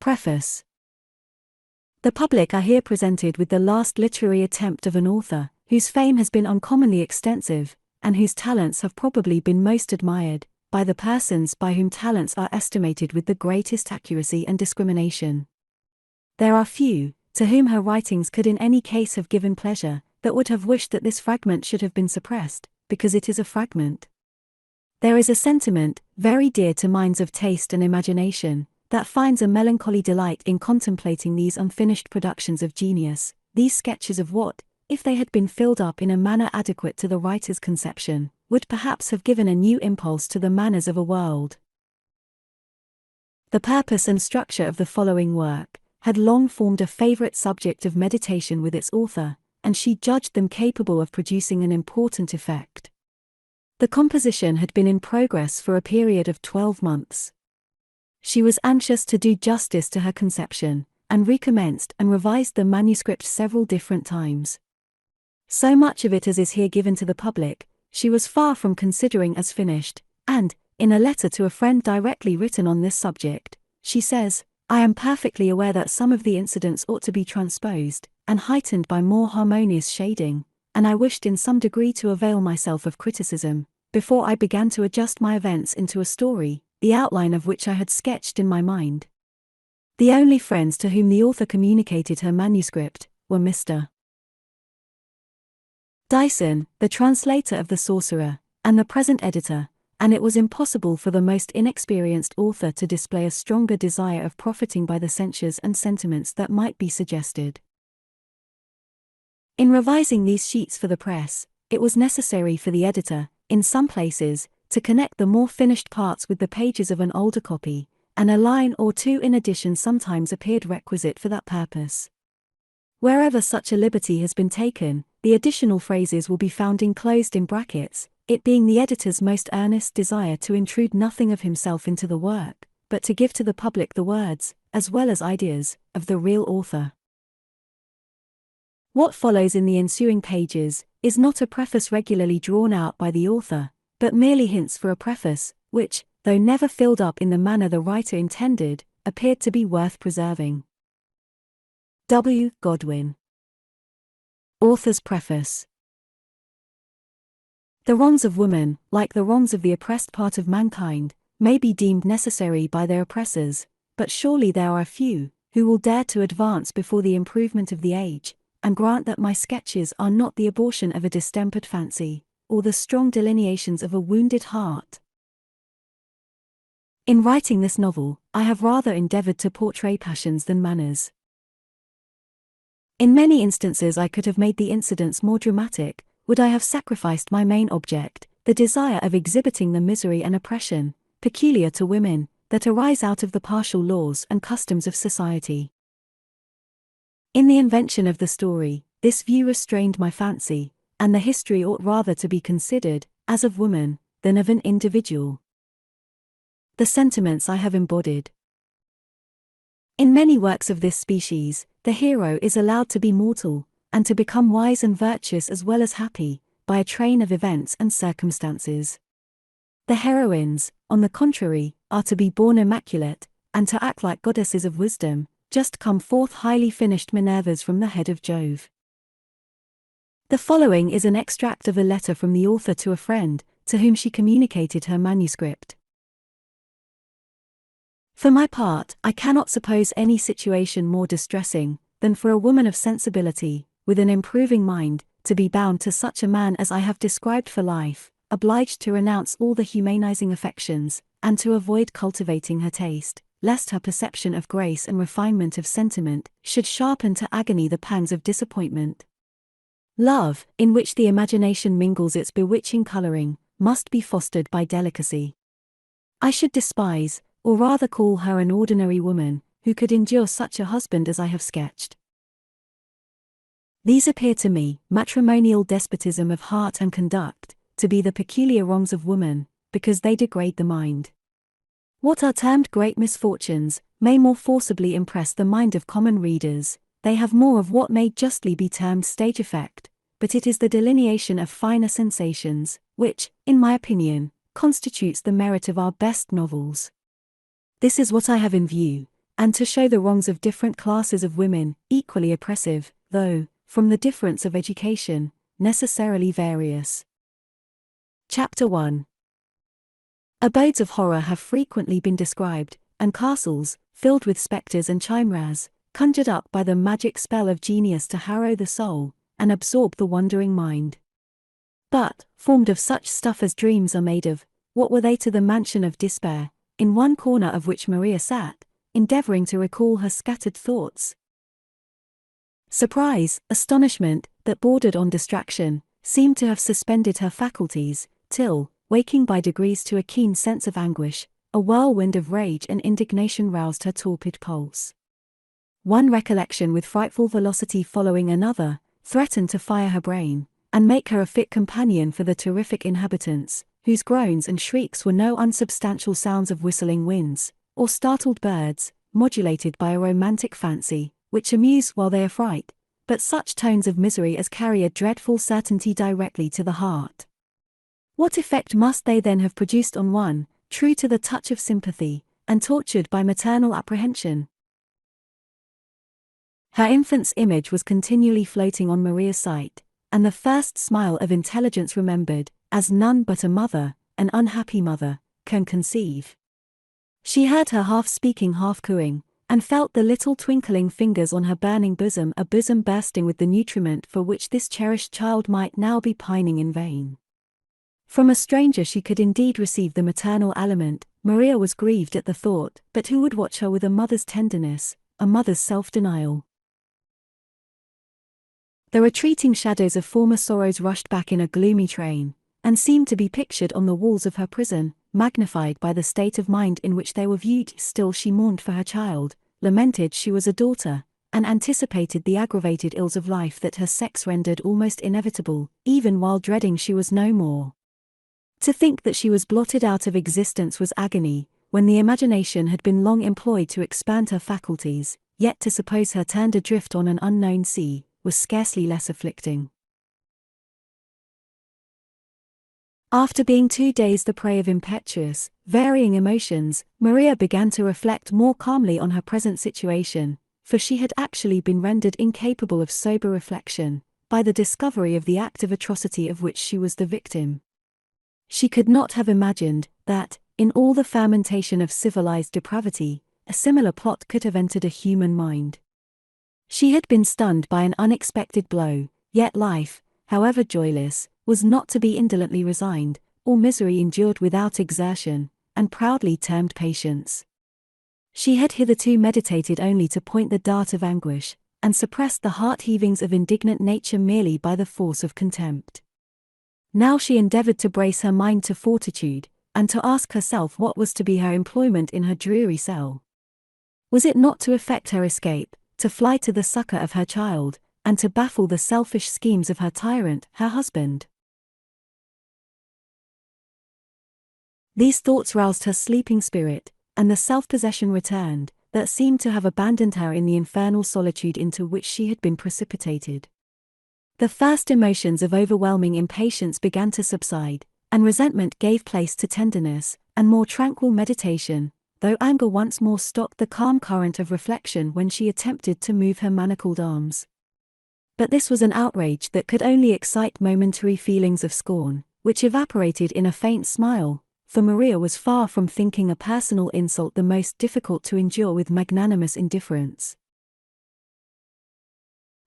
Preface. The public are here presented with the last literary attempt of an author, whose fame has been uncommonly extensive, and whose talents have probably been most admired, by the persons by whom talents are estimated with the greatest accuracy and discrimination. There are few, to whom her writings could in any case have given pleasure, that would have wished that this fragment should have been suppressed, because it is a fragment. There is a sentiment, very dear to minds of taste and imagination, that finds a melancholy delight in contemplating these unfinished productions of genius, these sketches of what, if they had been filled up in a manner adequate to the writer's conception, would perhaps have given a new impulse to the manners of a world. The purpose and structure of the following work had long formed a favorite subject of meditation with its author, and she judged them capable of producing an important effect. The composition had been in progress for a period of 12 months. She was anxious to do justice to her conception, and recommenced and revised the manuscript several different times. So much of it as is here given to the public, she was far from considering as finished, and, in a letter to a friend directly written on this subject, she says, "I am perfectly aware that some of the incidents ought to be transposed, and heightened by more harmonious shading, and I wished in some degree to avail myself of criticism, before I began to adjust my events into a story, the outline of which I had sketched in my mind." The only friends to whom the author communicated her manuscript were Mr. Dyson, the translator of The Sorcerer, and the present editor, and it was impossible for the most inexperienced author to display a stronger desire of profiting by the censures and sentiments that might be suggested. In revising these sheets for the press, it was necessary for the editor, in some places, to connect the more finished parts with the pages of an older copy, and a line or two in addition sometimes appeared requisite for that purpose. Wherever such a liberty has been taken, the additional phrases will be found enclosed in brackets, it being the editor's most earnest desire to intrude nothing of himself into the work, but to give to the public the words, as well as ideas, of the real author. What follows in the ensuing pages is not a preface regularly drawn out by the author, but merely hints for a preface, which, though never filled up in the manner the writer intended, appeared to be worth preserving. W. Godwin. Author's Preface. The wrongs of woman, like the wrongs of the oppressed part of mankind, may be deemed necessary by their oppressors, but surely there are few who will dare to advance before the improvement of the age, and grant that my sketches are not the abortion of a distempered fancy, or the strong delineations of a wounded heart. In writing this novel, I have rather endeavored to portray passions than manners. In many instances I could have made the incidents more dramatic, would I have sacrificed my main object, the desire of exhibiting the misery and oppression, peculiar to women, that arise out of the partial laws and customs of society. In the invention of the story, this view restrained my fancy, and the history ought rather to be considered, as of woman, than of an individual. The sentiments I have embodied. In many works of this species, the hero is allowed to be mortal, and to become wise and virtuous as well as happy, by a train of events and circumstances. The heroines, on the contrary, are to be born immaculate, and to act like goddesses of wisdom, just come forth highly finished Minervas from the head of Jove. The following is an extract of a letter from the author to a friend, to whom she communicated her manuscript. For my part, I cannot suppose any situation more distressing, than for a woman of sensibility, with an improving mind, to be bound to such a man as I have described for life, obliged to renounce all the humanizing affections, and to avoid cultivating her taste, lest her perception of grace and refinement of sentiment should sharpen to agony the pangs of disappointment. Love, in which the imagination mingles its bewitching coloring, must be fostered by delicacy. I should despise, or rather call her an ordinary woman, who could endure such a husband as I have sketched. These appear to me, matrimonial despotism of heart and conduct, to be the peculiar wrongs of woman, because they degrade the mind. What are termed great misfortunes, may more forcibly impress the mind of common readers, they have more of what may justly be termed stage effect, but it is the delineation of finer sensations, which, in my opinion, constitutes the merit of our best novels. This is what I have in view, and to show the wrongs of different classes of women, equally oppressive, though, from the difference of education, necessarily various. Chapter 1. Abodes of horror have frequently been described, and castles, filled with spectres and chimeras, conjured up by the magic spell of genius to harrow the soul, and absorb the wandering mind. But, formed of such stuff as dreams are made of, what were they to the mansion of despair, in one corner of which Maria sat, endeavoring to recall her scattered thoughts? Surprise, astonishment, that bordered on distraction, seemed to have suspended her faculties, till, waking by degrees to a keen sense of anguish, a whirlwind of rage and indignation roused her torpid pulse. One recollection with frightful velocity following another, threatened to fire her brain, and make her a fit companion for the terrific inhabitants, whose groans and shrieks were no unsubstantial sounds of whistling winds, or startled birds, modulated by a romantic fancy, which amuse while they affright, but such tones of misery as carry a dreadful certainty directly to the heart. What effect must they then have produced on one, true to the touch of sympathy, and tortured by maternal apprehension? Her infant's image was continually floating on Maria's sight, and the first smile of intelligence remembered, as none but a mother, an unhappy mother, can conceive. She heard her half speaking, half cooing, and felt the little twinkling fingers on her burning bosom, a bosom bursting with the nutriment for which this cherished child might now be pining in vain. From a stranger she could indeed receive the maternal aliment. Maria was grieved at the thought, but who would watch her with a mother's tenderness, a mother's self-denial? The retreating shadows of former sorrows rushed back in a gloomy train, and seemed to be pictured on the walls of her prison, magnified by the state of mind in which they were viewed. Still she mourned for her child, lamented she was a daughter, and anticipated the aggravated ills of life that her sex rendered almost inevitable, even while dreading she was no more. To think that she was blotted out of existence was agony, when the imagination had been long employed to expand her faculties, yet to suppose her turned adrift on an unknown sea, was scarcely less afflicting. After being 2 days the prey of impetuous, varying emotions, Maria began to reflect more calmly on her present situation, for she had actually been rendered incapable of sober reflection, by the discovery of the act of atrocity of which she was the victim. She could not have imagined that, in all the fermentation of civilized depravity, a similar plot could have entered a human mind. She had been stunned by an unexpected blow, yet life, however joyless, was not to be indolently resigned, or misery endured without exertion, and proudly termed patience. She had hitherto meditated only to point the dart of anguish, and suppressed the heart-heavings of indignant nature merely by the force of contempt. Now she endeavored to brace her mind to fortitude, and to ask herself what was to be her employment in her dreary cell. Was it not to effect her escape, to fly to the succor of her child, and to baffle the selfish schemes of her tyrant, her husband? These thoughts roused her sleeping spirit, and the self-possession returned, that seemed to have abandoned her in the infernal solitude into which she had been precipitated. The first emotions of overwhelming impatience began to subside, and resentment gave place to tenderness, and more tranquil meditation, though anger once more stopped the calm current of reflection when she attempted to move her manacled arms. But this was an outrage that could only excite momentary feelings of scorn, which evaporated in a faint smile, for Maria was far from thinking a personal insult the most difficult to endure with magnanimous indifference.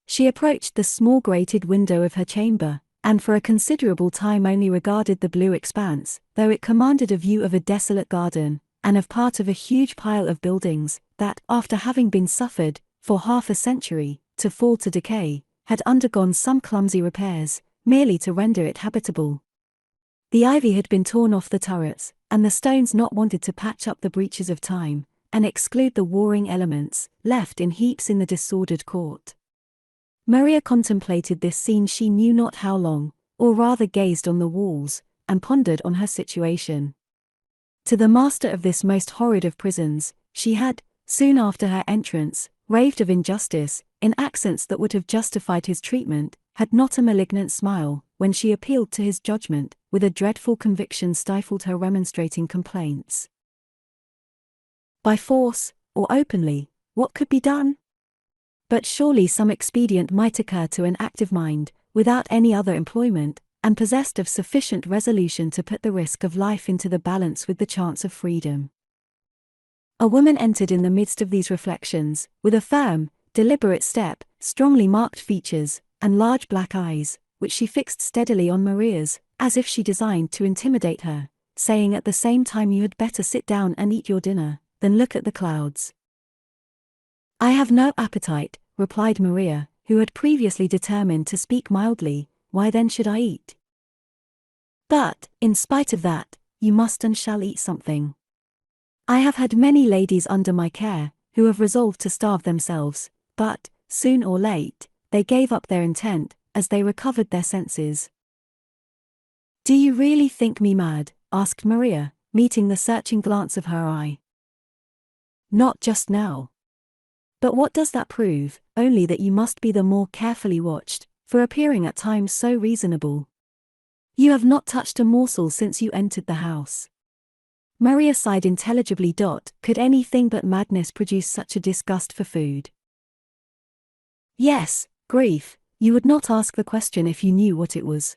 She approached the small grated window of her chamber, and for a considerable time only regarded the blue expanse, though it commanded a view of a desolate garden, and of part of a huge pile of buildings, that, after having been suffered, for half a century, to fall to decay, had undergone some clumsy repairs, merely to render it habitable. The ivy had been torn off the turrets, and the stones not wanted to patch up the breaches of time, and exclude the warring elements, left in heaps in the disordered court. Maria contemplated this scene she knew not how long, or rather gazed on the walls, and pondered on her situation. To the master of this most horrid of prisons, she had, soon after her entrance, raved of injustice, in accents that would have justified his treatment, had not a malignant smile, when she appealed to his judgment, with a dreadful conviction stifled her remonstrating complaints. By force, or openly, what could be done? But surely some expedient might occur to an active mind, without any other employment, and possessed of sufficient resolution to put the risk of life into the balance with the chance of freedom. A woman entered in the midst of these reflections, with a firm, deliberate step, strongly marked features, and large black eyes, which she fixed steadily on Maria's, as if she designed to intimidate her, saying at the same time, "You had better sit down and eat your dinner, than look at the clouds." "I have no appetite," replied Maria, who had previously determined to speak mildly. "Why then should I eat?" "But, in spite of that, you must and shall eat something. I have had many ladies under my care, who have resolved to starve themselves, but, soon or late, they gave up their intent, as they recovered their senses." "Do you really think me mad?" asked Maria, meeting the searching glance of her eye. "Not just now. But what does that prove? Only that you must be the more carefully watched, for appearing at times so reasonable. You have not touched a morsel since you entered the house." Maria sighed intelligibly. Could anything but madness produce such a disgust for food? "Yes, grief. You would not ask the question if you knew what it was."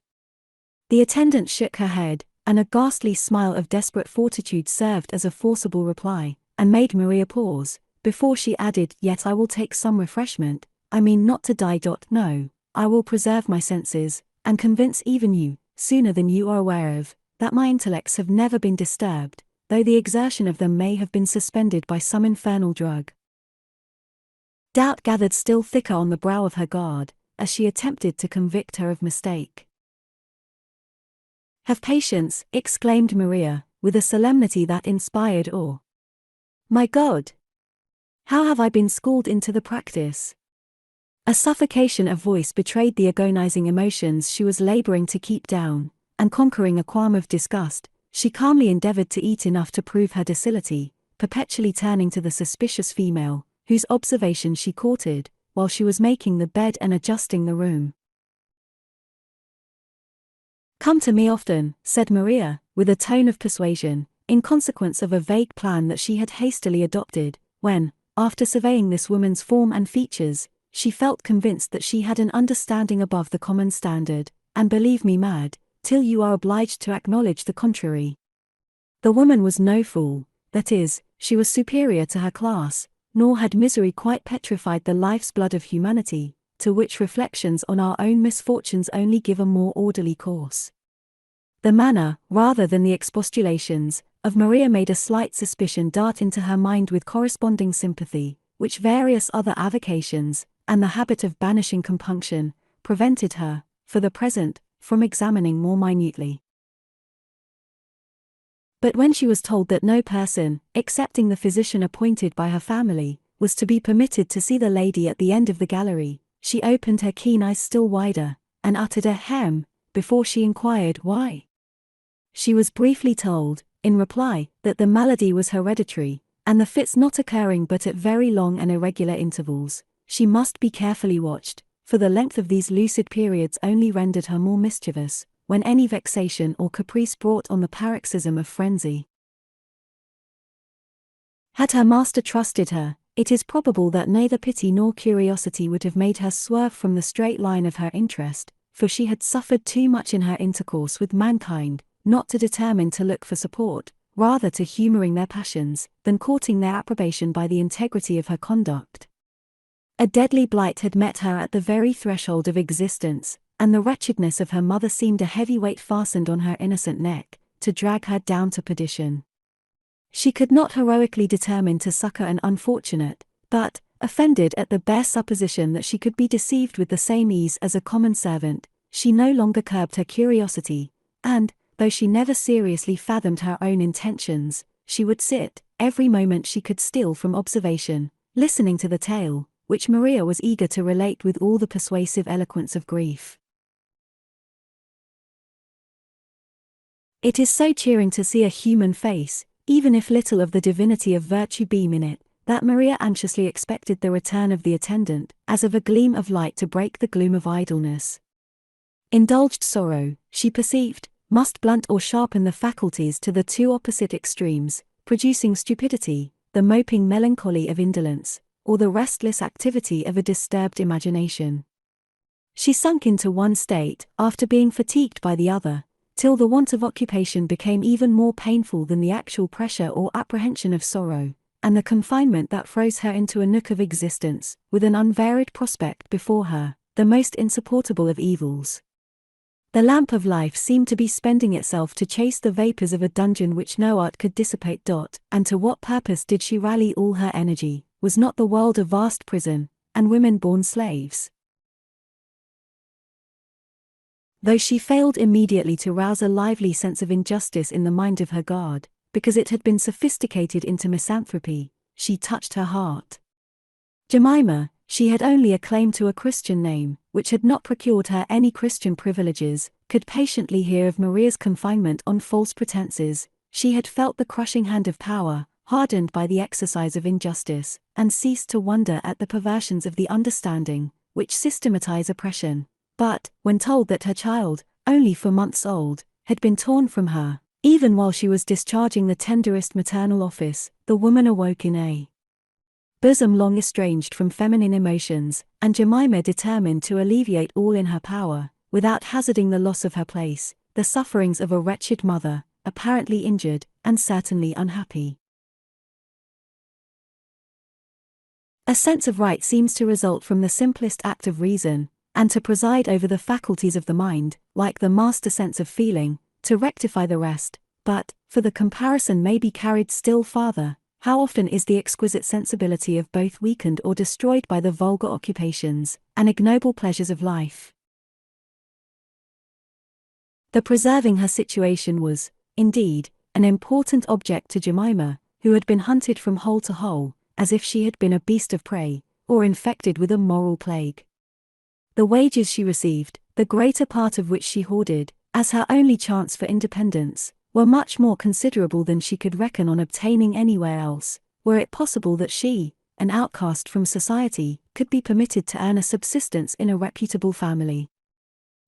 The attendant shook her head, and a ghastly smile of desperate fortitude served as a forcible reply, and made Maria pause, before she added, "Yet I will take some refreshment. I mean not to die. No, I will preserve my senses, and convince even you, sooner than you are aware of, that my intellects have never been disturbed, though the exertion of them may have been suspended by some infernal drug." Doubt gathered still thicker on the brow of her guard, as she attempted to convict her of mistake. "Have patience," exclaimed Maria, with a solemnity that inspired awe. "My God! How have I been schooled into the practice?" A suffocation of voice betrayed the agonizing emotions she was laboring to keep down, and conquering a qualm of disgust, she calmly endeavored to eat enough to prove her docility, perpetually turning to the suspicious female, whose observation she courted, while she was making the bed and adjusting the room. "Come to me often," said Maria, with a tone of persuasion, in consequence of a vague plan that she had hastily adopted, when, after surveying this woman's form and features, she felt convinced that she had an understanding above the common standard, "and believe me mad, till you are obliged to acknowledge the contrary." The woman was no fool, that is, she was superior to her class, nor had misery quite petrified the life's blood of humanity, to which reflections on our own misfortunes only give a more orderly course. The manner, rather than the expostulations, of Maria made a slight suspicion dart into her mind with corresponding sympathy, which various other avocations, and the habit of banishing compunction, prevented her, for the present, from examining more minutely. But when she was told that no person, excepting the physician appointed by her family, was to be permitted to see the lady at the end of the gallery, she opened her keen eyes still wider, and uttered a hem, before she inquired why. She was briefly told, in reply, that the malady was hereditary, and the fits not occurring but at very long and irregular intervals, she must be carefully watched, for the length of these lucid periods only rendered her more mischievous, when any vexation or caprice brought on the paroxysm of frenzy. Had her master trusted her, it is probable that neither pity nor curiosity would have made her swerve from the straight line of her interest, for she had suffered too much in her intercourse with mankind, not to determine to look for support, rather to humoring their passions, than courting their approbation by the integrity of her conduct. A deadly blight had met her at the very threshold of existence, and the wretchedness of her mother seemed a heavy weight fastened on her innocent neck, to drag her down to perdition. She could not heroically determine to succor an unfortunate, but, offended at the bare supposition that she could be deceived with the same ease as a common servant, she no longer curbed her curiosity, and, though she never seriously fathomed her own intentions, she would sit, every moment she could steal from observation, listening to the tale, which Maria was eager to relate with all the persuasive eloquence of grief. It is so cheering to see a human face, even if little of the divinity of virtue beam in it, that Maria anxiously expected the return of the attendant, as of a gleam of light to break the gloom of idleness. Indulged sorrow, she perceived, must blunt or sharpen the faculties to the two opposite extremes, producing stupidity, the moping melancholy of indolence, or the restless activity of a disturbed imagination. She sunk into one state, after being fatigued by the other, till the want of occupation became even more painful than the actual pressure or apprehension of sorrow, and the confinement that froze her into a nook of existence, with an unvaried prospect before her, the most insupportable of evils. The lamp of life seemed to be spending itself to chase the vapors of a dungeon which no art could dissipate. And to what purpose did she rally all her energy? Was not the world a vast prison, and women born slaves? Though she failed immediately to rouse a lively sense of injustice in the mind of her guard, because it had been sophisticated into misanthropy, she touched her heart. Jemima, she had only a claim to a Christian name, which had not procured her any Christian privileges, could patiently hear of Maria's confinement on false pretenses. She had felt the crushing hand of power, hardened by the exercise of injustice, and ceased to wonder at the perversions of the understanding, which systematize oppression. But, when told that her child, only 4 months old, had been torn from her, even while she was discharging the tenderest maternal office, the woman awoke in a bosom long estranged from feminine emotions, and Jemima determined to alleviate all in her power, without hazarding the loss of her place, the sufferings of a wretched mother, apparently injured, and certainly unhappy. A sense of right seems to result from the simplest act of reason, and to preside over the faculties of the mind, like the master sense of feeling, to rectify the rest. But, for the comparison may be carried still farther, how often is the exquisite sensibility of both weakened or destroyed by the vulgar occupations and ignoble pleasures of life? The preserving her situation was, indeed, an important object to Jemima, who had been hunted from hole to hole, as if she had been a beast of prey, or infected with a moral plague. The wages she received, the greater part of which she hoarded, as her only chance for independence, were much more considerable than she could reckon on obtaining anywhere else, were it possible that she, an outcast from society, could be permitted to earn a subsistence in a reputable family.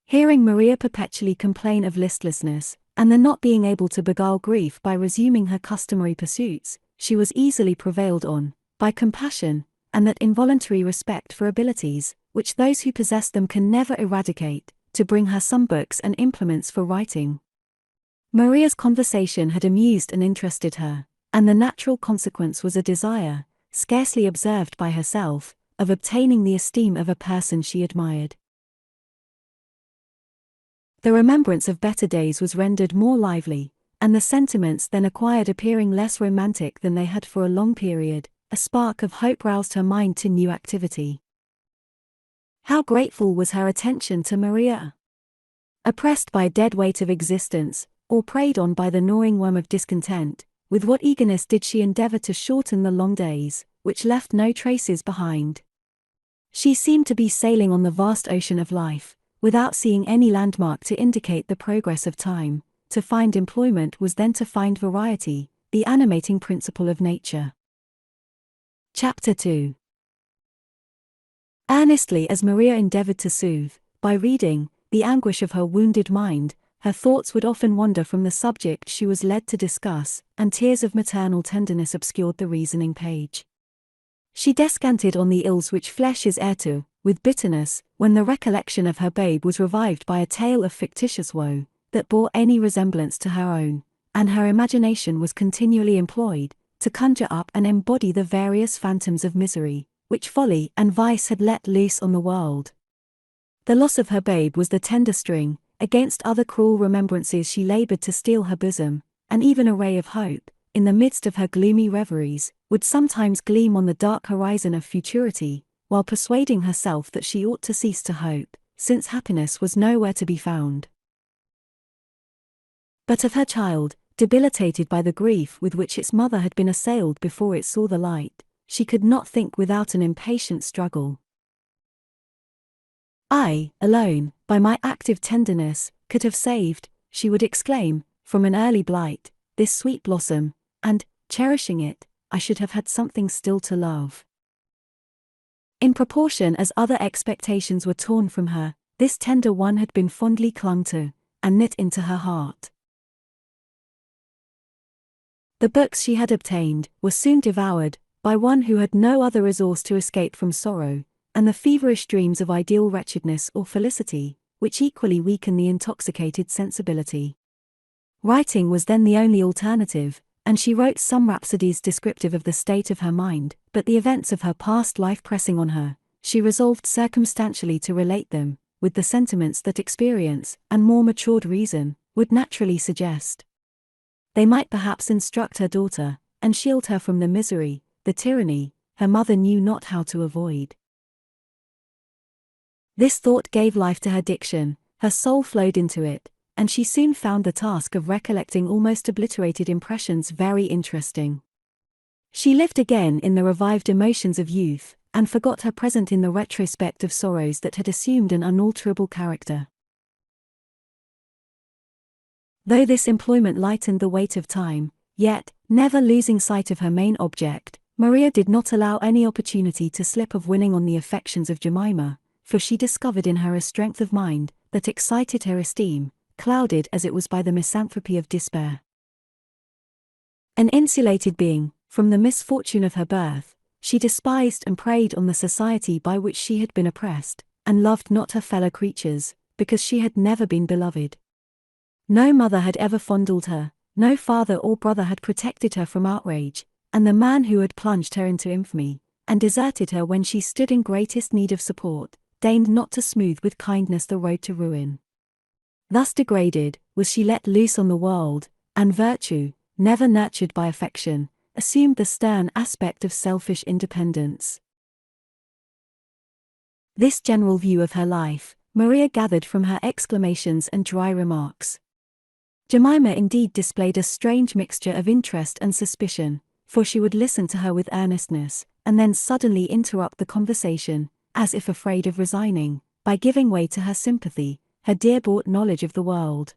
Hearing Maria perpetually complain of listlessness, and the not being able to beguile grief by resuming her customary pursuits, she was easily prevailed on, by compassion, and that involuntary respect for abilities, which those who possess them can never eradicate, to bring her some books and implements for writing. Maria's conversation had amused and interested her, and the natural consequence was a desire, scarcely observed by herself, of obtaining the esteem of a person she admired. The remembrance of better days was rendered more lively, and the sentiments then acquired appearing less romantic than they had for a long period, a spark of hope roused her mind to new activity. How grateful was her attention to Maria! Oppressed by a dead weight of existence, or preyed on by the gnawing worm of discontent, with what eagerness did she endeavor to shorten the long days, which left no traces behind. She seemed to be sailing on the vast ocean of life, without seeing any landmark to indicate the progress of time. To find employment was then to find variety, the animating principle of nature. Chapter 2. Earnestly as Maria endeavored to soothe, by reading, the anguish of her wounded mind, her thoughts would often wander from the subject she was led to discuss, and tears of maternal tenderness obscured the reasoning page. She descanted on the ills which flesh is heir to, with bitterness, when the recollection of her babe was revived by a tale of fictitious woe, that bore any resemblance to her own, and her imagination was continually employed, to conjure up and embody the various phantoms of misery, which folly and vice had let loose on the world. The loss of her babe was the tender string, against other cruel remembrances she labored to steel her bosom, and even a ray of hope, in the midst of her gloomy reveries, would sometimes gleam on the dark horizon of futurity, while persuading herself that she ought to cease to hope, since happiness was nowhere to be found. But of her child, debilitated by the grief with which its mother had been assailed before it saw the light, she could not think without an impatient struggle. I, alone, by my active tenderness, could have saved, she would exclaim, from an early blight, this sweet blossom, and, cherishing it, I should have had something still to love. In proportion as other expectations were torn from her, this tender one had been fondly clung to, and knit into her heart. The books she had obtained were soon devoured by one who had no other resource to escape from sorrow, and the feverish dreams of ideal wretchedness or felicity, which equally weaken the intoxicated sensibility. Writing was then the only alternative, and she wrote some rhapsodies descriptive of the state of her mind, but the events of her past life pressing on her, she resolved circumstantially to relate them, with the sentiments that experience, and more matured reason, would naturally suggest. They might perhaps instruct her daughter, and shield her from the misery, the tyranny, her mother knew not how to avoid. This thought gave life to her diction, her soul flowed into it, and she soon found the task of recollecting almost obliterated impressions very interesting. She lived again in the revived emotions of youth, and forgot her present in the retrospect of sorrows that had assumed an unalterable character. Though this employment lightened the weight of time, yet, never losing sight of her main object, Maria did not allow any opportunity to slip of winning on the affections of Jemima, for she discovered in her a strength of mind that excited her esteem, clouded as it was by the misanthropy of despair. An insulated being, from the misfortune of her birth, she despised and preyed on the society by which she had been oppressed, and loved not her fellow creatures, because she had never been beloved. No mother had ever fondled her, no father or brother had protected her from outrage, and the man who had plunged her into infamy, and deserted her when she stood in greatest need of support, deigned not to smooth with kindness the road to ruin. Thus degraded, was she let loose on the world, and virtue, never nurtured by affection, assumed the stern aspect of selfish independence. This general view of her life, Maria gathered from her exclamations and dry remarks. Jemima indeed displayed a strange mixture of interest and suspicion, for she would listen to her with earnestness, and then suddenly interrupt the conversation, as if afraid of resigning, by giving way to her sympathy, her dear-bought knowledge of the world.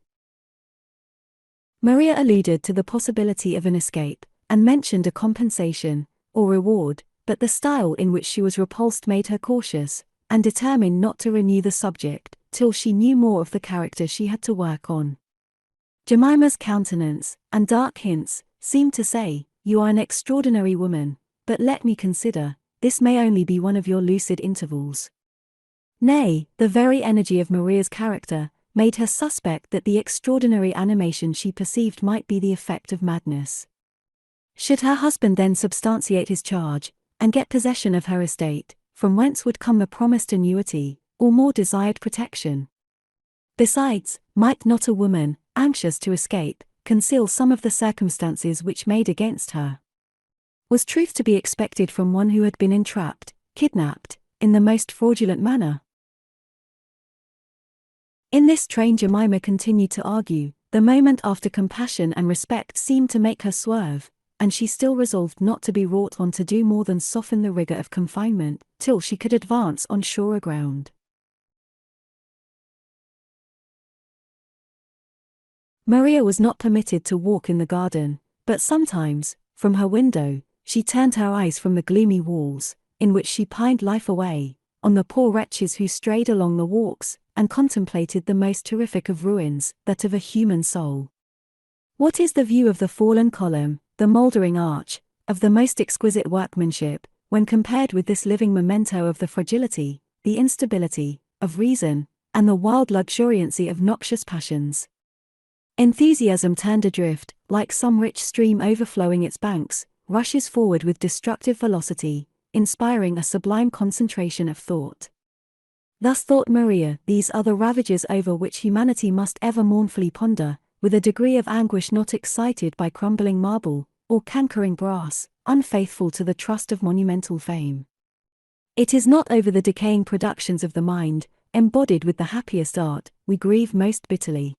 Maria alluded to the possibility of an escape, and mentioned a compensation, or reward, but the style in which she was repulsed made her cautious, and determined not to renew the subject, till she knew more of the character she had to work on. Jemima's countenance, and dark hints, seemed to say, "You are an extraordinary woman, but let me consider, this may only be one of your lucid intervals." Nay, the very energy of Maria's character made her suspect that the extraordinary animation she perceived might be the effect of madness. Should her husband then substantiate his charge, and get possession of her estate, from whence would come the promised annuity, or more desired protection? Besides, might not a woman, anxious to escape, conceal some of the circumstances which made against her? Was truth to be expected from one who had been entrapped, kidnapped, in the most fraudulent manner? In this train Jemima continued to argue, the moment after compassion and respect seemed to make her swerve, and she still resolved not to be wrought on to do more than soften the rigour of confinement, till she could advance on surer ground. Maria was not permitted to walk in the garden, but sometimes, from her window, she turned her eyes from the gloomy walls, in which she pined life away, on the poor wretches who strayed along the walks, and contemplated the most terrific of ruins, that of a human soul. What is the view of the fallen column, the mouldering arch, of the most exquisite workmanship, when compared with this living memento of the fragility, the instability, of reason, and the wild luxuriancy of noxious passions? Enthusiasm turned adrift, like some rich stream overflowing its banks, rushes forward with destructive velocity, inspiring a sublime concentration of thought. Thus thought Maria, these are the ravages over which humanity must ever mournfully ponder, with a degree of anguish not excited by crumbling marble, or cankering brass, unfaithful to the trust of monumental fame. It is not over the decaying productions of the mind, embodied with the happiest art, we grieve most bitterly.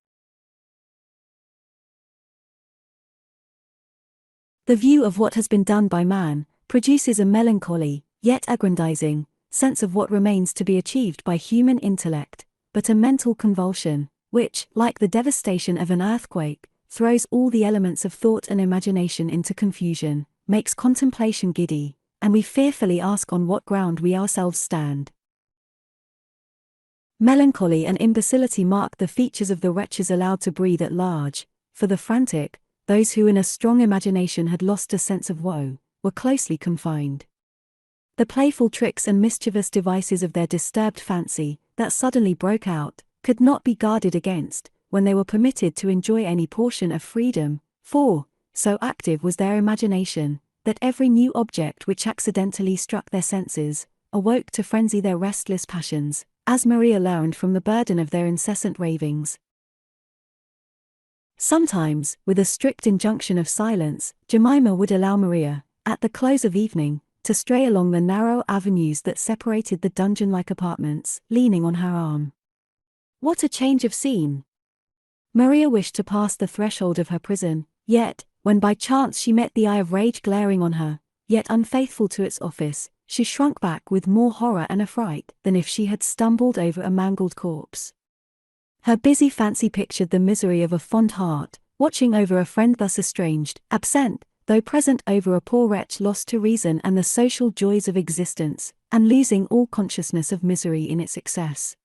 The view of what has been done by man produces a melancholy, yet aggrandizing, sense of what remains to be achieved by human intellect, but a mental convulsion, which, like the devastation of an earthquake, throws all the elements of thought and imagination into confusion, makes contemplation giddy, and we fearfully ask on what ground we ourselves stand. Melancholy and imbecility mark the features of the wretches allowed to breathe at large, for the frantic, those who in a strong imagination had lost a sense of woe, were closely confined. The playful tricks and mischievous devices of their disturbed fancy, that suddenly broke out, could not be guarded against, when they were permitted to enjoy any portion of freedom, for, so active was their imagination, that every new object which accidentally struck their senses, awoke to frenzy their restless passions, as Maria learned from the burden of their incessant ravings. Sometimes, with a strict injunction of silence, Jemima would allow Maria, at the close of evening, to stray along the narrow avenues that separated the dungeon-like apartments, leaning on her arm. What a change of scene! Maria wished to pass the threshold of her prison, yet, when by chance she met the eye of rage glaring on her, yet unfaithful to its office, she shrunk back with more horror and affright than if she had stumbled over a mangled corpse. Her busy fancy pictured the misery of a fond heart, watching over a friend thus estranged, absent, though present over a poor wretch lost to reason and the social joys of existence, and losing all consciousness of misery in its excess.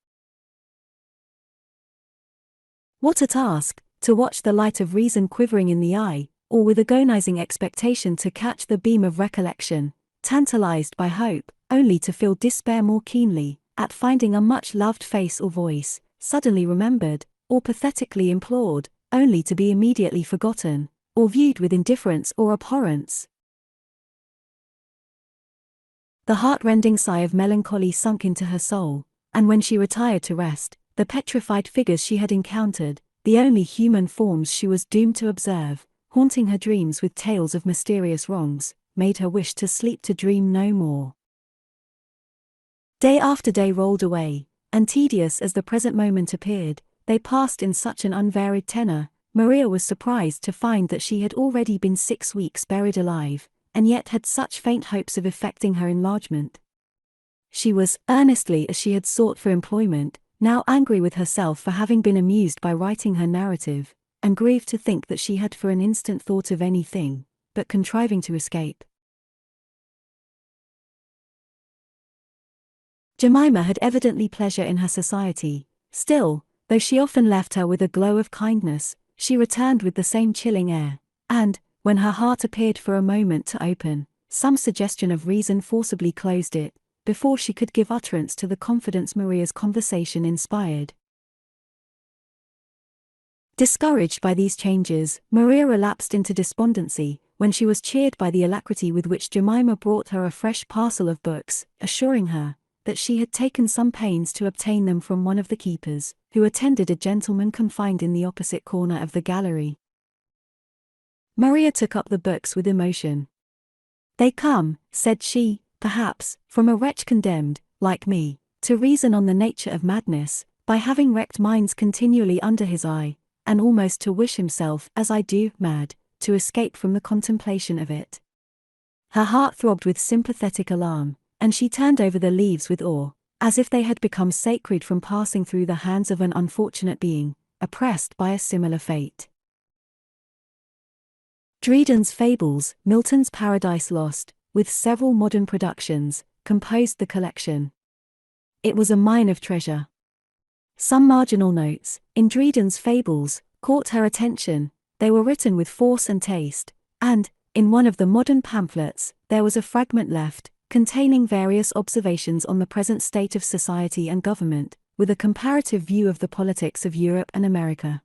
What a task, to watch the light of reason quivering in the eye, or with agonizing expectation to catch the beam of recollection, tantalized by hope, only to feel despair more keenly, at finding a much-loved face or voice, suddenly remembered, or pathetically implored, only to be immediately forgotten, or viewed with indifference or abhorrence. The heart-rending sigh of melancholy sunk into her soul, and when she retired to rest, the petrified figures she had encountered, the only human forms she was doomed to observe, haunting her dreams with tales of mysterious wrongs, made her wish to sleep to dream no more. Day after day rolled away, and tedious as the present moment appeared, they passed in such an unvaried tenor. Maria was surprised to find that she had already been 6 weeks buried alive, and yet had such faint hopes of effecting her enlargement. She was, earnestly as she had sought for employment, now angry with herself for having been amused by writing her narrative, and grieved to think that she had for an instant thought of anything but contriving to escape. Jemima had evidently pleasure in her society. Still, though she often left her with a glow of kindness, she returned with the same chilling air, and, when her heart appeared for a moment to open, some suggestion of reason forcibly closed it, before she could give utterance to the confidence Maria's conversation inspired. Discouraged by these changes, Maria relapsed into despondency, when she was cheered by the alacrity with which Jemima brought her a fresh parcel of books, assuring her that she had taken some pains to obtain them from one of the keepers, who attended a gentleman confined in the opposite corner of the gallery. Maria took up the books with emotion. "They come," said she, "perhaps, from a wretch condemned, like me, to reason on the nature of madness, by having wrecked minds continually under his eye, and almost to wish himself, as I do, mad, to escape from the contemplation of it." Her heart throbbed with sympathetic alarm, and she turned over the leaves with awe, as if they had become sacred from passing through the hands of an unfortunate being, oppressed by a similar fate. Dryden's Fables, Milton's Paradise Lost, with several modern productions, composed the collection. It was a mine of treasure. Some marginal notes, in Dryden's Fables, caught her attention. They were written with force and taste, and, in one of the modern pamphlets, there was a fragment left, containing various observations on the present state of society and government, with a comparative view of the politics of Europe and America.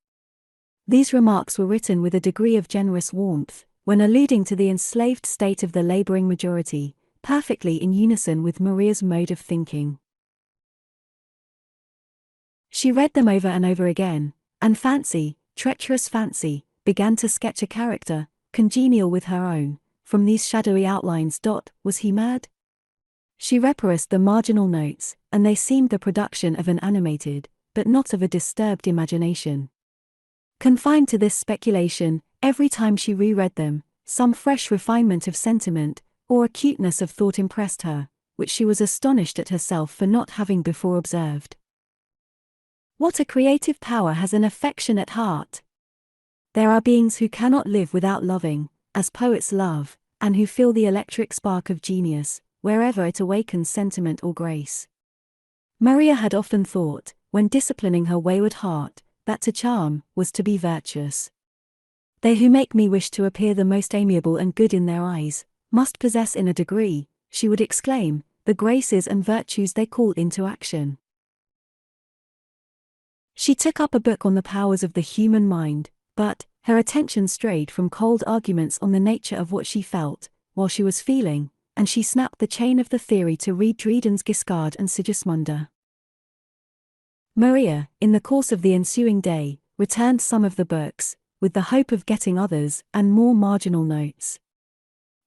These remarks were written with a degree of generous warmth, when alluding to the enslaved state of the laboring majority, perfectly in unison with Maria's mode of thinking. She read them over and over again, and fancy, treacherous fancy, began to sketch a character, congenial with her own, from these shadowy outlines. Was he mad? She reperused the marginal notes, and they seemed the production of an animated, but not of a disturbed imagination. Confined to this speculation, every time she reread them, some fresh refinement of sentiment, or acuteness of thought impressed her, which she was astonished at herself for not having before observed. What a creative power has an affectionate heart! There are beings who cannot live without loving, as poets love, and who feel the electric spark of genius, wherever it awakens sentiment or grace. Maria had often thought, when disciplining her wayward heart, that to charm was to be virtuous. They who make me wish to appear the most amiable and good in their eyes, must possess in a degree, she would exclaim, the graces and virtues they call into action. She took up a book on the powers of the human mind, but her attention strayed from cold arguments on the nature of what she felt, while she was feeling, and she snapped the chain of the theory to read Dryden's Giscard and Sigismunda. Maria, in the course of the ensuing day, returned some of the books, with the hope of getting others and more marginal notes.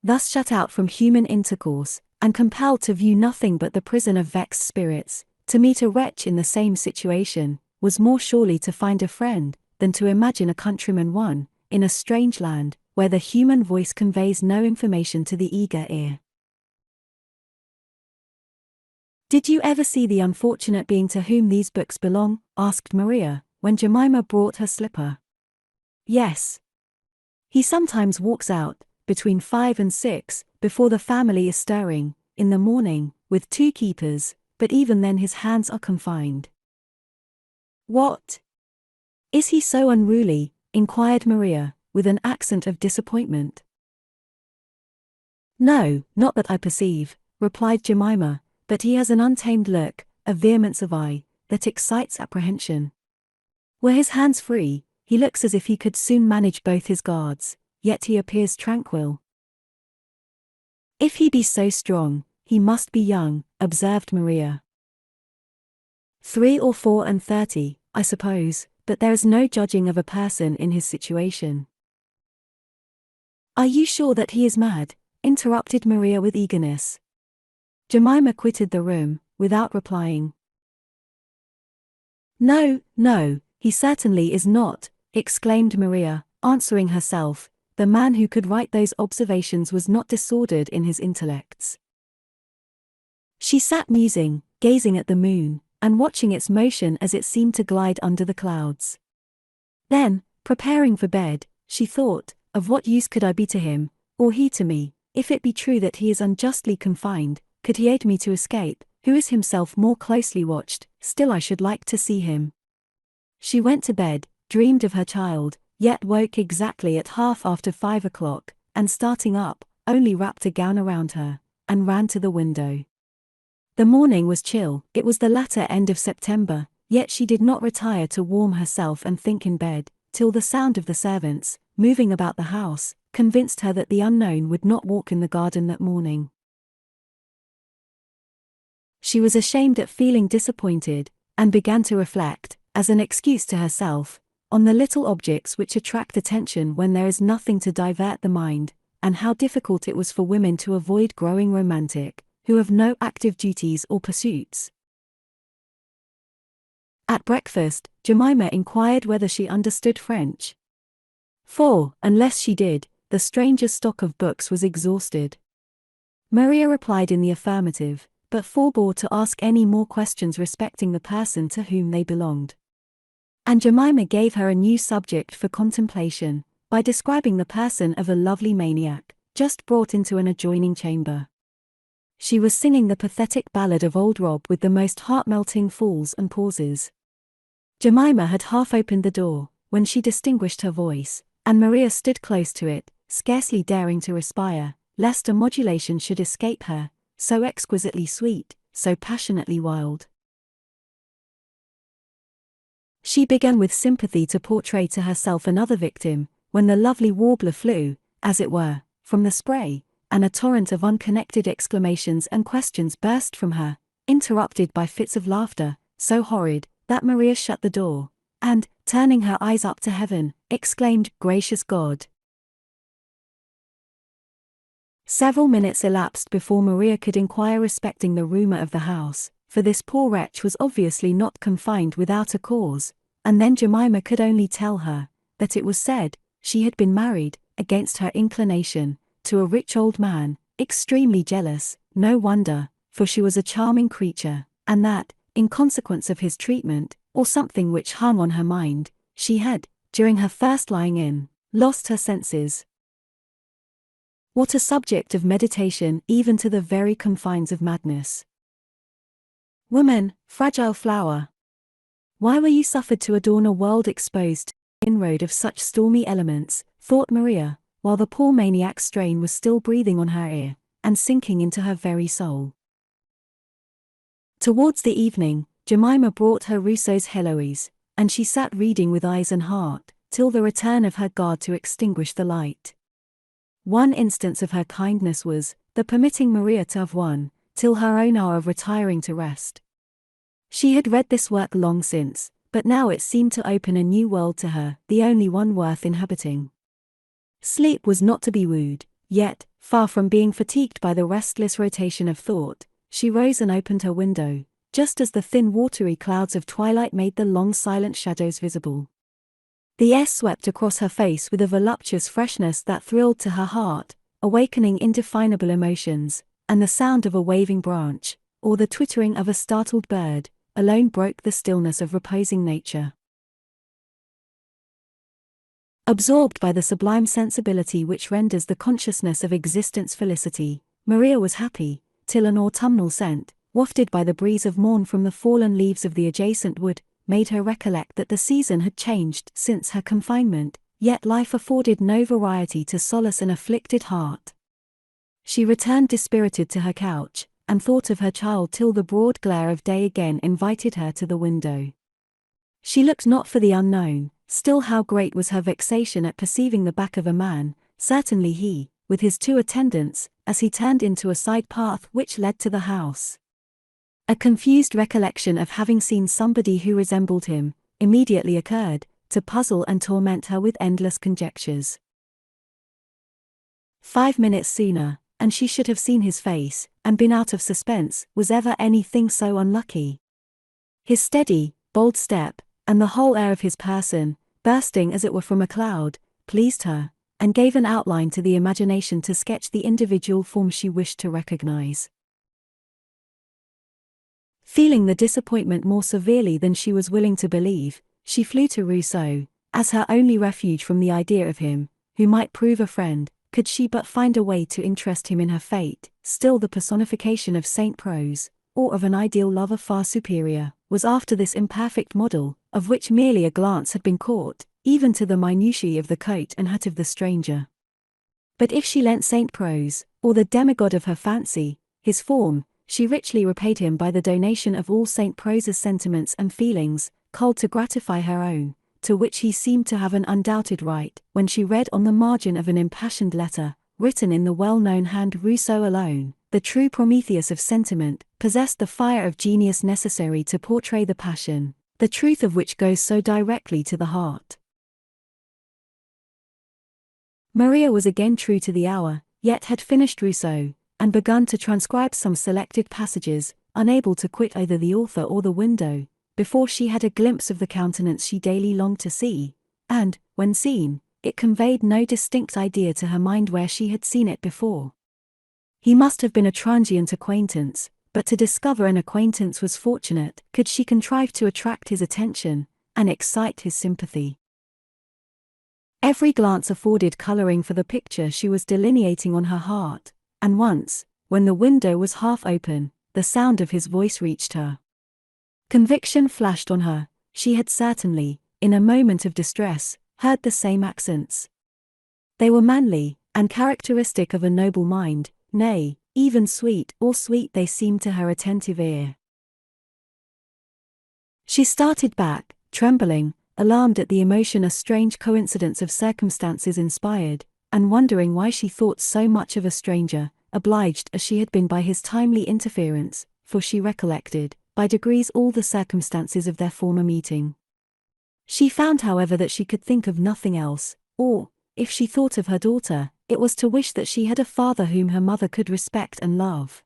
Thus shut out from human intercourse, and compelled to view nothing but the prison of vexed spirits, to meet a wretch in the same situation, was more surely to find a friend, than to imagine a countryman one, in a strange land, where the human voice conveys no information to the eager ear. "Did you ever see the unfortunate being to whom these books belong?" asked Maria, when Jemima brought her slipper. "Yes. He sometimes walks out, between 5 and 6, before the family is stirring, in the morning, with 2 keepers, but even then his hands are confined." "What? Is he so unruly?" inquired Maria, with an accent of disappointment. "No, not that I perceive," replied Jemima, "but he has an untamed look, a vehemence of eye, that excites apprehension. Were his hands free, he looks as if he could soon manage both his guards, yet he appears tranquil." "If he be so strong, he must be young," observed Maria. 3 or 4 and 30, I suppose, but there is no judging of a person in his situation. "Are you sure that he is mad?" interrupted Maria with eagerness. Jemima quitted the room, without replying. "No, no, he certainly is not," exclaimed Maria, answering herself. The man who could write those observations was not disordered in his intellects. She sat musing, gazing at the moon, and watching its motion as it seemed to glide under the clouds. Then, preparing for bed, she thought, of what use could I be to him, or he to me, if it be true that he is unjustly confined? Could he aid me to escape, who is himself more closely watched? Still I should like to see him. She went to bed, dreamed of her child, yet woke exactly at 5:30 o'clock, and starting up, only wrapped a gown around her, and ran to the window. The morning was chill, it was the latter end of September, yet she did not retire to warm herself and think in bed, till the sound of the servants, moving about the house, convinced her that the unknown would not walk in the garden that morning. She was ashamed at feeling disappointed, and began to reflect, as an excuse to herself, on the little objects which attract attention when there is nothing to divert the mind, and how difficult it was for women to avoid growing romantic, who have no active duties or pursuits. At breakfast, Jemima inquired whether she understood French. For, unless she did, the stranger's stock of books was exhausted. Maria replied in the affirmative, but forbore to ask any more questions respecting the person to whom they belonged. And Jemima gave her a new subject for contemplation, by describing the person of a lovely maniac, just brought into an adjoining chamber. She was singing the pathetic ballad of old Rob with the most heart-melting falls and pauses. Jemima had half opened the door, when she distinguished her voice, and Maria stood close to it, scarcely daring to respire, lest a modulation should escape her, so exquisitely sweet, so passionately wild. She began with sympathy to portray to herself another victim, when the lovely warbler flew, as it were, from the spray, and a torrent of unconnected exclamations and questions burst from her, interrupted by fits of laughter, so horrid, that Maria shut the door, and, turning her eyes up to heaven, exclaimed, "Gracious God!" Several minutes elapsed before Maria could inquire respecting the rumor of the house, for this poor wretch was obviously not confined without a cause, and then Jemima could only tell her, that it was said, she had been married, against her inclination, to a rich old man, extremely jealous, no wonder, for she was a charming creature, and that, in consequence of his treatment, or something which hung on her mind, she had, during her first lying in, lost her senses. What a subject of meditation even to the very confines of madness. Woman, fragile flower! Why were you suffered to adorn a world exposed to the inroad of such stormy elements, thought Maria, while the poor maniac's strain was still breathing on her ear, and sinking into her very soul. Towards the evening, Jemima brought her Rousseau's Heloise, and she sat reading with eyes and heart, till the return of her guard to extinguish the light. One instance of her kindness was, the permitting Maria to have one, till her own hour of retiring to rest. She had read this work long since, but now it seemed to open a new world to her, the only one worth inhabiting. Sleep was not to be wooed, yet, far from being fatigued by the restless rotation of thought, she rose and opened her window, just as the thin watery clouds of twilight made the long silent shadows visible. The air swept across her face with a voluptuous freshness that thrilled to her heart, awakening indefinable emotions, and the sound of a waving branch, or the twittering of a startled bird, alone broke the stillness of reposing nature. Absorbed by the sublime sensibility which renders the consciousness of existence felicity, Maria was happy, till an autumnal scent, wafted by the breeze of morn from the fallen leaves of the adjacent wood, made her recollect that the season had changed since her confinement, yet life afforded no variety to solace an afflicted heart. She returned dispirited to her couch, and thought of her child till the broad glare of day again invited her to the window. She looked not for the unknown, still how great was her vexation at perceiving the back of a man, certainly he, with his 2 attendants, as he turned into a side path which led to the house. A confused recollection of having seen somebody who resembled him, immediately occurred, to puzzle and torment her with endless conjectures. 5 minutes sooner, and she should have seen his face, and been out of suspense. Was ever anything so unlucky? His steady, bold step, and the whole air of his person, bursting as it were from a cloud, pleased her, and gave an outline to the imagination to sketch the individual form she wished to recognize. Feeling the disappointment more severely than she was willing to believe, she flew to Rousseau, as her only refuge from the idea of him, who might prove a friend, could she but find a way to interest him in her fate. Still the personification of Saint Prose, or of an ideal lover far superior, was after this imperfect model, of which merely a glance had been caught, even to the minutiae of the coat and hat of the stranger. But if she lent Saint Prose, or the demigod of her fancy, his form, she richly repaid him by the donation of all Saint Prose's sentiments and feelings, culled to gratify her own, to which he seemed to have an undoubted right, when she read on the margin of an impassioned letter, written in the well-known hand Rousseau alone, the true Prometheus of sentiment, possessed the fire of genius necessary to portray the passion, the truth of which goes so directly to the heart. Maria was again true to the hour, yet had finished Rousseau, and begun to transcribe some selected passages, unable to quit either the author or the window, before she had a glimpse of the countenance she daily longed to see, and, when seen, it conveyed no distinct idea to her mind where she had seen it before. He must have been a transient acquaintance, but to discover an acquaintance was fortunate, could she contrive to attract his attention, and excite his sympathy. Every glance afforded coloring for the picture she was delineating on her heart, and once, when the window was half open, the sound of his voice reached her. Conviction flashed on her, she had certainly, in a moment of distress, heard the same accents. They were manly, and characteristic of a noble mind, nay, even sweet they seemed to her attentive ear. She started back, trembling, alarmed at the emotion a strange coincidence of circumstances inspired, and wondering why she thought so much of a stranger, obliged as she had been by his timely interference, for she recollected, by degrees all the circumstances of their former meeting. She found however that she could think of nothing else, or, if she thought of her daughter, it was to wish that she had a father whom her mother could respect and love.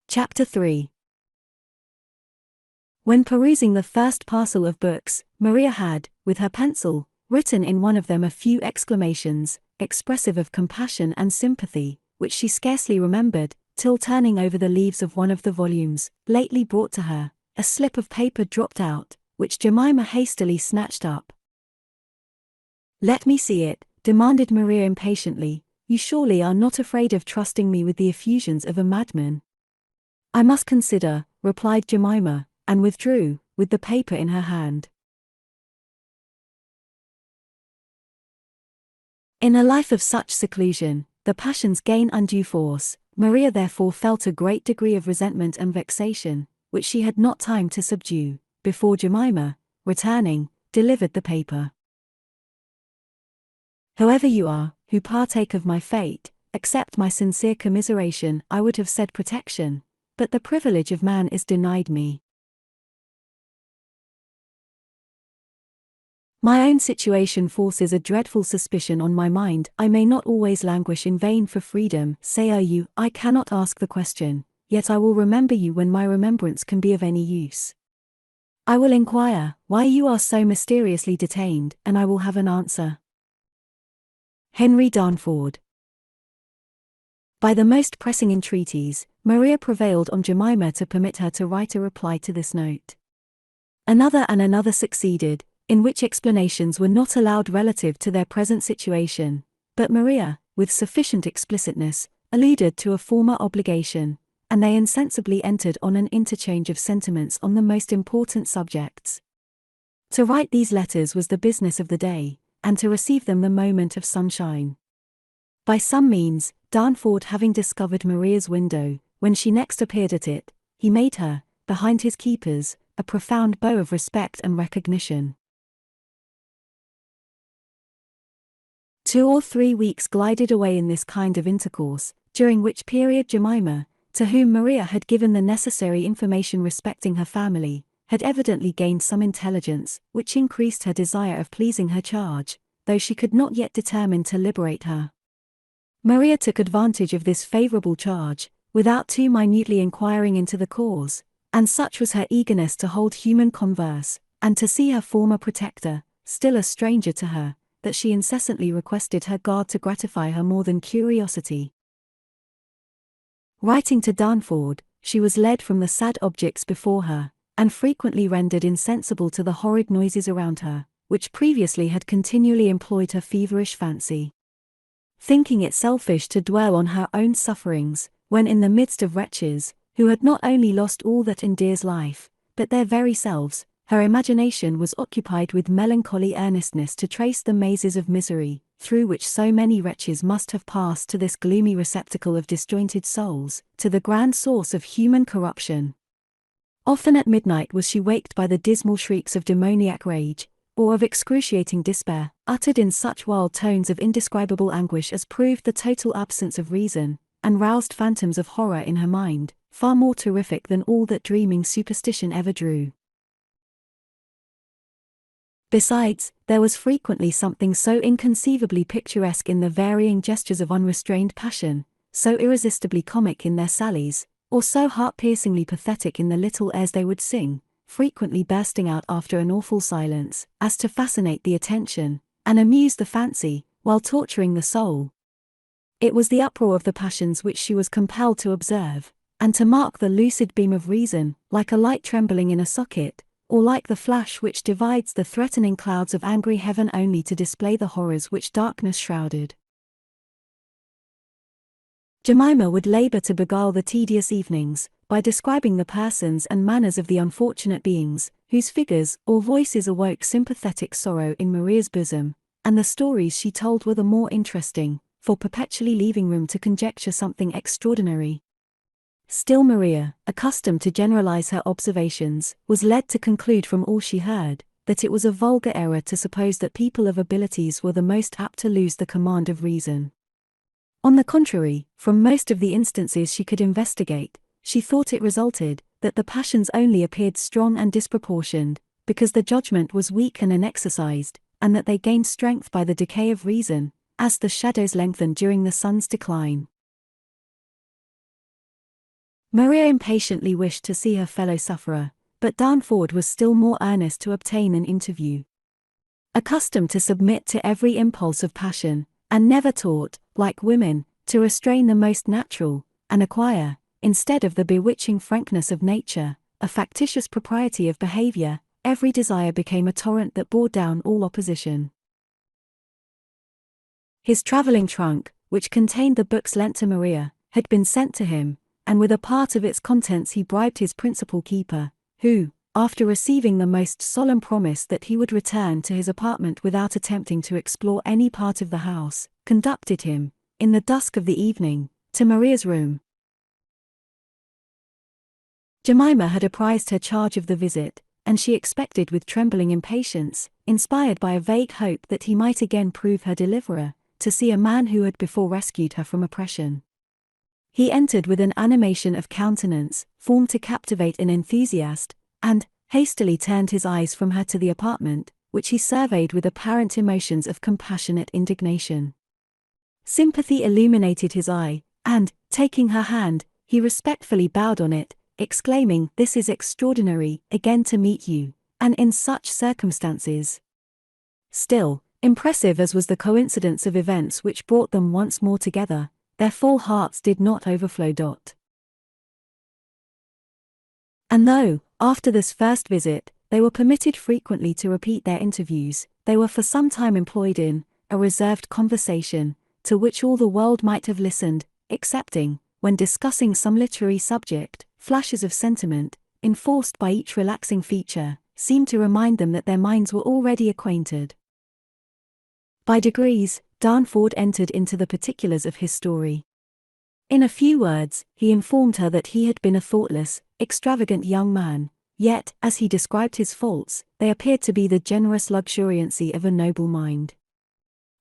Chapter 3. When perusing the first parcel of books, Maria had, with her pencil, written in one of them a few exclamations, expressive of compassion and sympathy, which she scarcely remembered, till turning over the leaves of one of the volumes, lately brought to her, a slip of paper dropped out, which Jemima hastily snatched up. "Let me see it," demanded Maria impatiently. "You surely are not afraid of trusting me with the effusions of a madman?" "I must consider," replied Jemima, and withdrew, with the paper in her hand. In a life of such seclusion, the passions gain undue force. Maria therefore felt a great degree of resentment and vexation, which she had not time to subdue, before Jemima, returning, delivered the paper. "Whoever you are, who partake of my fate, accept my sincere commiseration," I would have said protection, but the privilege of man is denied me. My own situation forces a dreadful suspicion on my mind. I may not always languish in vain for freedom. Say are you, I cannot ask the question, yet I will remember you when my remembrance can be of any use. I will inquire why you are so mysteriously detained, and I will have an answer. Henry Darnford. By the most pressing entreaties, Maria prevailed on Jemima to permit her to write a reply to this note. Another and another succeeded, in which explanations were not allowed relative to their present situation, but Maria, with sufficient explicitness, alluded to a former obligation, and they insensibly entered on an interchange of sentiments on the most important subjects. To write these letters was the business of the day, and to receive them the moment of sunshine. By some means, Darnford having discovered Maria's window, when she next appeared at it, he made her, behind his keepers, a profound bow of respect and recognition. 2 or 3 weeks glided away in this kind of intercourse, during which period Jemima, to whom Maria had given the necessary information respecting her family, had evidently gained some intelligence, which increased her desire of pleasing her charge, though she could not yet determine to liberate her. Maria took advantage of this favourable charge, without too minutely inquiring into the cause, and such was her eagerness to hold human converse, and to see her former protector, still a stranger to her, that she incessantly requested her guard to gratify her more than curiosity. Writing to Darnford, she was led from the sad objects before her, and frequently rendered insensible to the horrid noises around her, which previously had continually employed her feverish fancy. Thinking it selfish to dwell on her own sufferings, when in the midst of wretches, who had not only lost all that endears life, but their very selves, her imagination was occupied with melancholy earnestness to trace the mazes of misery, through which so many wretches must have passed to this gloomy receptacle of disjointed souls, to the grand source of human corruption. Often at midnight was she waked by the dismal shrieks of demoniac rage, or of excruciating despair, uttered in such wild tones of indescribable anguish as proved the total absence of reason, and roused phantoms of horror in her mind, far more terrific than all that dreaming superstition ever drew. Besides, there was frequently something so inconceivably picturesque in the varying gestures of unrestrained passion, so irresistibly comic in their sallies, or so heart-piercingly pathetic in the little airs they would sing, frequently bursting out after an awful silence, as to fascinate the attention, and amuse the fancy, while torturing the soul. It was the uproar of the passions which she was compelled to observe, and to mark the lucid beam of reason, like a light trembling in a socket, or like the flash which divides the threatening clouds of angry heaven only to display the horrors which darkness shrouded. Jemima would labour to beguile the tedious evenings, by describing the persons and manners of the unfortunate beings, whose figures or voices awoke sympathetic sorrow in Maria's bosom, and the stories she told were the more interesting, for perpetually leaving room to conjecture something extraordinary. Still Maria, accustomed to generalize her observations, was led to conclude from all she heard, that it was a vulgar error to suppose that people of abilities were the most apt to lose the command of reason. On the contrary, from most of the instances she could investigate, she thought it resulted, that the passions only appeared strong and disproportioned, because the judgment was weak and unexercised, and that they gained strength by the decay of reason, as the shadows lengthen during the sun's decline. Maria impatiently wished to see her fellow-sufferer, but Darnford was still more earnest to obtain an interview. Accustomed to submit to every impulse of passion, and never taught, like women, to restrain the most natural, and acquire, instead of the bewitching frankness of nature, a factitious propriety of behavior, every desire became a torrent that bore down all opposition. His travelling trunk, which contained the books lent to Maria, had been sent to him, and with a part of its contents he bribed his principal keeper, who, after receiving the most solemn promise that he would return to his apartment without attempting to explore any part of the house, conducted him, in the dusk of the evening, to Maria's room. Jemima had apprised her charge of the visit, and she expected with trembling impatience, inspired by a vague hope that he might again prove her deliverer, to see a man who had before rescued her from oppression. He entered with an animation of countenance, formed to captivate an enthusiast, and hastily turned his eyes from her to the apartment, which he surveyed with apparent emotions of compassionate indignation. Sympathy illuminated his eye, and, taking her hand, he respectfully bowed on it, exclaiming, "This is extraordinary, again to meet you, and in such circumstances." Still, impressive as was the coincidence of events which brought them once more together, their full hearts did not overflow. And though, after this first visit, they were permitted frequently to repeat their interviews, they were for some time employed in a reserved conversation, to which all the world might have listened, excepting, when discussing some literary subject, flashes of sentiment, enforced by each relaxing feature, seemed to remind them that their minds were already acquainted. By degrees, Darnford entered into the particulars of his story. In a few words, he informed her that he had been a thoughtless, extravagant young man, yet, as he described his faults, they appeared to be the generous luxuriancy of a noble mind.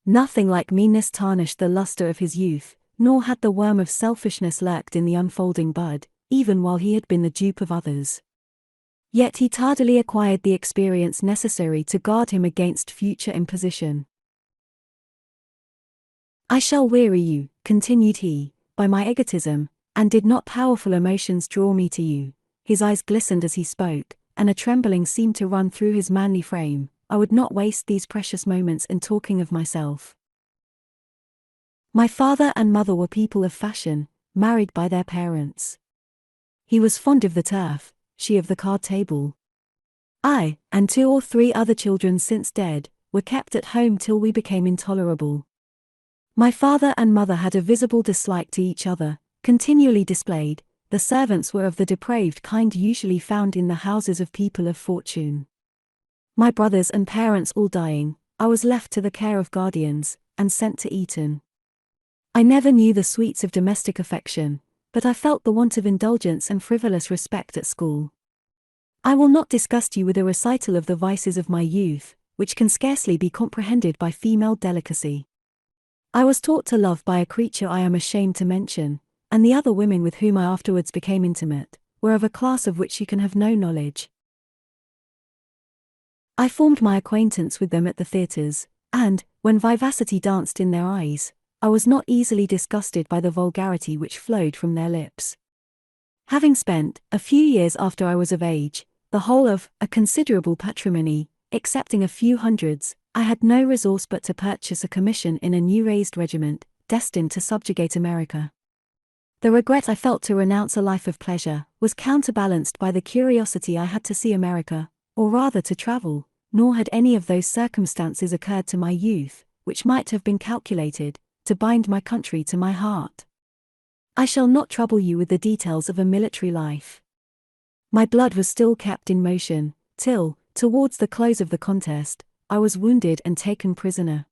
Nothing like meanness tarnished the luster of his youth, nor had the worm of selfishness lurked in the unfolding bud, even while he had been the dupe of others. Yet he tardily acquired the experience necessary to guard him against future imposition. "I shall weary you," continued he, "by my egotism, and did not powerful emotions draw me to you." His eyes glistened as he spoke, and a trembling seemed to run through his manly frame. "I would not waste these precious moments in talking of myself. My father and mother were people of fashion, married by their parents. He was fond of the turf, she of the card table. I, and 2 or 3 other children since dead, were kept at home till we became intolerable. My father and mother had a visible dislike to each other, continually displayed. The servants were of the depraved kind usually found in the houses of people of fortune. My brothers and parents all dying, I was left to the care of guardians, and sent to Eton. I never knew the sweets of domestic affection, but I felt the want of indulgence and frivolous respect at school. I will not disgust you with a recital of the vices of my youth, which can scarcely be comprehended by female delicacy. I was taught to love by a creature I am ashamed to mention, and the other women with whom I afterwards became intimate, were of a class of which you can have no knowledge. I formed my acquaintance with them at the theatres, and, when vivacity danced in their eyes, I was not easily disgusted by the vulgarity which flowed from their lips. Having spent, a few years after I was of age, the whole of a considerable patrimony, excepting a few hundreds, I had no resource but to purchase a commission in a new raised regiment, destined to subjugate America. The regret I felt to renounce a life of pleasure was counterbalanced by the curiosity I had to see America, or rather to travel, nor had any of those circumstances occurred to my youth, which might have been calculated to bind my country to my heart. I shall not trouble you with the details of a military life. My blood was still kept in motion, till, towards the close of the contest, I was wounded and taken prisoner.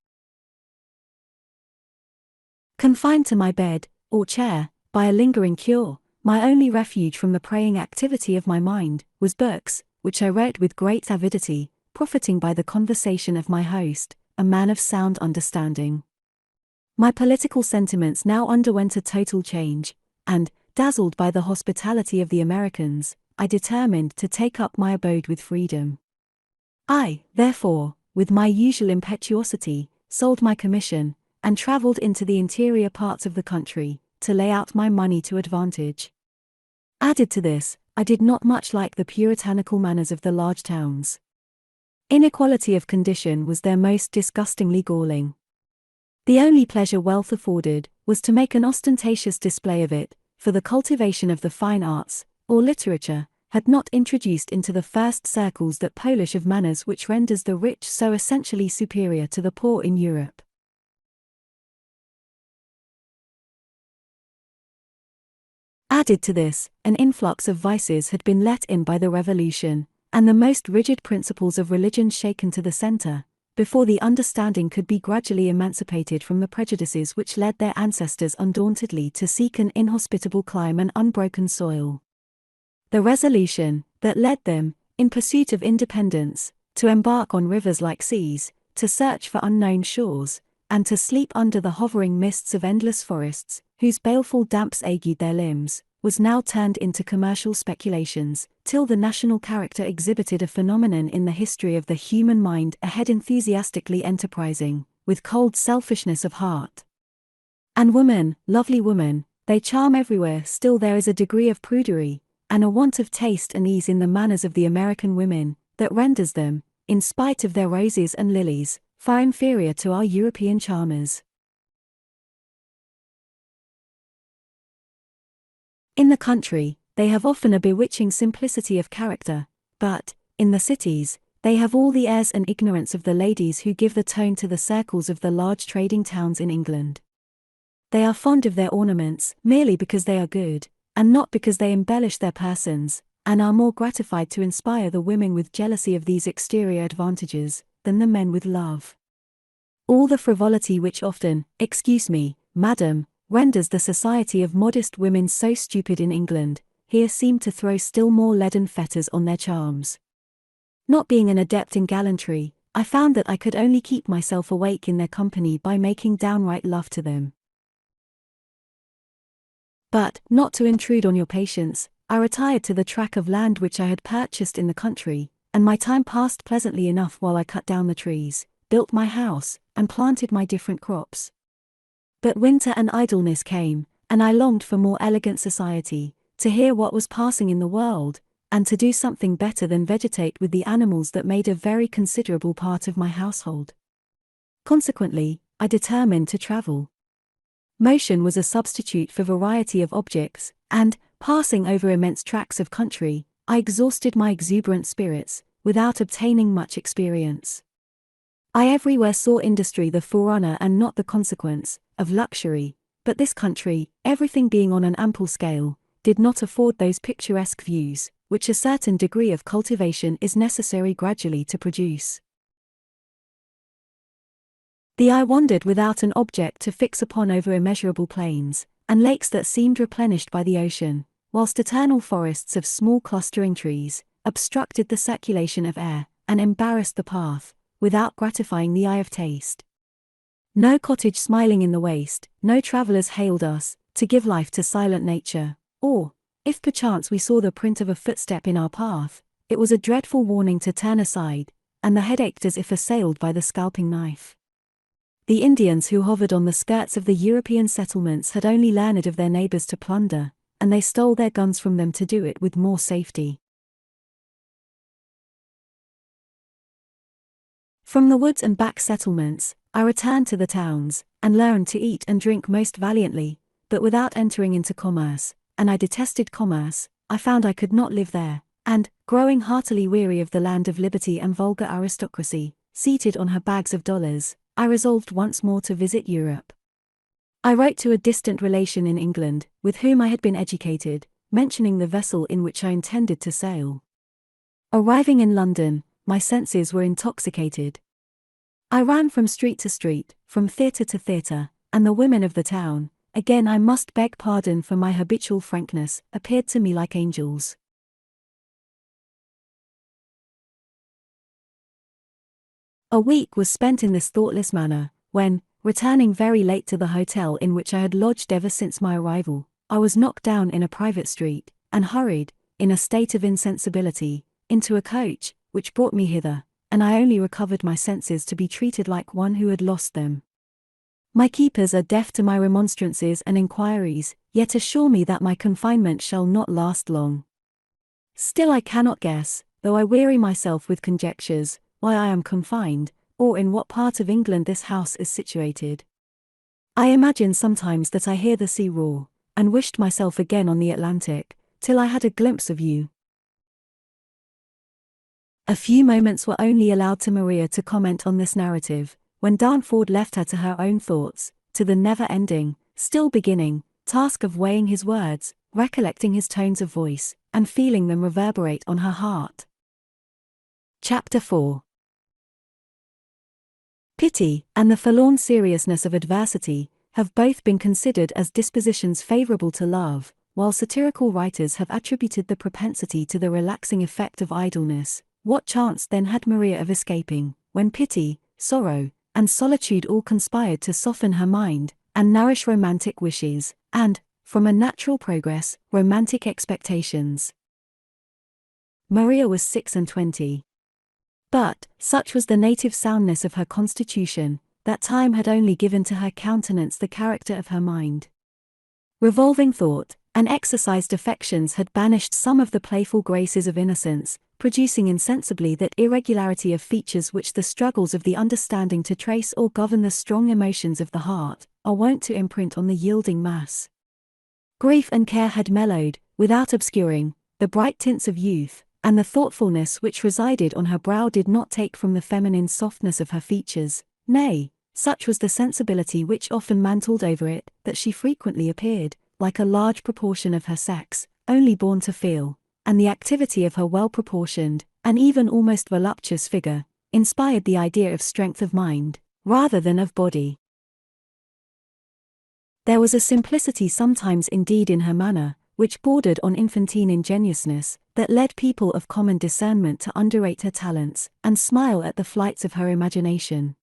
Confined to my bed, or chair, by a lingering cure, my only refuge from the preying activity of my mind was books, which I read with great avidity, profiting by the conversation of my host, a man of sound understanding. My political sentiments now underwent a total change, and, dazzled by the hospitality of the Americans, I determined to take up my abode with freedom. I, therefore, with my usual impetuosity, sold my commission, and travelled into the interior parts of the country, to lay out my money to advantage. Added to this, I did not much like the puritanical manners of the large towns. Inequality of condition was their most disgustingly galling. The only pleasure wealth afforded was to make an ostentatious display of it, for the cultivation of the fine arts, or literature, had not introduced into the first circles that polish of manners which renders the rich so essentially superior to the poor in Europe. Added to this, an influx of vices had been let in by the Revolution, and the most rigid principles of religion shaken to the center, before the understanding could be gradually emancipated from the prejudices which led their ancestors undauntedly to seek an inhospitable clime and unbroken soil. The resolution that led them, in pursuit of independence, to embark on rivers like seas, to search for unknown shores, and to sleep under the hovering mists of endless forests, whose baleful damps agued their limbs, was now turned into commercial speculations, till the national character exhibited a phenomenon in the history of the human mind, a head enthusiastically enterprising, with cold selfishness of heart. And woman, lovely woman, they charm everywhere. Still there is a degree of prudery, and a want of taste and ease in the manners of the American women, that renders them, in spite of their roses and lilies, far inferior to our European charmers. In the country, they have often a bewitching simplicity of character, but, in the cities, they have all the airs and ignorance of the ladies who give the tone to the circles of the large trading towns in England. They are fond of their ornaments merely because they are good, and not because they embellish their persons, and are more gratified to inspire the women with jealousy of these exterior advantages, than the men with love. All the frivolity which often, excuse me, madam, renders the society of modest women so stupid in England, here seemed to throw still more leaden fetters on their charms. Not being an adept in gallantry, I found that I could only keep myself awake in their company by making downright love to them. But, not to intrude on your patience, I retired to the tract of land which I had purchased in the country, and my time passed pleasantly enough while I cut down the trees, built my house, and planted my different crops. But winter and idleness came, and I longed for more elegant society, to hear what was passing in the world, and to do something better than vegetate with the animals that made a very considerable part of my household. Consequently, I determined to travel. Motion was a substitute for variety of objects, and, passing over immense tracts of country, I exhausted my exuberant spirits, without obtaining much experience. I everywhere saw industry the forerunner and not the consequence, of luxury, but this country, everything being on an ample scale, did not afford those picturesque views, which a certain degree of cultivation is necessary gradually to produce. The eye wandered without an object to fix upon over immeasurable plains, and lakes that seemed replenished by the ocean, whilst eternal forests of small clustering trees obstructed the circulation of air, and embarrassed the path, without gratifying the eye of taste. No cottage smiling in the waste, no travellers hailed us, to give life to silent nature, or, if perchance we saw the print of a footstep in our path, it was a dreadful warning to turn aside, and the head ached as if assailed by the scalping knife. The Indians who hovered on the skirts of the European settlements had only learned of their neighbors to plunder, and they stole their guns from them to do it with more safety. From the woods and back settlements, I returned to the towns, and learned to eat and drink most valiantly, but without entering into commerce, and I detested commerce. I found I could not live there, and, growing heartily weary of the land of liberty and vulgar aristocracy, seated on her bags of dollars, I resolved once more to visit Europe. I wrote to a distant relation in England, with whom I had been educated, mentioning the vessel in which I intended to sail. Arriving in London, my senses were intoxicated. I ran from street to street, from theatre to theatre, and the women of the town, again I must beg pardon for my habitual frankness, appeared to me like angels. A week was spent in this thoughtless manner, when, returning very late to the hotel in which I had lodged ever since my arrival, I was knocked down in a private street, and hurried, in a state of insensibility, into a coach, which brought me hither, and I only recovered my senses to be treated like one who had lost them. My keepers are deaf to my remonstrances and inquiries, yet assure me that my confinement shall not last long. Still I cannot guess, though I weary myself with conjectures, why I am confined, or in what part of England this house is situated. I imagine sometimes that I hear the sea roar, and wished myself again on the Atlantic, till I had a glimpse of you. A few moments were only allowed to Maria to comment on this narrative, when Darnford left her to her own thoughts, to the never-ending, still beginning, task of weighing his words, recollecting his tones of voice, and feeling them reverberate on her heart. Chapter 4. Pity and the forlorn seriousness of adversity have both been considered as dispositions favorable to love, while satirical writers have attributed the propensity to the relaxing effect of idleness. What chance then had Maria of escaping, when pity, sorrow, and solitude all conspired to soften her mind, and nourish romantic wishes, and, from a natural progress, romantic expectations? Maria was 26. But, such was the native soundness of her constitution, that time had only given to her countenance the character of her mind. Revolving thought, and exercised affections had banished some of the playful graces of innocence, producing insensibly that irregularity of features which the struggles of the understanding to trace or govern the strong emotions of the heart are wont to imprint on the yielding mass. Grief and care had mellowed, without obscuring, the bright tints of youth, and the thoughtfulness which resided on her brow did not take from the feminine softness of her features. Nay, such was the sensibility which often mantled over it, that she frequently appeared, like a large proportion of her sex, only born to feel, and the activity of her well-proportioned, and even almost voluptuous figure, inspired the idea of strength of mind, rather than of body. There was a simplicity sometimes indeed in her manner, which bordered on infantine ingenuousness, that led people of common discernment to underrate her talents, and smile at the flights of her imagination.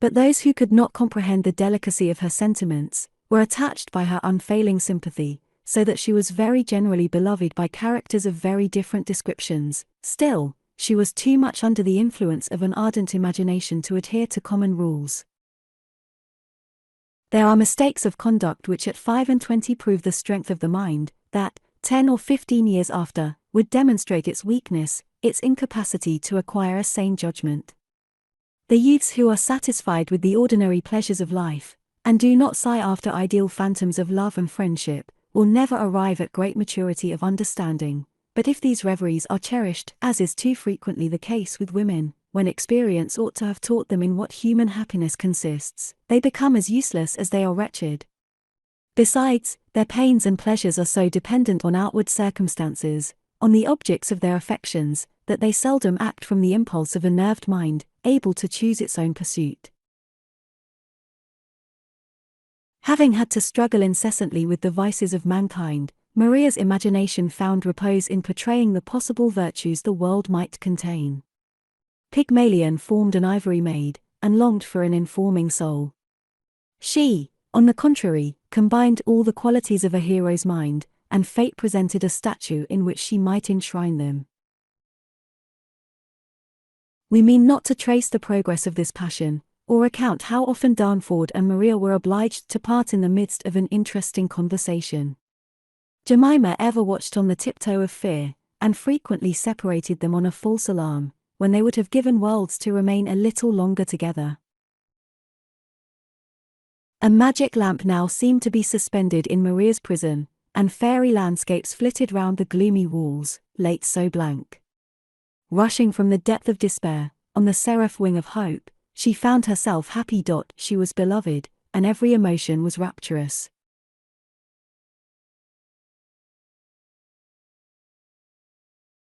But those who could not comprehend the delicacy of her sentiments, were attached by her unfailing sympathy, so that she was very generally beloved by characters of very different descriptions. Still, she was too much under the influence of an ardent imagination to adhere to common rules. There are mistakes of conduct which at 25 prove the strength of the mind, that, 10 or 15 years after, would demonstrate its weakness, its incapacity to acquire a sane judgment. The youths who are satisfied with the ordinary pleasures of life, and do not sigh after ideal phantoms of love and friendship, will never arrive at great maturity of understanding. But if these reveries are cherished, as is too frequently the case with women, when experience ought to have taught them in what human happiness consists, they become as useless as they are wretched. Besides, their pains and pleasures are so dependent on outward circumstances, on the objects of their affections, that they seldom act from the impulse of a nerved mind, able to choose its own pursuit. Having had to struggle incessantly with the vices of mankind, Maria's imagination found repose in portraying the possible virtues the world might contain. Pygmalion formed an ivory maid, and longed for an informing soul. She, on the contrary, combined all the qualities of a hero's mind, and fate presented a statue in which she might enshrine them. We mean not to trace the progress of this passion, or account how often Darnford and Maria were obliged to part in the midst of an interesting conversation. Jemima ever watched on the tiptoe of fear, and frequently separated them on a false alarm, when they would have given worlds to remain a little longer together. A magic lamp now seemed to be suspended in Maria's prison, and fairy landscapes flitted round the gloomy walls, late so blank. Rushing from the depth of despair, on the seraph wing of hope, she found herself happy. She was beloved, and every emotion was rapturous.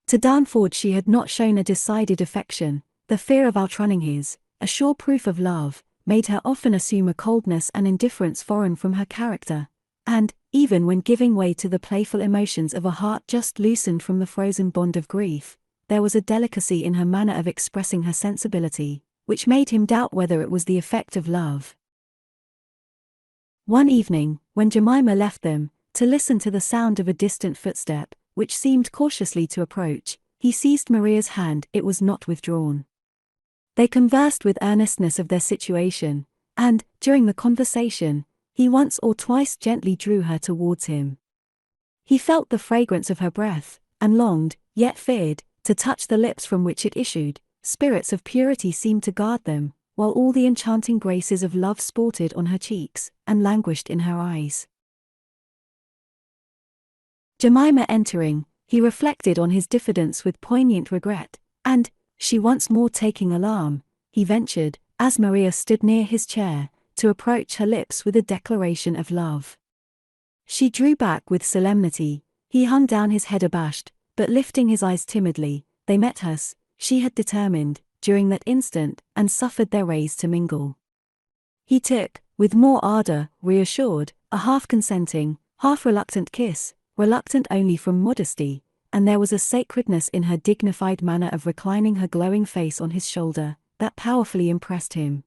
To Darnford she had not shown a decided affection. The fear of outrunning his, a sure proof of love, made her often assume a coldness and indifference foreign from her character, and, even when giving way to the playful emotions of a heart just loosened from the frozen bond of grief, there was a delicacy in her manner of expressing her sensibility, which made him doubt whether it was the effect of love. One evening, when Jemima left them, to listen to the sound of a distant footstep, which seemed cautiously to approach, he seized Maria's hand. It was not withdrawn. They conversed with earnestness of their situation, and, during the conversation, he once or twice gently drew her towards him. He felt the fragrance of her breath, and longed, yet feared, to touch the lips from which it issued. Spirits of purity seemed to guard them, while all the enchanting graces of love sported on her cheeks, and languished in her eyes. Jemima entering, he reflected on his diffidence with poignant regret, and, she once more taking alarm, he ventured, as Maria stood near his chair, to approach her lips with a declaration of love. She drew back with solemnity. He hung down his head abashed, but lifting his eyes timidly, they met hers. she had determined, during that instant, and suffered their rays to mingle. He took, with more ardor, reassured, a half-consenting, half-reluctant kiss, reluctant only from modesty, and there was a sacredness in her dignified manner of reclining her glowing face on his shoulder, that powerfully impressed him.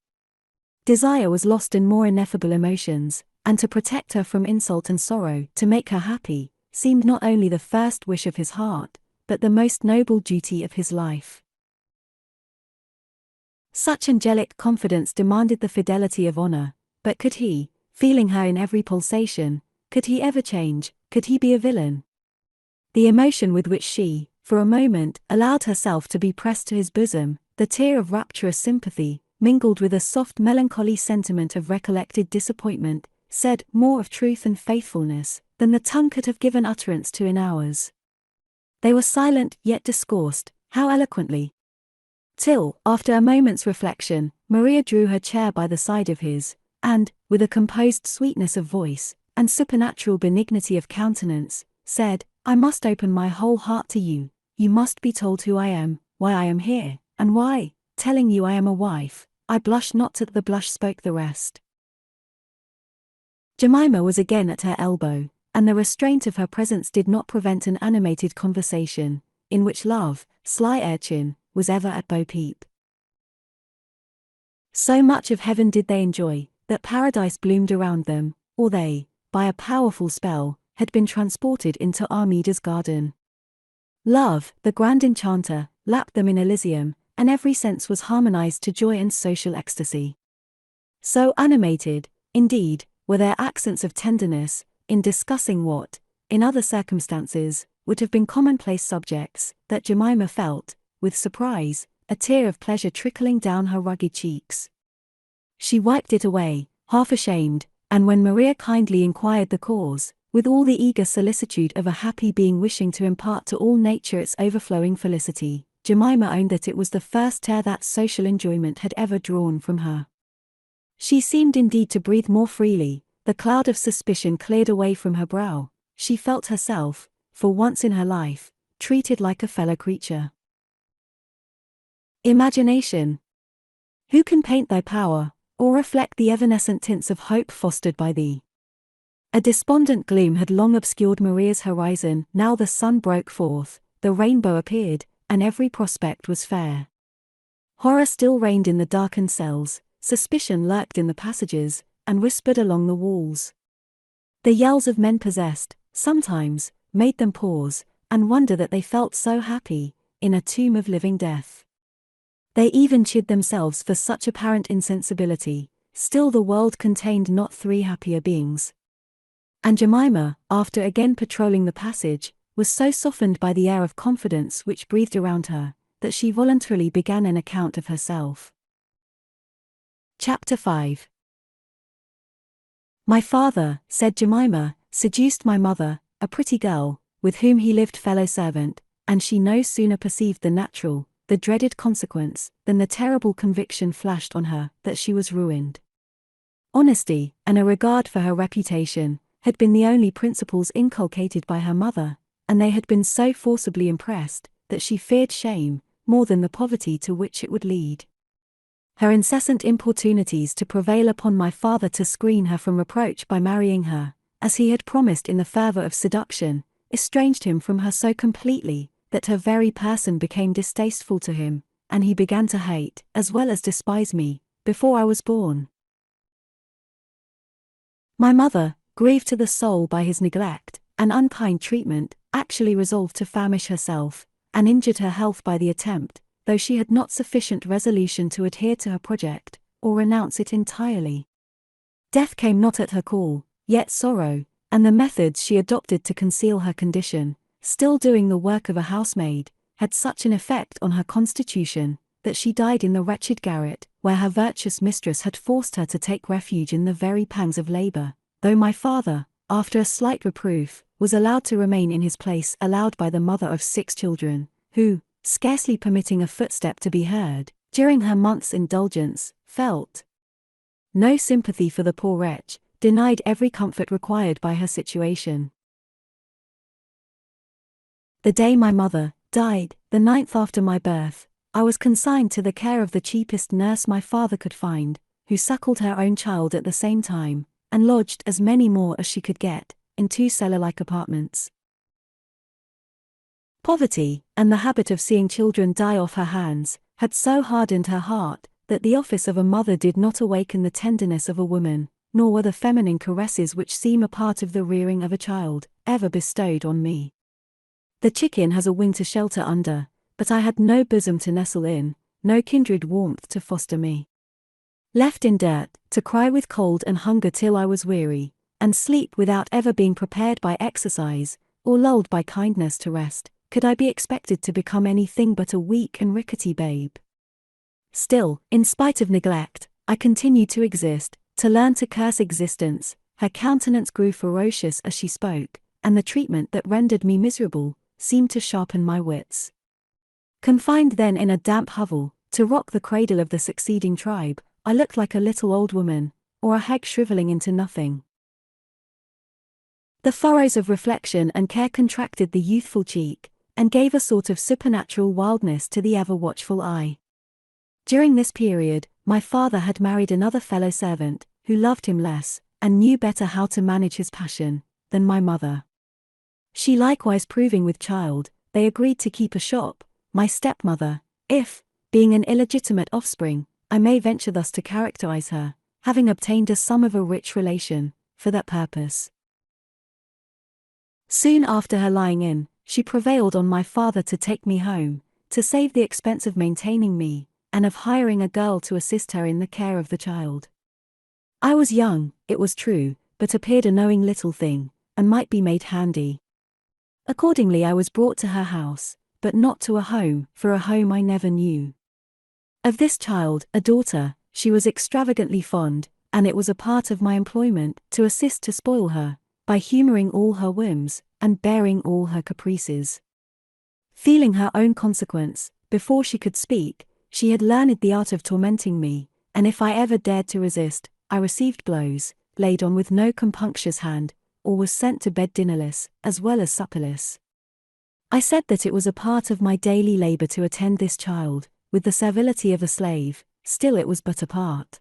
Desire was lost in more ineffable emotions, and to protect her from insult and sorrow, to make her happy, seemed not only the first wish of his heart, but the most noble duty of his life. Such angelic confidence demanded the fidelity of honor, but could he, feeling her in every pulsation, could he ever change, could he be a villain? The emotion with which she, for a moment, allowed herself to be pressed to his bosom, the tear of rapturous sympathy, mingled with a soft melancholy sentiment of recollected disappointment, said more of truth and faithfulness than the tongue could have given utterance to in hours. They were silent, yet discoursed, how eloquently! Till, after a moment's reflection, Maria drew her chair by the side of his, and, with a composed sweetness of voice, and supernatural benignity of countenance, said, "I must open my whole heart to you. You must be told who I am, why I am here, and why, telling you I am a wife, I blush not that the blush spoke the rest." Jemima was again at her elbow, and the restraint of her presence did not prevent an animated conversation, in which love, sly urchin, was ever at bo-peep. So much of heaven did they enjoy, that paradise bloomed around them, or they, by a powerful spell, had been transported into Armida's garden. Love, the grand enchanter, lapped them in Elysium, and every sense was harmonized to joy and social ecstasy. So animated, indeed, were their accents of tenderness, in discussing what, in other circumstances, would have been commonplace subjects, that Jemima felt, with surprise, a tear of pleasure trickling down her rugged cheeks. She wiped it away, half ashamed, and when Maria kindly inquired the cause, with all the eager solicitude of a happy being wishing to impart to all nature its overflowing felicity, Jemima owned that it was the first tear that social enjoyment had ever drawn from her. She seemed indeed to breathe more freely, the cloud of suspicion cleared away from her brow, she felt herself, for once in her life, treated like a fellow creature. Imagination. Who can paint thy power, or reflect the evanescent tints of hope fostered by thee? A despondent gloom had long obscured Maria's horizon, now the sun broke forth, the rainbow appeared, and every prospect was fair. Horror still reigned in the darkened cells, suspicion lurked in the passages, and whispered along the walls. The yells of men possessed, sometimes, made them pause, and wonder that they felt so happy, in a tomb of living death. They even chid themselves for such apparent insensibility, still the world contained not three happier beings. And Jemima, after again patrolling the passage, was so softened by the air of confidence which breathed around her, that she voluntarily began an account of herself. Chapter 5. My father, said Jemima, seduced my mother, a pretty girl, with whom he lived fellow-servant, and she no sooner perceived the natural, the dreaded consequence, than the terrible conviction flashed on her that she was ruined. Honesty, and a regard for her reputation, had been the only principles inculcated by her mother, and they had been so forcibly impressed, that she feared shame, more than the poverty to which it would lead. Her incessant importunities to prevail upon my father to screen her from reproach by marrying her, as he had promised in the fervour of seduction, estranged him from her so completely, that her very person became distasteful to him, and he began to hate, as well as despise me, before I was born. My mother, grieved to the soul by his neglect, and unkind treatment, actually resolved to famish herself, and injured her health by the attempt, though she had not sufficient resolution to adhere to her project, or renounce it entirely. Death came not at her call, yet sorrow, and the methods she adopted to conceal her condition, still doing the work of a housemaid, had such an effect on her constitution, that she died in the wretched garret, where her virtuous mistress had forced her to take refuge in the very pangs of labour, though my father, after a slight reproof, was allowed to remain in his place allowed by the mother of 6 children, who, scarcely permitting a footstep to be heard, during her month's indulgence, felt no sympathy for the poor wretch, denied every comfort required by her situation. The day my mother died, the 9th after my birth, I was consigned to the care of the cheapest nurse my father could find, who suckled her own child at the same time, and lodged as many more as she could get, in 2 cellar-like apartments. Poverty, and the habit of seeing children die off her hands, had so hardened her heart, that the office of a mother did not awaken the tenderness of a woman, nor were the feminine caresses which seem a part of the rearing of a child, ever bestowed on me. The chicken has a wing to shelter under, but I had no bosom to nestle in, no kindred warmth to foster me. Left in dirt, to cry with cold and hunger till I was weary, and sleep without ever being prepared by exercise, or lulled by kindness to rest, could I be expected to become anything but a weak and rickety babe? Still, in spite of neglect, I continued to exist, to learn to curse existence. Her countenance grew ferocious as she spoke, and the treatment that rendered me miserable seemed to sharpen my wits. Confined then in a damp hovel, to rock the cradle of the succeeding tribe, I looked like a little old woman, or a hag shriveling into nothing. The furrows of reflection and care contracted the youthful cheek, and gave a sort of supernatural wildness to the ever-watchful eye. During this period, my father had married another fellow-servant, who loved him less, and knew better how to manage his passion, than my mother. She likewise proving with child, they agreed to keep a shop, my stepmother, if, being an illegitimate offspring, I may venture thus to characterize her, having obtained a sum of a rich relation, for that purpose. Soon after her lying in, she prevailed on my father to take me home, to save the expense of maintaining me, and of hiring a girl to assist her in the care of the child. I was young, it was true, but appeared a knowing little thing, and might be made handy. Accordingly I was brought to her house, but not to a home, for a home I never knew. Of this child, a daughter, she was extravagantly fond, and it was a part of my employment to assist to spoil her, by humouring all her whims, and bearing all her caprices. Feeling her own consequence, before she could speak, she had learned the art of tormenting me, and if I ever dared to resist, I received blows, laid on with no compunctious hand, or was sent to bed dinnerless, as well as supperless. I said that it was a part of my daily labour to attend this child, with the servility of a slave, still it was but a part.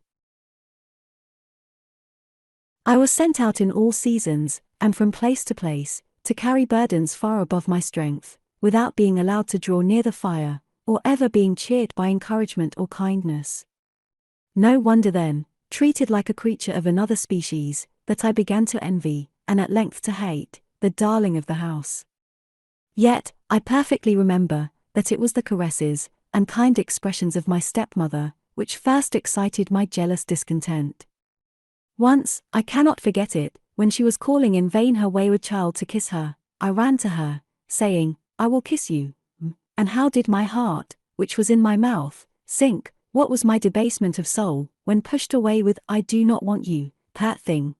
I was sent out in all seasons, and from place to place, to carry burdens far above my strength, without being allowed to draw near the fire, or ever being cheered by encouragement or kindness. No wonder then, treated like a creature of another species, that I began to envy, and at length to hate, the darling of the house. Yet, I perfectly remember, that it was the caresses, and kind expressions of my stepmother, which first excited my jealous discontent. Once, I cannot forget it, when she was calling in vain her wayward child to kiss her, I ran to her, saying, "I will kiss you." And how did my heart, which was in my mouth, sink, what was my debasement of soul, when pushed away with "I do not want you, pert thing."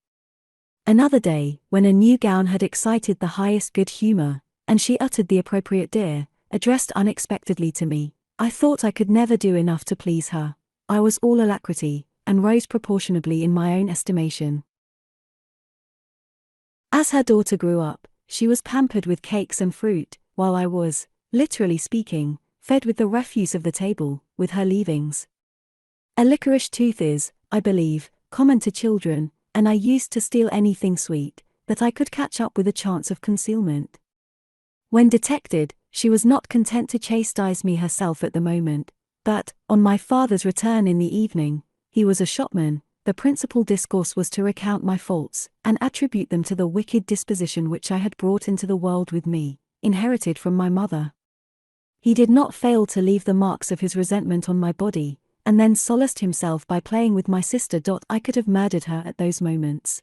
Another day, when a new gown had excited the highest good humour, and she uttered the appropriate "dear," addressed unexpectedly to me, I thought I could never do enough to please her. I was all alacrity, and rose proportionably in my own estimation. As her daughter grew up, she was pampered with cakes and fruit, while I was, literally speaking, fed with the refuse of the table, with her leavings. A liquorish tooth is, I believe, common to children, and I used to steal anything sweet, that I could catch up with a chance of concealment. When detected, she was not content to chastise me herself at the moment, but, on my father's return in the evening, he was a shopman, the principal discourse was to recount my faults, and attribute them to the wicked disposition which I had brought into the world with me, inherited from my mother. He did not fail to leave the marks of his resentment on my body, and then solaced himself by playing with my sister. I could have murdered her at those moments.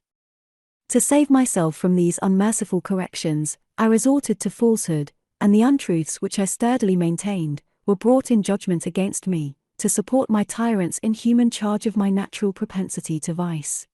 To save myself from these unmerciful corrections, I resorted to falsehood, and the untruths which I sturdily maintained, were brought in judgment against me, to support my tyrant's inhuman charge of my natural propensity to vice.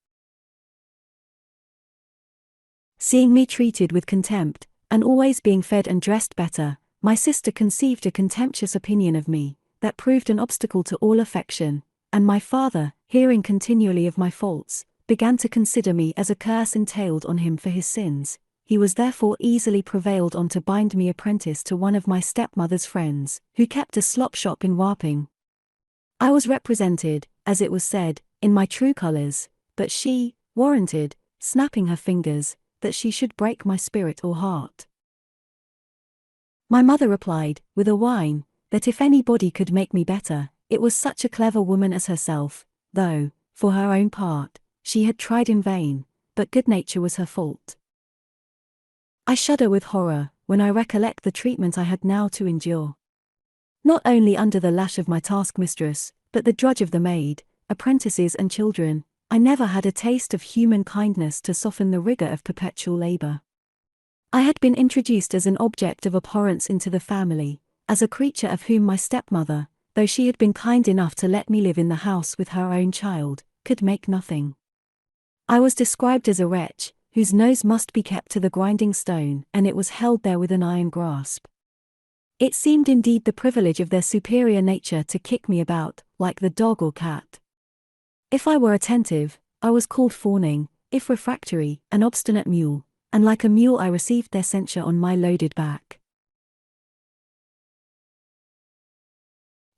Seeing me treated with contempt, and always being fed and dressed better, my sister conceived a contemptuous opinion of me, that proved an obstacle to all affection, and my father, hearing continually of my faults, began to consider me as a curse entailed on him for his sins. he was therefore easily prevailed on to bind me apprentice to one of my stepmother's friends, who kept a slop shop in Wapping. I was represented, as it was said, in my true colours, but she warranted, snapping her fingers, that she should break my spirit or heart. My mother replied, with a whine, that if anybody could make me better, it was such a clever woman as herself, though, for her own part, she had tried in vain, but good nature was her fault. I shudder with horror when I recollect the treatment I had now to endure. Not only under the lash of my taskmistress, but the drudge of the maid, apprentices and children, I never had a taste of human kindness to soften the rigour of perpetual labour. I had been introduced as an object of abhorrence into the family, as a creature of whom my stepmother, though she had been kind enough to let me live in the house with her own child, could make nothing. I was described as a wretch, whose nose must be kept to the grinding stone, and it was held there with an iron grasp. It seemed indeed the privilege of their superior nature to kick me about, like the dog or cat. If I were attentive, I was called fawning; if refractory, an obstinate mule, and like a mule I received their censure on my loaded back.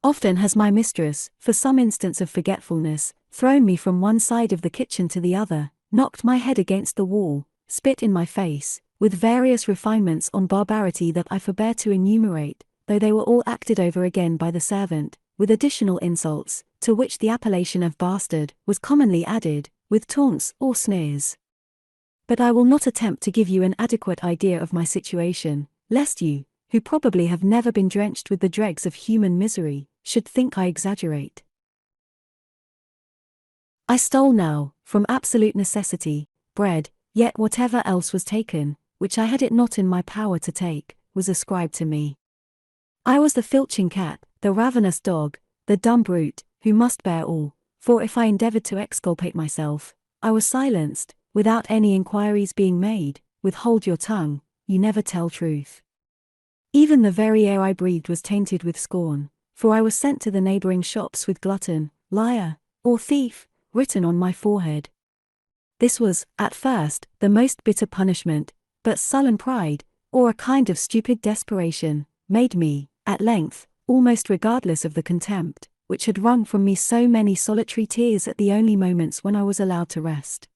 Often has my mistress, for some instance of forgetfulness, thrown me from one side of the kitchen to the other, knocked my head against the wall, spit in my face, with various refinements on barbarity that I forbear to enumerate, though they were all acted over again by the servant, with additional insults, to which the appellation of bastard was commonly added, with taunts or sneers. But I will not attempt to give you an adequate idea of my situation, lest you, who probably have never been drenched with the dregs of human misery, should think I exaggerate. I stole now, from absolute necessity, bread, yet whatever else was taken, which I had it not in my power to take, was ascribed to me. I was the filching cat, the ravenous dog, the dumb brute, who must bear all, for if I endeavoured to exculpate myself, I was silenced, without any inquiries being made, with hold your tongue, you never tell truth. Even the very air I breathed was tainted with scorn, for I was sent to the neighbouring shops with glutton, liar, or thief, written on my forehead. This was, at first, the most bitter punishment, but sullen pride, or a kind of stupid desperation, made me, at length, almost regardless of the contempt, which had wrung from me so many solitary tears at the only moments when I was allowed to rest.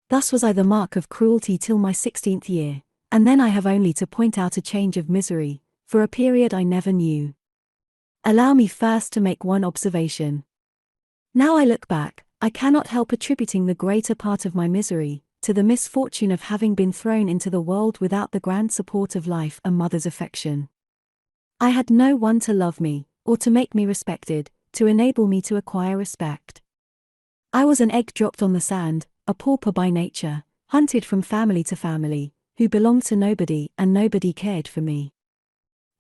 Thus was I the mark of cruelty till my 16th year, and then I have only to point out a change of misery, for a period I never knew. Allow me first to make one observation. Now I look back, I cannot help attributing the greater part of my misery to the misfortune of having been thrown into the world without the grand support of life, a mother's affection. I had no one to love me, or to make me respected, to enable me to acquire respect. I was an egg dropped on the sand, a pauper by nature, hunted from family to family, who belonged to nobody and nobody cared for me.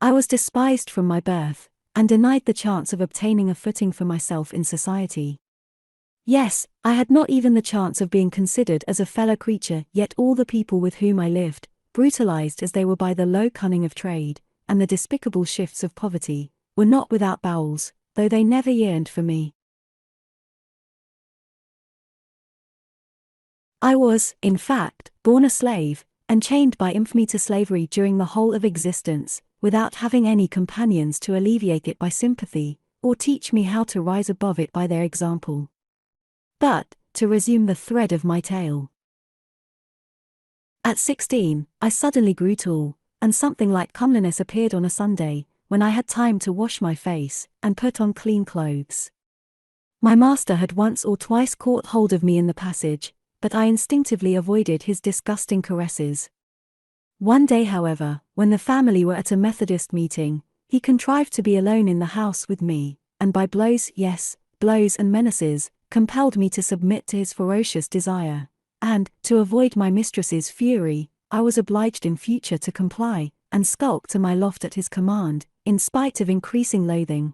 I was despised from my birth, and denied the chance of obtaining a footing for myself in society. Yes, I had not even the chance of being considered as a fellow creature, yet all the people with whom I lived, brutalized as they were by the low cunning of trade, and the despicable shifts of poverty, were not without bowels, though they never yearned for me. I was, in fact, born a slave, and chained by infamy to slavery during the whole of existence, without having any companions to alleviate it by sympathy, or teach me how to rise above it by their example. But, to resume the thread of my tale. At 16, I suddenly grew tall, and something like comeliness appeared on a Sunday, when I had time to wash my face, and put on clean clothes. My master had once or twice caught hold of me in the passage, but I instinctively avoided his disgusting caresses. One day, however, when the family were at a Methodist meeting, he contrived to be alone in the house with me, and by blows, yes, blows and menaces, compelled me to submit to his ferocious desire, and, to avoid my mistress's fury, I was obliged in future to comply, and skulk to my loft at his command, in spite of increasing loathing.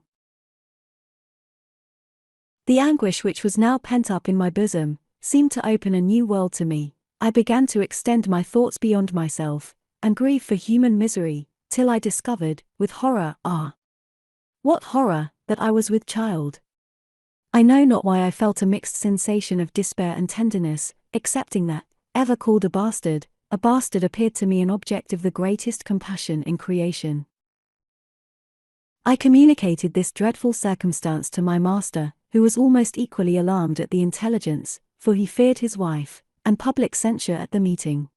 The anguish which was now pent up in my bosom, seemed to open a new world to me. I began to extend my thoughts beyond myself, and grieve for human misery, till I discovered, with horror, what horror, that I was with child. I know not why I felt a mixed sensation of despair and tenderness, excepting that, ever called a bastard appeared to me an object of the greatest compassion in creation. I communicated this dreadful circumstance to my master, who was almost equally alarmed at the intelligence, for he feared his wife, and public censure at the meeting.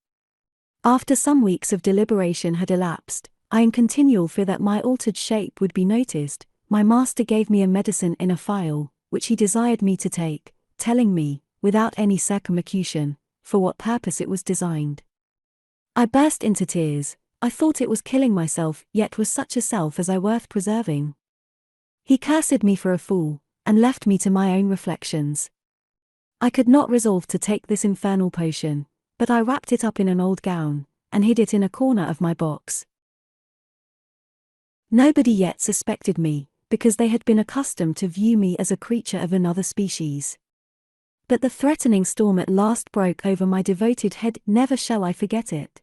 After some weeks of deliberation had elapsed, I in continual fear that my altered shape would be noticed, my master gave me a medicine in a phial, which he desired me to take, telling me, without any circumlocution, for what purpose it was designed. I burst into tears. I thought it was killing myself, yet was such a self as I worth preserving. He cursed me for a fool, and left me to my own reflections. I could not resolve to take this infernal potion, but I wrapped it up in an old gown, and hid it in a corner of my box. Nobody yet suspected me, because they had been accustomed to view me as a creature of another species. But the threatening storm at last broke over my devoted head. Never shall I forget it.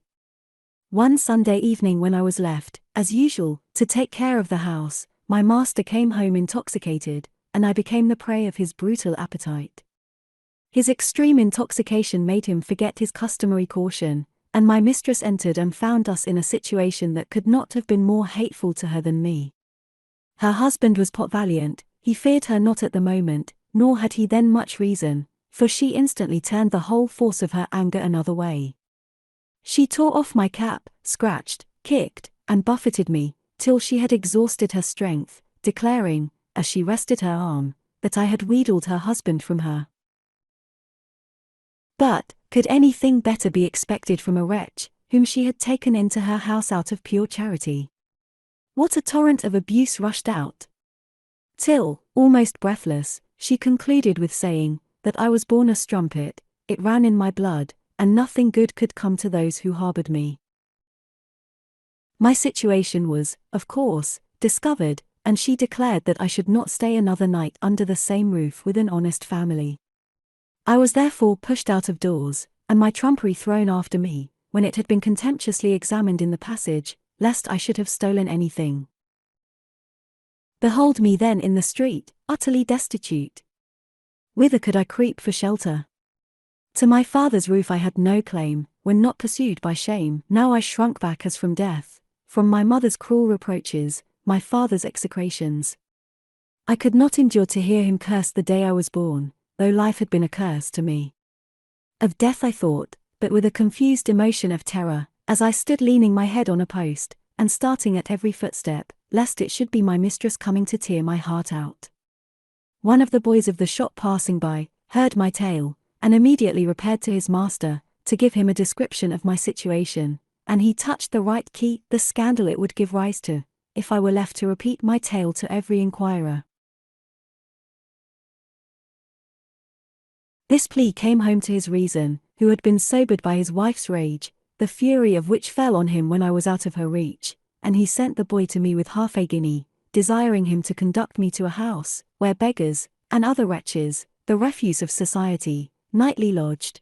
One Sunday evening when I was left, as usual, to take care of the house, my master came home intoxicated, and I became the prey of his brutal appetite. His extreme intoxication made him forget his customary caution, and my mistress entered and found us in a situation that could not have been more hateful to her than me. Her husband was pot valiant, he feared her not at the moment, nor had he then much reason, for she instantly turned the whole force of her anger another way. She tore off my cap, scratched, kicked, and buffeted me, till she had exhausted her strength, declaring, as she rested her arm, that I had wheedled her husband from her. But, could anything better be expected from a wretch, whom she had taken into her house out of pure charity? What a torrent of abuse rushed out! Till, almost breathless, she concluded with saying, that I was born a strumpet, it ran in my blood, and nothing good could come to those who harbored me. My situation was, of course, discovered, and she declared that I should not stay another night under the same roof with an honest family. I was therefore pushed out of doors, and my trumpery thrown after me, when it had been contemptuously examined in the passage, lest I should have stolen anything. Behold me then in the street, utterly destitute. Whither could I creep for shelter? To my father's roof I had no claim, when not pursued by shame. Now I shrunk back as from death, from my mother's cruel reproaches, my father's execrations. I could not endure to hear him curse the day I was born, though life had been a curse to me. Of death I thought, but with a confused emotion of terror, as I stood leaning my head on a post, and starting at every footstep, lest it should be my mistress coming to tear my heart out. One of the boys of the shop passing by, heard my tale, and immediately repaired to his master, to give him a description of my situation, and he touched the right key, the scandal it would give rise to, if I were left to repeat my tale to every inquirer. This plea came home to his reason, who had been sobered by his wife's rage, the fury of which fell on him when I was out of her reach, and he sent the boy to me with half a guinea, desiring him to conduct me to a house, where beggars, and other wretches, the refuse of society, nightly lodged.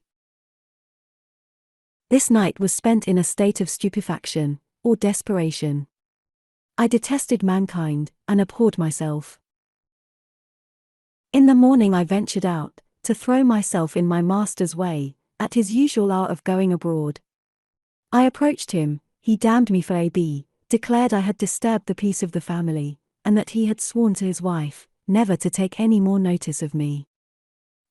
This night was spent in a state of stupefaction, or desperation. I detested mankind, and abhorred myself. In the morning I ventured out, to throw myself in my master's way, at his usual hour of going abroad. I approached him, he damned me for declared I had disturbed the peace of the family, and that he had sworn to his wife, never to take any more notice of me.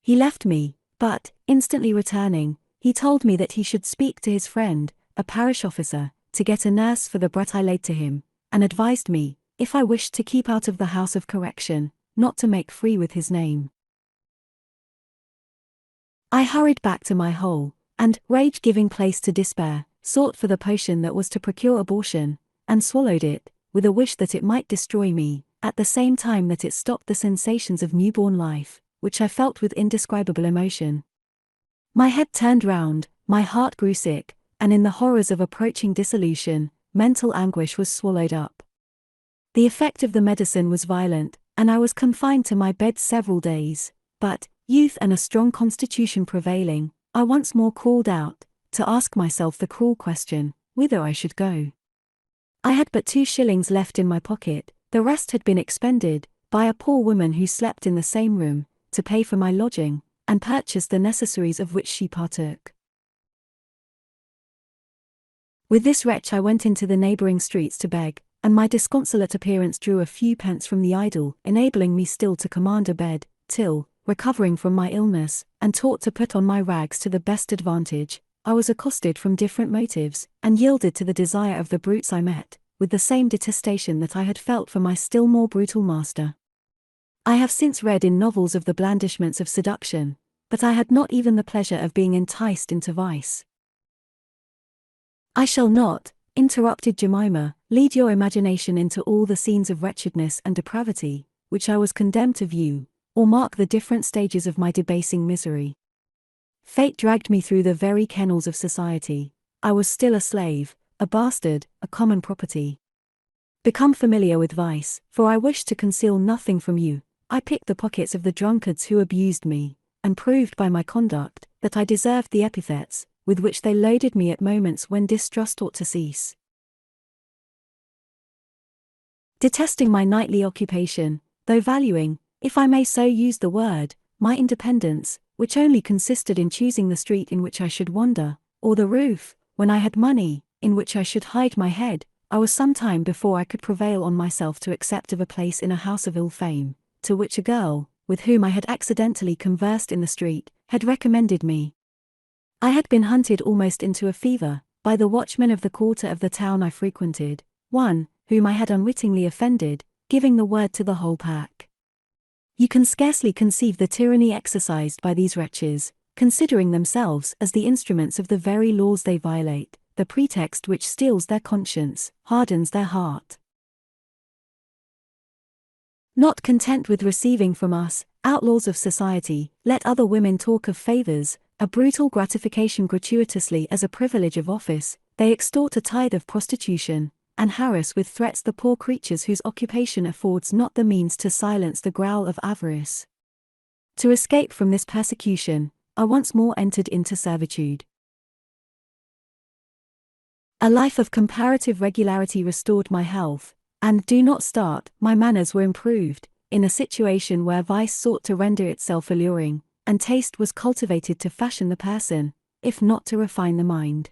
He left me, but, instantly returning, he told me that he should speak to his friend, a parish officer, to get a nurse for the brat I laid to him, and advised me, if I wished to keep out of the house of correction, not to make free with his name. I hurried back to my hole, and, rage giving place to despair, sought for the potion that was to procure abortion, and swallowed it, with a wish that it might destroy me, at the same time that it stopped the sensations of newborn life, which I felt with indescribable emotion. My head turned round, my heart grew sick, and in the horrors of approaching dissolution, mental anguish was swallowed up. The effect of the medicine was violent, and I was confined to my bed several days, but, youth and a strong constitution prevailing, I once more crawled out, to ask myself the cruel question, whither I should go. I had but 2 shillings left in my pocket, the rest had been expended, by a poor woman who slept in the same room, to pay for my lodging, and purchase the necessaries of which she partook. With this wretch I went into the neighbouring streets to beg, and my disconsolate appearance drew a few pence from the idle, enabling me still to command a bed, till, recovering from my illness, and taught to put on my rags to the best advantage, I was accosted from different motives, and yielded to the desire of the brutes I met, with the same detestation that I had felt for my still more brutal master. I have since read in novels of the blandishments of seduction, but I had not even the pleasure of being enticed into vice. I shall not, interrupted Jemima, lead your imagination into all the scenes of wretchedness and depravity, which I was condemned to view, or mark the different stages of my debasing misery. Fate dragged me through the very kennels of society. I was still a slave, a bastard, a common property. Become familiar with vice, for I wished to conceal nothing from you. I picked the pockets of the drunkards who abused me, and proved by my conduct that I deserved the epithets with which they loaded me at moments when distrust ought to cease. Detesting my nightly occupation, though valuing, if I may so use the word, my independence, which only consisted in choosing the street in which I should wander, or the roof, when I had money, in which I should hide my head, I was some time before I could prevail on myself to accept of a place in a house of ill fame, to which a girl, with whom I had accidentally conversed in the street, had recommended me. I had been hunted almost into a fever, by the watchmen of the quarter of the town I frequented, one, whom I had unwittingly offended, giving the word to the whole pack. You can scarcely conceive the tyranny exercised by these wretches, considering themselves as the instruments of the very laws they violate, the pretext which steels their conscience, hardens their heart. Not content with receiving from us, outlaws of society, let other women talk of favors, a brutal gratification gratuitously as a privilege of office, they extort a tithe of prostitution, and harass with threats the poor creatures whose occupation affords not the means to silence the growl of avarice. To escape from this persecution, I once more entered into servitude. A life of comparative regularity restored my health, and do not start, my manners were improved, in a situation where vice sought to render itself alluring, and taste was cultivated to fashion the person, if not to refine the mind.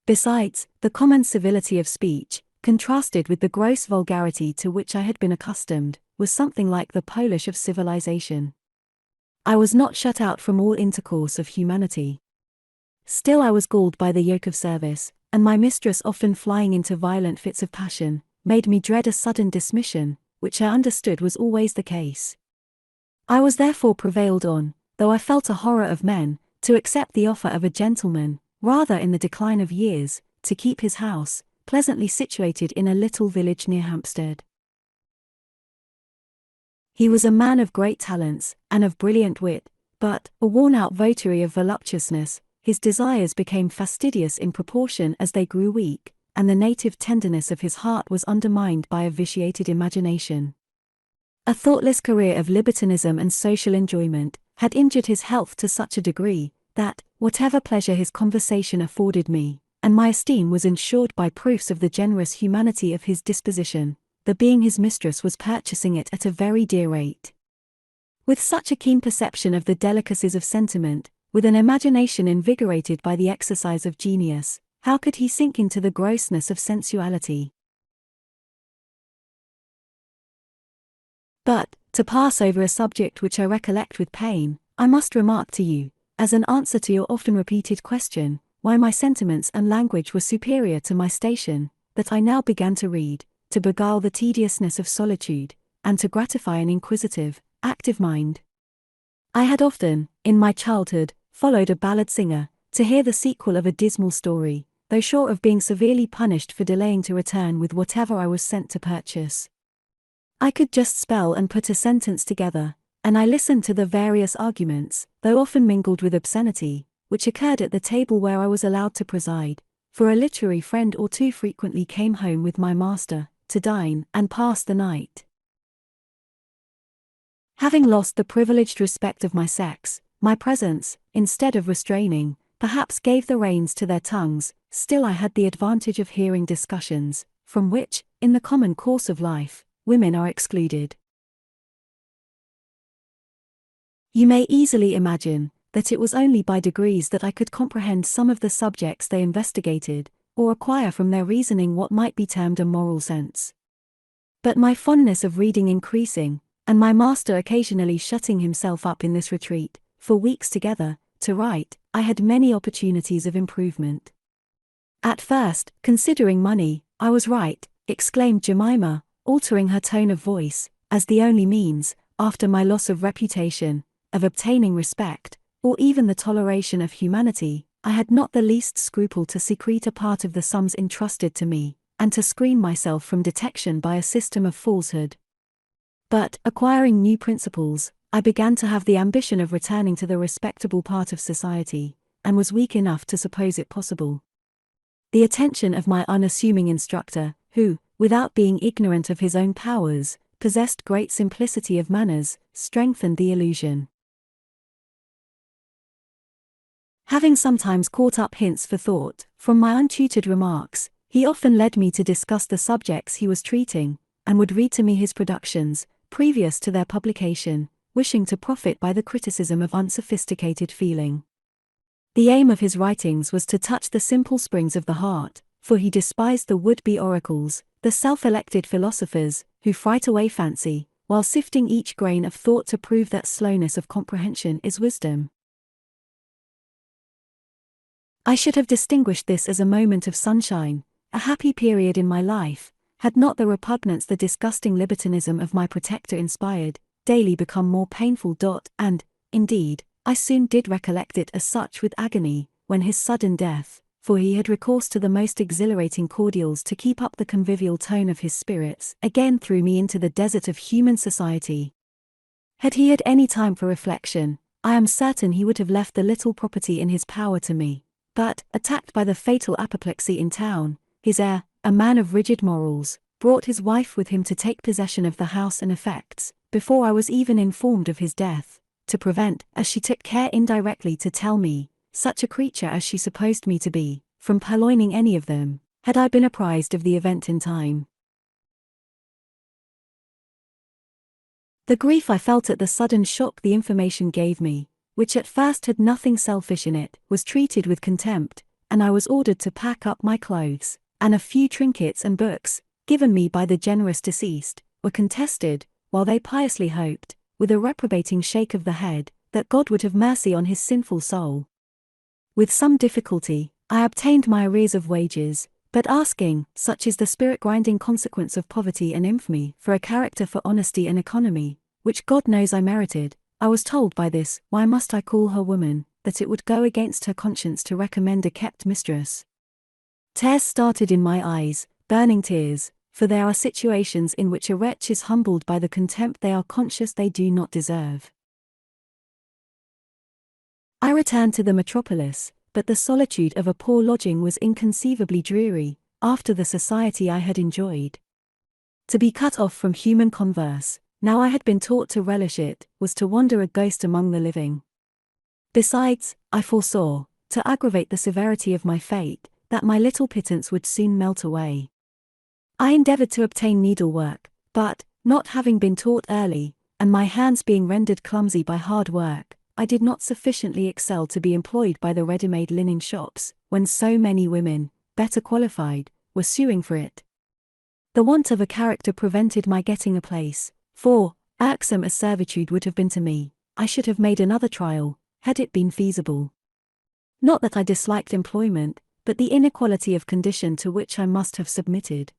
Besides, the common civility of speech, contrasted with the gross vulgarity to which I had been accustomed, was something like the polish of civilization. I was not shut out from all intercourse of humanity. Still I was galled by the yoke of service, and my mistress often flying into violent fits of passion, made me dread a sudden dismission, which I understood was always the case. I was therefore prevailed on, though I felt a horror of men, to accept the offer of a gentleman, rather in the decline of years, to keep his house, pleasantly situated in a little village near Hampstead. He was a man of great talents, and of brilliant wit, but, a worn-out votary of voluptuousness, his desires became fastidious in proportion as they grew weak, and the native tenderness of his heart was undermined by a vitiated imagination. A thoughtless career of libertinism and social enjoyment had injured his health to such a degree, that, whatever pleasure his conversation afforded me, and my esteem was ensured by proofs of the generous humanity of his disposition, the being his mistress was purchasing it at a very dear rate. With such a keen perception of the delicacies of sentiment, with an imagination invigorated by the exercise of genius, how could he sink into the grossness of sensuality? But, to pass over a subject which I recollect with pain, I must remark to you, as an answer to your often repeated question, why my sentiments and language were superior to my station, that I now began to read, to beguile the tediousness of solitude, and to gratify an inquisitive, active mind. I had often, in my childhood, followed a ballad singer, to hear the sequel of a dismal story, though sure of being severely punished for delaying to return with whatever I was sent to purchase. I could just spell and put a sentence together, and I listened to the various arguments, though often mingled with obscenity, which occurred at the table where I was allowed to preside, for a literary friend or two frequently came home with my master, to dine and pass the night. Having lost the privileged respect of my sex, my presence, instead of restraining, perhaps gave the reins to their tongues, still I had the advantage of hearing discussions, from which, in the common course of life, women are excluded. You may easily imagine that it was only by degrees that I could comprehend some of the subjects they investigated, or acquire from their reasoning what might be termed a moral sense. But my fondness of reading increasing, and my master occasionally shutting himself up in this retreat, for weeks together, to write, I had many opportunities of improvement. At first, considering money, I was right, exclaimed Jemima, altering her tone of voice, as the only means, after my loss of reputation, of obtaining respect, or even the toleration of humanity. I had not the least scruple to secrete a part of the sums entrusted to me, and to screen myself from detection by a system of falsehood. But, acquiring new principles, I began to have the ambition of returning to the respectable part of society, and was weak enough to suppose it possible. The attention of my unassuming instructor, who, without being ignorant of his own powers, possessed great simplicity of manners, strengthened the illusion. Having sometimes caught up hints for thought, from my untutored remarks, he often led me to discuss the subjects he was treating, and would read to me his productions, previous to their publication, wishing to profit by the criticism of unsophisticated feeling. The aim of his writings was to touch the simple springs of the heart, for he despised the would-be oracles, the self-elected philosophers, who fright away fancy, while sifting each grain of thought to prove that slowness of comprehension is wisdom. I should have distinguished this as a moment of sunshine, a happy period in my life, had not the repugnance the disgusting libertinism of my protector inspired, daily become more painful. And, indeed, I soon did recollect it as such with agony, when his sudden death, for he had recourse to the most exhilarating cordials to keep up the convivial tone of his spirits, again threw me into the desert of human society. Had he had any time for reflection, I am certain he would have left the little property in his power to me. But, attacked by the fatal apoplexy in town, his heir, a man of rigid morals, brought his wife with him to take possession of the house and effects, before I was even informed of his death, to prevent, as she took care indirectly to tell me, such a creature as she supposed me to be, from purloining any of them, had I been apprised of the event in time. The grief I felt at the sudden shock the information gave me, which at first had nothing selfish in it, was treated with contempt, and I was ordered to pack up my clothes, and a few trinkets and books, given me by the generous deceased, were contested, while they piously hoped, with a reprobating shake of the head, that God would have mercy on his sinful soul. With some difficulty, I obtained my arrears of wages, but asking, such is the spirit-grinding consequence of poverty and infamy, for a character for honesty and economy, which God knows I merited, I was told by this, why must I call her woman, that it would go against her conscience to recommend a kept mistress. Tears started in my eyes, burning tears, for there are situations in which a wretch is humbled by the contempt they are conscious they do not deserve. I returned to the metropolis, but the solitude of a poor lodging was inconceivably dreary, after the society I had enjoyed. To be cut off from human converse, now I had been taught to relish it, was to wander a ghost among the living. Besides, I foresaw, to aggravate the severity of my fate, that my little pittance would soon melt away. I endeavored to obtain needlework, but, not having been taught early, and my hands being rendered clumsy by hard work, I did not sufficiently excel to be employed by the ready-made linen shops, when so many women, better qualified, were suing for it. The want of a character prevented my getting a place, for, irksome as servitude would have been to me, I should have made another trial, had it been feasible. Not that I disliked employment, but the inequality of condition to which I must have submitted.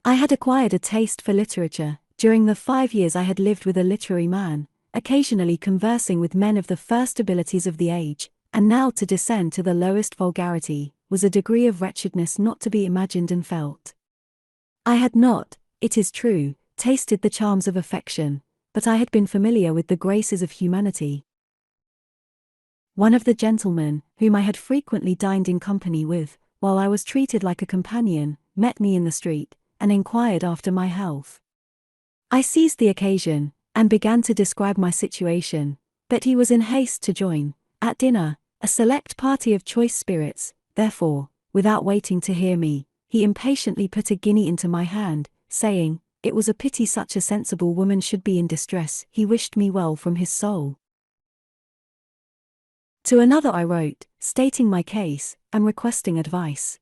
I had acquired a taste for literature, during the 5 years I had lived with a literary man, occasionally conversing with men of the first abilities of the age, and now to descend to the lowest vulgarity, was a degree of wretchedness not to be imagined and felt. I had not, it is true, tasted the charms of affection, but I had been familiar with the graces of humanity. One of the gentlemen, whom I had frequently dined in company with, while I was treated like a companion, met me in the street, and inquired after my health. I seized the occasion, and began to describe my situation, but he was in haste to join, at dinner, a select party of choice spirits. Therefore, without waiting to hear me, he impatiently put a guinea into my hand, saying, it was a pity such a sensible woman should be in distress. He wished me well from his soul. To another I wrote, stating my case, and requesting advice.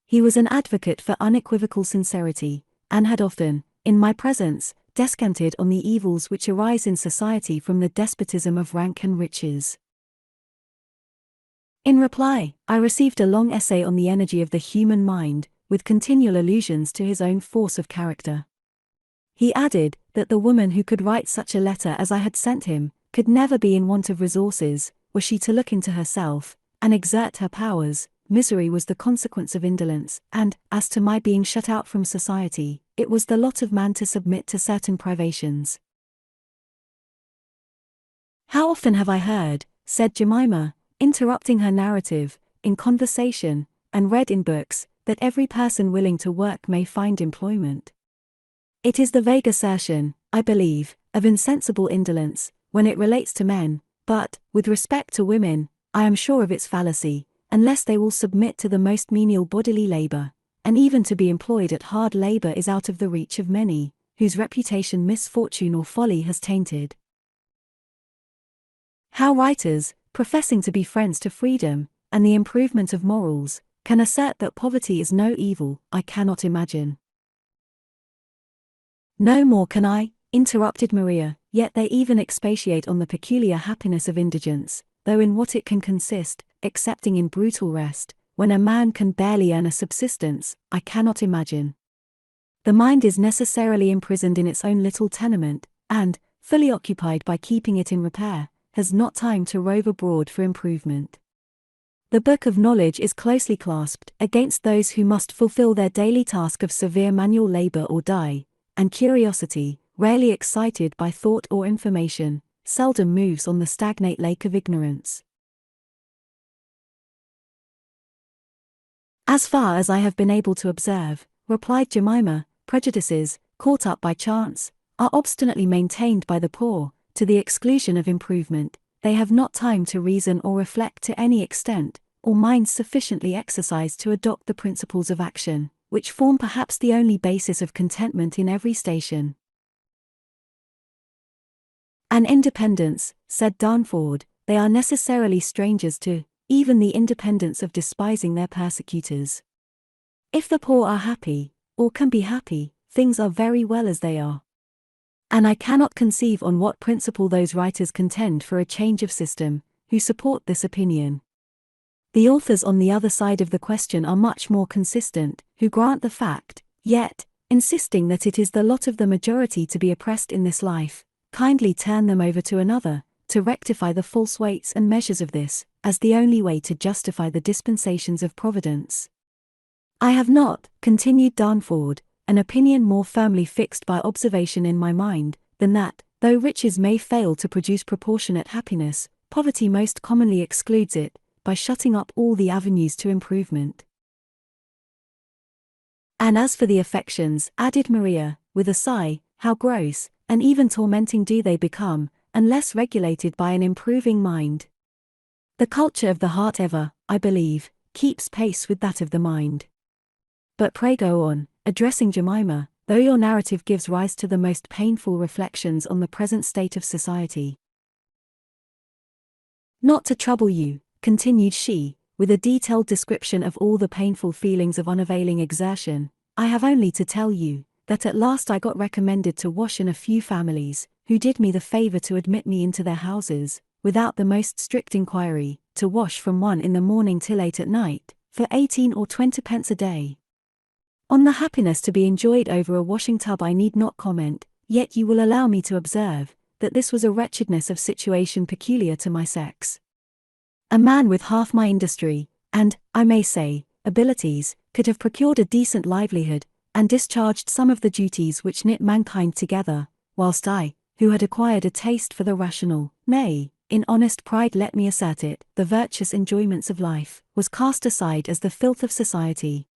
He was an advocate for unequivocal sincerity, and had often, in my presence, descanted on the evils which arise in society from the despotism of rank and riches. In reply, I received a long essay on the energy of the human mind, with continual allusions to his own force of character. He added that the woman who could write such a letter as I had sent him could never be in want of resources, were she to look into herself, and exert her powers. Misery was the consequence of indolence, and, as to my being shut out from society, it was the lot of man to submit to certain privations. How often have I heard, said Jemima, interrupting her narrative, in conversation, and read in books, that every person willing to work may find employment. It is the vague assertion, I believe, of insensible indolence, when it relates to men, but, with respect to women, I am sure of its fallacy, unless they will submit to the most menial bodily labor, and even to be employed at hard labor is out of the reach of many, whose reputation misfortune or folly has tainted. How writers, professing to be friends to freedom, and the improvement of morals, can assert that poverty is no evil, I cannot imagine. No more can I, interrupted Maria, yet they even expatiate on the peculiar happiness of indigence, though in what it can consist, excepting in brutal rest, when a man can barely earn a subsistence, I cannot imagine. The mind is necessarily imprisoned in its own little tenement, and, fully occupied by keeping it in repair, has not time to rove abroad for improvement. The book of knowledge is closely clasped against those who must fulfill their daily task of severe manual labor or die, and curiosity, rarely excited by thought or information, seldom moves on the stagnate lake of ignorance. As far as I have been able to observe, replied Jemima, prejudices, caught up by chance, are obstinately maintained by the poor, to the exclusion of improvement. They have not time to reason or reflect to any extent, or minds sufficiently exercised to adopt the principles of action, which form perhaps the only basis of contentment in every station. An independence, said Darnford, they are necessarily strangers to, even the independence of despising their persecutors. If the poor are happy, or can be happy, things are very well as they are. And I cannot conceive on what principle those writers contend for a change of system, who support this opinion. The authors on the other side of the question are much more consistent, who grant the fact, yet, insisting that it is the lot of the majority to be oppressed in this life, kindly turn them over to another, to rectify the false weights and measures of this, as the only way to justify the dispensations of Providence. I have not, continued Darnford, an opinion more firmly fixed by observation in my mind, than that, though riches may fail to produce proportionate happiness, poverty most commonly excludes it, by shutting up all the avenues to improvement. And as for the affections, added Maria, with a sigh, how gross, and even tormenting do they become, unless regulated by an improving mind. The culture of the heart ever, I believe, keeps pace with that of the mind. But pray go on, addressing Jemima, though your narrative gives rise to the most painful reflections on the present state of society. Not to trouble you, continued she, with a detailed description of all the painful feelings of unavailing exertion, I have only to tell you, that at last I got recommended to wash in a few families, who did me the favor to admit me into their houses, without the most strict inquiry, to wash from 1 in the morning till 8 at night, for 18 or 20 pence a day. On the happiness to be enjoyed over a washing tub I need not comment, yet you will allow me to observe, that this was a wretchedness of situation peculiar to my sex. A man with half my industry, and, I may say, abilities, could have procured a decent livelihood, and discharged some of the duties which knit mankind together, whilst I, who had acquired a taste for the rational, nay, in honest pride let me assert it, the virtuous enjoyments of life, was cast aside as the filth of society.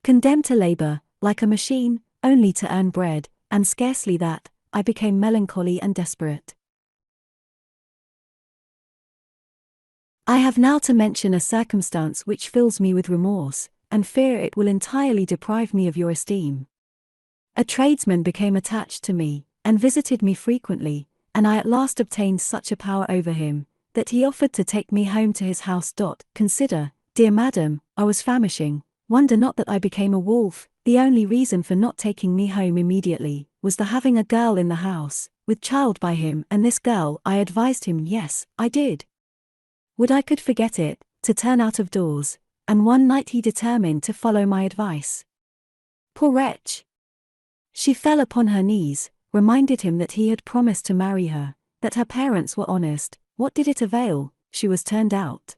Condemned to labor, like a machine, only to earn bread, and scarcely that, I became melancholy and desperate. I have now to mention a circumstance which fills me with remorse, and fear it will entirely deprive me of your esteem. A tradesman became attached to me, and visited me frequently, and I at last obtained such a power over him, that he offered to take me home to his house. Consider, dear madam, I was famishing. Wonder not that I became a wolf. The only reason for not taking me home immediately was the having a girl in the house, with child by him, and this girl, I advised him, yes, I did. Would I could forget it, to turn out of doors, and one night he determined to follow my advice. Poor wretch! She fell upon her knees, reminded him that he had promised to marry her, that her parents were honest. What did it avail? She was turned out.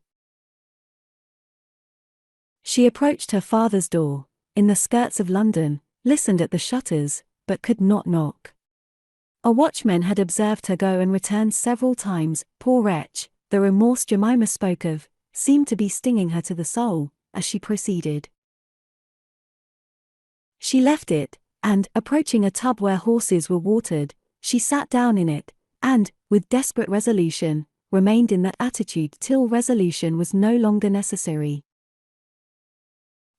She approached her father's door, in the skirts of London, listened at the shutters, but could not knock. A watchman had observed her go and returned several times. Poor wretch, the remorse Jemima spoke of seemed to be stinging her to the soul, as she proceeded. She left it, and, approaching a tub where horses were watered, she sat down in it, and, with desperate resolution, remained in that attitude till resolution was no longer necessary.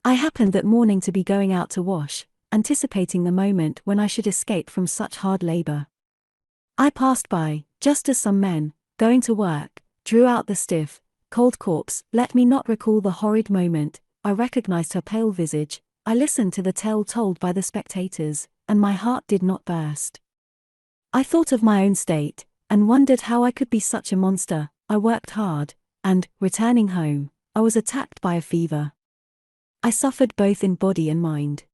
I happened that morning to be going out to wash, anticipating the moment when I should escape from such hard labor. I passed by, just as some men, going to work, drew out the stiff, cold corpse. Let me not recall the horrid moment. I recognized her pale visage. I listened to the tale told by the spectators, and my heart did not burst. I thought of my own state, and wondered how I could be such a monster. I worked hard, and, returning home, I was attacked by a fever. I suffered both in body and mind.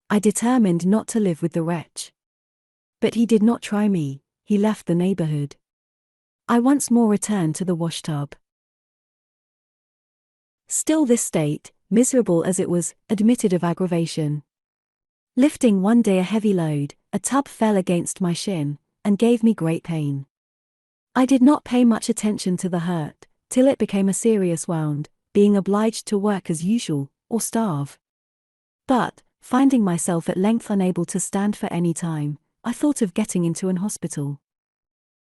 I determined not to live with the wretch. But he did not try me, he left the neighborhood. I once more returned to the washtub. Still this state, miserable as it was, admitted of aggravation. Lifting one day a heavy load, a tub fell against my shin, and gave me great pain. I did not pay much attention to the hurt, till it became a serious wound, being obliged to work as usual, or starve. But, finding myself at length unable to stand for any time, I thought of getting into an hospital.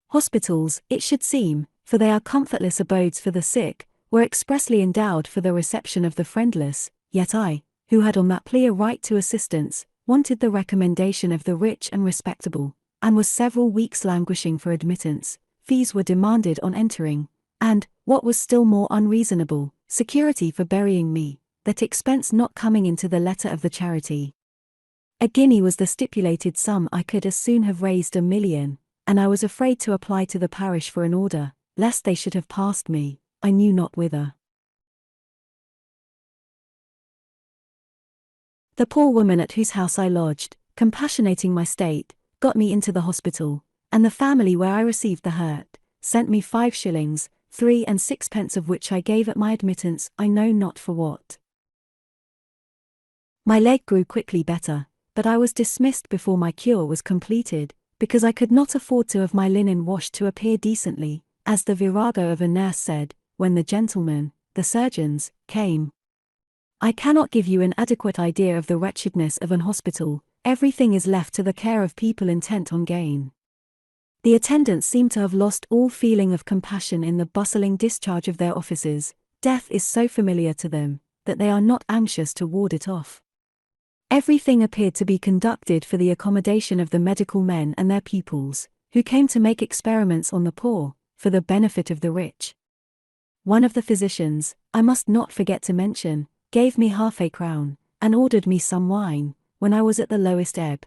Hospitals, it should seem, for they are comfortless abodes for the sick, were expressly endowed for the reception of the friendless, yet I, who had on that plea a right to assistance, wanted the recommendation of the rich and respectable, and was several weeks languishing for admittance. Fees were demanded on entering, and, what was still more unreasonable, security for burying me, that expense not coming into the letter of the charity. A guinea was the stipulated sum. I could as soon have raised 1,000,000, and I was afraid to apply to the parish for an order, lest they should have passed me, I knew not whither. The poor woman at whose house I lodged, compassionating my state, got me into the hospital, and the family where I received the hurt, sent me 5 shillings, 3 and 6 of which I gave at my admittance, I know not for what. My leg grew quickly better, but I was dismissed before my cure was completed, because I could not afford to have my linen washed to appear decently, as the virago of a nurse said, when the gentlemen, the surgeons, came. I cannot give you an adequate idea of the wretchedness of an hospital. Everything is left to the care of people intent on gain. The attendants seem to have lost all feeling of compassion in the bustling discharge of their offices. Death is so familiar to them, that they are not anxious to ward it off. Everything appeared to be conducted for the accommodation of the medical men and their pupils, who came to make experiments on the poor, for the benefit of the rich. One of the physicians, I must not forget to mention, gave me half a crown, and ordered me some wine, when I was at the lowest ebb.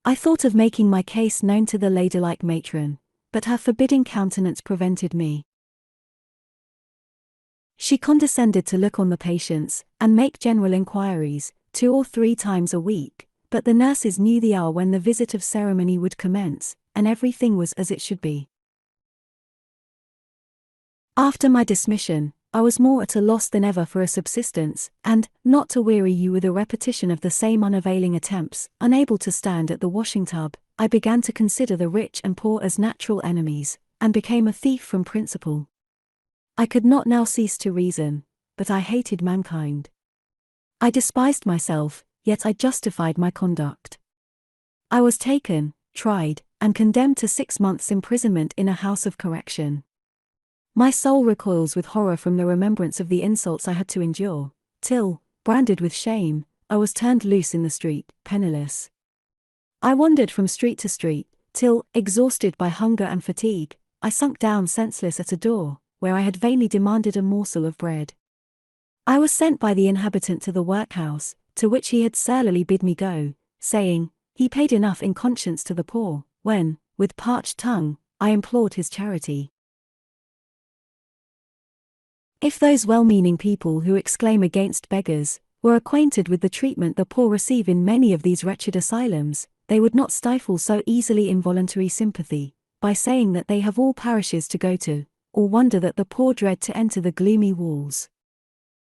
I thought of making my case known to the ladylike matron, but her forbidding countenance prevented me. She condescended to look on the patients, and make general inquiries, 2 or 3 times a week, but the nurses knew the hour when the visit of ceremony would commence, and everything was as it should be. After my dismission, I was more at a loss than ever for a subsistence, and, not to weary you with a repetition of the same unavailing attempts, unable to stand at the washing tub, I began to consider the rich and poor as natural enemies, and became a thief from principle. I could not now cease to reason, but I hated mankind. I despised myself, yet I justified my conduct. I was taken, tried, and condemned to 6 months' imprisonment in a house of correction. My soul recoils with horror from the remembrance of the insults I had to endure, till, branded with shame, I was turned loose in the street, penniless. I wandered from street to street, till, exhausted by hunger and fatigue, I sunk down senseless at a door, where I had vainly demanded a morsel of bread. I was sent by the inhabitant to the workhouse, to which he had surlily bid me go, saying, he paid enough in conscience to the poor, when, with parched tongue, I implored his charity. If those well-meaning people who exclaim against beggars were acquainted with the treatment the poor receive in many of these wretched asylums, they would not stifle so easily involuntary sympathy, by saying that they have all parishes to go to, or wonder that the poor dread to enter the gloomy walls.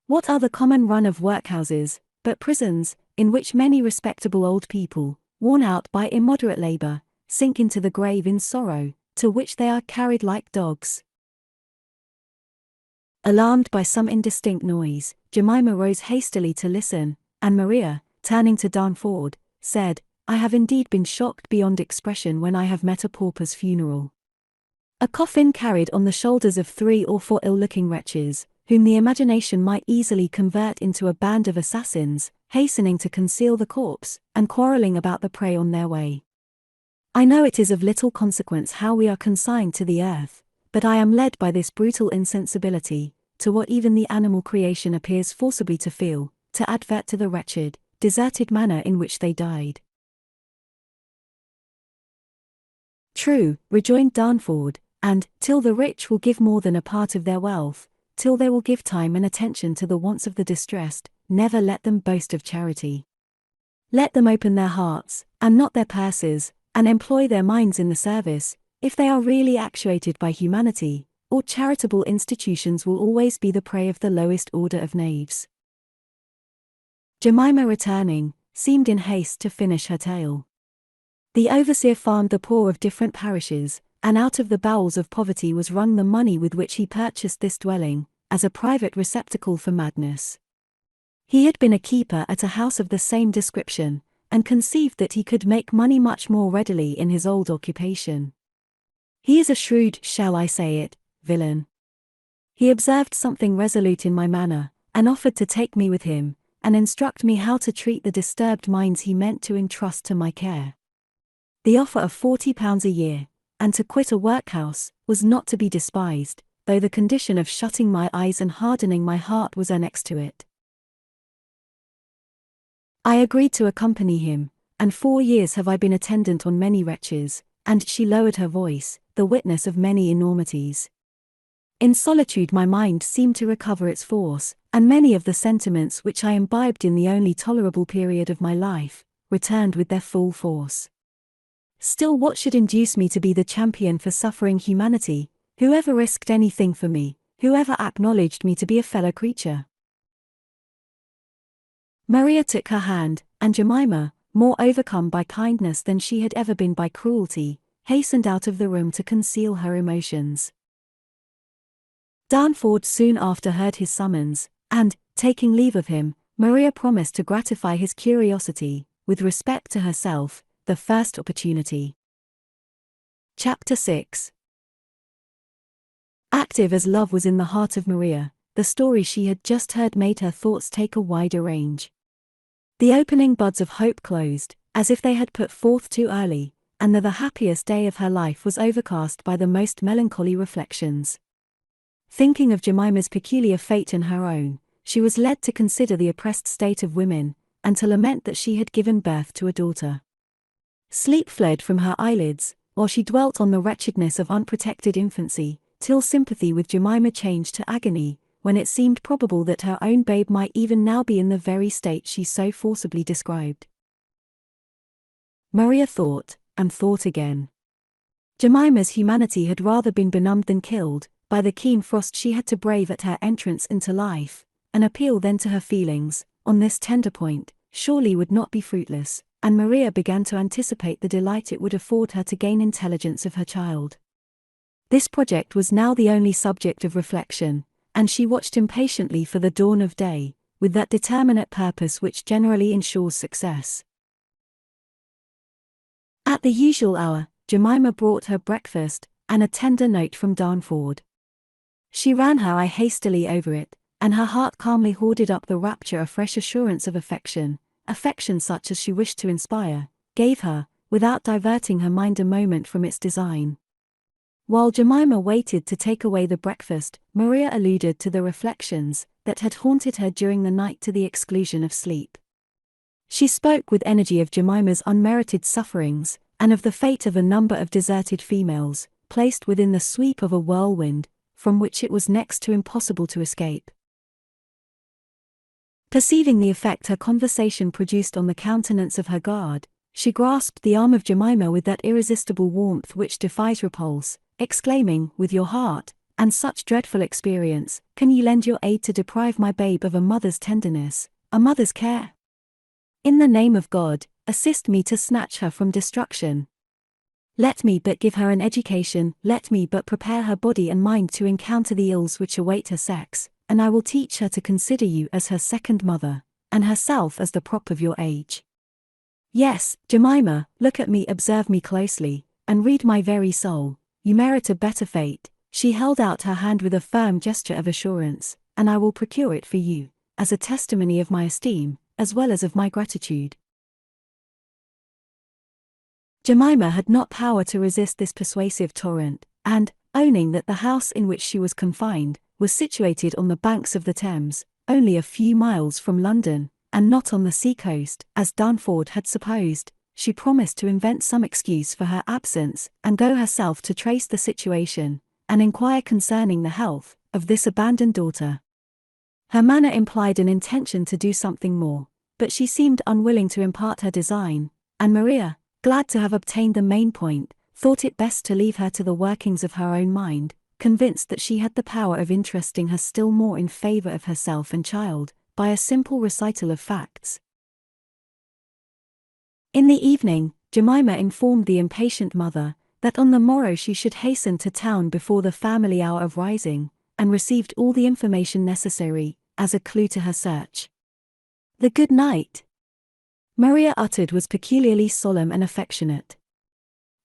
What are the common run of workhouses, but prisons, in which many respectable old people, worn out by immoderate labor, sink into the grave in sorrow, to which they are carried like dogs? Alarmed by some indistinct noise, Jemima rose hastily to listen, and Maria, turning to Darnford, said, I have indeed been shocked beyond expression when I have met a pauper's funeral. A coffin carried on the shoulders of 3 or 4 ill-looking wretches, whom the imagination might easily convert into a band of assassins, hastening to conceal the corpse, and quarrelling about the prey on their way. I know it is of little consequence how we are consigned to the earth, but I am led by this brutal insensibility, to what even the animal creation appears forcibly to feel, to advert to the wretched, deserted manner in which they died. True, rejoined Darnford, and, till the rich will give more than a part of their wealth, till they will give time and attention to the wants of the distressed, never let them boast of charity. Let them open their hearts, and not their purses, and employ their minds in the service. If they are really actuated by humanity, all charitable institutions will always be the prey of the lowest order of knaves. Jemima, returning, seemed in haste to finish her tale. The overseer farmed the poor of different parishes, and out of the bowels of poverty was wrung the money with which he purchased this dwelling, as a private receptacle for madness. He had been a keeper at a house of the same description, and conceived that he could make money much more readily in his old occupation. He is a shrewd, shall I say it, villain. He observed something resolute in my manner, and offered to take me with him, and instruct me how to treat the disturbed minds he meant to entrust to my care. The offer of £40 a year, and to quit a workhouse, was not to be despised, though the condition of shutting my eyes and hardening my heart was annexed to it. I agreed to accompany him, and 4 years have I been attendant on many wretches, and she lowered her voice, the witness of many enormities. In solitude my mind seemed to recover its force, and many of the sentiments which I imbibed in the only tolerable period of my life, returned with their full force. Still, what should induce me to be the champion for suffering humanity, whoever risked anything for me, whoever acknowledged me to be a fellow creature? Maria took her hand, and Jemima, more overcome by kindness than she had ever been by cruelty, hastened out of the room to conceal her emotions. Darnford soon after heard his summons, and, taking leave of him, Maria promised to gratify his curiosity, with respect to herself, the first opportunity. Chapter 6. Active as love was in the heart of Maria, the story she had just heard made her thoughts take a wider range. The opening buds of hope closed, as if they had put forth too early, and the happiest day of her life was overcast by the most melancholy reflections. Thinking of Jemima's peculiar fate and her own, she was led to consider the oppressed state of women, and to lament that she had given birth to a daughter. Sleep fled from her eyelids, while she dwelt on the wretchedness of unprotected infancy, till sympathy with Jemima changed to agony, when it seemed probable that her own babe might even now be in the very state she so forcibly described. Maria thought, and thought again. Jemima's humanity had rather been benumbed than killed, by the keen frost she had to brave at her entrance into life. An appeal then to her feelings, on this tender point, surely would not be fruitless, and Maria began to anticipate the delight it would afford her to gain intelligence of her child. This project was now the only subject of reflection, and she watched impatiently for the dawn of day, with that determinate purpose which generally ensures success. At the usual hour, Jemima brought her breakfast, and a tender note from Darnford. She ran her eye hastily over it, and her heart calmly hoarded up the rapture a fresh assurance of affection such as she wished to inspire, gave her, without diverting her mind a moment from its design. While Jemima waited to take away the breakfast, Maria alluded to the reflections that had haunted her during the night to the exclusion of sleep. She spoke with energy of Jemima's unmerited sufferings, and of the fate of a number of deserted females, placed within the sweep of a whirlwind, from which it was next to impossible to escape. Perceiving the effect her conversation produced on the countenance of her guard, she grasped the arm of Jemima with that irresistible warmth which defies repulse, exclaiming, "With your heart, and such dreadful experience, can you lend your aid to deprive my babe of a mother's tenderness, a mother's care? In the name of God, assist me to snatch her from destruction. Let me but give her an education, let me but prepare her body and mind to encounter the ills which await her sex, and I will teach her to consider you as her second mother, and herself as the prop of your age. Yes, Jemima, look at me, observe me closely, and read my very soul. You merit a better fate." She held out her hand with a firm gesture of assurance, "and I will procure it for you, as a testimony of my esteem, as well as of my gratitude." Jemima had not power to resist this persuasive torrent, and, owning that the house in which she was confined was situated on the banks of the Thames, only a few miles from London, and not on the sea-coast, as Darnford had supposed, she promised to invent some excuse for her absence, and go herself to trace the situation, and inquire concerning the health of this abandoned daughter. Her manner implied an intention to do something more, but she seemed unwilling to impart her design, and Maria, glad to have obtained the main point, thought it best to leave her to the workings of her own mind, convinced that she had the power of interesting her still more in favor of herself and child, by a simple recital of facts. In the evening, Jemima informed the impatient mother that on the morrow she should hasten to town before the family hour of rising, and received all the information necessary, as a clue to her search. The good night Maria uttered was peculiarly solemn and affectionate.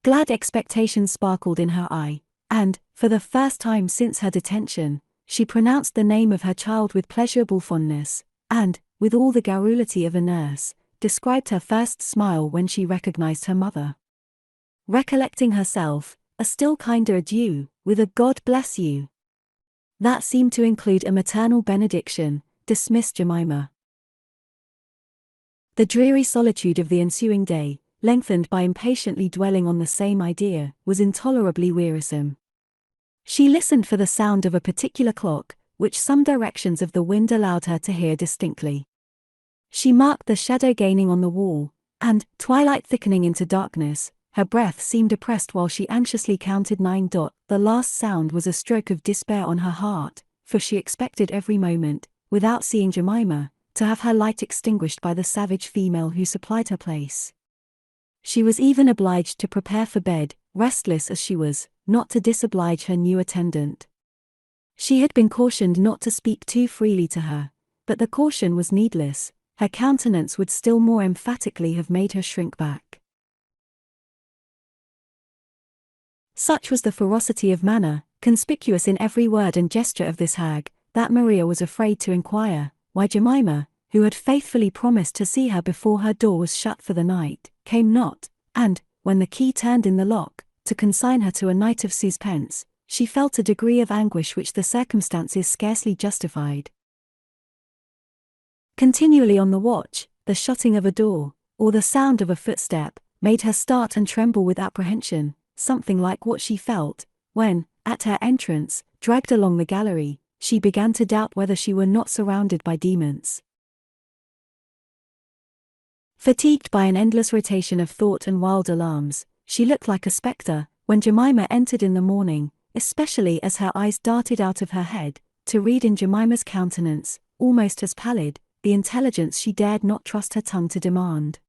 Glad expectation sparkled in her eye, and, for the first time since her detention, she pronounced the name of her child with pleasurable fondness, and, with all the garrulity of a nurse, described her first smile when she recognized her mother. Recollecting herself, a still kinder adieu, with a "God bless you," that seemed to include a maternal benediction, dismissed Jemima. The dreary solitude of the ensuing day, lengthened by impatiently dwelling on the same idea, was intolerably wearisome. She listened for the sound of a particular clock, which some directions of the wind allowed her to hear distinctly. She marked the shadow gaining on the wall, and, twilight thickening into darkness, her breath seemed oppressed while she anxiously counted 9. The last sound was a stroke of despair on her heart, for she expected every moment, without seeing Jemima, to have her light extinguished by the savage female who supplied her place. She was even obliged to prepare for bed, restless as she was, not to disoblige her new attendant. She had been cautioned not to speak too freely to her, but the caution was needless. Her countenance would still more emphatically have made her shrink back. Such was the ferocity of manner, conspicuous in every word and gesture of this hag, that Maria was afraid to inquire why Jemima, who had faithfully promised to see her before her door was shut for the night, came not, and, when the key turned in the lock, to consign her to a night of suspense, she felt a degree of anguish which the circumstances scarcely justified. Continually on the watch, the shutting of a door, or the sound of a footstep, made her start and tremble with apprehension, something like what she felt, when, at her entrance, dragged along the gallery, she began to doubt whether she were not surrounded by demons. Fatigued by an endless rotation of thought and wild alarms, she looked like a spectre, when Jemima entered in the morning, especially as her eyes darted out of her head, to read in Jemima's countenance, almost as pallid, the intelligence she dared not trust her tongue to demand.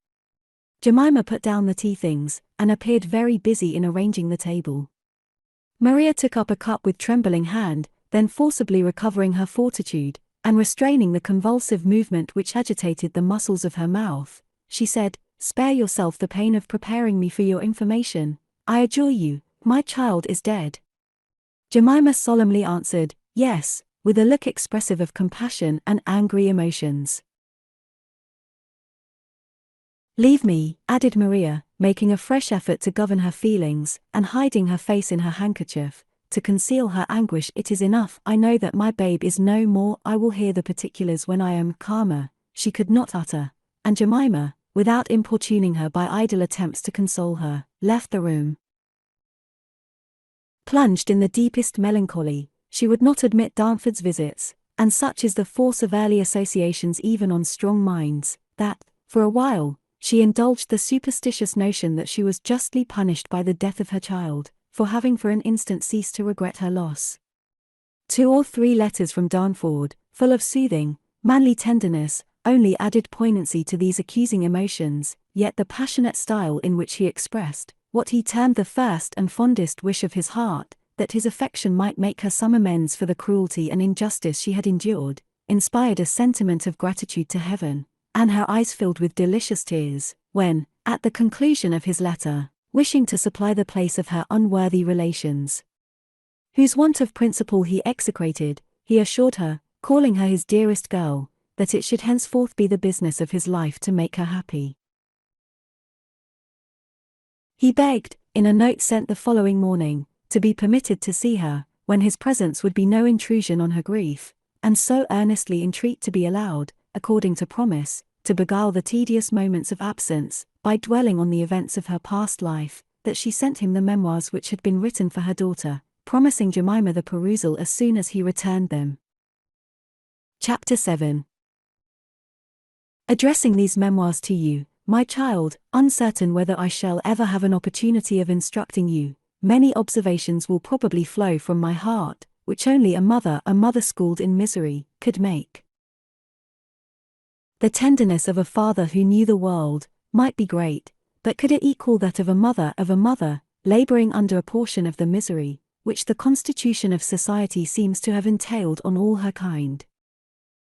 Jemima put down the tea things, and appeared very busy in arranging the table. Maria took up a cup with trembling hand, then forcibly recovering her fortitude, and restraining the convulsive movement which agitated the muscles of her mouth, she said, "Spare yourself the pain of preparing me for your information. I adjure you, my child is dead." Jemima solemnly answered, "Yes," with a look expressive of compassion and angry emotions. "Leave me," added Maria, making a fresh effort to govern her feelings, and hiding her face in her handkerchief, to conceal her anguish. "It is enough, I know that my babe is no more, I will hear the particulars when I am calmer," she could not utter, and Jemima, without importuning her by idle attempts to console her, left the room. Plunged in the deepest melancholy, she would not admit Darnford's visits, and such is the force of early associations even on strong minds, that, for a while, she indulged the superstitious notion that she was justly punished by the death of her child, for having for an instant ceased to regret her loss. 2 or 3 letters from Darnford, full of soothing, manly tenderness, only added poignancy to these accusing emotions, yet the passionate style in which he expressed what he termed the first and fondest wish of his heart, that his affection might make her some amends for the cruelty and injustice she had endured, inspired a sentiment of gratitude to heaven, and her eyes filled with delicious tears, when, at the conclusion of his letter, wishing to supply the place of her unworthy relations, whose want of principle he execrated, he assured her, calling her his dearest girl, that it should henceforth be the business of his life to make her happy. He begged, in a note sent the following morning, to be permitted to see her, when his presence would be no intrusion on her grief, and so earnestly entreat to be allowed, according to promise, to beguile the tedious moments of absence, by dwelling on the events of her past life, that she sent him the memoirs which had been written for her daughter, promising Jemima the perusal as soon as he returned them. Chapter 7. Addressing these memoirs to you, my child, uncertain whether I shall ever have an opportunity of instructing you, many observations will probably flow from my heart, which only a mother schooled in misery, could make. The tenderness of a father who knew the world might be great, but could it equal that of a mother, laboring under a portion of the misery which the constitution of society seems to have entailed on all her kind?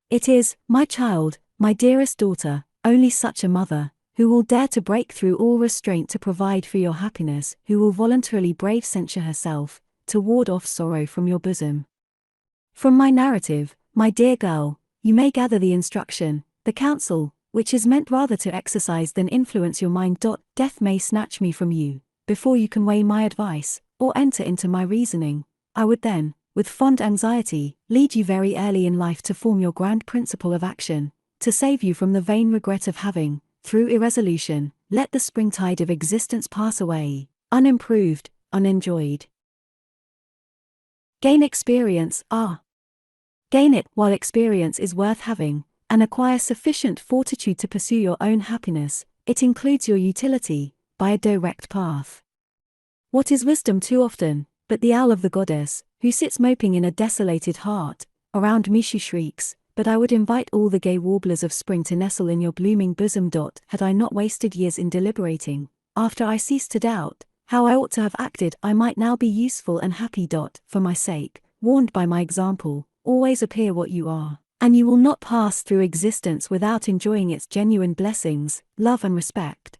It is, my child, my dearest daughter, only such a mother, who will dare to break through all restraint to provide for your happiness, who will voluntarily brave censure herself, to ward off sorrow from your bosom. From my narrative, my dear girl, you may gather the instruction, the counsel, which is meant rather to exercise than influence your mind. Death may snatch me from you, before you can weigh my advice, or enter into my reasoning. I would then, with fond anxiety, lead you very early in life to form your grand principle of action, to save you from the vain regret of having, through irresolution, let the springtide of existence pass away, unimproved, unenjoyed. Gain experience, gain it while experience is worth having, and acquire sufficient fortitude to pursue your own happiness. It includes your utility, by a direct path. What is wisdom too often, but the owl of the goddess, who sits moping in a desolated heart? Around me she shrieks, but I would invite all the gay warblers of spring to nestle in your blooming bosom. Had I not wasted years in deliberating, after I ceased to doubt, how I ought to have acted, I might now be useful and happy. For my sake, warned by my example, always appear what you are, and you will not pass through existence without enjoying its genuine blessings, love and respect.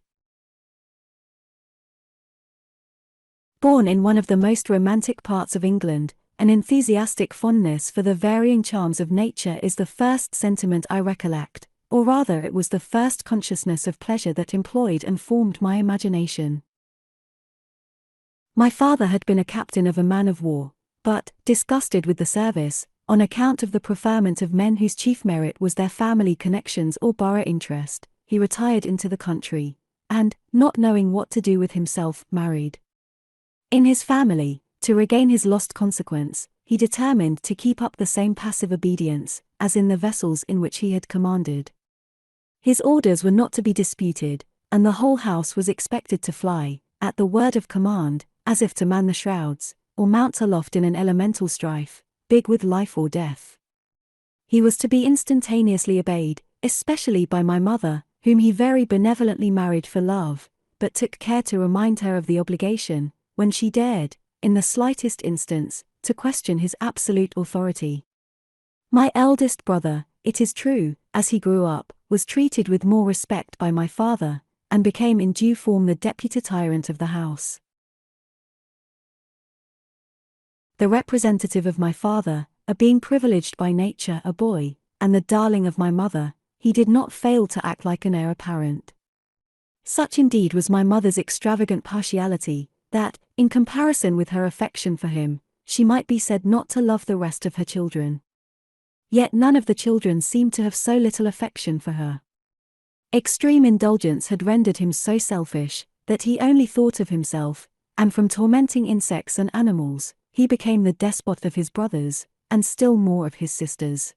Born in one of the most romantic parts of England, an enthusiastic fondness for the varying charms of nature is the first sentiment I recollect, or rather it was the first consciousness of pleasure that employed and formed my imagination. My father had been a captain of a man of war, but, disgusted with the service, on account of the preferment of men whose chief merit was their family connections or borough interest, he retired into the country, and, not knowing what to do with himself, married. In his family, to regain his lost consequence, he determined to keep up the same passive obedience, as in the vessels in which he had commanded. His orders were not to be disputed, and the whole house was expected to fly, at the word of command, as if to man the shrouds, or mount aloft in an elemental strife, big with life or death. He was to be instantaneously obeyed, especially by my mother, whom he very benevolently married for love, but took care to remind her of the obligation, when she dared, in the slightest instance, to question his absolute authority. My eldest brother, it is true, as he grew up, was treated with more respect by my father, and became in due form the deputy tyrant of the house. The representative of my father, being privileged by nature, a boy, and the darling of my mother, he did not fail to act like an heir apparent. Such indeed was my mother's extravagant partiality, that, in comparison with her affection for him, she might be said not to love the rest of her children. Yet none of the children seemed to have so little affection for her. Extreme indulgence had rendered him so selfish, that he only thought of himself, and from tormenting insects and animals, he became the despot of his brothers, and still more of his sisters.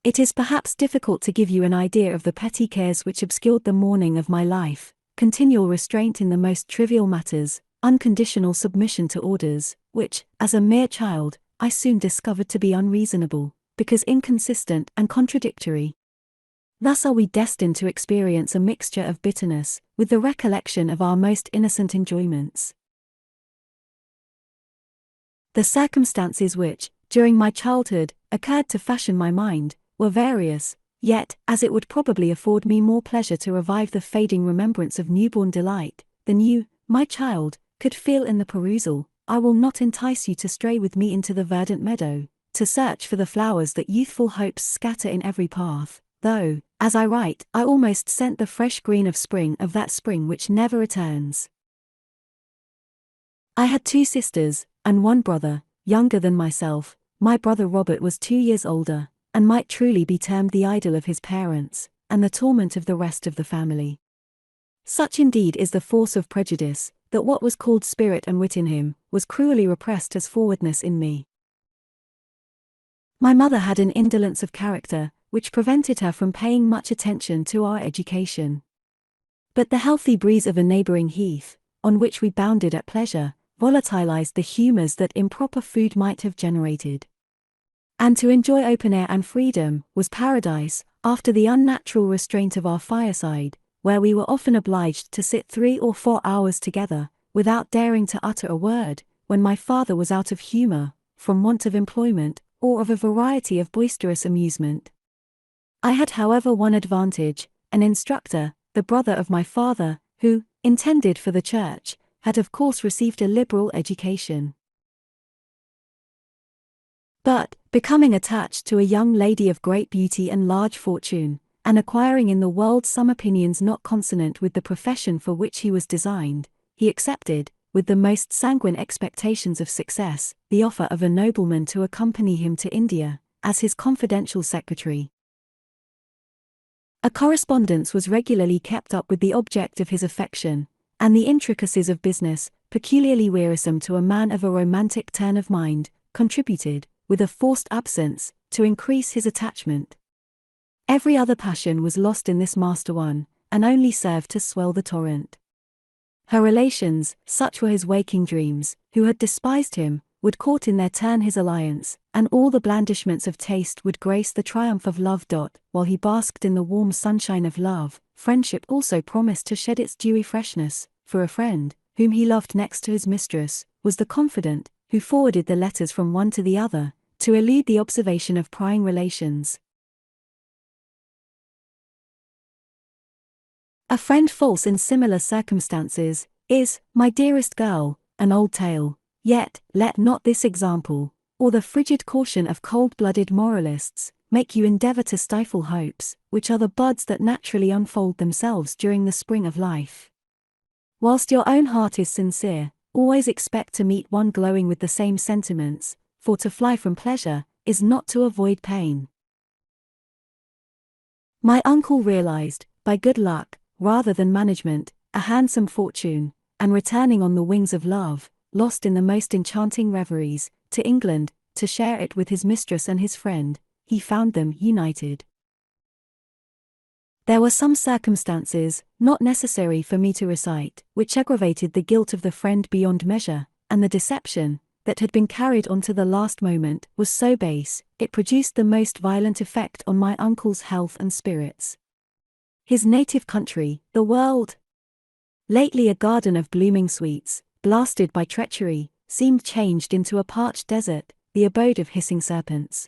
It is perhaps difficult to give you an idea of the petty cares which obscured the morning of my life, continual restraint in the most trivial matters, unconditional submission to orders, which, as a mere child, I soon discovered to be unreasonable, because inconsistent and contradictory. Thus are we destined to experience a mixture of bitterness, with the recollection of our most innocent enjoyments. The circumstances which, during my childhood, occurred to fashion my mind, were various, yet, as it would probably afford me more pleasure to revive the fading remembrance of newborn delight, than you, my child, could feel in the perusal, I will not entice you to stray with me into the verdant meadow, to search for the flowers that youthful hopes scatter in every path, though, as I write, I almost scent the fresh green of that spring which never returns. I had 2 sisters, and 1 brother, younger than myself. My brother Robert was 2 years older, and might truly be termed the idol of his parents, and the torment of the rest of the family. Such indeed is the force of prejudice, that what was called spirit and wit in him, was cruelly repressed as forwardness in me. My mother had an indolence of character, which prevented her from paying much attention to our education. But the healthy breeze of a neighboring heath, on which we bounded at pleasure, volatilized the humors that improper food might have generated. And to enjoy open air and freedom was paradise, after the unnatural restraint of our fireside, where we were often obliged to sit 3 or 4 hours together, without daring to utter a word, when my father was out of humor, from want of employment, or of a variety of boisterous amusement. I had however one advantage, an instructor, the brother of my father, who, intended for the church, had of course received a liberal education. But, becoming attached to a young lady of great beauty and large fortune, and acquiring in the world some opinions not consonant with the profession for which he was designed, he accepted, with the most sanguine expectations of success, the offer of a nobleman to accompany him to India, as his confidential secretary. A correspondence was regularly kept up with the object of his affection, and the intricacies of business, peculiarly wearisome to a man of a romantic turn of mind, contributed, with a forced absence, to increase his attachment. Every other passion was lost in this master one, and only served to swell the torrent. Her relations, such were his waking dreams, who had despised him, would court in their turn his alliance, and all the blandishments of taste would grace the triumph of love. While he basked in the warm sunshine of love, friendship also promised to shed its dewy freshness, for a friend, whom he loved next to his mistress, was the confidant, who forwarded the letters from one to the other, to elude the observation of prying relations. A friend false in similar circumstances, is, my dearest girl, an old tale, yet, let not this example, or the frigid caution of cold-blooded moralists, make you endeavor to stifle hopes, which are the buds that naturally unfold themselves during the spring of life. Whilst your own heart is sincere, always expect to meet one glowing with the same sentiments, for to fly from pleasure, is not to avoid pain. My uncle realized, by good luck, rather than management, a handsome fortune, and returning on the wings of love, lost in the most enchanting reveries, to England, to share it with his mistress and his friend, he found them united. There were some circumstances, not necessary for me to recite, which aggravated the guilt of the friend beyond measure, and the deception, that had been carried on to the last moment, was so base, it produced the most violent effect on my uncle's health and spirits. His native country, the world, lately a garden of blooming sweets, blasted by treachery, seemed changed into a parched desert, the abode of hissing serpents.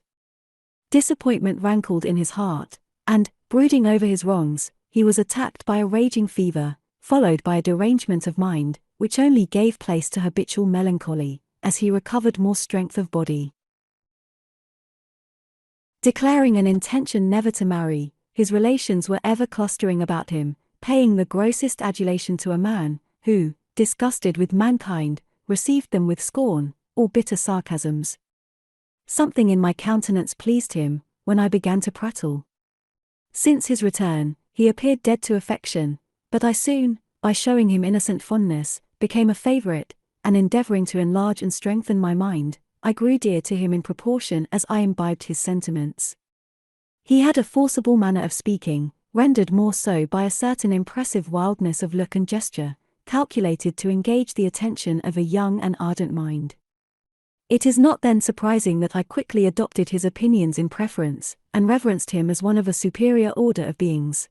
Disappointment rankled in his heart, and, brooding over his wrongs, he was attacked by a raging fever, followed by a derangement of mind, which only gave place to habitual melancholy, as he recovered more strength of body. Declaring an intention never to marry, his relations were ever clustering about him, paying the grossest adulation to a man who, disgusted with mankind, received them with scorn or bitter sarcasms. Something in my countenance pleased him when I began to prattle. Since his return, he appeared dead to affection, but I soon, by showing him innocent fondness, became a favorite, and endeavoring to enlarge and strengthen my mind, I grew dear to him in proportion as I imbibed his sentiments. He had a forcible manner of speaking, rendered more so by a certain impressive wildness of look and gesture, calculated to engage the attention of a young and ardent mind. It is not then surprising that I quickly adopted his opinions in preference, and reverenced him as one of a superior order of beings.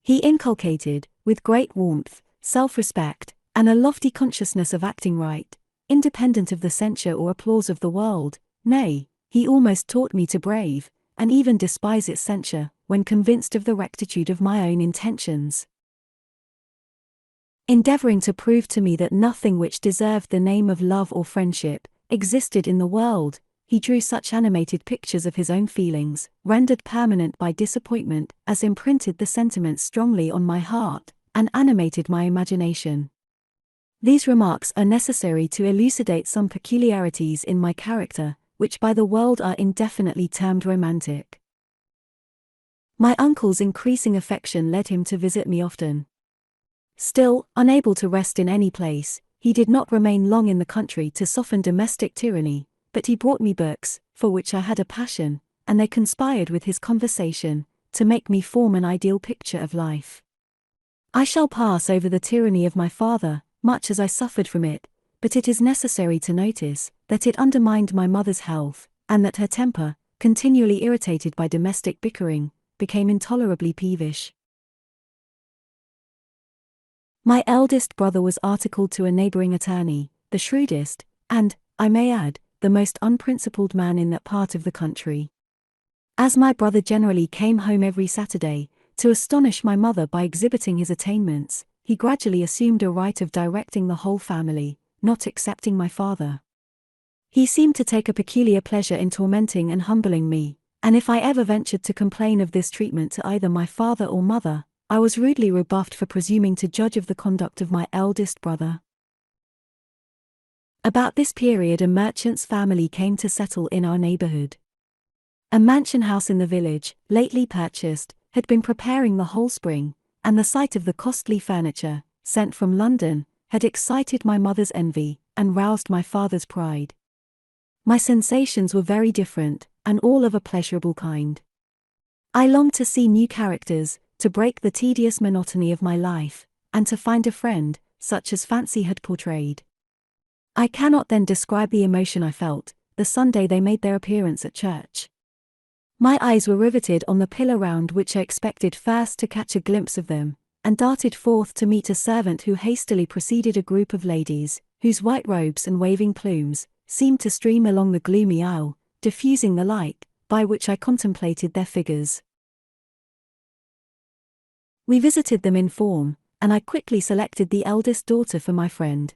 He inculcated, with great warmth, self-respect, and a lofty consciousness of acting right, independent of the censure or applause of the world. Nay, he almost taught me to brave, and even despise its censure, when convinced of the rectitude of my own intentions. Endeavoring to prove to me that nothing which deserved the name of love or friendship existed in the world, he drew such animated pictures of his own feelings, rendered permanent by disappointment, as imprinted the sentiments strongly on my heart, and animated my imagination. These remarks are necessary to elucidate some peculiarities in my character, which by the world are indefinitely termed romantic. My uncle's increasing affection led him to visit me often. Still, unable to rest in any place, he did not remain long in the country to soften domestic tyranny, but he brought me books, for which I had a passion, and they conspired with his conversation, to make me form an ideal picture of life. I shall pass over the tyranny of my father, much as I suffered from it, but it is necessary to notice that it undermined my mother's health, and that her temper, continually irritated by domestic bickering, became intolerably peevish. My eldest brother was articled to a neighboring attorney, the shrewdest, and, I may add, the most unprincipled man in that part of the country. As my brother generally came home every Saturday, to astonish my mother by exhibiting his attainments, he gradually assumed a right of directing the whole family, not excepting my father. He seemed to take a peculiar pleasure in tormenting and humbling me, and if I ever ventured to complain of this treatment to either my father or mother, I was rudely rebuffed for presuming to judge of the conduct of my eldest brother. About this period a merchant's family came to settle in our neighborhood. A mansion house in the village, lately purchased, had been preparing the whole spring, and the sight of the costly furniture, sent from London, had excited my mother's envy, and roused my father's pride. My sensations were very different, and all of a pleasurable kind. I longed to see new characters, to break the tedious monotony of my life, and to find a friend, such as fancy had portrayed. I cannot then describe the emotion I felt, the Sunday they made their appearance at church. My eyes were riveted on the pillar round which I expected first to catch a glimpse of them, and darted forth to meet a servant who hastily preceded a group of ladies, whose white robes and waving plumes seemed to stream along the gloomy aisle, diffusing the light, by which I contemplated their figures. We visited them in form, and I quickly selected the eldest daughter for my friend.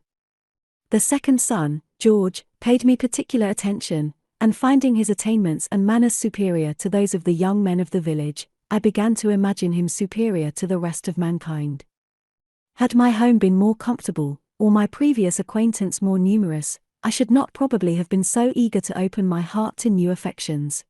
The second son, George, paid me particular attention, and finding his attainments and manners superior to those of the young men of the village, I began to imagine him superior to the rest of mankind. Had my home been more comfortable, or my previous acquaintance more numerous, I should not probably have been so eager to open my heart to new affections.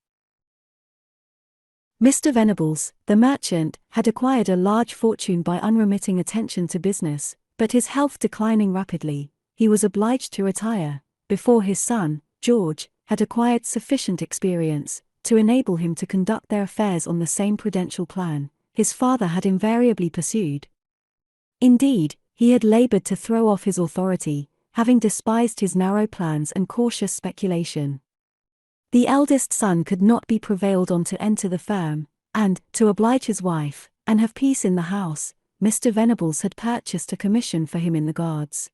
Mr. Venables, the merchant, had acquired a large fortune by unremitting attention to business, but his health declining rapidly, he was obliged to retire, before his son, George, had acquired sufficient experience to enable him to conduct their affairs on the same prudential plan his father had invariably pursued. Indeed, he had labored to throw off his authority, having despised his narrow plans and cautious speculation. The eldest son could not be prevailed on to enter the firm, and, to oblige his wife, and have peace in the house, Mr. Venables had purchased a commission for him in the Guards.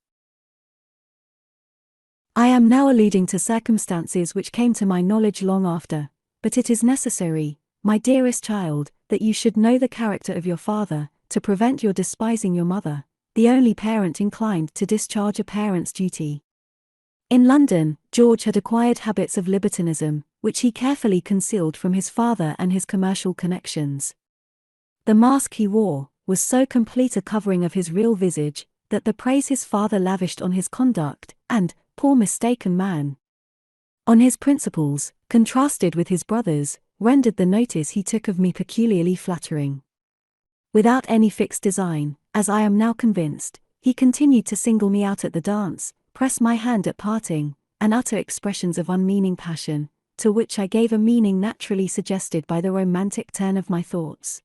I am now alluding to circumstances which came to my knowledge long after, but it is necessary, my dearest child, that you should know the character of your father, to prevent your despising your mother, the only parent inclined to discharge a parent's duty. In London, George had acquired habits of libertinism, which he carefully concealed from his father and his commercial connections. The mask he wore was so complete a covering of his real visage that the praise his father lavished on his conduct, and, poor mistaken man, on his principles, contrasted with his brother's, rendered the notice he took of me peculiarly flattering. Without any fixed design, as I am now convinced, he continued to single me out at the dance, press my hand at parting, and utter expressions of unmeaning passion, to which I gave a meaning naturally suggested by the romantic turn of my thoughts.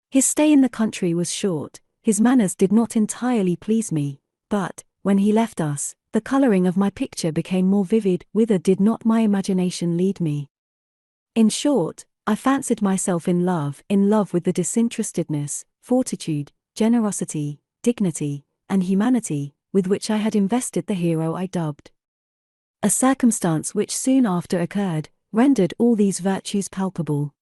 His stay in the country was short, his manners did not entirely please me, but, when he left us, the colouring of my picture became more vivid. Whither did not my imagination lead me? In short, I fancied myself in love with the disinterestedness, fortitude, generosity, dignity, and humanity, with which I had invested the hero I dubbed. A circumstance which soon after occurred, rendered all these virtues palpable.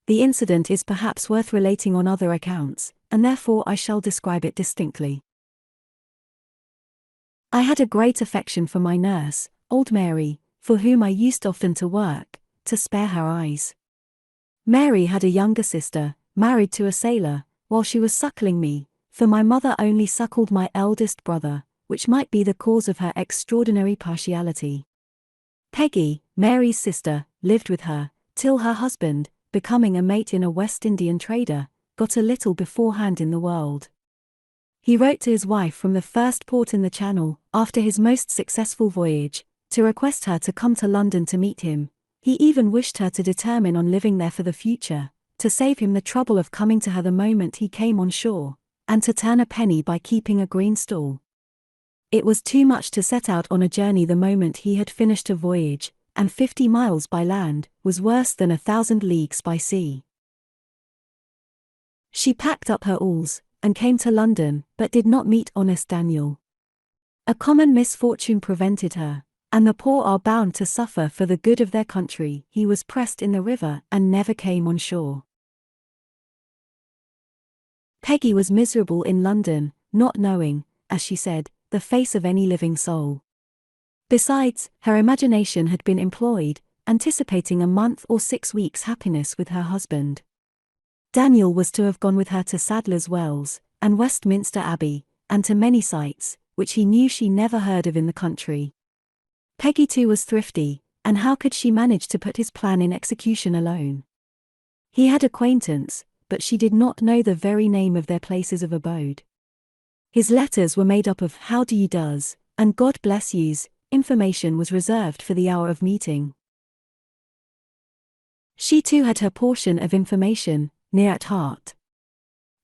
The incident is perhaps worth relating on other accounts, and therefore I shall describe it distinctly. I had a great affection for my nurse, old Mary, for whom I used often to work, to spare her eyes. Mary had a younger sister, married to a sailor, while she was suckling me, for my mother only suckled my eldest brother, which might be the cause of her extraordinary partiality. Peggy, Mary's sister, lived with her, till her husband, becoming a mate in a West Indian trader, got a little beforehand in the world. He wrote to his wife from the first port in the Channel, after his most successful voyage, to request her to come to London to meet him. He even wished her to determine on living there for the future, to save him the trouble of coming to her the moment he came on shore, and to turn a penny by keeping a green stall. It was too much to set out on a journey the moment he had finished a voyage, and 50 miles by land was worse than 1,000 leagues by sea. She packed up her alls, and came to London, but did not meet honest Daniel. A common misfortune prevented her, and the poor are bound to suffer for the good of their country. He was pressed in the river and never came on shore. Peggy was miserable in London, not knowing, as she said, the face of any living soul. Besides, her imagination had been employed, anticipating a month or 6 weeks' happiness with her husband. Daniel was to have gone with her to Sadler's Wells, and Westminster Abbey, and to many sights, which he knew she never heard of in the country. Peggy too was thrifty, and how could she manage to put his plan in execution alone? He had acquaintance, but she did not know the very name of their places of abode. His letters were made up of "How do you does," and "God bless you's." Information was reserved for the hour of meeting. She too had her portion of information, near at heart.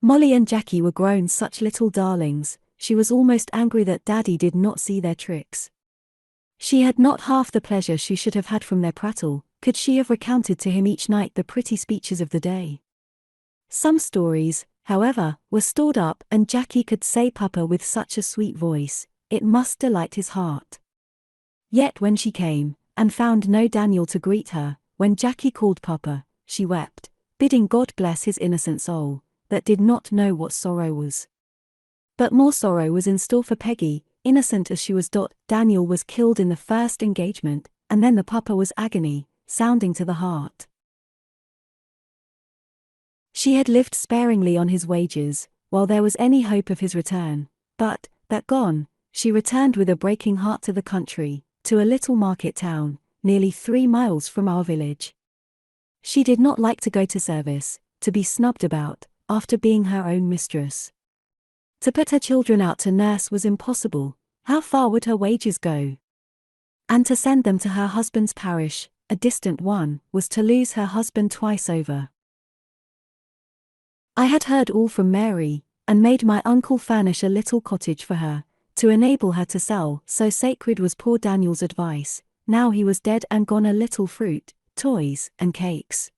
Molly and Jackie were grown such little darlings, she was almost angry that Daddy did not see their tricks. She had not half the pleasure she should have had from their prattle, could she have recounted to him each night the pretty speeches of the day. Some stories, however, were stored up, and Jackie could say "Papa" with such a sweet voice, it must delight his heart. Yet when she came, and found no Daniel to greet her, when Jackie called "Papa," she wept, bidding God bless his innocent soul, that did not know what sorrow was. But more sorrow was in store for Peggy, innocent as she was. Daniel was killed in the first engagement, and then the "Papa" was agony, sounding to the heart. She had lived sparingly on his wages, while there was any hope of his return, but, that gone, she returned with a breaking heart to the country, to a little market town, nearly 3 miles from our village. She did not like to go to service, to be snubbed about, after being her own mistress. To put her children out to nurse was impossible. How far would her wages go? And to send them to her husband's parish, a distant one, was to lose her husband twice over. I had heard all from Mary, and made my uncle furnish a little cottage for her, to enable her to sell. So sacred was poor Daniel's advice, now he was dead and gone, a little fruit, toys, and cakes.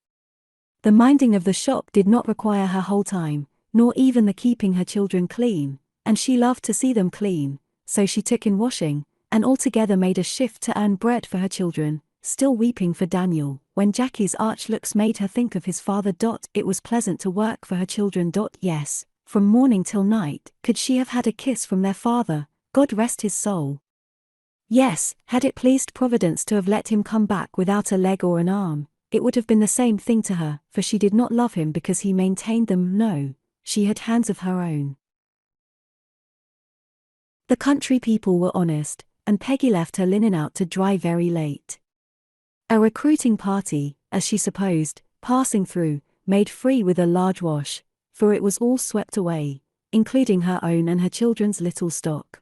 The minding of the shop did not require her whole time, nor even the keeping her children clean, and she loved to see them clean, so she took in washing, and altogether made a shift to earn bread for her children, still weeping for Daniel, when Jackie's arch looks made her think of his father. It was pleasant to work for her children. Yes, from morning till night, could she have had a kiss from their father, God rest his soul. Yes, had it pleased Providence to have let him come back without a leg or an arm, it would have been the same thing to her, for she did not love him because he maintained them. No, she had hands of her own. The country people were honest, and Peggy left her linen out to dry very late. A recruiting party, as she supposed, passing through, made free with a large wash, for it was all swept away, including her own and her children's little stock.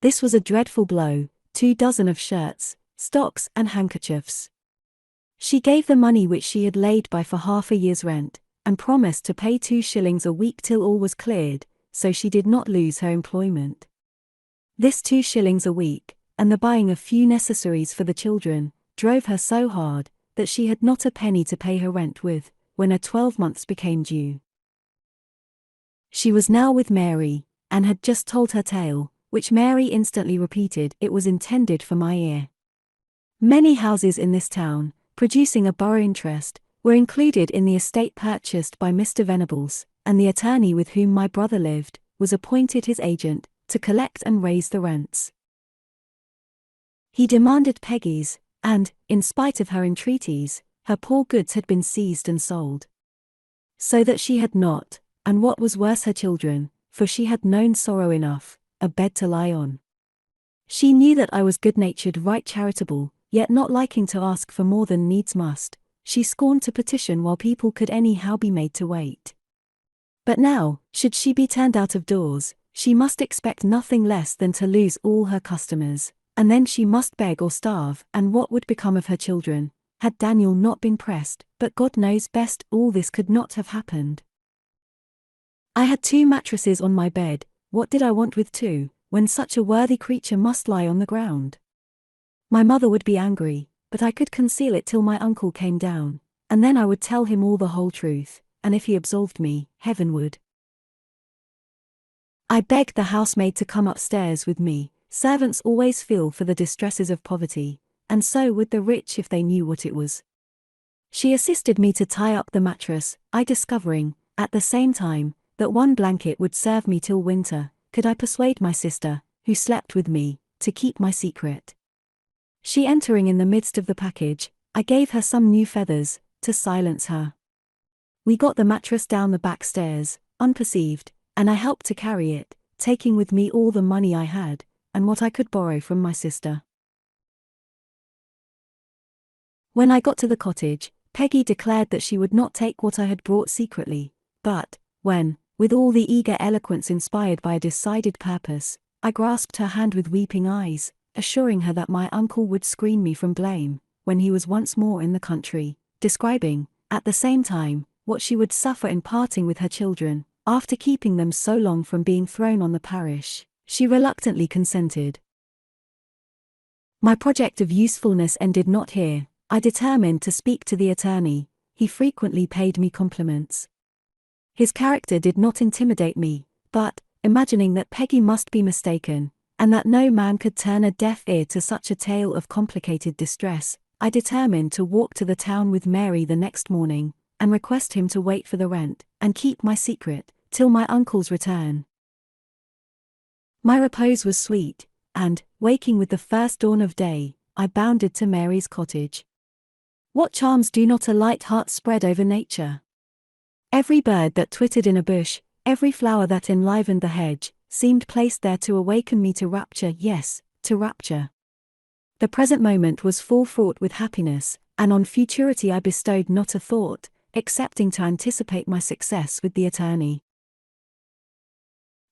This was a dreadful blow, 24 of shirts, stocks and handkerchiefs. She gave the money which she had laid by for half a year's rent, and promised to pay 2 shillings a week till all was cleared, so she did not lose her employment. This 2 shillings a week, and the buying of few necessaries for the children, drove her so hard, that she had not a penny to pay her rent with, when her 12 months became due. She was now with Mary, and had just told her tale, which Mary instantly repeated. It was intended for my ear. Many houses in this town, producing a borough interest, were included in the estate purchased by Mr. Venables, and the attorney with whom my brother lived, was appointed his agent, to collect and raise the rents. He demanded Peggy's, and, in spite of her entreaties, her poor goods had been seized and sold. So that she had not, and what was worse her children, for she had known sorrow enough, a bed to lie on. She knew that I was good-natured, right charitable, yet not liking to ask for more than needs must, she scorned to petition while people could anyhow be made to wait. But now, should she be turned out of doors, she must expect nothing less than to lose all her customers, and then she must beg or starve, and what would become of her children, had Daniel not been pressed? But God knows best, all this could not have happened. I had 2 mattresses on my bed. What did I want with 2, when such a worthy creature must lie on the ground? My mother would be angry, but I could conceal it till my uncle came down, and then I would tell him all the whole truth, and if he absolved me, heaven would. I begged the housemaid to come upstairs with me. Servants always feel for the distresses of poverty, and so would the rich if they knew what it was. She assisted me to tie up the mattress, I discovering, at the same time, that 1 blanket would serve me till winter. Could I persuade my sister, who slept with me, to keep my secret? She entering in the midst of the package, I gave her some new feathers, to silence her. We got the mattress down the back stairs, unperceived, and I helped to carry it, taking with me all the money I had, and what I could borrow from my sister. When I got to the cottage, Peggy declared that she would not take what I had brought secretly, but, when, with all the eager eloquence inspired by a decided purpose, I grasped her hand with weeping eyes, assuring her that my uncle would screen me from blame, when he was once more in the country, describing, at the same time, what she would suffer in parting with her children, after keeping them so long from being thrown on the parish, she reluctantly consented. My project of usefulness ended not here. I determined to speak to the attorney. He frequently paid me compliments. His character did not intimidate me, but, imagining that Peggy must be mistaken, and that no man could turn a deaf ear to such a tale of complicated distress, I determined to walk to the town with Mary the next morning, and request him to wait for the rent, and keep my secret, till my uncle's return. My repose was sweet, and, waking with the first dawn of day, I bounded to Mary's cottage. What charms do not a light heart spread over nature? Every bird that twittered in a bush, every flower that enlivened the hedge, seemed placed there to awaken me to rapture, yes, to rapture. The present moment was full fraught with happiness, and on futurity I bestowed not a thought, excepting to anticipate my success with the attorney.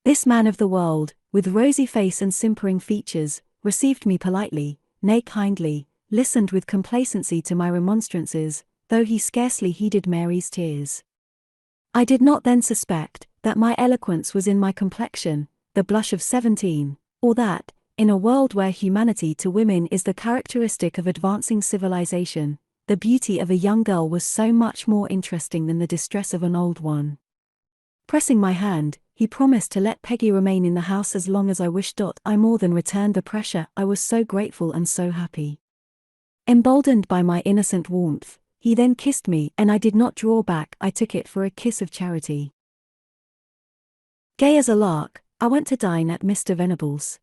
This man of the world, with rosy face and simpering features, received me politely, nay kindly, listened with complacency to my remonstrances, though he scarcely heeded Mary's tears. I did not then suspect that my eloquence was in my complexion, the blush of 17, or that, in a world where humanity to women is the characteristic of advancing civilization, the beauty of a young girl was so much more interesting than the distress of an old one. Pressing my hand, he promised to let Peggy remain in the house as long as I wished. I more than returned the pressure. I was so grateful and so happy. Emboldened by my innocent warmth, he then kissed me, and I did not draw back. I took it for a kiss of charity. Gay as a lark, I went to dine at Mr. Venables'.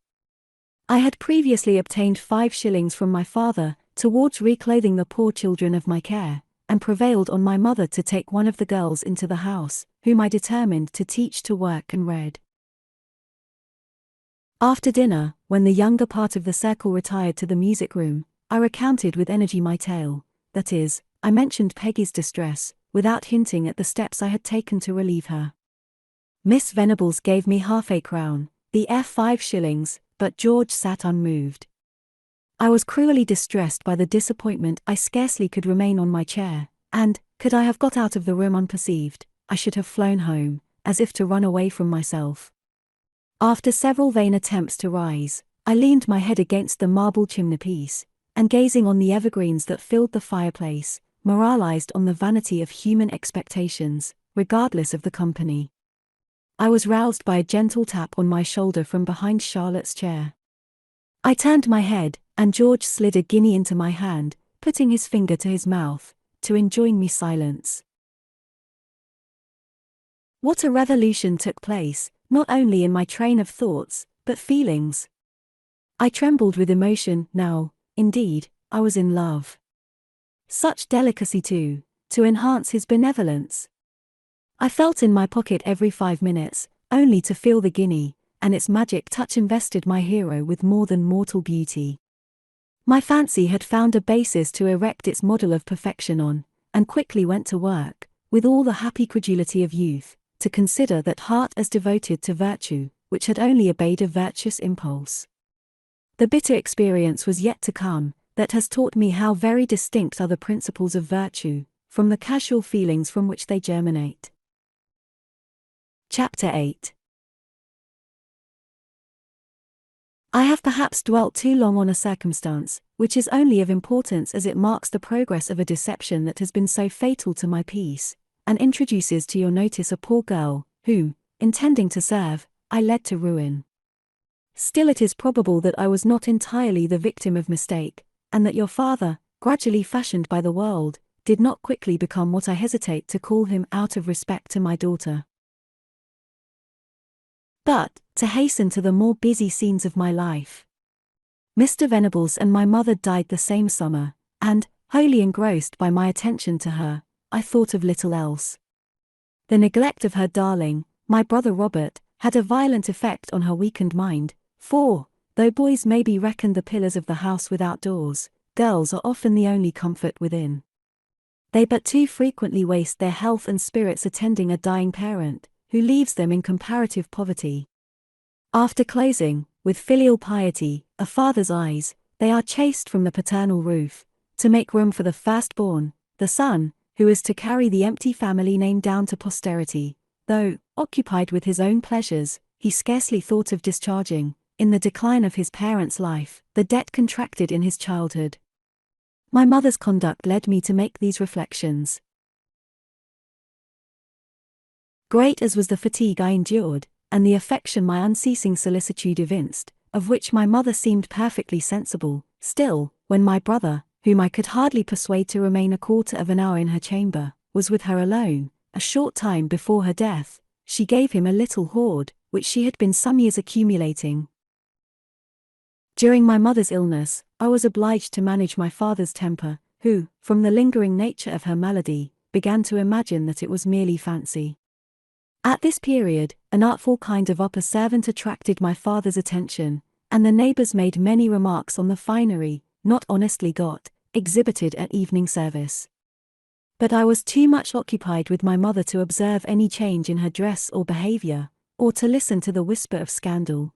I had previously obtained 5 shillings from my father, towards reclothing the poor children of my care, and prevailed on my mother to take one of the girls into the house, whom I determined to teach to work and read. After dinner, when the younger part of the circle retired to the music room, I recounted with energy my tale, that is, I mentioned Peggy's distress, without hinting at the steps I had taken to relieve her. Miss Venables gave me half a crown, the F 5 shillings, but George sat unmoved. I was cruelly distressed by the disappointment. I scarcely could remain on my chair, and, could I have got out of the room unperceived, I should have flown home, as if to run away from myself. After several vain attempts to rise, I leaned my head against the marble chimney-piece, and gazing on the evergreens that filled the fireplace, moralized on the vanity of human expectations, regardless of the company. I was roused by a gentle tap on my shoulder from behind Charlotte's chair. I turned my head, and George slid a guinea into my hand, putting his finger to his mouth, to enjoin me silence. What a revolution took place, not only in my train of thoughts, but feelings. I trembled with emotion. Now, indeed, I was in love. Such delicacy too, to enhance his benevolence. I felt in my pocket every 5 minutes, only to feel the guinea, and its magic touch invested my hero with more than mortal beauty. My fancy had found a basis to erect its model of perfection on, and quickly went to work, with all the happy credulity of youth, to consider that heart as devoted to virtue, which had only obeyed a virtuous impulse. The bitter experience was yet to come, that has taught me how very distinct are the principles of virtue, from the casual feelings from which they germinate. Chapter 8. I have perhaps dwelt too long on a circumstance, which is only of importance as it marks the progress of a deception that has been so fatal to my peace, and introduces to your notice a poor girl, whom, intending to serve, I led to ruin. Still it is probable that I was not entirely the victim of mistake, and that your father, gradually fashioned by the world, did not quickly become what I hesitate to call him out of respect to my daughter. But, to hasten to the more busy scenes of my life. Mr. Venables and my mother died the same summer, and, wholly engrossed by my attention to her, I thought of little else. The neglect of her darling, my brother Robert, had a violent effect on her weakened mind, for, though boys may be reckoned the pillars of the house without doors, girls are often the only comfort within. They but too frequently waste their health and spirits attending a dying parent, who leaves them in comparative poverty. After closing, with filial piety, a father's eyes, they are chased from the paternal roof, to make room for the firstborn, the son, who is to carry the empty family name down to posterity, though, occupied with his own pleasures, he scarcely thought of discharging, in the decline of his parents' life, the debt contracted in his childhood. My mother's conduct led me to make these reflections. Great as was the fatigue I endured, and the affection my unceasing solicitude evinced, of which my mother seemed perfectly sensible, still, when my brother, whom I could hardly persuade to remain a quarter of an hour in her chamber, was with her alone, a short time before her death, she gave him a little hoard, which she had been some years accumulating. During my mother's illness, I was obliged to manage my father's temper, who, from the lingering nature of her malady, began to imagine that it was merely fancy. At this period, an artful kind of upper servant attracted my father's attention, and the neighbors made many remarks on the finery, not honestly got, exhibited at evening service. But I was too much occupied with my mother to observe any change in her dress or behavior, or to listen to the whisper of scandal.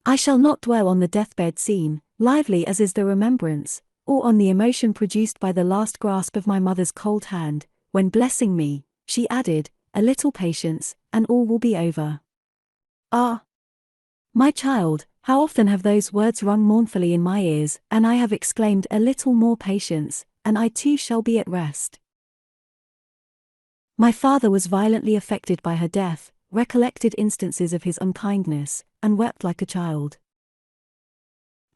I shall not dwell on the deathbed scene, lively as is the remembrance, or on the emotion produced by the last grasp of my mother's cold hand, when blessing me, she added, "A little patience, and all will be over." Ah! My child, how often have those words rung mournfully in my ears, and I have exclaimed, "A little more patience, and I too shall be at rest." My father was violently affected by her death, recollected instances of his unkindness, and wept like a child.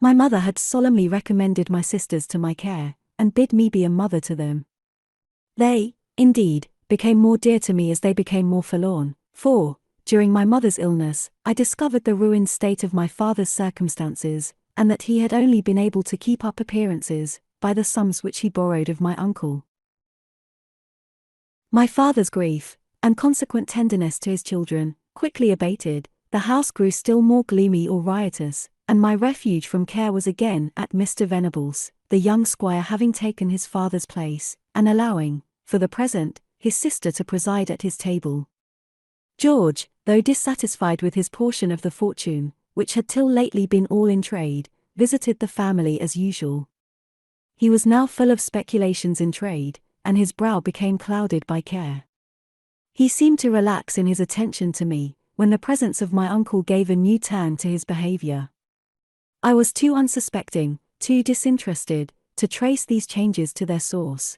My mother had solemnly recommended my sisters to my care, and bid me be a mother to them. They, indeed, became more dear to me as they became more forlorn, for, during my mother's illness, I discovered the ruined state of my father's circumstances, and that he had only been able to keep up appearances by the sums which he borrowed of my uncle. My father's grief, and consequent tenderness to his children, quickly abated. The house grew still more gloomy or riotous, and my refuge from care was again at Mr. Venables', the young squire having taken his father's place, and allowing, for the present, his sister to preside at his table. George, though dissatisfied with his portion of the fortune, which had till lately been all in trade, visited the family as usual. He was now full of speculations in trade, and his brow became clouded by care. He seemed to relax in his attention to me, when the presence of my uncle gave a new turn to his behavior. I was too unsuspecting, too disinterested, to trace these changes to their source.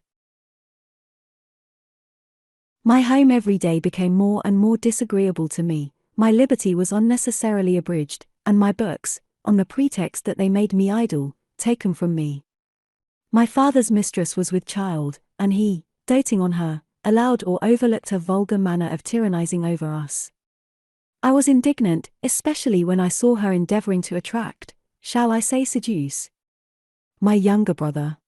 My home every day became more and more disagreeable to me, my liberty was unnecessarily abridged, and my books, on the pretext that they made me idle, taken from me. My father's mistress was with child, and he, doting on her, allowed or overlooked a vulgar manner of tyrannizing over us. I was indignant, especially when I saw her endeavoring to attract, shall I say seduce, my younger brother.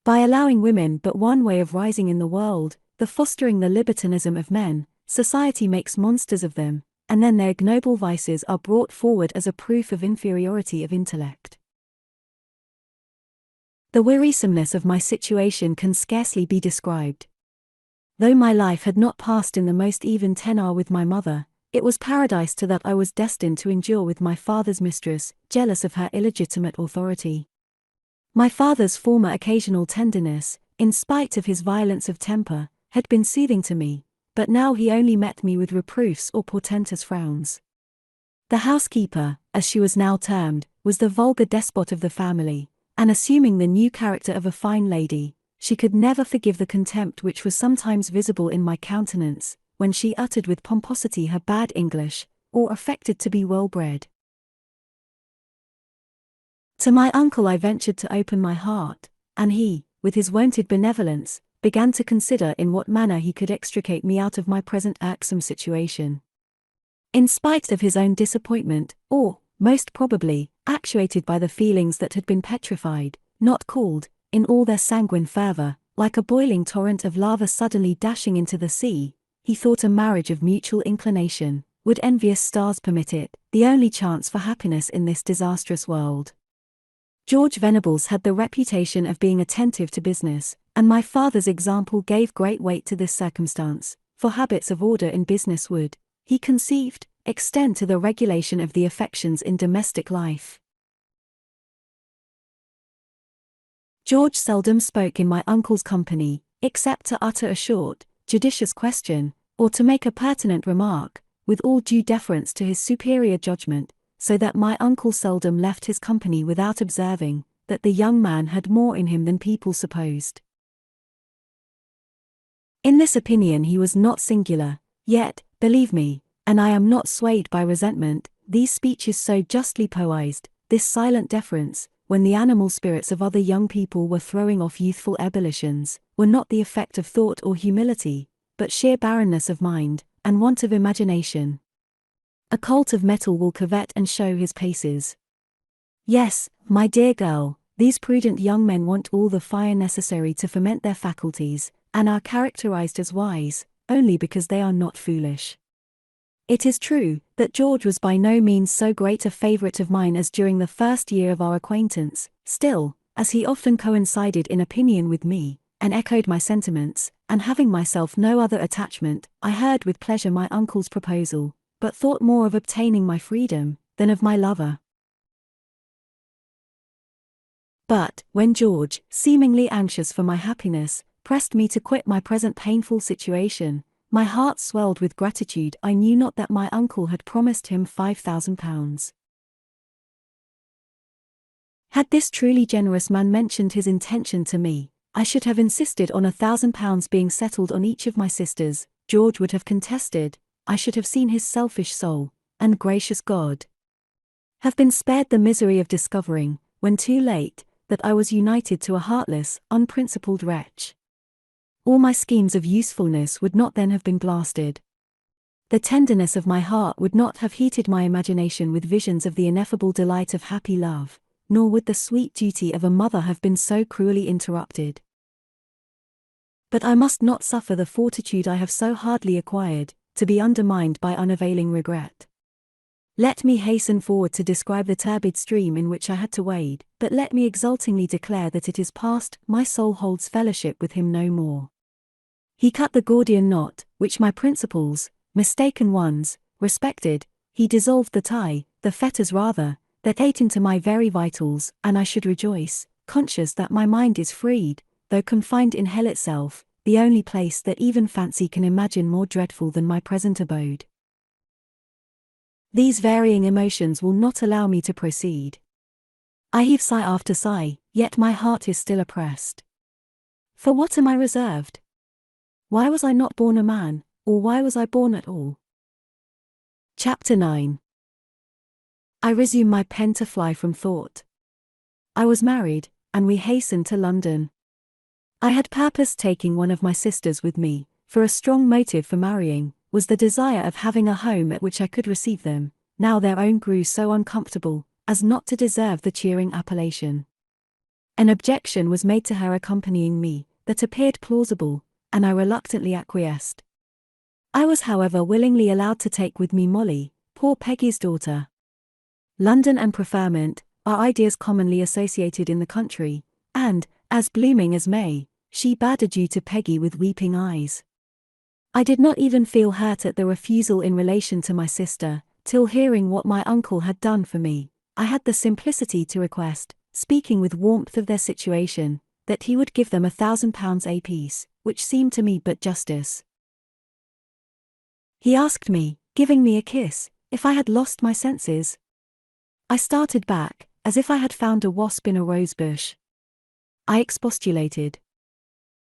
By allowing women but one way of rising in the world, the fostering the libertinism of men, society makes monsters of them, and then their ignoble vices are brought forward as a proof of inferiority of intellect. The wearisomeness of my situation can scarcely be described. Though my life had not passed in the most even tenor with my mother, it was paradise to that I was destined to endure with my father's mistress, jealous of her illegitimate authority. My father's former occasional tenderness, in spite of his violence of temper, had been soothing to me, but now he only met me with reproofs or portentous frowns. The housekeeper, as she was now termed, was the vulgar despot of the family, and assuming the new character of a fine lady, she could never forgive the contempt which was sometimes visible in my countenance, when she uttered with pomposity her bad English, or affected to be well-bred. To my uncle I ventured to open my heart, and he, with his wonted benevolence, began to consider in what manner he could extricate me out of my present irksome situation. In spite of his own disappointment, or, most probably, actuated by the feelings that had been petrified, not cooled, in all their sanguine fervor, like a boiling torrent of lava suddenly dashing into the sea, he thought a marriage of mutual inclination, would envious stars permit it, the only chance for happiness in this disastrous world. George Venables had the reputation of being attentive to business, and my father's example gave great weight to this circumstance, for habits of order in business would, he conceived, extend to the regulation of the affections in domestic life. George seldom spoke in my uncle's company, except to utter a short, judicious question, or to make a pertinent remark, with all due deference to his superior judgment, so that my uncle seldom left his company without observing that the young man had more in him than people supposed. In this opinion he was not singular, yet, believe me, and I am not swayed by resentment, these speeches so justly poised, this silent deference, when the animal spirits of other young people were throwing off youthful ebullitions, were not the effect of thought or humility, but sheer barrenness of mind, and want of imagination. A colt of metal will curvet and show his paces. Yes, my dear girl, these prudent young men want all the fire necessary to ferment their faculties, and are characterized as wise, only because they are not foolish. It is true that George was by no means so great a favorite of mine as during the first year of our acquaintance, still, as he often coincided in opinion with me, and echoed my sentiments, and having myself no other attachment, I heard with pleasure my uncle's proposal, but thought more of obtaining my freedom than of my lover. But, when George, seemingly anxious for my happiness, pressed me to quit my present painful situation, my heart swelled with gratitude. I knew not that my uncle had promised him £5,000. Had this truly generous man mentioned his intention to me, I should have insisted on £1,000 being settled on each of my sisters. George would have contested, I should have seen his selfish soul, and gracious God have been spared the misery of discovering, when too late, that I was united to a heartless, unprincipled wretch. All my schemes of usefulness would not then have been blasted. The tenderness of my heart would not have heated my imagination with visions of the ineffable delight of happy love, nor would the sweet duty of a mother have been so cruelly interrupted. But I must not suffer the fortitude I have so hardly acquired, to be undermined by unavailing regret. Let me hasten forward to describe the turbid stream in which I had to wade, but let me exultingly declare that it is past, my soul holds fellowship with him no more. He cut the Gordian knot, which my principles, mistaken ones, respected, he dissolved the tie, the fetters rather, that ate into my very vitals, and I should rejoice, conscious that my mind is freed, though confined in hell itself, the only place that even fancy can imagine more dreadful than my present abode. These varying emotions will not allow me to proceed. I heave sigh after sigh, yet my heart is still oppressed. For what am I reserved? Why was I not born a man, or why was I born at all? Chapter 9. I resume my pen to fly from thought. I was married, and we hastened to London. I had purposed taking one of my sisters with me, for a strong motive for marrying was the desire of having a home at which I could receive them, now their own grew so uncomfortable, as not to deserve the cheering appellation. An objection was made to her accompanying me, that appeared plausible, and I reluctantly acquiesced. I was however willingly allowed to take with me Molly, poor Peggy's daughter. London and preferment are ideas commonly associated in the country, and, as blooming as May, she bade adieu to Peggy with weeping eyes. I did not even feel hurt at the refusal in relation to my sister, till hearing what my uncle had done for me, I had the simplicity to request, speaking with warmth of their situation, that he would give them £1,000 apiece, which seemed to me but justice. He asked me, giving me a kiss, if I had lost my senses. I started back, as if I had found a wasp in a rose bush. I expostulated.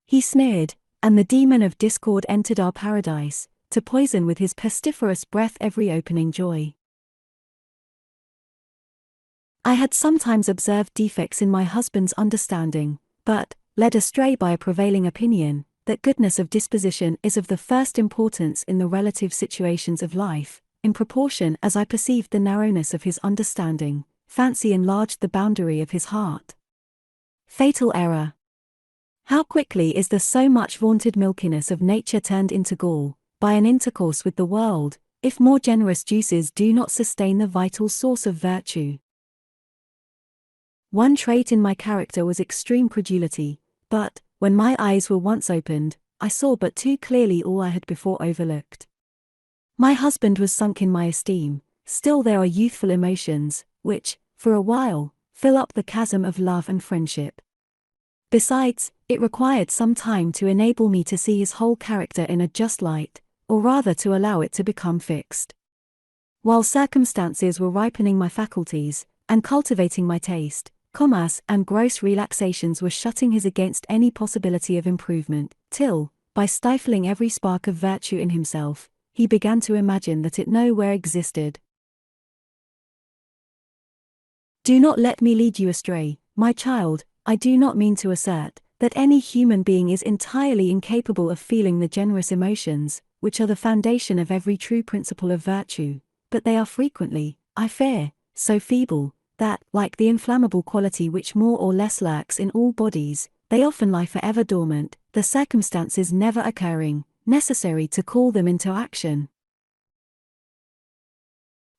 He sneered, and the demon of discord entered our paradise, to poison with his pestiferous breath every opening joy. I had sometimes observed defects in my husband's understanding, but, led astray by a prevailing opinion, that goodness of disposition is of the first importance in the relative situations of life, in proportion as I perceived the narrowness of his understanding, fancy enlarged the boundary of his heart. Fatal error! How quickly is the so much vaunted milkiness of nature turned into gall, by an intercourse with the world, if more generous juices do not sustain the vital source of virtue. One trait in my character was extreme credulity, but, when my eyes were once opened, I saw but too clearly all I had before overlooked. My husband was sunk in my esteem, still there are youthful emotions, which, for a while, fill up the chasm of love and friendship. Besides, it required some time to enable me to see his whole character in a just light, or rather to allow it to become fixed. While circumstances were ripening my faculties, and cultivating my taste, commerce and gross relaxations were shutting his against any possibility of improvement, till, by stifling every spark of virtue in himself, he began to imagine that it nowhere existed. Do not let me lead you astray, my child. I do not mean to assert that any human being is entirely incapable of feeling the generous emotions, which are the foundation of every true principle of virtue, but they are frequently, I fear, so feeble, that, like the inflammable quality which more or less lurks in all bodies, they often lie forever dormant, the circumstances never occurring, necessary to call them into action.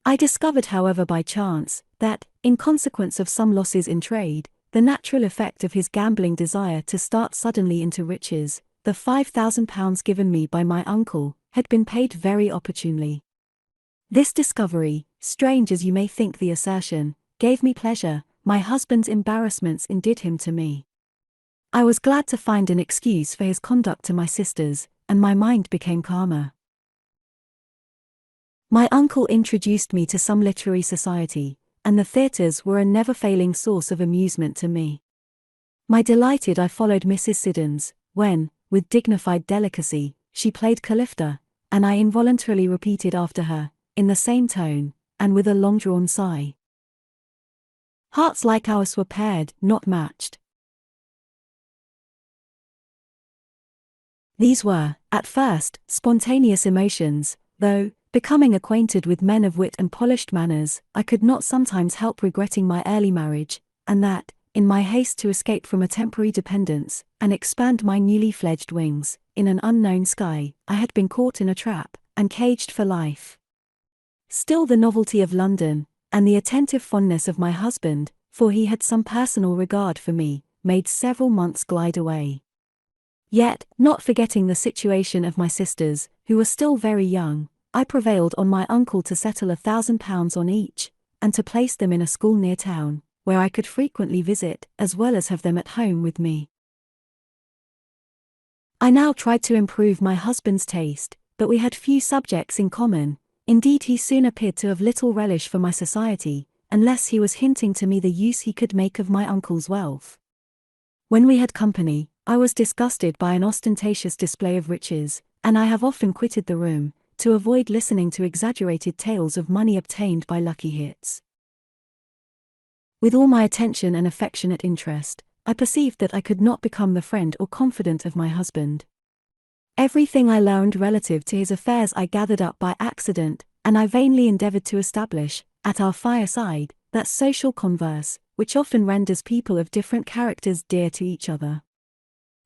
I discovered however by chance, that, in consequence of some losses in trade, the natural effect of his gambling desire to start suddenly into riches, the £5,000 given me by my uncle, had been paid very opportunely. This discovery, strange as you may think the assertion, gave me pleasure. My husband's embarrassments indebted him to me. I was glad to find an excuse for his conduct to my sisters, and my mind became calmer. My uncle introduced me to some literary society, and the theatres were a never-failing source of amusement to me. My delighted I followed Mrs. Siddons, when, with dignified delicacy, she played Caliph, and I involuntarily repeated after her, in the same tone, and with a long-drawn sigh. Hearts like ours were paired, not matched. These were, at first, spontaneous emotions, though, Becoming acquainted with men of wit and polished manners, I could not sometimes help regretting my early marriage, and that, in my haste to escape from a temporary dependence, and expand my newly fledged wings, in an unknown sky, I had been caught in a trap, and caged for life. Still the novelty of London, and the attentive fondness of my husband, for he had some personal regard for me, made several months glide away. Yet, not forgetting the situation of my sisters, who were still very young, I prevailed on my uncle to settle £1,000 on each, and to place them in a school near town, where I could frequently visit, as well as have them at home with me. I now tried to improve my husband's taste, but we had few subjects in common. Indeed, he soon appeared to have little relish for my society, unless he was hinting to me the use he could make of my uncle's wealth. When we had company, I was disgusted by an ostentatious display of riches, and I have often quitted the room, to avoid listening to exaggerated tales of money obtained by lucky hits. With all my attention and affectionate interest, I perceived that I could not become the friend or confidant of my husband. Everything I learned relative to his affairs I gathered up by accident, and I vainly endeavored to establish, at our fireside, that social converse, which often renders people of different characters dear to each other.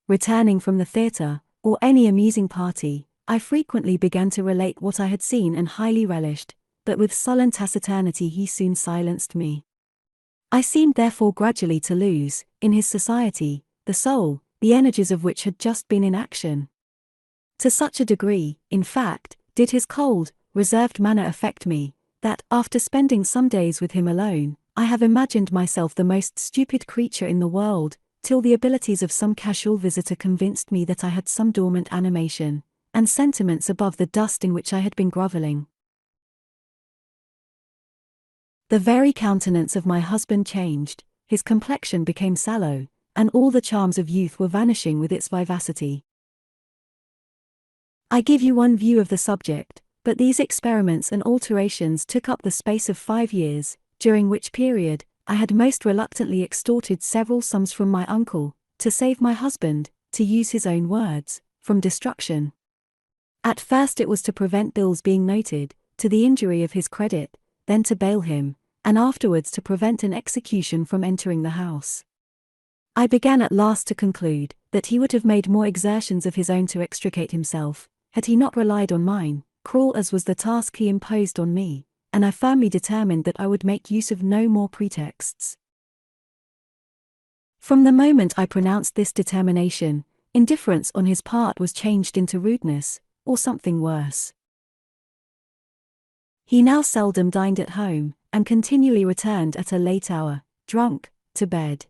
Returning from the theatre, or any amusing party, I frequently began to relate what I had seen and highly relished, but with sullen taciturnity he soon silenced me. I seemed therefore gradually to lose, in his society, the soul, the energies of which had just been in action. To such a degree, in fact, did his cold, reserved manner affect me, that, after spending some days with him alone, I have imagined myself the most stupid creature in the world, till the abilities of some casual visitor convinced me that I had some dormant animation, and sentiments above the dust in which I had been grovelling. The very countenance of my husband changed, his complexion became sallow, and all the charms of youth were vanishing with its vivacity. I give you one view of the subject, but these experiments and alterations took up the space of 5 years, during which period, I had most reluctantly extorted several sums from my uncle, to save my husband, to use his own words, from destruction. At first it was to prevent bills being noted, to the injury of his credit, then to bail him, and afterwards to prevent an execution from entering the house. I began at last to conclude, that he would have made more exertions of his own to extricate himself, had he not relied on mine, cruel as was the task he imposed on me, and I firmly determined that I would make use of no more pretexts. From the moment I pronounced this determination, indifference on his part was changed into rudeness, or something worse. He now seldom dined at home, and continually returned at a late hour, drunk, to bed.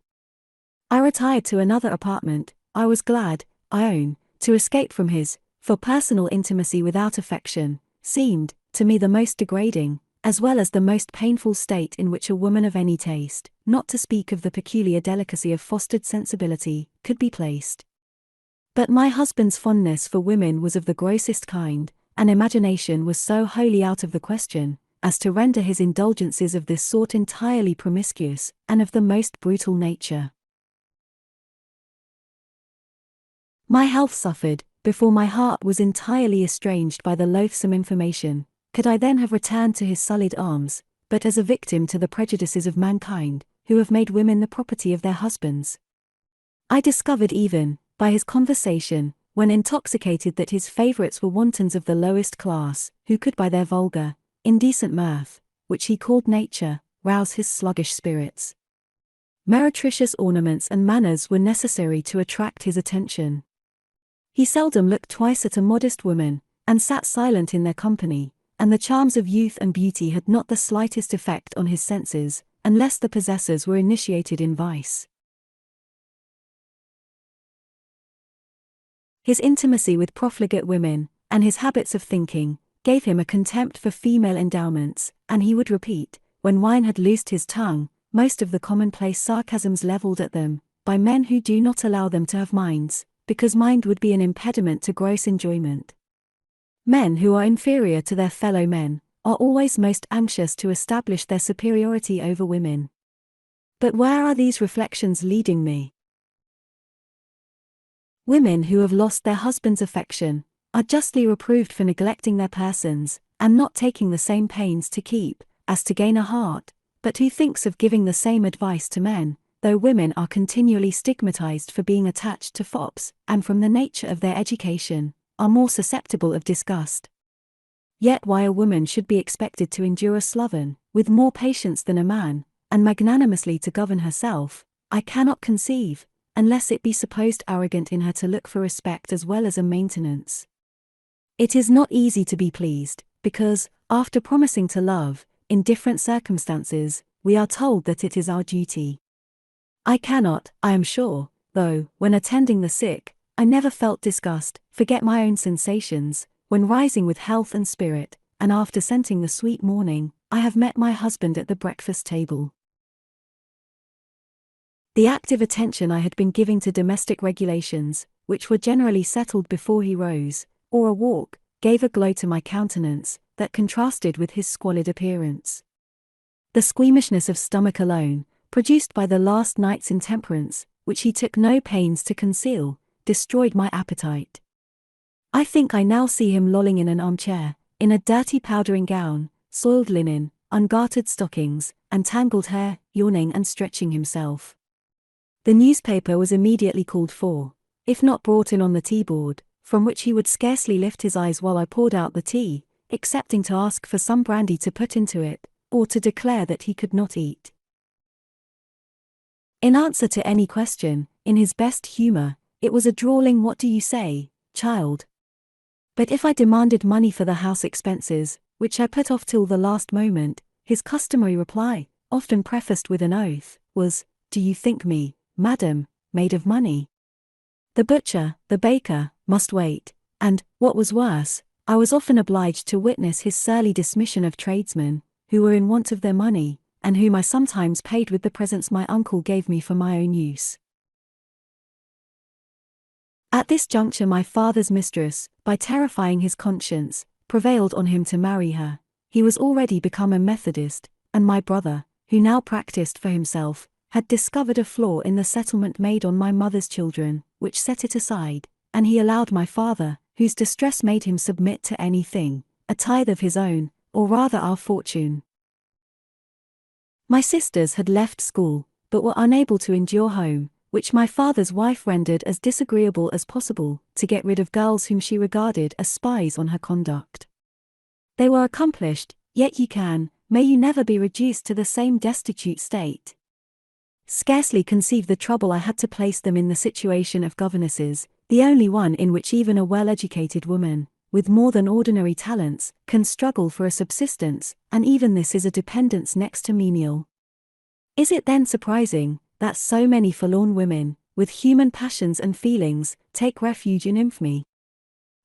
I retired to another apartment. I was glad, I own, to escape from his, for personal intimacy without affection, seemed, to me the most degrading, as well as the most painful state in which a woman of any taste, not to speak of the peculiar delicacy of fostered sensibility, could be placed. But my husband's fondness for women was of the grossest kind, and imagination was so wholly out of the question, as to render his indulgences of this sort entirely promiscuous, and of the most brutal nature. My health suffered, before my heart was entirely estranged by the loathsome information. Could I then have returned to his sullied arms, but as a victim to the prejudices of mankind, who have made women the property of their husbands? I discovered even, by his conversation, when intoxicated, that his favourites were wantons of the lowest class, who could by their vulgar, indecent mirth, which he called nature, rouse his sluggish spirits. Meretricious ornaments and manners were necessary to attract his attention. He seldom looked twice at a modest woman, and sat silent in their company, and the charms of youth and beauty had not the slightest effect on his senses, unless the possessors were initiated in vice. His intimacy with profligate women, and his habits of thinking, gave him a contempt for female endowments, and he would repeat, when wine had loosed his tongue, most of the commonplace sarcasms levelled at them, by men who do not allow them to have minds, because mind would be an impediment to gross enjoyment. Men who are inferior to their fellow men, are always most anxious to establish their superiority over women. But where are these reflections leading me? Women who have lost their husband's affection, are justly reproved for neglecting their persons, and not taking the same pains to keep, as to gain a heart, but who thinks of giving the same advice to men, though women are continually stigmatized for being attached to fops, and from the nature of their education, are more susceptible of disgust. Yet why a woman should be expected to endure a sloven, with more patience than a man, and magnanimously to govern herself, I cannot conceive, unless it be supposed arrogant in her to look for respect as well as a maintenance. It is not easy to be pleased, because, after promising to love, in different circumstances, we are told that it is our duty. I cannot, I am sure, though, when attending the sick, I never felt disgust, forget my own sensations, when rising with health and spirit, and after scenting the sweet morning, I have met my husband at the breakfast table. The active attention I had been giving to domestic regulations, which were generally settled before he rose, or a walk, gave a glow to my countenance, that contrasted with his squalid appearance. The squeamishness of stomach alone, produced by the last night's intemperance, which he took no pains to conceal, destroyed my appetite. I think I now see him lolling in an armchair, in a dirty powdering gown, soiled linen, ungartered stockings, and tangled hair, yawning and stretching himself. The newspaper was immediately called for, if not brought in on the tea-board, from which he would scarcely lift his eyes while I poured out the tea, excepting to ask for some brandy to put into it, or to declare that he could not eat. In answer to any question, in his best humour, it was a drawling "What do you say, child?" But if I demanded money for the house expenses, which I put off till the last moment, his customary reply, often prefaced with an oath, was, "Do you think me, madam, made of money?" The butcher, the baker, must wait, and, what was worse, I was often obliged to witness his surly dismission of tradesmen, who were in want of their money, and whom I sometimes paid with the presents my uncle gave me for my own use. At this juncture my father's mistress, by terrifying his conscience, prevailed on him to marry her. He was already become a Methodist, and my brother, who now practiced for himself, had discovered a flaw in the settlement made on my mother's children, which set it aside, and he allowed my father, whose distress made him submit to anything, a tithe of his own, or rather our fortune. My sisters had left school, but were unable to endure home, which my father's wife rendered as disagreeable as possible, to get rid of girls whom she regarded as spies on her conduct. They were accomplished, yet may you never be reduced to the same destitute state. Scarcely conceive the trouble I had to place them in the situation of governesses, the only one in which even a well-educated woman, with more than ordinary talents, can struggle for a subsistence, and even this is a dependence next to menial. Is it then surprising that so many forlorn women, with human passions and feelings, take refuge in infamy?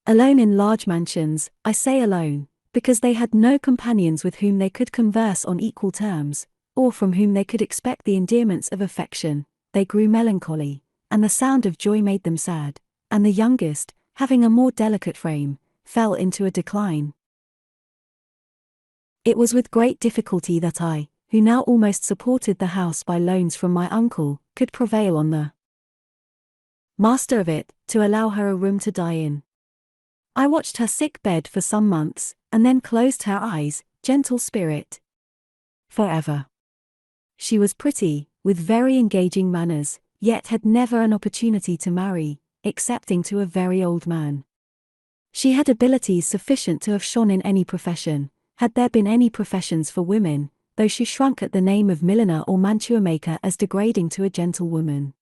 Alone in large mansions, I say alone, because they had no companions with whom they could converse on equal terms, or from whom they could expect the endearments of affection, they grew melancholy, and the sound of joy made them sad, and the youngest, having a more delicate frame, fell into a decline. It was with great difficulty that I, who now almost supported the house by loans from my uncle, could prevail on the master of it, to allow her a room to die in. I watched her sick bed for some months, and then closed her eyes, gentle spirit, forever. She was pretty, with very engaging manners, yet had never an opportunity to marry, excepting to a very old man. She had abilities sufficient to have shone in any profession, had there been any professions for women, though she shrunk at the name of milliner or mantua maker as degrading to a gentlewoman.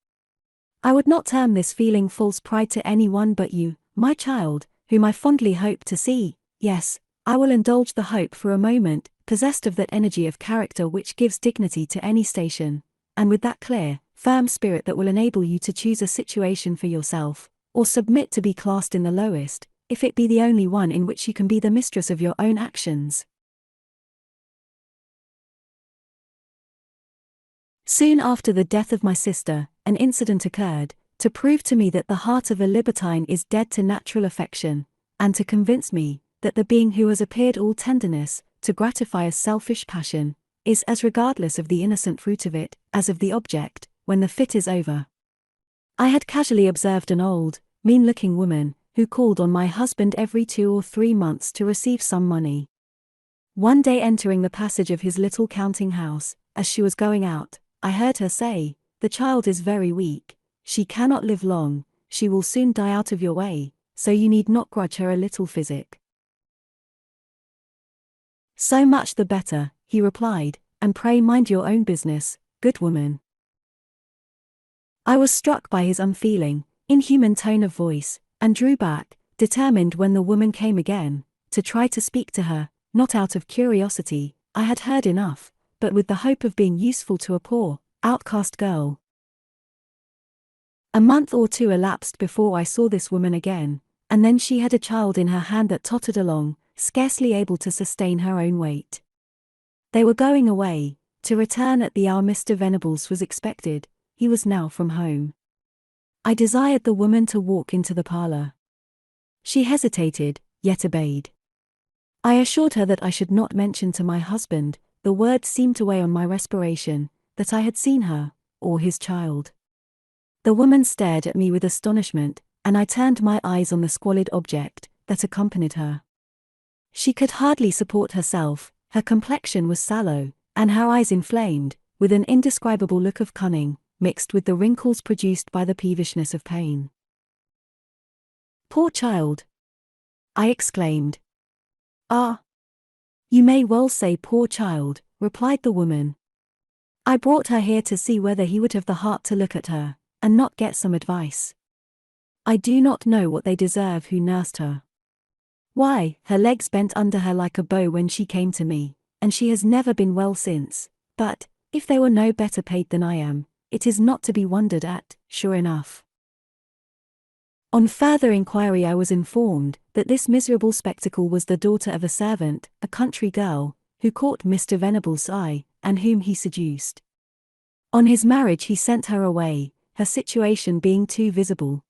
I would not term this feeling false pride to any one but you, my child, whom I fondly hope to see. Yes, I will indulge the hope for a moment, possessed of that energy of character which gives dignity to any station, and with that clear, firm spirit that will enable you to choose a situation for yourself, or submit to be classed in the lowest, if it be the only one in which you can be the mistress of your own actions. Soon after the death of my sister, an incident occurred, to prove to me that the heart of a libertine is dead to natural affection, and to convince me, that the being who has appeared all tenderness, to gratify a selfish passion, is as regardless of the innocent fruit of it, as of the object, when the fit is over. I had casually observed an old, mean-looking woman, who called on my husband every 2 or 3 months to receive some money. One day, entering the passage of his little counting house, as she was going out, I heard her say, "The child is very weak, she cannot live long, she will soon die out of your way, so you need not grudge her a little physic." "So much the better," he replied, "and pray mind your own business, good woman." I was struck by his unfeeling, inhuman tone of voice, and drew back, determined when the woman came again, to try to speak to her, not out of curiosity, I had heard enough, but with the hope of being useful to a poor, outcast girl. A month or 2 elapsed before I saw this woman again, and then she had a child in her hand that tottered along, scarcely able to sustain her own weight. They were going away, to return at the hour Mr. Venables was expected. He was now from home. I desired the woman to walk into the parlor. She hesitated, yet obeyed. I assured her that I should not mention to my husband, the words seemed to weigh on my respiration, that I had seen her, or his child. The woman stared at me with astonishment, and I turned my eyes on the squalid object that accompanied her. She could hardly support herself, her complexion was sallow, and her eyes inflamed, with an indescribable look of cunning, mixed with the wrinkles produced by the peevishness of pain. "Poor child!" I exclaimed. "Ah! You may well say poor child," replied the woman. "I brought her here to see whether he would have the heart to look at her, and not get some advice. I do not know what they deserve who nursed her. Why, her legs bent under her like a bow when she came to me, and she has never been well since, but, if they were no better paid than I am, it is not to be wondered at, sure enough." On further inquiry I was informed that this miserable spectacle was the daughter of a servant, a country girl, who caught Mr. Venables' eye, and whom he seduced. On his marriage he sent her away, her situation being too visible.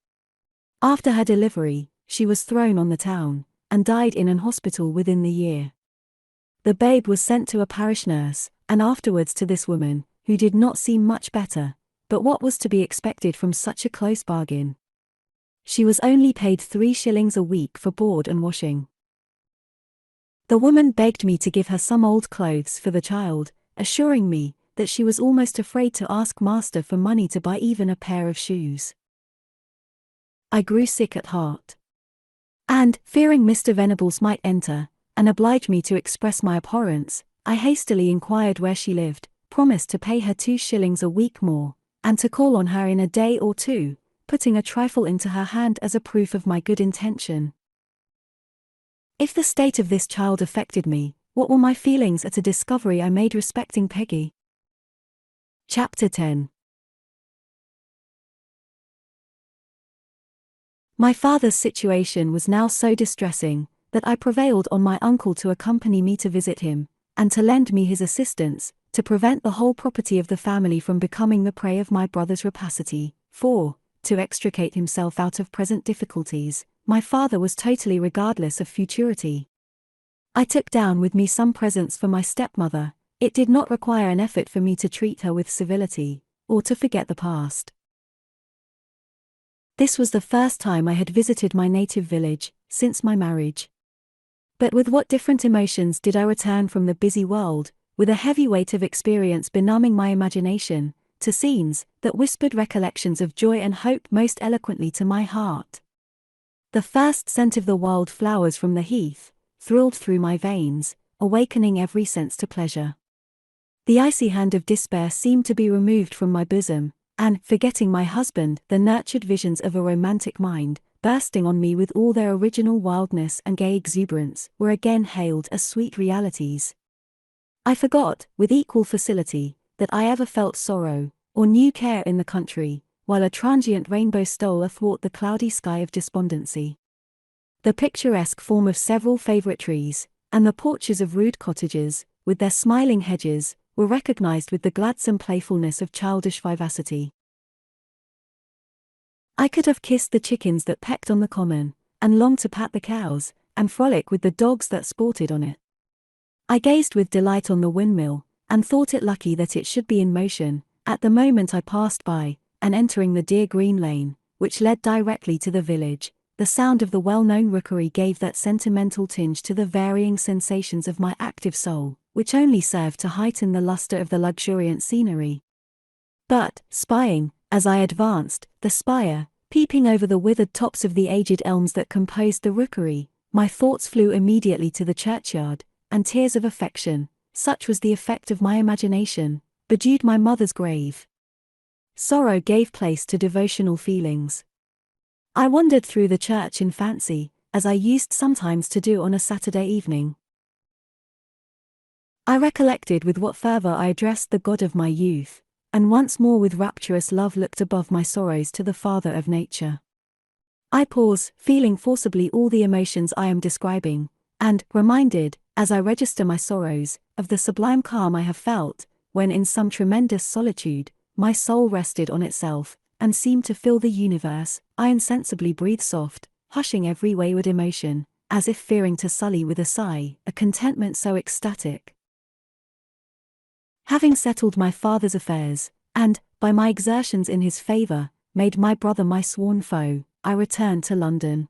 After her delivery, she was thrown on the town, and died in an hospital within the year. The babe was sent to a parish nurse, and afterwards to this woman, who did not seem much better, but what was to be expected from such a close bargain? She was only paid 3 shillings a week for board and washing. The woman begged me to give her some old clothes for the child, assuring me that she was almost afraid to ask master for money to buy even a pair of shoes. I grew sick at heart. And, fearing Mr. Venables might enter, and oblige me to express my abhorrence, I hastily inquired where she lived, promised to pay her 2 shillings a week more, and to call on her in a day or 2, putting a trifle into her hand as a proof of my good intention. If the state of this child affected me, what were my feelings at a discovery I made respecting Peggy? Chapter 10. My father's situation was now so distressing, that I prevailed on my uncle to accompany me to visit him, and to lend me his assistance, to prevent the whole property of the family from becoming the prey of my brother's rapacity, for, to extricate himself out of present difficulties, my father was totally regardless of futurity. I took down with me some presents for my stepmother. It did not require an effort for me to treat her with civility, or to forget the past. This was the first time I had visited my native village, since my marriage. But with what different emotions did I return from the busy world, with a heavy weight of experience benumbing my imagination, to scenes that whispered recollections of joy and hope most eloquently to my heart. The first scent of the wild flowers from the heath thrilled through my veins, awakening every sense to pleasure. The icy hand of despair seemed to be removed from my bosom, and, forgetting my husband, the nurtured visions of a romantic mind, bursting on me with all their original wildness and gay exuberance, were again hailed as sweet realities. I forgot, with equal facility, that I ever felt sorrow, or knew care in the country, while a transient rainbow stole athwart the cloudy sky of despondency. The picturesque form of several favourite trees, and the porches of rude cottages, with their smiling hedges, were recognized with the gladsome playfulness of childish vivacity. I could have kissed the chickens that pecked on the common, and longed to pat the cows, and frolic with the dogs that sported on it. I gazed with delight on the windmill, and thought it lucky that it should be in motion, at the moment I passed by, and entering the dear green lane, which led directly to the village, the sound of the well-known rookery gave that sentimental tinge to the varying sensations of my active soul, which only served to heighten the luster of the luxuriant scenery. But, spying, as I advanced, the spire, peeping over the withered tops of the aged elms that composed the rookery, my thoughts flew immediately to the churchyard, and tears of affection, such was the effect of my imagination, bedewed my mother's grave. Sorrow gave place to devotional feelings. I wandered through the church in fancy, as I used sometimes to do on a Saturday evening. I recollected with what fervor I addressed the God of my youth, and once more with rapturous love looked above my sorrows to the Father of nature. I pause, feeling forcibly all the emotions I am describing, and, reminded, as I register my sorrows, of the sublime calm I have felt, when in some tremendous solitude, my soul rested on itself, and seemed to fill the universe, I insensibly breathe soft, hushing every wayward emotion, as if fearing to sully with a sigh, a contentment so ecstatic. Having settled my father's affairs, and, by my exertions in his favour, made my brother my sworn foe, I returned to London.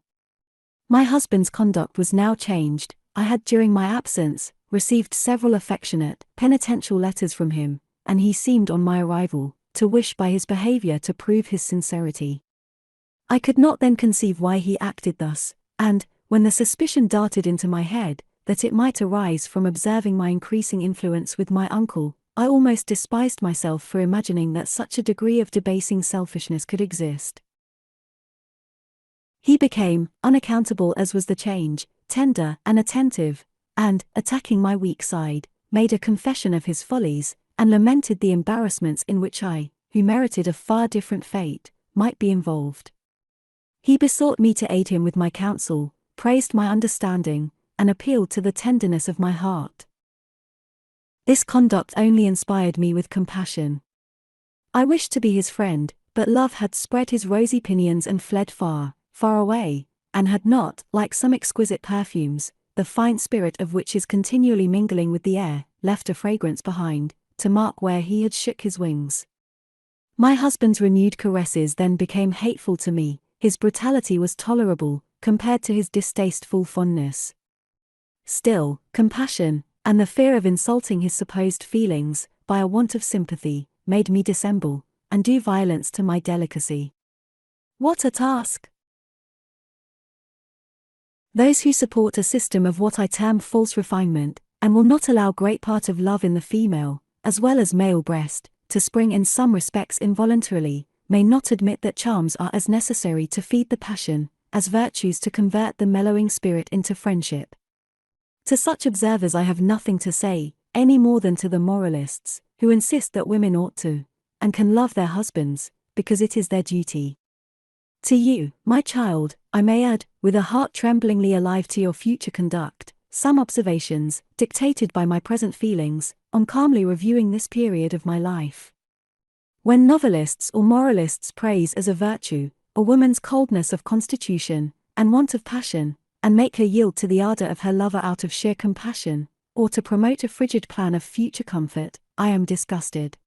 My husband's conduct was now changed. I had during my absence, received several affectionate, penitential letters from him, and he seemed on my arrival, to wish by his behaviour to prove his sincerity. I could not then conceive why he acted thus, and, when the suspicion darted into my head, that it might arise from observing my increasing influence with my uncle, I almost despised myself for imagining that such a degree of debasing selfishness could exist. He became, unaccountable as was the change, tender and attentive, and, attacking my weak side, made a confession of his follies, and lamented the embarrassments in which I, who merited a far different fate, might be involved. He besought me to aid him with my counsel, praised my understanding, and appealed to the tenderness of my heart. This conduct only inspired me with compassion. I wished to be his friend, but love had spread his rosy pinions and fled far, far away, and had not, like some exquisite perfumes, the fine spirit of which is continually mingling with the air, left a fragrance behind, to mark where he had shook his wings. My husband's renewed caresses then became hateful to me, his brutality was tolerable, compared to his distasteful fondness. Still, compassion, and the fear of insulting his supposed feelings, by a want of sympathy, made me dissemble, and do violence to my delicacy. What a task! Those who support a system of what I term false refinement, and will not allow great part of love in the female, as well as male breast, to spring in some respects involuntarily, may not admit that charms are as necessary to feed the passion, as virtues to convert the mellowing spirit into friendship. To such observers I have nothing to say, any more than to the moralists, who insist that women ought to, and can love their husbands, because it is their duty. To you, my child, I may add, with a heart tremblingly alive to your future conduct, some observations, dictated by my present feelings, on calmly reviewing this period of my life. When novelists or moralists praise as a virtue, a woman's coldness of constitution, and want of passion, and make her yield to the ardour of her lover out of sheer compassion, or to promote a frigid plan of future comfort, I am disgusted.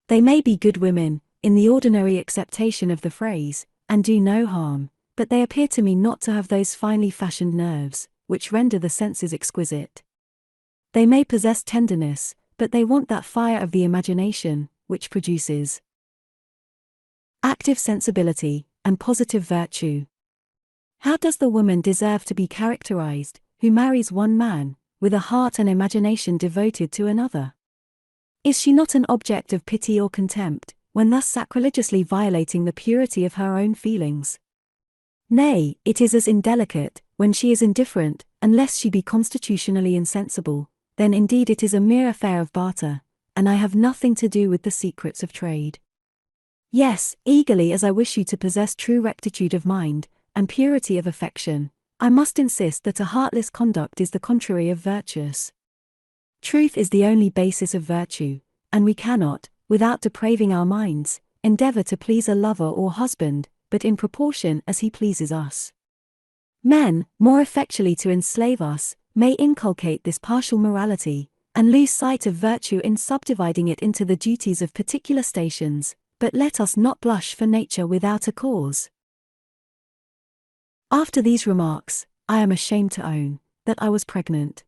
They may be good women, in the ordinary acceptation of the phrase, and do no harm, but they appear to me not to have those finely fashioned nerves, which render the senses exquisite. They may possess tenderness, but they want that fire of the imagination, which produces active sensibility, and positive virtue. How does the woman deserve to be characterized, who marries one man, with a heart and imagination devoted to another? Is she not an object of pity or contempt, when thus sacrilegiously violating the purity of her own feelings? Nay, it is as indelicate, when she is indifferent, unless she be constitutionally insensible, then indeed it is a mere affair of barter, and I have nothing to do with the secrets of trade. Yes, eagerly as I wish you to possess true rectitude of mind, and purity of affection, I must insist that a heartless conduct is the contrary of virtuous. Truth is the only basis of virtue, and we cannot, without depraving our minds, endeavor to please a lover or husband, but in proportion as he pleases us. Men, more effectually to enslave us, may inculcate this partial morality, and lose sight of virtue in subdividing it into the duties of particular stations, but let us not blush for nature without a cause. After these remarks, I am ashamed to own that I was pregnant.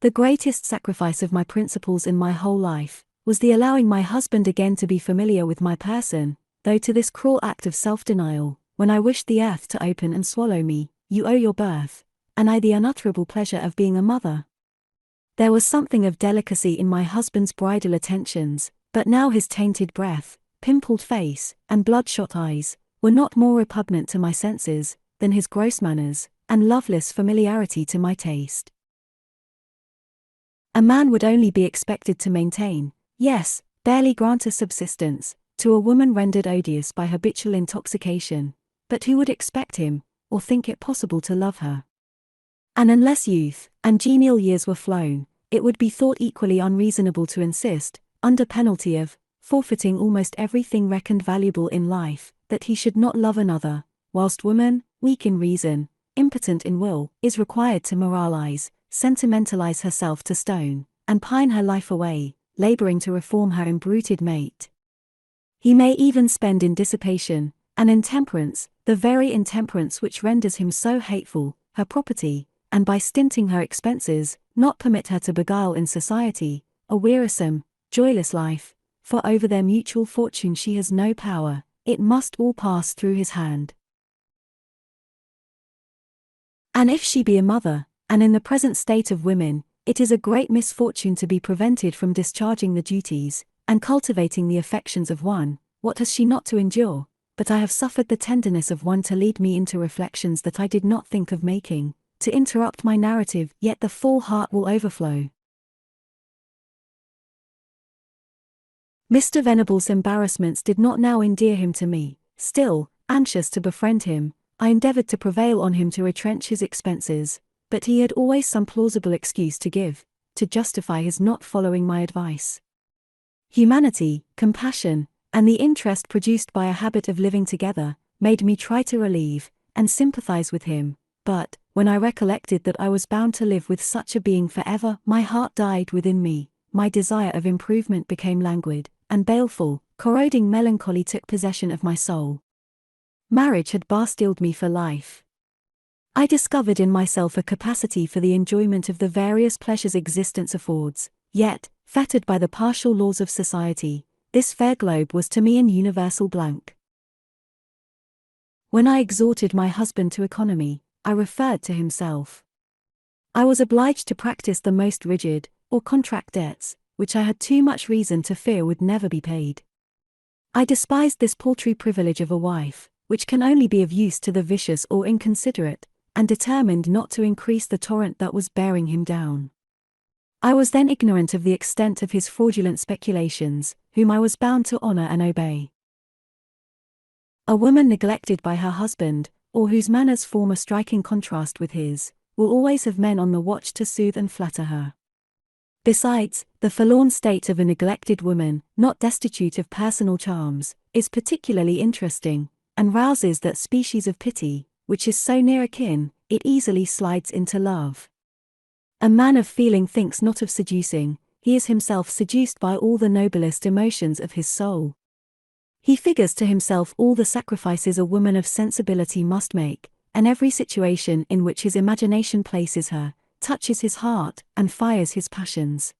The greatest sacrifice of my principles in my whole life was the allowing my husband again to be familiar with my person, though to this cruel act of self-denial, when I wished the earth to open and swallow me, you owe your birth, and I the unutterable pleasure of being a mother. There was something of delicacy in my husband's bridal attentions, but now his tainted breath, pimpled face, and bloodshot eyes were not more repugnant to my senses than his gross manners and loveless familiarity to my taste. A man would only be expected to maintain, yes, barely grant a subsistence, to a woman rendered odious by habitual intoxication, but who would expect him, or think it possible to love her? And unless youth and genial years were flown, it would be thought equally unreasonable to insist, under penalty of forfeiting almost everything reckoned valuable in life, that he should not love another, whilst woman, weak in reason, impotent in will, is required to moralize, sentimentalize herself to stone, and pine her life away, laboring to reform her imbruted mate. He may even spend in dissipation and intemperance, the very intemperance which renders him so hateful, her property, and by stinting her expenses, not permit her to beguile in society a wearisome, joyless life, for over their mutual fortune she has no power, it must all pass through his hand. And if she be a mother, and in the present state of women, it is a great misfortune to be prevented from discharging the duties, and cultivating the affections of one. What has she not to endure? But I have suffered the tenderness of one to lead me into reflections that I did not think of making, to interrupt my narrative, yet the full heart will overflow. Mr. Venable's embarrassments did not now endear him to me. Still, anxious to befriend him, I endeavored to prevail on him to retrench his expenses, but he had always some plausible excuse to give, to justify his not following my advice. Humanity, compassion, and the interest produced by a habit of living together, made me try to relieve and sympathize with him, but, when I recollected that I was bound to live with such a being forever, my heart died within me, my desire of improvement became languid, and baleful, corroding melancholy took possession of my soul. Marriage had bastilled me for life. I discovered in myself a capacity for the enjoyment of the various pleasures existence affords, yet, fettered by the partial laws of society, this fair globe was to me an universal blank. When I exhorted my husband to economy, I referred to himself. I was obliged to practice the most rigid, or contract debts, which I had too much reason to fear would never be paid. I despised this paltry privilege of a wife, which can only be of use to the vicious or inconsiderate, and determined not to increase the torrent that was bearing him down. I was then ignorant of the extent of his fraudulent speculations, whom I was bound to honor and obey. A woman neglected by her husband, or whose manners form a striking contrast with his, will always have men on the watch to soothe and flatter her. Besides, the forlorn state of a neglected woman, not destitute of personal charms, is particularly interesting, and rouses that species of pity, which is so near akin, it easily slides into love. A man of feeling thinks not of seducing, he is himself seduced by all the noblest emotions of his soul. He figures to himself all the sacrifices a woman of sensibility must make, and every situation in which his imagination places her, touches his heart, and fires his passions.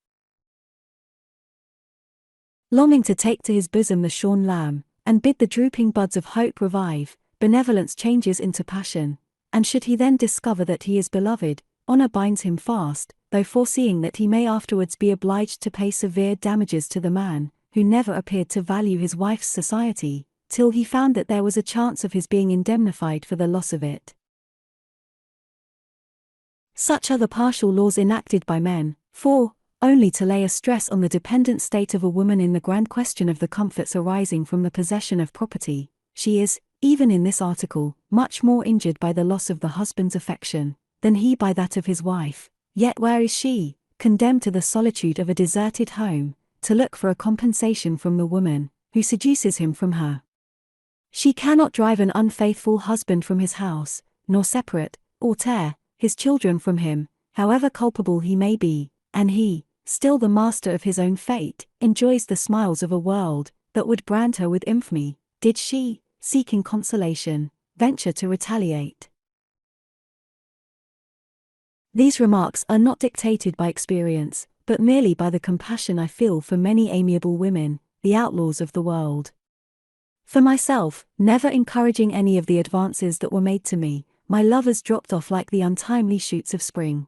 Longing to take to his bosom the shorn lamb, and bid the drooping buds of hope revive, benevolence changes into passion, and should he then discover that he is beloved, honor binds him fast, though foreseeing that he may afterwards be obliged to pay severe damages to the man, who never appeared to value his wife's society, till he found that there was a chance of his being indemnified for the loss of it. Such are the partial laws enacted by men, for, only to lay a stress on the dependent state of a woman in the grand question of the comforts arising from the possession of property, she is, even in this article, much more injured by the loss of the husband's affection, than he by that of his wife. Yet where is she, condemned to the solitude of a deserted home, to look for a compensation from the woman, who seduces him from her? She cannot drive an unfaithful husband from his house, nor separate, or tear, his children from him, however culpable he may be, and he, still the master of his own fate, enjoys the smiles of a world that would brand her with infamy, did she, seeking consolation, venture to retaliate. These remarks are not dictated by experience, but merely by the compassion I feel for many amiable women, the outlaws of the world. For myself, never encouraging any of the advances that were made to me, my lovers dropped off like the untimely shoots of spring.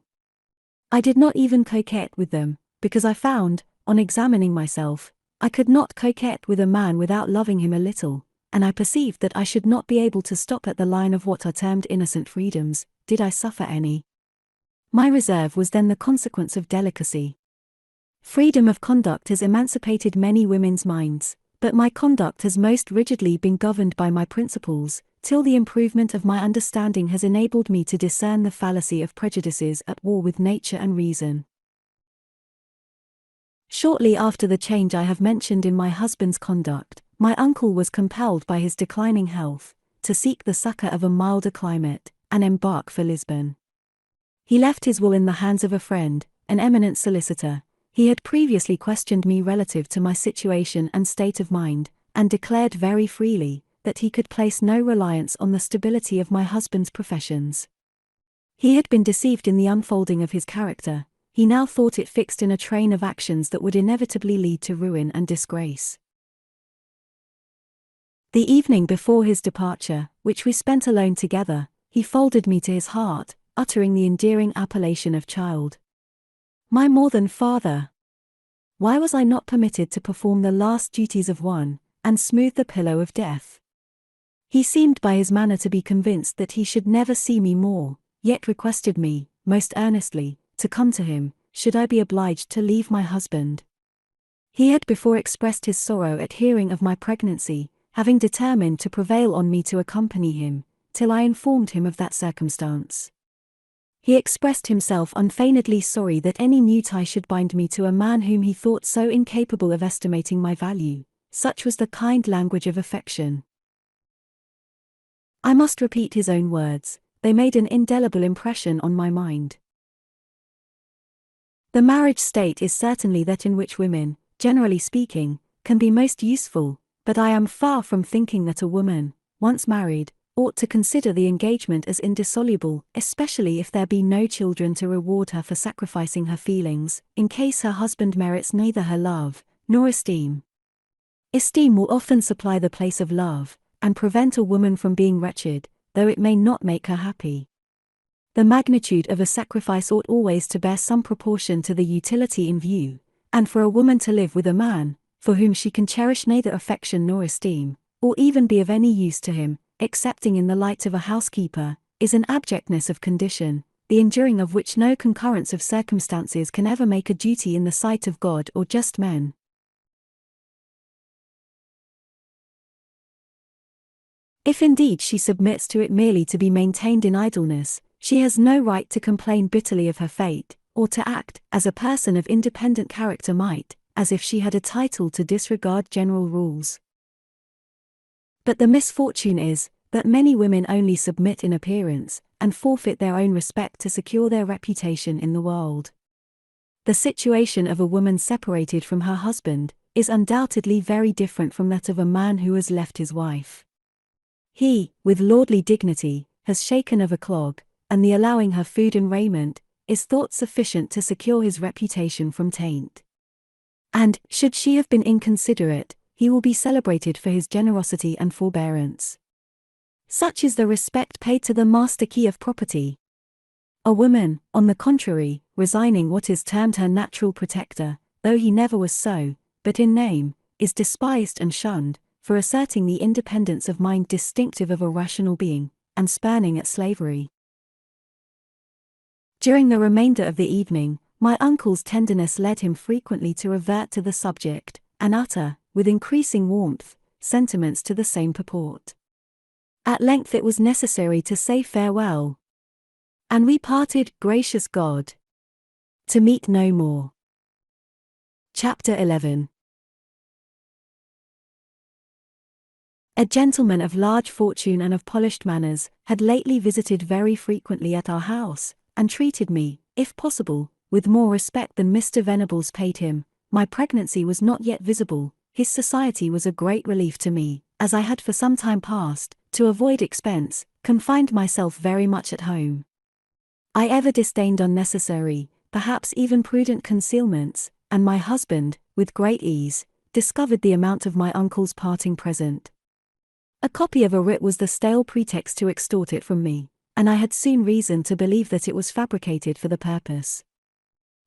I did not even coquette with them, because I found, on examining myself, I could not coquette with a man without loving him a little, and I perceived that I should not be able to stop at the line of what are termed innocent freedoms, did I suffer any. My reserve was then the consequence of delicacy. Freedom of conduct has emancipated many women's minds, but my conduct has most rigidly been governed by my principles, till the improvement of my understanding has enabled me to discern the fallacy of prejudices at war with nature and reason. Shortly after the change I have mentioned in my husband's conduct, my uncle was compelled by his declining health to seek the succor of a milder climate, and embark for Lisbon. He left his will in the hands of a friend, an eminent solicitor. He had previously questioned me relative to my situation and state of mind, and declared very freely that he could place no reliance on the stability of my husband's professions. He had been deceived in the unfolding of his character. He now thought it fixed in a train of actions that would inevitably lead to ruin and disgrace. The evening before his departure, which we spent alone together, he folded me to his heart, uttering the endearing appellation of child. My more than father! Why was I not permitted to perform the last duties of one, and smooth the pillow of death? He seemed by his manner to be convinced that he should never see me more, yet requested me, most earnestly, to come to him, should I be obliged to leave my husband. He had before expressed his sorrow at hearing of my pregnancy, having determined to prevail on me to accompany him, till I informed him of that circumstance. He expressed himself unfeignedly sorry that any new tie should bind me to a man whom he thought so incapable of estimating my value, such was the kind language of affection. I must repeat his own words, they made an indelible impression on my mind. The marriage state is certainly that in which women, generally speaking, can be most useful, but I am far from thinking that a woman, once married, ought to consider the engagement as indissoluble, especially if there be no children to reward her for sacrificing her feelings, in case her husband merits neither her love nor esteem. Esteem will often supply the place of love, and prevent a woman from being wretched, though it may not make her happy. The magnitude of a sacrifice ought always to bear some proportion to the utility in view, and for a woman to live with a man, for whom she can cherish neither affection nor esteem, or even be of any use to him, excepting in the light of a housekeeper, is an abjectness of condition, the enduring of which no concurrence of circumstances can ever make a duty in the sight of God or just men. If indeed she submits to it merely to be maintained in idleness, she has no right to complain bitterly of her fate, or to act, as a person of independent character might, as if she had a title to disregard general rules. But the misfortune is, that many women only submit in appearance, and forfeit their own respect to secure their reputation in the world. The situation of a woman separated from her husband is undoubtedly very different from that of a man who has left his wife. He, with lordly dignity, has shaken of a clog, and the allowing her food and raiment is thought sufficient to secure his reputation from taint. And, should she have been inconsiderate, he will be celebrated for his generosity and forbearance. Such is the respect paid to the master key of property. A woman, on the contrary, resigning what is termed her natural protector, though he never was so, but in name, is despised and shunned, for asserting the independence of mind distinctive of a rational being, and spurning at slavery. During the remainder of the evening, my uncle's tenderness led him frequently to revert to the subject, and utter, with increasing warmth, sentiments to the same purport. At length it was necessary to say farewell. And we parted, gracious God, to meet no more. Chapter 11. A gentleman of large fortune and of polished manners had lately visited very frequently at our house, and treated me, if possible, with more respect than Mr. Venables paid him. My pregnancy was not yet visible. His society was a great relief to me, as I had for some time past, to avoid expense, confined myself very much at home. I ever disdained unnecessary, perhaps even prudent concealments, and my husband, with great ease, discovered the amount of my uncle's parting present. A copy of a writ was the stale pretext to extort it from me, and I had soon reason to believe that it was fabricated for the purpose.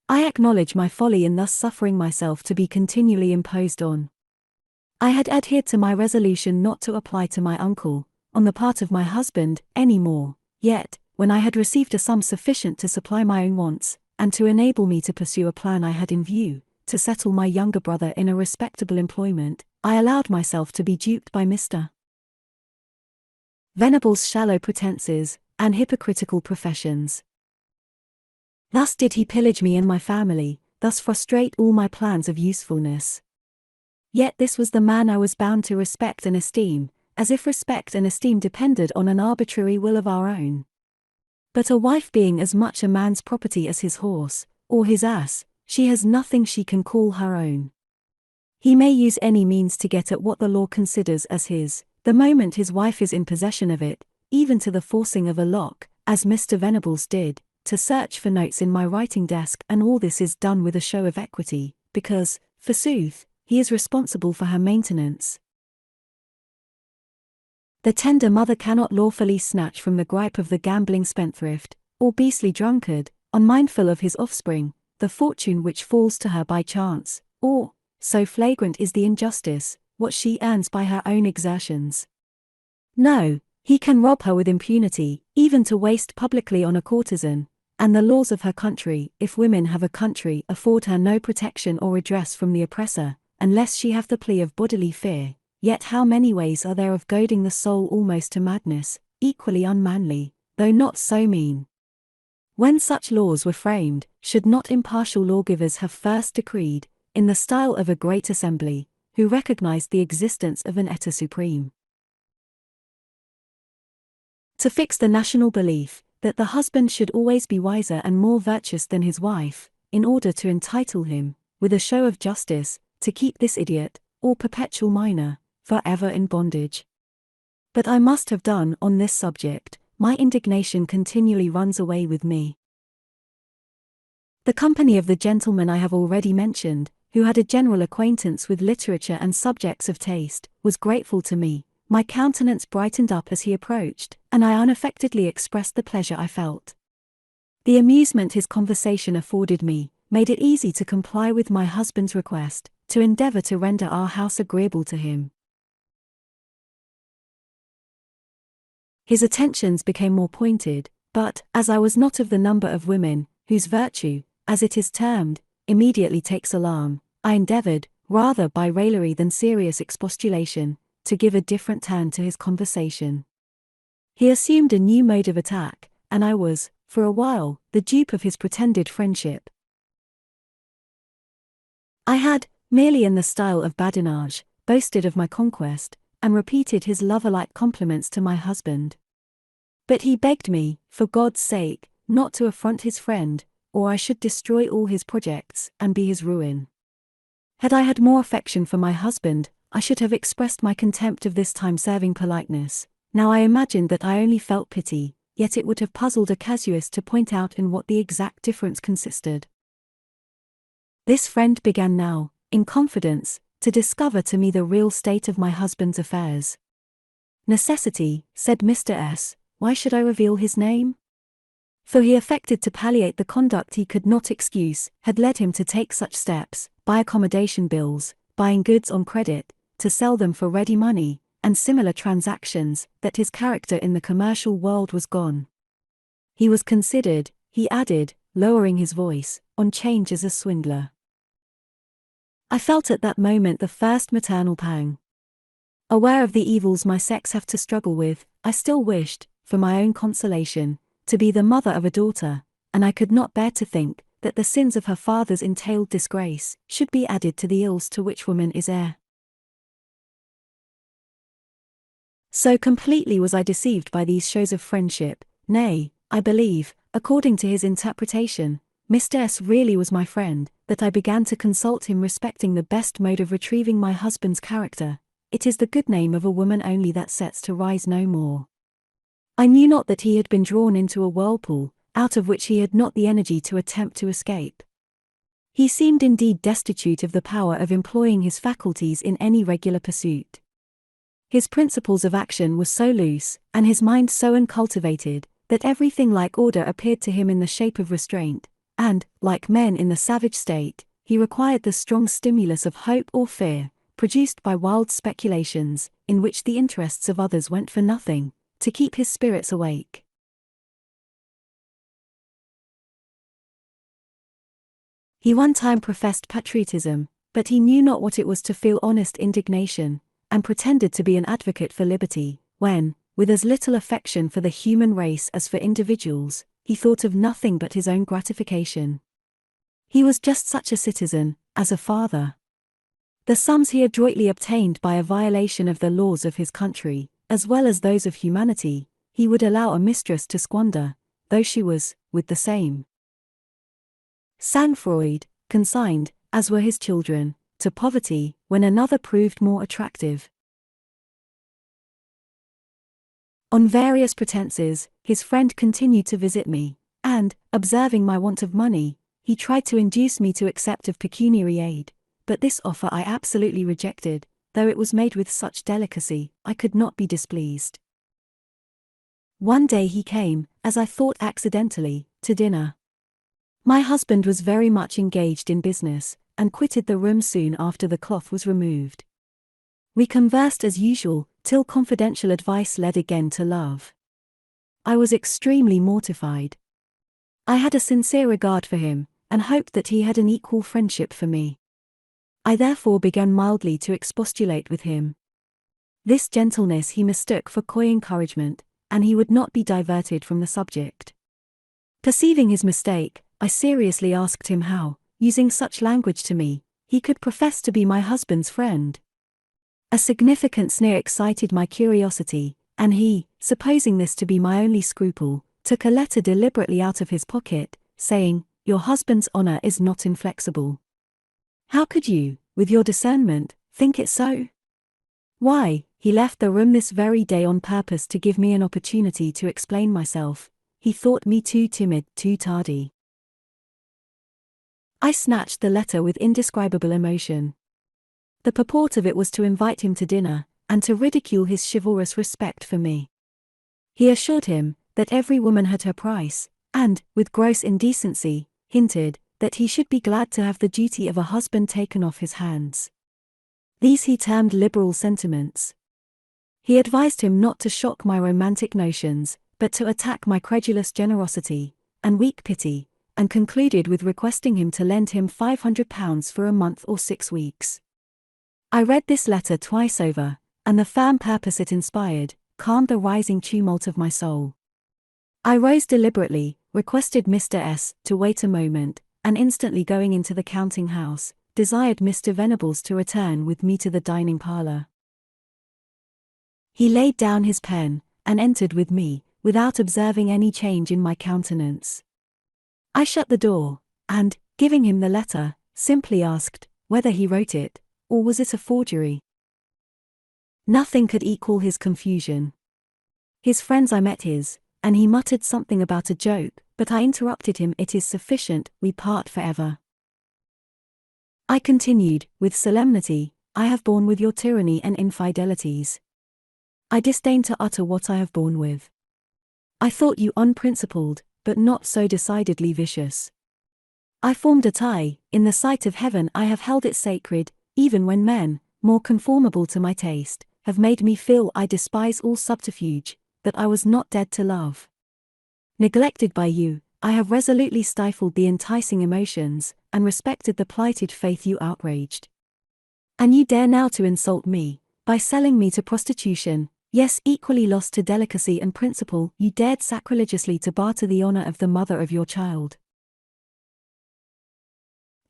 I acknowledge my folly in thus suffering myself to be continually imposed on. I had adhered to my resolution not to apply to my uncle, on the part of my husband, any more, yet, when I had received a sum sufficient to supply my own wants, and to enable me to pursue a plan I had in view, to settle my younger brother in a respectable employment, I allowed myself to be duped by Mr. Venable's shallow pretenses, and hypocritical professions. Thus did he pillage me and my family, thus frustrate all my plans of usefulness. Yet this was the man I was bound to respect and esteem, as if respect and esteem depended on an arbitrary will of our own. But a wife being as much a man's property as his horse, or his ass, she has nothing she can call her own. He may use any means to get at what the law considers as his, the moment his wife is in possession of it, even to the forcing of a lock, as Mr. Venables did, to search for notes in my writing desk, and all this is done with a show of equity, because, forsooth, he is responsible for her maintenance. The tender mother cannot lawfully snatch from the gripe of the gambling spendthrift, or beastly drunkard, unmindful of his offspring, the fortune which falls to her by chance, or, so flagrant is the injustice, what she earns by her own exertions. No, he can rob her with impunity, even to waste publicly on a courtesan, and the laws of her country, if women have a country, afford her no protection or redress from the oppressor, unless she have the plea of bodily fear. Yet how many ways are there of goading the soul almost to madness, equally unmanly, though not so mean. When such laws were framed, should not impartial lawgivers have first decreed, in the style of a great assembly, who recognized the existence of an État supreme, to fix the national belief, that the husband should always be wiser and more virtuous than his wife, in order to entitle him, with a show of justice, to keep this idiot, or perpetual minor, forever in bondage? But I must have done on this subject, my indignation continually runs away with me. The company of the gentleman I have already mentioned, who had a general acquaintance with literature and subjects of taste, was grateful to me. My countenance brightened up as he approached, and I unaffectedly expressed the pleasure I felt. The amusement his conversation afforded me, made it easy to comply with my husband's request, to endeavor to render our house agreeable to him. His attentions became more pointed, but, as I was not of the number of women, whose virtue, as it is termed, immediately takes alarm, I endeavored, rather by raillery than serious expostulation, to give a different turn to his conversation. He assumed a new mode of attack, and I was, for a while, the dupe of his pretended friendship. I had, merely in the style of badinage, boasted of my conquest, and repeated his lover-like compliments to my husband. But he begged me, for God's sake, not to affront his friend, or I should destroy all his projects, and be his ruin. Had I had more affection for my husband, I should have expressed my contempt of this time-serving politeness. Now I imagined that I only felt pity, yet it would have puzzled a casuist to point out in what the exact difference consisted. This friend began now, in confidence, to discover to me the real state of my husband's affairs. Necessity, said Mr. S., why should I reveal his name? For he affected to palliate the conduct he could not excuse, had led him to take such steps, buy accommodation bills, buying goods on credit, to sell them for ready money, and similar transactions, that his character in the commercial world was gone. He was considered, he added, lowering his voice, on 'change as a swindler. I felt at that moment the first maternal pang. Aware of the evils my sex have to struggle with, I still wished, for my own consolation, to be the mother of a daughter, and I could not bear to think that the sins of her father's entailed disgrace should be added to the ills to which woman is heir. So completely was I deceived by these shows of friendship, nay, I believe, according to his interpretation, Mr. S. really was my friend, that I began to consult him respecting the best mode of retrieving my husband's character. It is the good name of a woman only that sets to rise no more. I knew not that he had been drawn into a whirlpool, out of which he had not the energy to attempt to escape. He seemed indeed destitute of the power of employing his faculties in any regular pursuit. His principles of action were so loose, and his mind so uncultivated, that everything like order appeared to him in the shape of restraint, and, like men in the savage state, he required the strong stimulus of hope or fear, produced by wild speculations, in which the interests of others went for nothing, to keep his spirits awake. He one time professed patriotism, but he knew not what it was to feel honest indignation, and pretended to be an advocate for liberty, when, with as little affection for the human race as for individuals, he thought of nothing but his own gratification. He was just such a citizen, as a father. The sums he adroitly obtained by a violation of the laws of his country, as well as those of humanity, he would allow a mistress to squander, though she was, with the same sang-froid, consigned, as were his children, to poverty, when another proved more attractive. On various pretenses, his friend continued to visit me, and, observing my want of money, he tried to induce me to accept of pecuniary aid, but this offer I absolutely rejected, though it was made with such delicacy, I could not be displeased. One day he came, as I thought accidentally, to dinner. My husband was very much engaged in business, and quitted the room soon after the cloth was removed. We conversed as usual, till confidential advice led again to love. I was extremely mortified. I had a sincere regard for him, and hoped that he had an equal friendship for me. I therefore began mildly to expostulate with him. This gentleness he mistook for coy encouragement, and he would not be diverted from the subject. Perceiving his mistake, I seriously asked him how, using such language to me, he could profess to be my husband's friend. A significant sneer excited my curiosity, and he, supposing this to be my only scruple, took a letter deliberately out of his pocket, saying, "Your husband's honor is not inflexible. How could you, with your discernment, think it so? Why, he left the room this very day on purpose to give me an opportunity to explain myself. He thought me too timid, too tardy." I snatched the letter with indescribable emotion. The purport of it was to invite him to dinner, and to ridicule his chivalrous respect for me. He assured him that every woman had her price, and, with gross indecency, hinted that he should be glad to have the duty of a husband taken off his hands. These he termed liberal sentiments. He advised him not to shock my romantic notions, but to attack my credulous generosity, and weak pity, and concluded with requesting him to lend him £500 for a month or 6 weeks. I read this letter twice over, and the firm purpose it inspired calmed the rising tumult of my soul. I rose deliberately, requested Mr. S. to wait a moment, and instantly going into the counting-house, desired Mr. Venables to return with me to the dining parlour. He laid down his pen, and entered with me, without observing any change in my countenance. I shut the door, and, giving him the letter, simply asked whether he wrote it, or was it a forgery. Nothing could equal his confusion. His friends I met his, and he muttered something about a joke, but I interrupted him. "It is sufficient, we part forever." I continued, with solemnity, "I have borne with your tyranny and infidelities. I disdain to utter what I have borne with. I thought you unprincipled, but not so decidedly vicious. I formed a tie, in the sight of heaven I have held it sacred, even when men, more conformable to my taste, have made me feel I despise all subterfuge, that I was not dead to love. Neglected by you, I have resolutely stifled the enticing emotions, and respected the plighted faith you outraged. And you dare now to insult me, by selling me to prostitution. Yes, equally lost to delicacy and principle, you dared sacrilegiously to barter the honor of the mother of your child."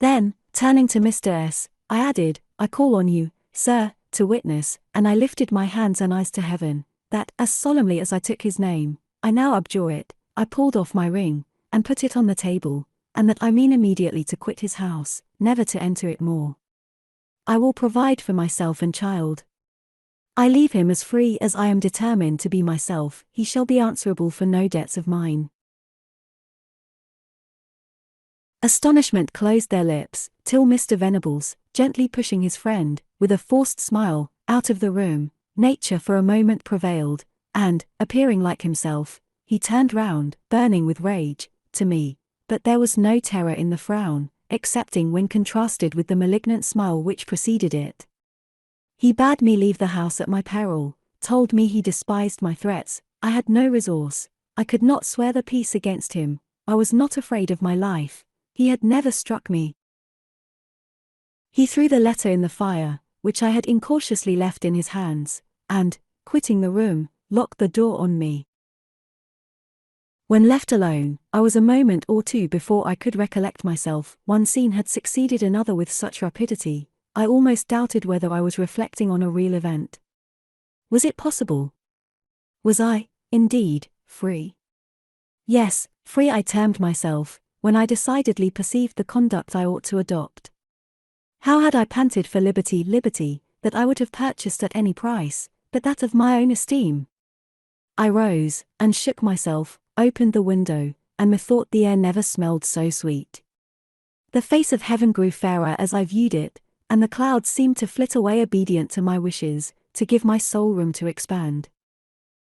Then, turning to Mr. S., I added, "I call on you, sir, to witness," and I lifted my hands and eyes to heaven, "that, as solemnly as I took his name, I now abjure it." I pulled off my ring, and put it on the table, and that I mean immediately to quit his house, never to enter it more. I will provide for myself and child. I leave him as free as I am determined to be myself. He shall be answerable for no debts of mine. Astonishment closed their lips, till Mr. Venables, gently pushing his friend, with a forced smile, out of the room, nature for a moment prevailed, and, appearing like himself, he turned round, burning with rage, to me, but there was no terror in the frown, excepting when contrasted with the malignant smile which preceded it. He bade me leave the house at my peril, told me he despised my threats. I had no resource, I could not swear the peace against him, I was not afraid of my life, he had never struck me. He threw the letter in the fire, which I had incautiously left in his hands, and, quitting the room, locked the door on me. When left alone, I was a moment or two before I could recollect myself. One scene had succeeded another with such rapidity, I almost doubted whether I was reflecting on a real event. Was it possible? Was I, indeed, free? Yes, free I termed myself, when I decidedly perceived the conduct I ought to adopt. How had I panted for liberty, that I would have purchased at any price, but that of my own esteem? I rose, and shook myself, opened the window, and methought the air never smelled so sweet. The face of heaven grew fairer as I viewed it, and the clouds seemed to flit away obedient to my wishes, to give my soul room to expand.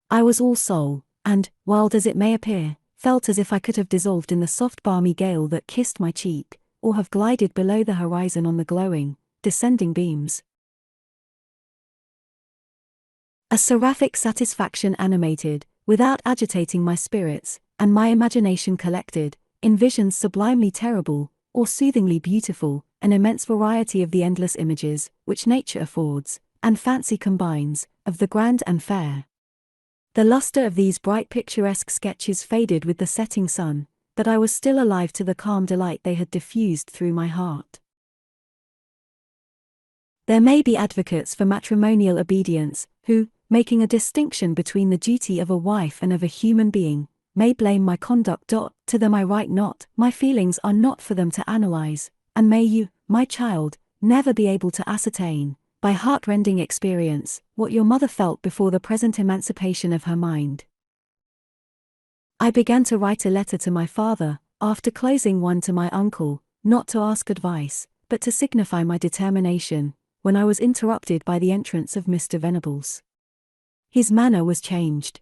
I was all soul, and, wild as it may appear, felt as if I could have dissolved in the soft balmy gale that kissed my cheek, or have glided below the horizon on the glowing, descending beams. A seraphic satisfaction animated, without agitating my spirits, and my imagination collected, in visions sublimely terrible, or soothingly beautiful, an immense variety of the endless images, which nature affords, and fancy combines, of the grand and fair. The luster of these bright picturesque sketches faded with the setting sun, but I was still alive to the calm delight they had diffused through my heart. There may be advocates for matrimonial obedience, who, making a distinction between the duty of a wife and of a human being, may blame my conduct. To them I write not, my feelings are not for them to analyze, and may you, my child, never be able to ascertain, by heart-rending experience, what your mother felt before the present emancipation of her mind. I began to write a letter to my father, after closing one to my uncle, not to ask advice, but to signify my determination, when I was interrupted by the entrance of Mr. Venables. His manner was changed.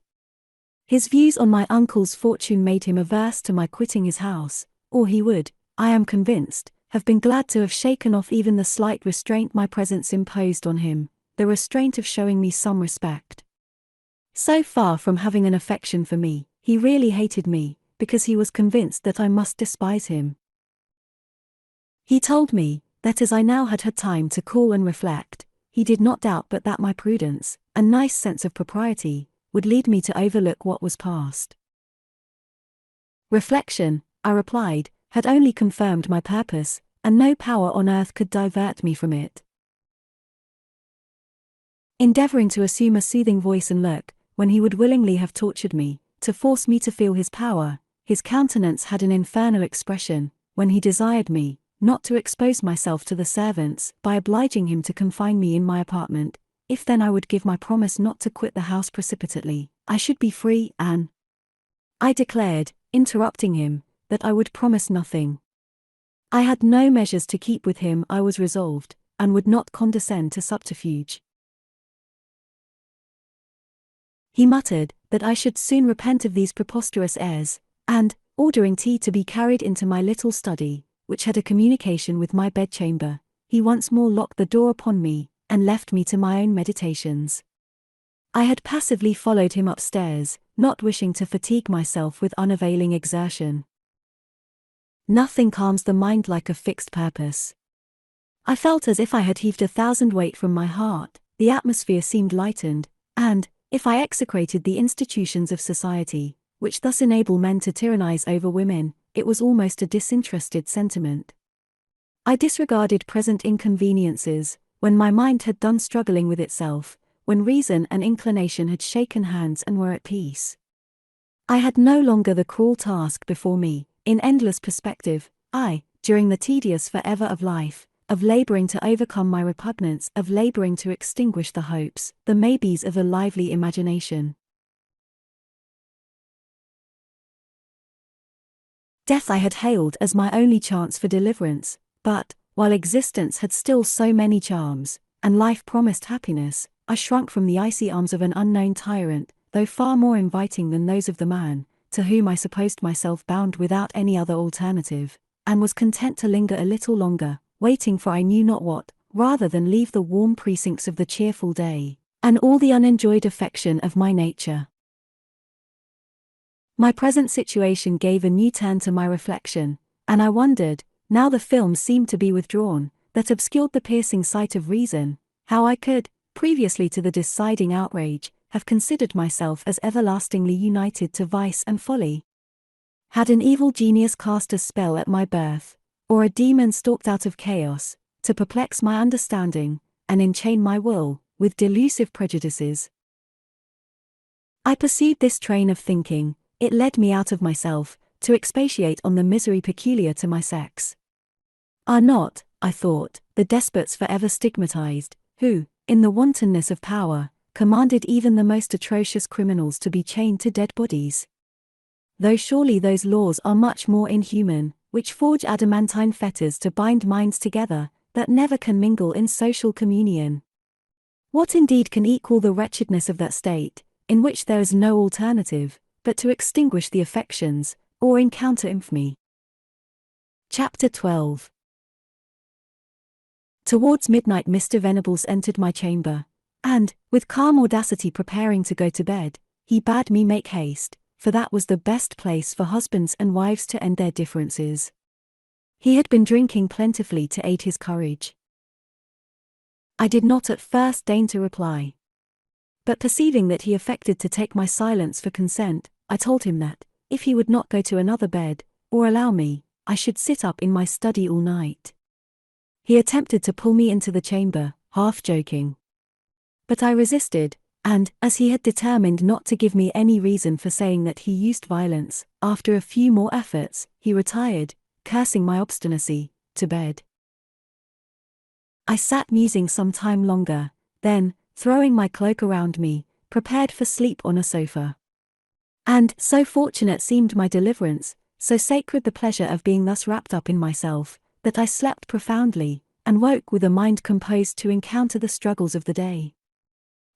His views on my uncle's fortune made him averse to my quitting his house, or he would, I am convinced, have been glad to have shaken off even the slight restraint my presence imposed on him, the restraint of showing me some respect. So far from having an affection for me, he really hated me, because he was convinced that I must despise him. He told me, that as I now had had time to cool and reflect, he did not doubt but that my prudence, a nice sense of propriety, would lead me to overlook what was past. Reflection, I replied, had only confirmed my purpose, and no power on earth could divert me from it. Endeavoring to assume a soothing voice and look, when he would willingly have tortured me, to force me to feel his power, his countenance had an infernal expression, when he desired me, not to expose myself to the servants, by obliging him to confine me in my apartment. If then I would give my promise not to quit the house precipitately, I should be free, and I declared, interrupting him, that I would promise nothing. I had no measures to keep with him. I was resolved, and would not condescend to subterfuge. He muttered, that I should soon repent of these preposterous airs, and, ordering tea to be carried into my little study, which had a communication with my bedchamber, he once more locked the door upon me, and left me to my own meditations. I had passively followed him upstairs, not wishing to fatigue myself with unavailing exertion. Nothing calms the mind like a fixed purpose. I felt as if I had heaved 1,000 weight from my heart, the atmosphere seemed lightened, and, if I execrated the institutions of society, which thus enable men to tyrannize over women, it was almost a disinterested sentiment. I disregarded present inconveniences, when my mind had done struggling with itself, when reason and inclination had shaken hands and were at peace. I had no longer the cruel task before me, in endless perspective, during the tedious forever of life, of laboring to overcome my repugnance, of laboring to extinguish the hopes, the maybes of a lively imagination. Death I had hailed as my only chance for deliverance, but, while existence had still so many charms, and life promised happiness, I shrunk from the icy arms of an unknown tyrant, though far more inviting than those of the man, to whom I supposed myself bound without any other alternative, and was content to linger a little longer, waiting for I knew not what, rather than leave the warm precincts of the cheerful day, and all the unenjoyed affection of my nature. My present situation gave a new turn to my reflection, and I wondered, now the film seemed to be withdrawn, that obscured the piercing sight of reason, how I could, previously to the deciding outrage, have considered myself as everlastingly united to vice and folly. Had an evil genius cast a spell at my birth, or a demon stalked out of chaos, to perplex my understanding, and enchain my will, with delusive prejudices? I pursued this train of thinking. It led me out of myself, to expatiate on the misery peculiar to my sex. Are not, I thought, the despots forever stigmatized, who, in the wantonness of power, commanded even the most atrocious criminals to be chained to dead bodies? Though surely those laws are much more inhuman, which forge adamantine fetters to bind minds together, that never can mingle in social communion. What indeed can equal the wretchedness of that state, in which there is no alternative, but to extinguish the affections, or encounter infamy? Chapter 12. Towards midnight Mr. Venables entered my chamber, and, with calm audacity preparing to go to bed, he bade me make haste, for that was the best place for husbands and wives to end their differences. He had been drinking plentifully to aid his courage. I did not at first deign to reply. But perceiving that he affected to take my silence for consent, I told him that, if he would not go to another bed, or allow me, I should sit up in my study all night. He attempted to pull me into the chamber, half joking. But I resisted, and, as he had determined not to give me any reason for saying that he used violence, after a few more efforts, he retired, cursing my obstinacy, to bed. I sat musing some time longer, then, throwing my cloak around me, prepared for sleep on a sofa. And, so fortunate seemed my deliverance, so sacred the pleasure of being thus wrapped up in myself, that I slept profoundly, and woke with a mind composed to encounter the struggles of the day.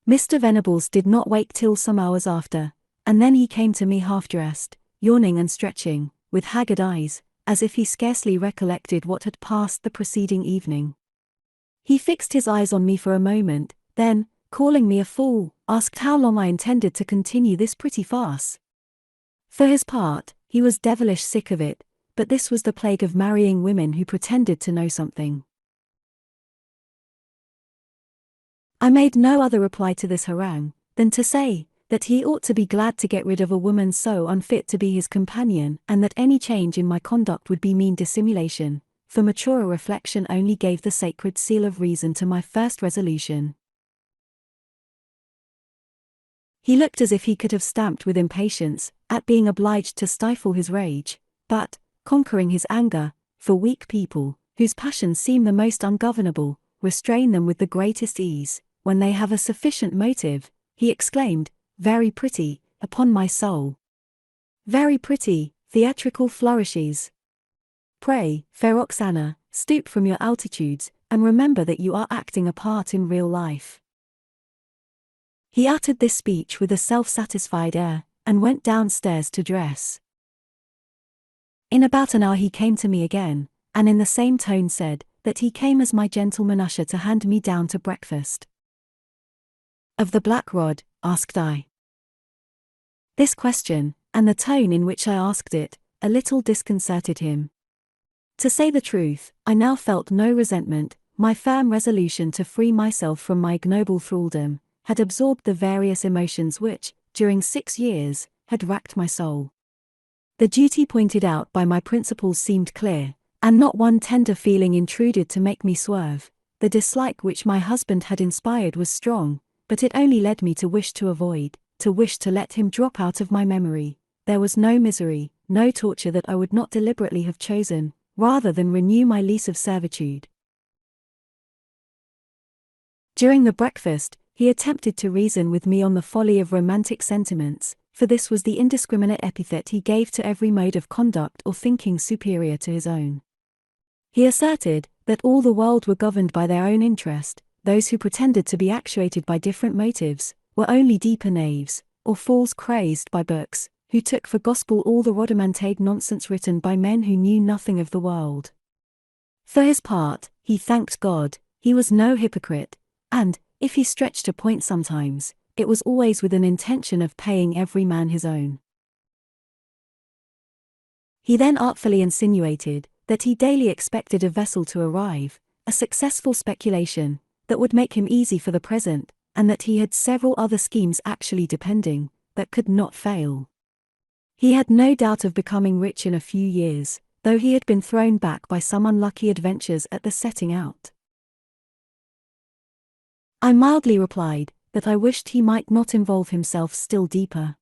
Mr. Venables did not wake till some hours after, and then he came to me half-dressed, yawning and stretching, with haggard eyes, as if he scarcely recollected what had passed the preceding evening. He fixed his eyes on me for a moment, then, calling me a fool, asked how long I intended to continue this pretty farce. For his part, he was devilish sick of it, but this was the plague of marrying women who pretended to know something. I made no other reply to this harangue, than to say, that he ought to be glad to get rid of a woman so unfit to be his companion, and that any change in my conduct would be mean dissimulation, for maturer reflection only gave the sacred seal of reason to my first resolution. He looked as if he could have stamped with impatience, at being obliged to stifle his rage, but, conquering his anger, for weak people, whose passions seem the most ungovernable, restrain them with the greatest ease, when they have a sufficient motive, he exclaimed, "Very pretty, upon my soul! Very pretty, theatrical flourishes! Pray, fair Roxana, stoop from your altitudes, and remember that you are acting a part in real life." He uttered this speech with a self-satisfied air, and went downstairs to dress. In about an hour he came to me again, and in the same tone said, that he came as my gentleman usher to hand me down to breakfast. "Of the black rod?" asked I. This question, and the tone in which I asked it, a little disconcerted him. To say the truth, I now felt no resentment. My firm resolution to free myself from my ignoble thraldom had absorbed the various emotions which, during 6 years, had racked my soul. The duty pointed out by my principles seemed clear, and not one tender feeling intruded to make me swerve. The dislike which my husband had inspired was strong, but it only led me to wish to avoid, to wish to let him drop out of my memory. There was no misery, no torture that I would not deliberately have chosen, rather than renew my lease of servitude. During the breakfast, he attempted to reason with me on the folly of romantic sentiments. for this was the indiscriminate epithet he gave to every mode of conduct or thinking superior to his own. He asserted that all the world were governed by their own interest. Those who pretended to be actuated by different motives were only deeper knaves, or fools crazed by books, who took for gospel all the rhodomontade nonsense written by men who knew nothing of the world. For his part, he thanked God, he was no hypocrite, and, if he stretched a point sometimes, it was always with an intention of paying every man his own. He then artfully insinuated that he daily expected a vessel to arrive, a successful speculation, that would make him easy for the present, and that he had several other schemes actually depending, that could not fail. He had no doubt of becoming rich in a few years, though he had been thrown back by some unlucky adventures at the setting out. I mildly replied that I wished he might not involve himself still deeper.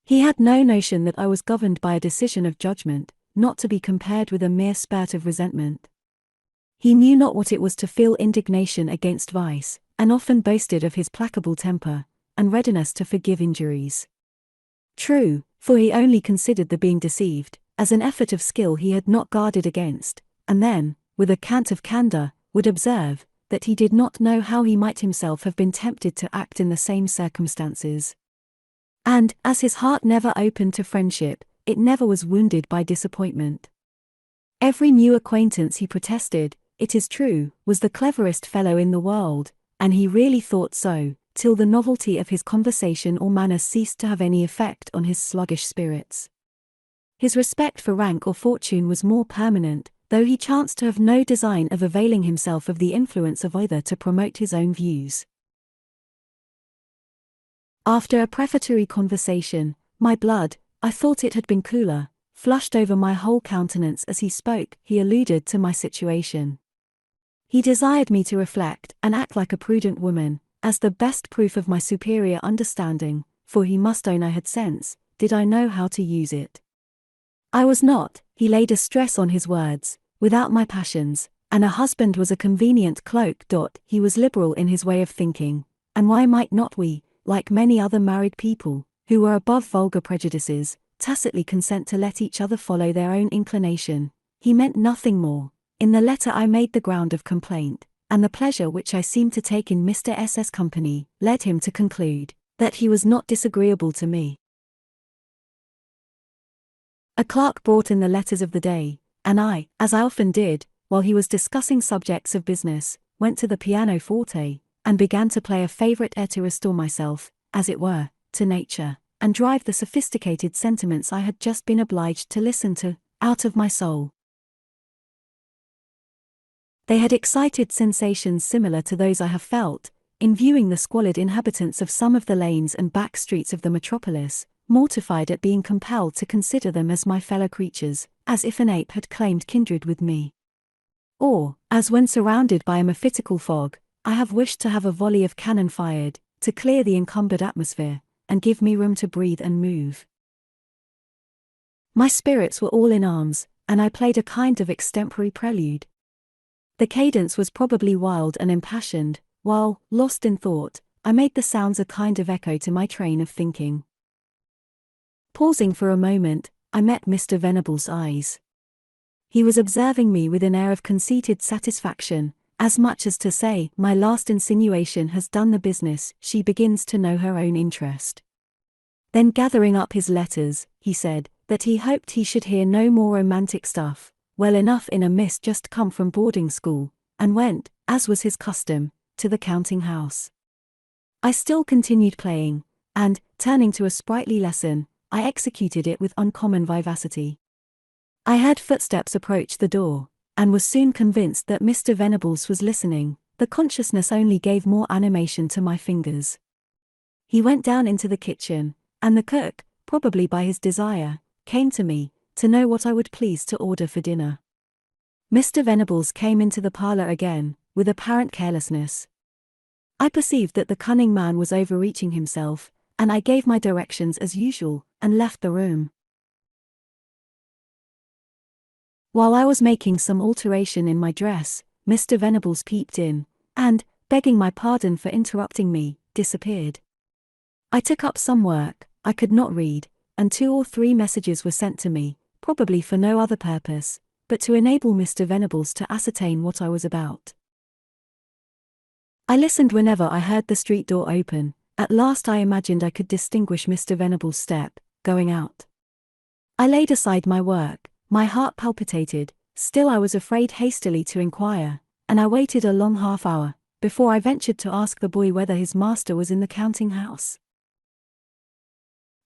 He had no notion that I was governed by a decision of judgment, not to be compared with a mere spurt of resentment. He knew not what it was to feel indignation against vice, and often boasted of his placable temper, and readiness to forgive injuries. True, for he only considered the being deceived as an effort of skill he had not guarded against, and then, with a cant of candour, would observe that he did not know how he might himself have been tempted to act in the same circumstances. And, as his heart never opened to friendship, it never was wounded by disappointment. Every new acquaintance, he protested, it is true, was the cleverest fellow in the world, and he really thought so, till the novelty of his conversation or manner ceased to have any effect on his sluggish spirits. His respect for rank or fortune was more permanent, though he chanced to have no design of availing himself of the influence of either to promote his own views. After a prefatory conversation, my blood, I thought it had been cooler, flushed over my whole countenance as he spoke. He alluded to my situation. He desired me to reflect and act like a prudent woman, as the best proof of my superior understanding, for he must own I had sense, did I know how to use it. I was not, he laid a stress on his words, without my passions, and a husband was a convenient cloak. He was liberal in his way of thinking, and why might not we, like many other married people, who were above vulgar prejudices, tacitly consent to let each other follow their own inclination? He meant nothing more. In the letter I made the ground of complaint, and the pleasure which I seemed to take in Mr. S.'s company, led him to conclude that he was not disagreeable to me. A clerk brought in the letters of the day, and I, as I often did, while he was discussing subjects of business, went to the pianoforte, and began to play a favourite air to restore myself, as it were, to nature, and drive the sophisticated sentiments I had just been obliged to listen to, out of my soul. They had excited sensations similar to those I have felt, in viewing the squalid inhabitants of some of the lanes and back streets of the metropolis, mortified at being compelled to consider them as my fellow creatures, as if an ape had claimed kindred with me. Or, as when surrounded by a mephitical fog, I have wished to have a volley of cannon fired, to clear the encumbered atmosphere, and give me room to breathe and move. My spirits were all in arms, and I played a kind of extempore prelude. The cadence was probably wild and impassioned, while, lost in thought, I made the sounds a kind of echo to my train of thinking. Pausing for a moment, I met Mr. Venable's eyes. He was observing me with an air of conceited satisfaction, as much as to say, my last insinuation has done the business, she begins to know her own interest. Then gathering up his letters, he said, that he hoped he should hear no more romantic stuff, well enough in a miss just come from boarding school, and went, as was his custom, to the counting-house. I still continued playing, and, turning to a sprightly lesson, I executed it with uncommon vivacity. I heard footsteps approach the door, and was soon convinced that Mr. Venables was listening. The consciousness only gave more animation to my fingers. He went down into the kitchen, and the cook, probably by his desire, came to me, to know what I would please to order for dinner. Mr. Venables came into the parlour again, with apparent carelessness. I perceived that the cunning man was overreaching himself, and I gave my directions as usual, and left the room. While I was making some alteration in my dress, Mr. Venables peeped in, and, begging my pardon for interrupting me, disappeared. I took up some work I could not read, and 2 or 3 messages were sent to me, probably for no other purpose, but to enable Mr. Venables to ascertain what I was about. I listened whenever I heard the street door open. At last I imagined I could distinguish Mr. Venables' step, going out. I laid aside my work, my heart palpitated, still I was afraid hastily to inquire, and I waited a long half-hour, before I ventured to ask the boy whether his master was in the counting-house.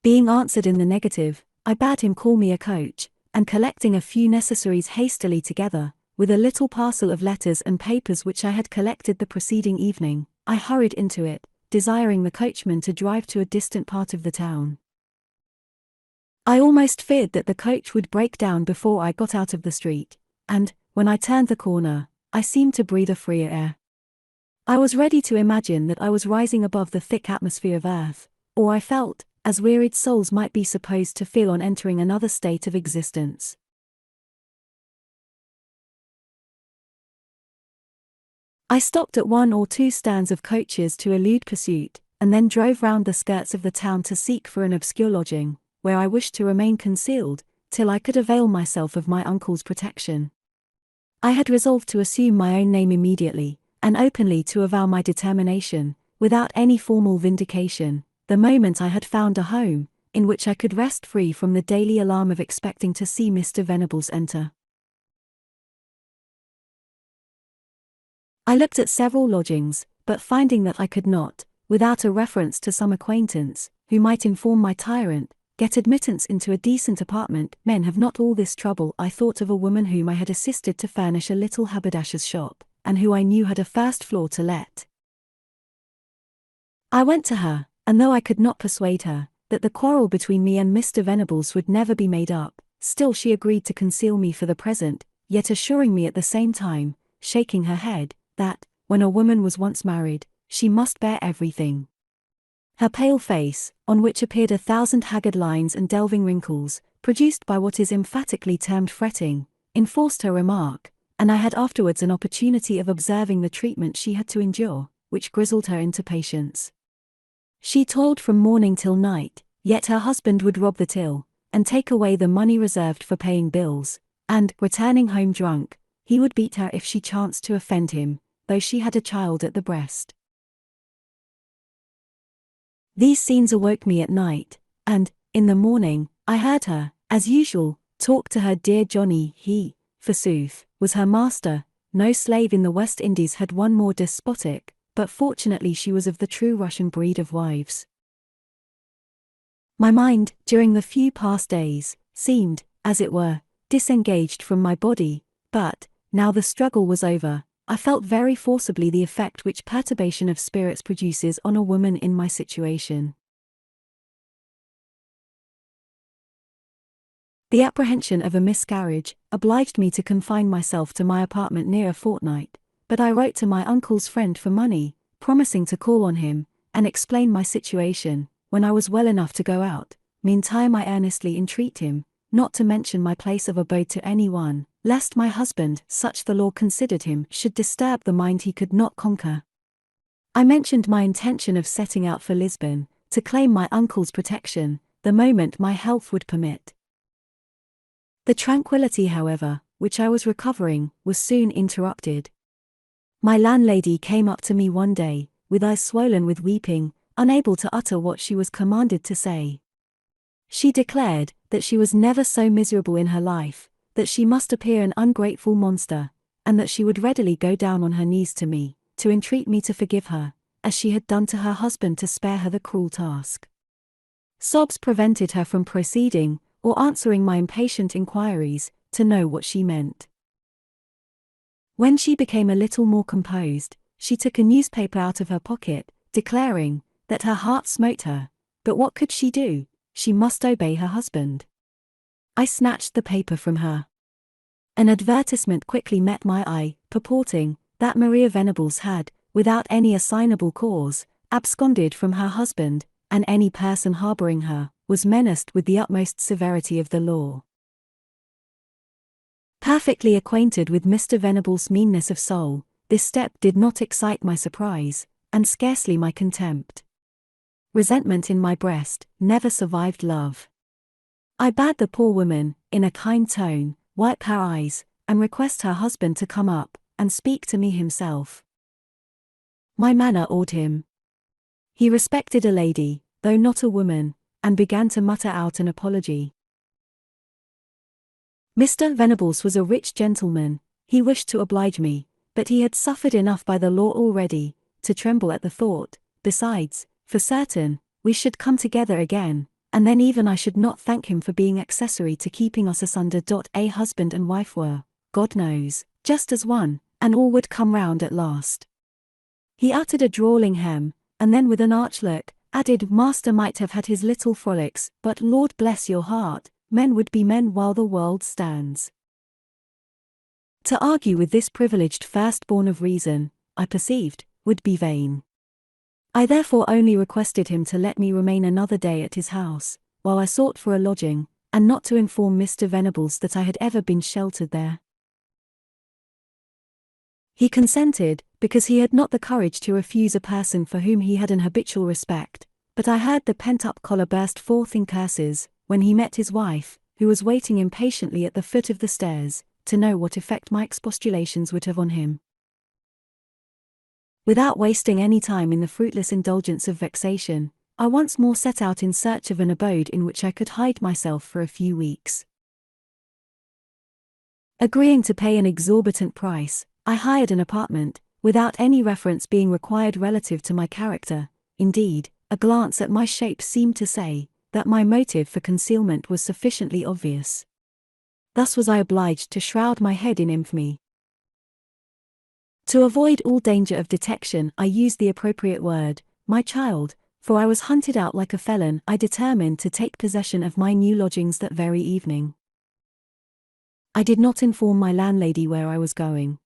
Being answered in the negative, I bade him call me a coach, and collecting a few necessaries hastily together, with a little parcel of letters and papers which I had collected the preceding evening, I hurried into it, desiring the coachman to drive to a distant part of the town. I almost feared that the coach would break down before I got out of the street, and, when I turned the corner, I seemed to breathe a freer air. I was ready to imagine that I was rising above the thick atmosphere of earth, or I felt, as wearied souls might be supposed to feel on entering another state of existence. I stopped at 1 or 2 stands of coaches to elude pursuit, and then drove round the skirts of the town to seek for an obscure lodging, where I wished to remain concealed, till I could avail myself of my uncle's protection. I had resolved to assume my own name immediately, and openly to avow my determination, without any formal vindication, the moment I had found a home, in which I could rest free from the daily alarm of expecting to see Mr. Venables enter. I looked at several lodgings, but finding that I could not, without a reference to some acquaintance, who might inform my tyrant, get admittance into a decent apartment, men have not all this trouble. I thought of a woman whom I had assisted to furnish a little haberdasher's shop, and who I knew had a first floor to let. I went to her, and though I could not persuade her that the quarrel between me and Mr. Venables would never be made up, still she agreed to conceal me for the present, yet assuring me at the same time, shaking her head, that, when a woman was once married, she must bear everything. Her pale face, on which appeared 1,000 haggard lines and delving wrinkles, produced by what is emphatically termed fretting, enforced her remark, and I had afterwards an opportunity of observing the treatment she had to endure, which grizzled her into patience. She toiled from morning till night, yet her husband would rob the till, and take away the money reserved for paying bills, and, returning home drunk, he would beat her if she chanced to offend him, though she had a child at the breast. These scenes awoke me at night, and, in the morning, I heard her, as usual, talk to her dear Johnny. He, forsooth, was her master. No slave in the West Indies had one more despotic, but fortunately she was of the true Russian breed of wives. My mind, during the few past days, seemed, as it were, disengaged from my body, but, now the struggle was over, I felt very forcibly the effect which perturbation of spirits produces on a woman in my situation. The apprehension of a miscarriage obliged me to confine myself to my apartment near a fortnight, but I wrote to my uncle's friend for money, promising to call on him, and explain my situation, when I was well enough to go out. Meantime I earnestly entreat him, not to mention my place of abode to any one, lest my husband, such the law considered him, should disturb the mind he could not conquer. I mentioned my intention of setting out for Lisbon, to claim my uncle's protection, the moment my health would permit. The tranquillity, however, which I was recovering, was soon interrupted. My landlady came up to me one day, with eyes swollen with weeping, unable to utter what she was commanded to say. She declared that she was never so miserable in her life, that she must appear an ungrateful monster, and that she would readily go down on her knees to me, to entreat me to forgive her, as she had done to her husband to spare her the cruel task. Sobs prevented her from proceeding, or answering my impatient inquiries, to know what she meant. When she became a little more composed, she took a newspaper out of her pocket, declaring that her heart smote her, but what could she do? She must obey her husband. I snatched the paper from her. An advertisement quickly met my eye, purporting that Maria Venables had, without any assignable cause, absconded from her husband, and any person harboring her was menaced with the utmost severity of the law. Perfectly acquainted with Mr. Venables' meanness of soul, this step did not excite my surprise, and scarcely my contempt. resentment in my breast, never survived love. I bade the poor woman, in a kind tone, wipe her eyes, and request her husband to come up, and speak to me himself. My manner awed him. He respected a lady, though not a woman, and began to mutter out an apology. Mr. Venables was a rich gentleman. He wished to oblige me, but he had suffered enough by the law already, to tremble at the thought. Besides, for certain, we should come together again, and then even I should not thank him for being accessory to keeping us asunder. A husband and wife were, God knows, just as one, and all would come round at last. He uttered a drawling hem, and then with an arch look, added, Master might have had his little frolics, but Lord bless your heart, men would be men while the world stands. To argue with this privileged firstborn of reason, I perceived, would be vain. I therefore only requested him to let me remain another day at his house, while I sought for a lodging, and not to inform Mr. Venables that I had ever been sheltered there. He consented, because he had not the courage to refuse a person for whom he had an habitual respect, but I heard the pent-up choler burst forth in curses, when he met his wife, who was waiting impatiently at the foot of the stairs, to know what effect my expostulations would have on him. Without wasting any time in the fruitless indulgence of vexation, I once more set out in search of an abode in which I could hide myself for a few weeks. Agreeing to pay an exorbitant price, I hired an apartment, without any reference being required relative to my character. Indeed, a glance at my shape seemed to say that my motive for concealment was sufficiently obvious. Thus was I obliged to shroud my head in infamy. To avoid all danger of detection, I used the appropriate word, my child, for I was hunted out like a felon. I determined to take possession of my new lodgings that very evening. I did not inform my landlady where I was going.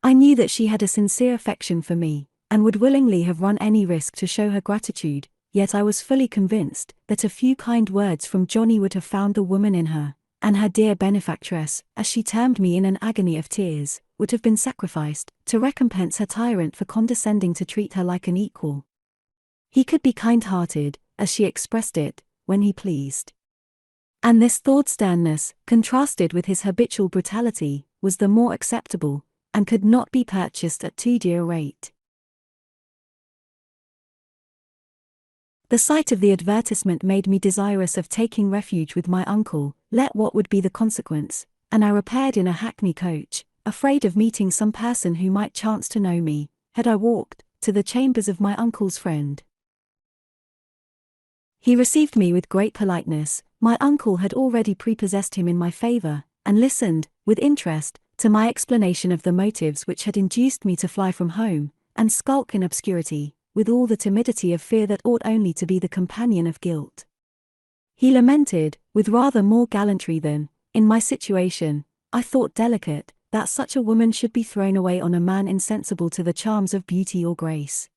I knew that she had a sincere affection for me, and would willingly have run any risk to show her gratitude, yet I was fully convinced that a few kind words from Johnny would have found the woman in her, and her dear benefactress, as she termed me in an agony of tears, would have been sacrificed, to recompense her tyrant for condescending to treat her like an equal. He could be kind-hearted, as she expressed it, when he pleased. And this thawed sternness, contrasted with his habitual brutality, was the more acceptable, and could not be purchased at too dear a rate. The sight of the advertisement made me desirous of taking refuge with my uncle, let what would be the consequence, and I repaired in a hackney coach, afraid of meeting some person who might chance to know me, had I walked, to the chambers of my uncle's friend. He received me with great politeness. My uncle had already prepossessed him in my favor, and listened, with interest, to my explanation of the motives which had induced me to fly from home, and skulk in obscurity, with all the timidity of fear that ought only to be the companion of guilt. He lamented, with rather more gallantry than, in my situation, I thought delicate, that such a woman should be thrown away on a man insensible to the charms of beauty or grace.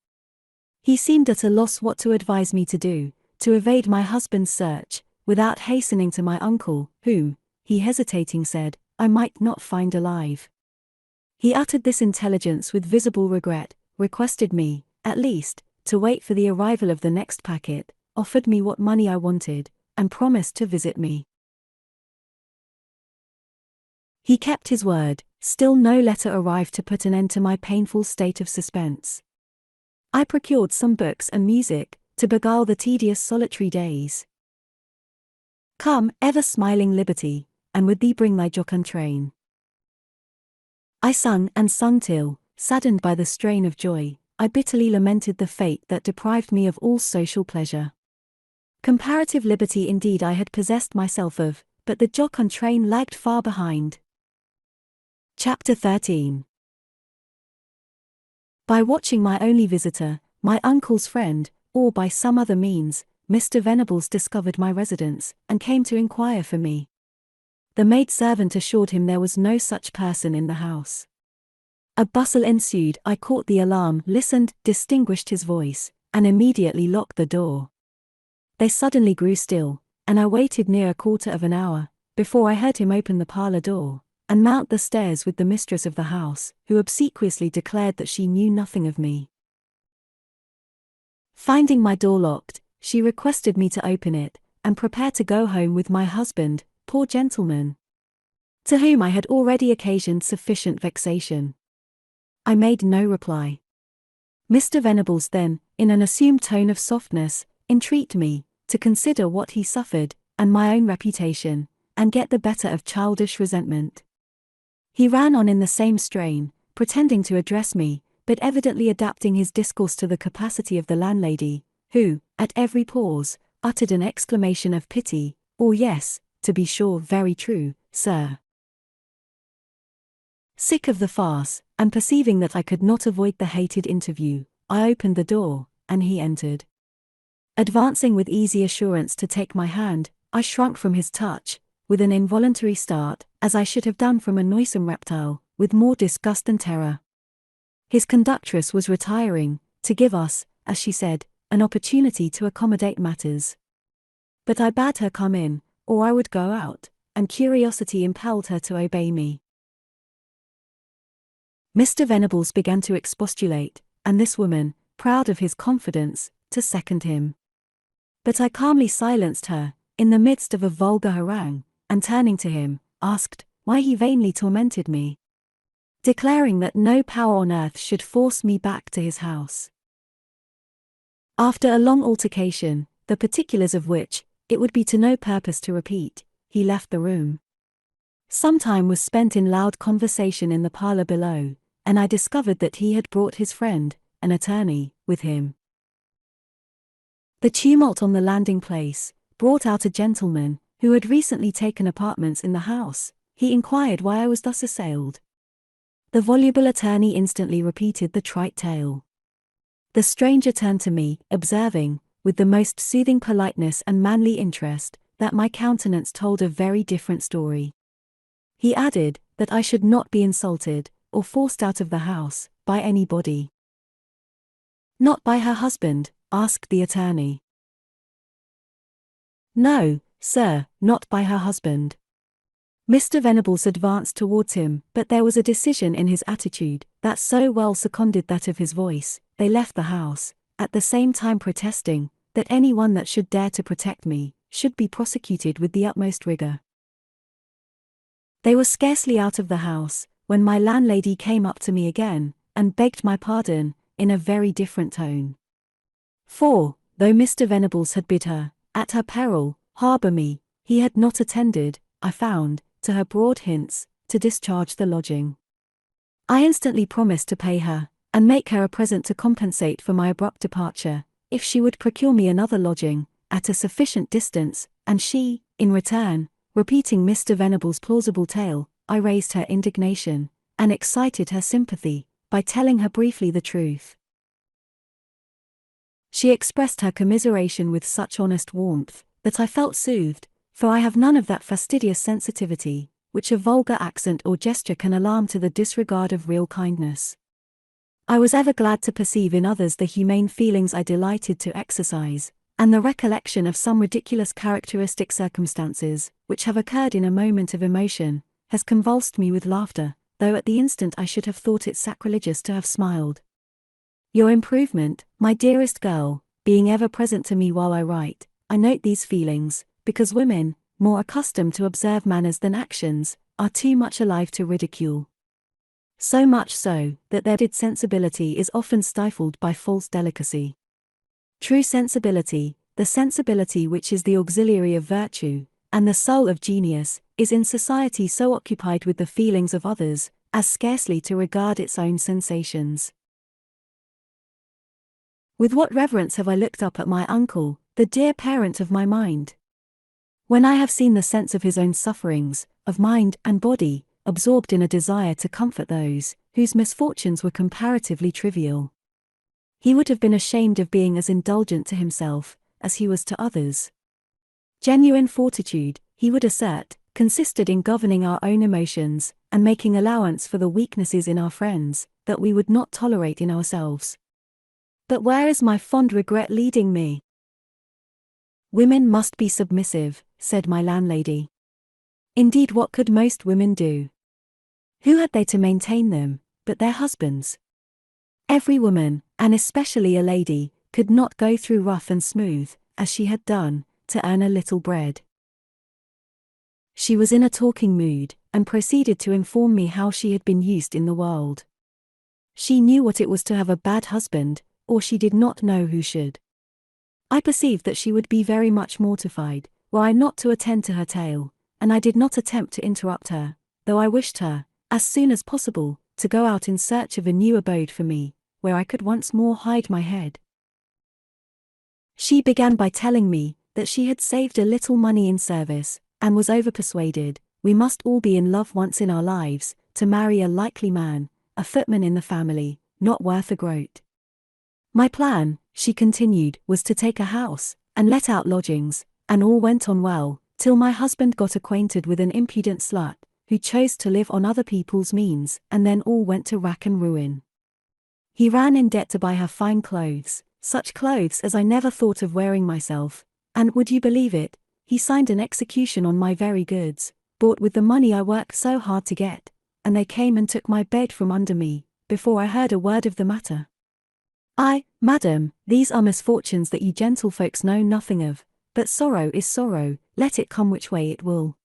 He seemed at a loss what to advise me to do, to evade my husband's search, without hastening to my uncle, whom, he hesitating said, I might not find alive. He uttered this intelligence with visible regret, requested me, at least, to wait for the arrival of the next packet, offered me what money I wanted, and promised to visit me. He kept his word. Still no letter arrived to put an end to my painful state of suspense. I procured some books and music, to beguile the tedious solitary days. Come, ever smiling liberty, and with thee bring thy jocund train. I sung and sung till, saddened by the strain of joy, I bitterly lamented the fate that deprived me of all social pleasure. Comparative liberty indeed I had possessed myself of, but the jocund train lagged far behind. Chapter 13. By watching my only visitor, my uncle's friend, or by some other means, Mr. Venables discovered my residence, and came to inquire for me. The maid-servant assured him there was no such person in the house. A bustle ensued. I caught the alarm, listened, distinguished his voice, and immediately locked the door. They suddenly grew still, and I waited near a quarter of an hour, before I heard him open the parlor door, and mount the stairs with the mistress of the house, who obsequiously declared that she knew nothing of me. Finding my door locked, she requested me to open it, and prepare to go home with my husband, poor gentleman, to whom I had already occasioned sufficient vexation. I made no reply. Mr. Venables then, in an assumed tone of softness, entreated me to consider what he suffered, and my own reputation, and get the better of childish resentment. He ran on in the same strain, pretending to address me, but evidently adapting his discourse to the capacity of the landlady, who, at every pause, uttered an exclamation of pity, or yes, to be sure, very true, sir. Sick of the farce, and perceiving that I could not avoid the hated interview, I opened the door, and he entered. Advancing with easy assurance to take my hand, I shrunk from his touch, with an involuntary start, as I should have done from a noisome reptile, with more disgust than terror. His conductress was retiring, to give us, as she said, an opportunity to accommodate matters. But I bade her come in, or I would go out, and curiosity impelled her to obey me. Mr. Venables began to expostulate, and this woman, proud of his confidence, to second him. But I calmly silenced her, in the midst of a vulgar harangue, and turning to him, asked why he vainly tormented me, declaring that no power on earth should force me back to his house. After a long altercation, the particulars of which, it would be to no purpose to repeat, he left the room. Some time was spent in loud conversation in the parlour below, and I discovered that he had brought his friend, an attorney, with him. The tumult on the landing place brought out a gentleman, who had recently taken apartments in the house. He inquired why I was thus assailed. The voluble attorney instantly repeated the trite tale. The stranger turned to me, observing, with the most soothing politeness and manly interest, that my countenance told a very different story. He added, that I should not be insulted, or forced out of the house, by anybody. Not by her husband? Asked the attorney. No, sir, not by her husband. Mr. Venables advanced towards him, but there was a decision in his attitude that so well seconded that of his voice. They left the house, at the same time protesting that anyone that should dare to protect me should be prosecuted with the utmost rigor. They were scarcely out of the house when my landlady came up to me again, and begged my pardon, in a very different tone. For, though Mr. Venables had bid her, at her peril, harbour me, he had not attended, I found, to her broad hints, to discharge the lodging. I instantly promised to pay her, and make her a present to compensate for my abrupt departure, if she would procure me another lodging, at a sufficient distance, and she, in return, repeating Mr. Venables' plausible tale, I raised her indignation, and excited her sympathy, by telling her briefly the truth. She expressed her commiseration with such honest warmth, that I felt soothed, for I have none of that fastidious sensitivity, which a vulgar accent or gesture can alarm to the disregard of real kindness. I was ever glad to perceive in others the humane feelings I delighted to exercise, and the recollection of some ridiculous characteristic circumstances, which have occurred in a moment of emotion, has convulsed me with laughter, though at the instant I should have thought it sacrilegious to have smiled. Your improvement, my dearest girl, being ever present to me while I write, I note these feelings, because women, more accustomed to observe manners than actions, are too much alive to ridicule. So much so, that their sensibility is often stifled by false delicacy. True sensibility, the sensibility which is the auxiliary of virtue, and the soul of genius, is in society so occupied with the feelings of others, as scarcely to regard its own sensations. With what reverence have I looked up at my uncle, the dear parent of my mind! When I have seen the sense of his own sufferings, of mind and body, absorbed in a desire to comfort those whose misfortunes were comparatively trivial, he would have been ashamed of being as indulgent to himself as he was to others. Genuine fortitude, he would assert, consisted in governing our own emotions, and making allowance for the weaknesses in our friends that we would not tolerate in ourselves. But where is my fond regret leading me? Women must be submissive, said my landlady. Indeed, what could most women do? Who had they to maintain them, but their husbands? Every woman, and especially a lady, could not go through rough and smooth, as she had done, to earn a little bread. She was in a talking mood, and proceeded to inform me how she had been used in the world. She knew what it was to have a bad husband, or she did not know who should. I perceived that she would be very much mortified, were I not to attend to her tale, and I did not attempt to interrupt her, though I wished her, as soon as possible, to go out in search of a new abode for me, where I could once more hide my head. She began by telling me that she had saved a little money in service, and was overpersuaded, we must all be in love once in our lives, to marry a likely man, a footman in the family, not worth a groat. My plan, she continued, was to take a house, and let out lodgings, and all went on well, till my husband got acquainted with an impudent slut, who chose to live on other people's means, and then all went to rack and ruin. He ran in debt to buy her fine clothes, such clothes as I never thought of wearing myself, and would you believe it, he signed an execution on my very goods, bought with the money I worked so hard to get, and they came and took my bed from under me, before I heard a word of the matter. Madam, these are misfortunes that you gentlefolks know nothing of, but sorrow is sorrow, let it come which way it will.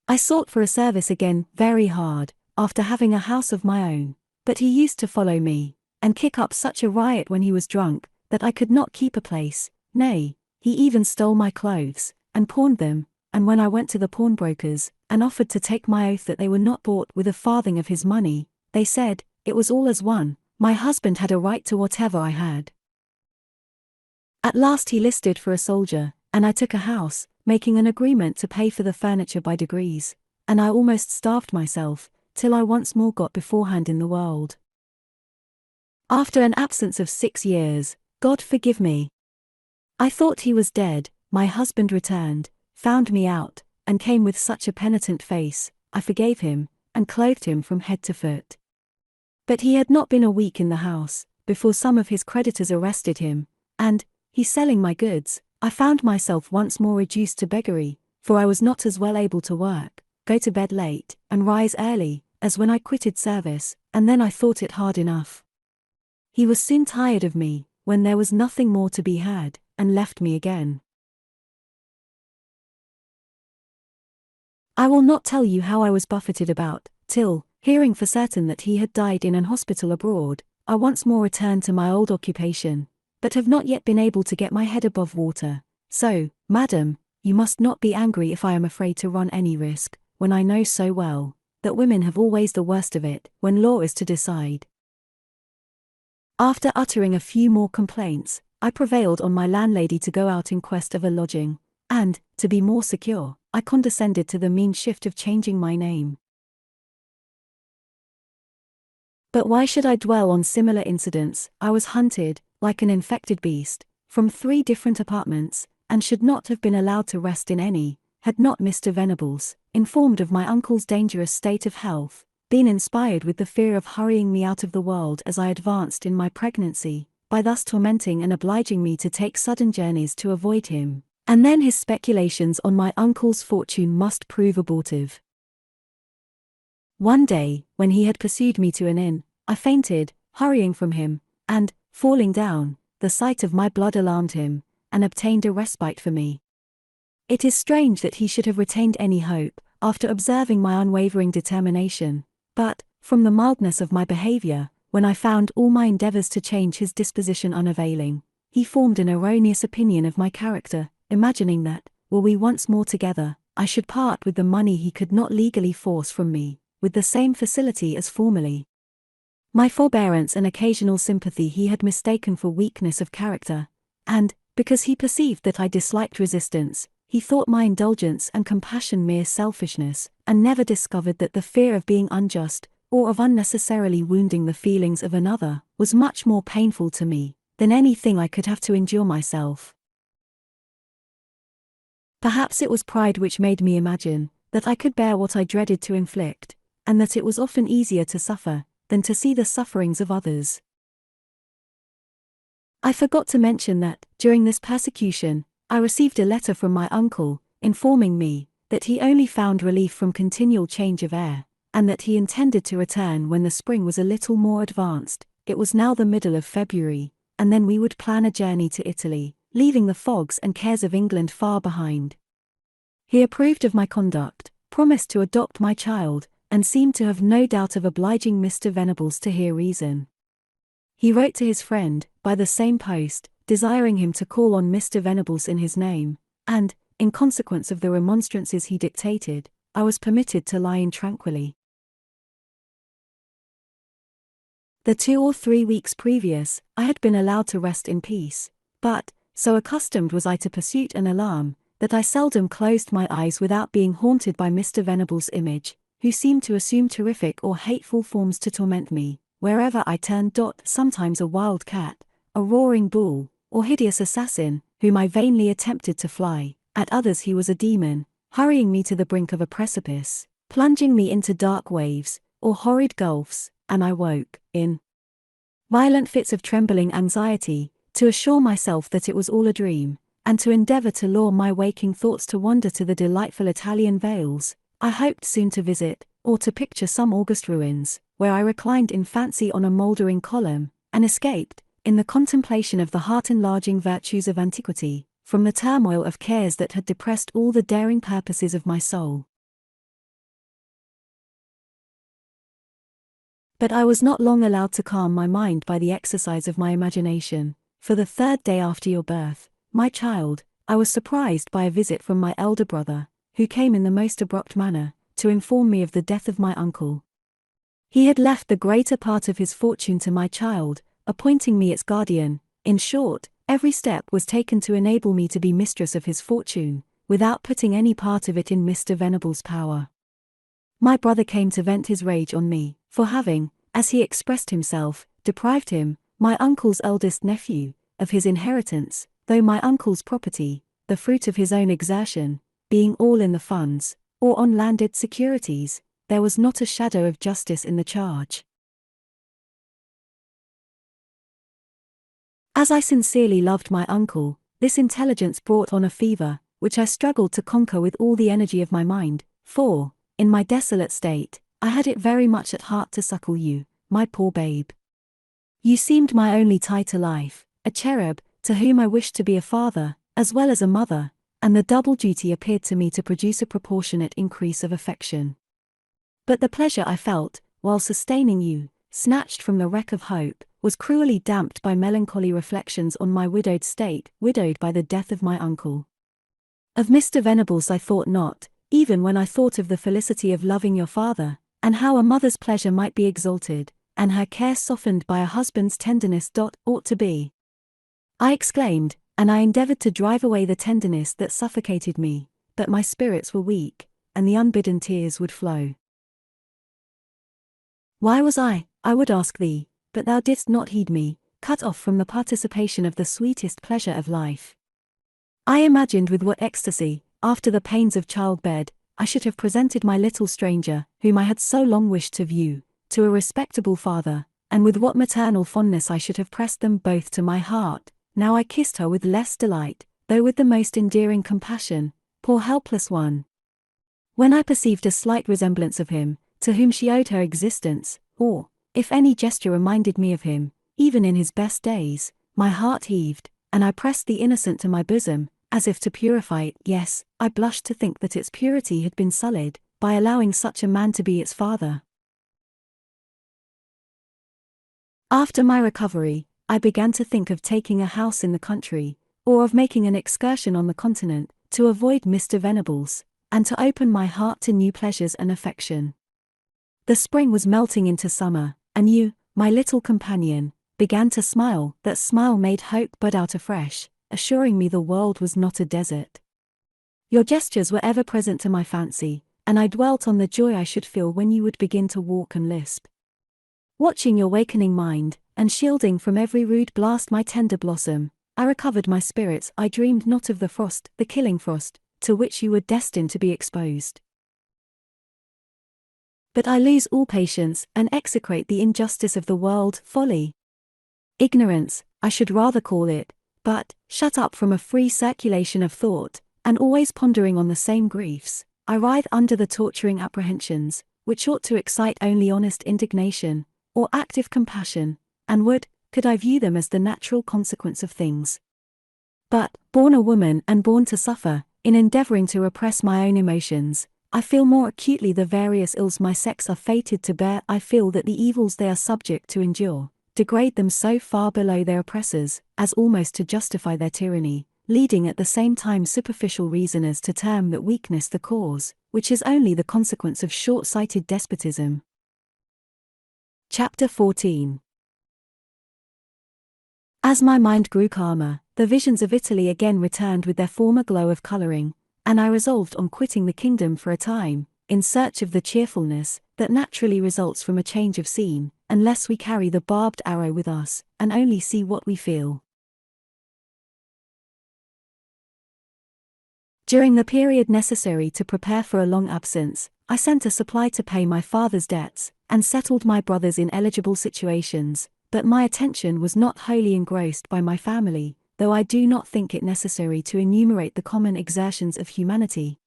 I sought for a service again very hard, after having a house of my own, but he used to follow me, and kick up such a riot when he was drunk, that I could not keep a place, nay, he even stole my clothes, and pawned them, and when I went to the pawnbrokers, and offered to take my oath that they were not bought with a farthing of his money, they said, it was all as one, my husband had a right to whatever I had. At last he listed for a soldier, and I took a house, making an agreement to pay for the furniture by degrees, and I almost starved myself, till I once more got beforehand in the world. After an absence of 6 years, God forgive me, I thought he was dead, my husband returned, found me out, and came with such a penitent face, I forgave him, and clothed him from head to foot. But he had not been a week in the house, before some of his creditors arrested him, and, he selling my goods, I found myself once more reduced to beggary, for I was not as well able to work, go to bed late, and rise early, as when I quitted service, and then I thought it hard enough. He was soon tired of me, when there was nothing more to be had, and left me again. I will not tell you how I was buffeted about, till, hearing for certain that he had died in an hospital abroad, I once more returned to my old occupation, but have not yet been able to get my head above water, so, madam, you must not be angry if I am afraid to run any risk, when I know so well, that women have always the worst of it, when law is to decide. After uttering a few more complaints, I prevailed on my landlady to go out in quest of a lodging, and, to be more secure, I condescended to the mean shift of changing my name. But why should I dwell on similar incidents? I was hunted, like an infected beast, from 3 different apartments, and should not have been allowed to rest in any, had not Mr. Venables, informed of my uncle's dangerous state of health, been inspired with the fear of hurrying me out of the world as I advanced in my pregnancy, by thus tormenting and obliging me to take sudden journeys to avoid him, and then his speculations on my uncle's fortune must prove abortive. One day, when he had pursued me to an inn, I fainted, hurrying from him, and, falling down, the sight of my blood alarmed him, and obtained a respite for me. It is strange that he should have retained any hope, after observing my unwavering determination, but, from the mildness of my behavior, when I found all my endeavors to change his disposition unavailing, he formed an erroneous opinion of my character, imagining that, were we once more together, I should part with the money he could not legally force from me, with the same facility as formerly. My forbearance and occasional sympathy he had mistaken for weakness of character, and, because he perceived that I disliked resistance, he thought my indulgence and compassion mere selfishness, and never discovered that the fear of being unjust, or of unnecessarily wounding the feelings of another, was much more painful to me, than anything I could have to endure myself. Perhaps it was pride which made me imagine, that I could bear what I dreaded to inflict, and that it was often easier to suffer, than to see the sufferings of others. I forgot to mention that, during this persecution, I received a letter from my uncle, informing me, that he only found relief from continual change of air, and that he intended to return when the spring was a little more advanced, it was now the middle of February, and then we would plan a journey to Italy, leaving the fogs and cares of England far behind. He approved of my conduct, promised to adopt my child, and seemed to have no doubt of obliging Mr. Venables to hear reason. He wrote to his friend, by the same post, desiring him to call on Mr. Venables in his name, and, in consequence of the remonstrances he dictated, I was permitted to lie in tranquilly. The 2 or 3 weeks previous, I had been allowed to rest in peace, but, so accustomed was I to pursuit and alarm, that I seldom closed my eyes without being haunted by Mr. Venables' image, who seemed to assume terrific or hateful forms to torment me, wherever I turned. Sometimes a wild cat, a roaring bull, or hideous assassin, whom I vainly attempted to fly; at others he was a demon, hurrying me to the brink of a precipice, plunging me into dark waves, or horrid gulfs, and I woke, in violent fits of trembling anxiety, to assure myself that it was all a dream, and to endeavor to lure my waking thoughts to wander to the delightful Italian vales I hoped soon to visit, or to picture some august ruins, where I reclined in fancy on a mouldering column, and escaped, in the contemplation of the heart-enlarging virtues of antiquity, from the turmoil of cares that had depressed all the daring purposes of my soul. But I was not long allowed to calm my mind by the exercise of my imagination, for the 3rd day after your birth, my child, I was surprised by a visit from my elder brother, who came in the most abrupt manner, to inform me of the death of my uncle. He had left the greater part of his fortune to my child, appointing me its guardian. In short, every step was taken to enable me to be mistress of his fortune, without putting any part of it in Mr. Venables' power. My brother came to vent his rage on me, for having, as he expressed himself, deprived him, my uncle's eldest nephew, of his inheritance, though my uncle's property, the fruit of his own exertion, being all in the funds, or on landed securities, there was not a shadow of justice in the charge. As I sincerely loved my uncle, this intelligence brought on a fever, which I struggled to conquer with all the energy of my mind, for, in my desolate state, I had it very much at heart to suckle you, my poor babe. You seemed my only tie to life, a cherub, to whom I wished to be a father, as well as a mother, and the double duty appeared to me to produce a proportionate increase of affection. But the pleasure I felt, while sustaining you, snatched from the wreck of hope, was cruelly damped by melancholy reflections on my widowed state, widowed by the death of my uncle. Of Mr. Venables I thought not, even when I thought of the felicity of loving your father, and how a mother's pleasure might be exalted, and her care softened by a husband's tenderness. Ought to be. I exclaimed, and I endeavored to drive away the tenderness that suffocated me, but my spirits were weak, and the unbidden tears would flow. Why was I would ask thee, but thou didst not heed me, cut off from the participation of the sweetest pleasure of life? I imagined with what ecstasy, after the pains of childbed, I should have presented my little stranger, whom I had so long wished to view, to a respectable father, and with what maternal fondness I should have pressed them both to my heart. Now I kissed her with less delight, though with the most endearing compassion, poor helpless one. When I perceived a slight resemblance of him, to whom she owed her existence, or, if any gesture reminded me of him, even in his best days, my heart heaved, and I pressed the innocent to my bosom, as if to purify it. Yes, I blushed to think that its purity had been sullied, by allowing such a man to be its father. After my recovery, I began to think of taking a house in the country, or of making an excursion on the continent, to avoid Mr. Venables, and to open my heart to new pleasures and affection. The spring was melting into summer, and you, my little companion, began to smile. That smile made hope bud out afresh, assuring me the world was not a desert. Your gestures were ever present to my fancy, and I dwelt on the joy I should feel when you would begin to walk and lisp. Watching your wakening mind, and shielding from every rude blast my tender blossom, I recovered my spirits. I dreamed not of the frost, the killing frost, to which you were destined to be exposed. But I lose all patience, and execrate the injustice of the world, folly. Ignorance, I should rather call it, but, shut up from a free circulation of thought, and always pondering on the same griefs, I writhe under the torturing apprehensions, which ought to excite only honest indignation, or active compassion, and could I view them as the natural consequence of things. But, born a woman and born to suffer, in endeavoring to repress my own emotions, I feel more acutely the various ills my sex are fated to bear. I feel that the evils they are subject to endure degrade them so far below their oppressors, as almost to justify their tyranny, leading at the same time superficial reasoners to term that weakness the cause, which is only the consequence of short-sighted despotism. Chapter 14. As my mind grew calmer, the visions of Italy again returned with their former glow of colouring, and I resolved on quitting the kingdom for a time, in search of the cheerfulness that naturally results from a change of scene, unless we carry the barbed arrow with us, and only see what we feel. During the period necessary to prepare for a long absence, I sent a supply to pay my father's debts, and settled my brothers in eligible situations, but my attention was not wholly engrossed by my family, though I do not think it necessary to enumerate the common exertions of humanity.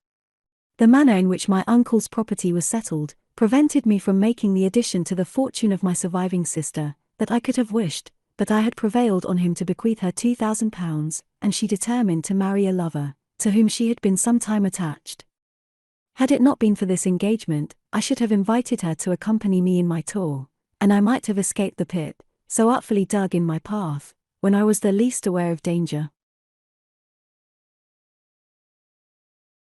The manner in which my uncle's property was settled prevented me from making the addition to the fortune of my surviving sister that I could have wished, but I had prevailed on him to bequeath her £2,000, and she determined to marry a lover, to whom she had been some time attached. Had it not been for this engagement, I should have invited her to accompany me in my tour, and I might have escaped the pit, so artfully dug in my path, when I was the least aware of danger.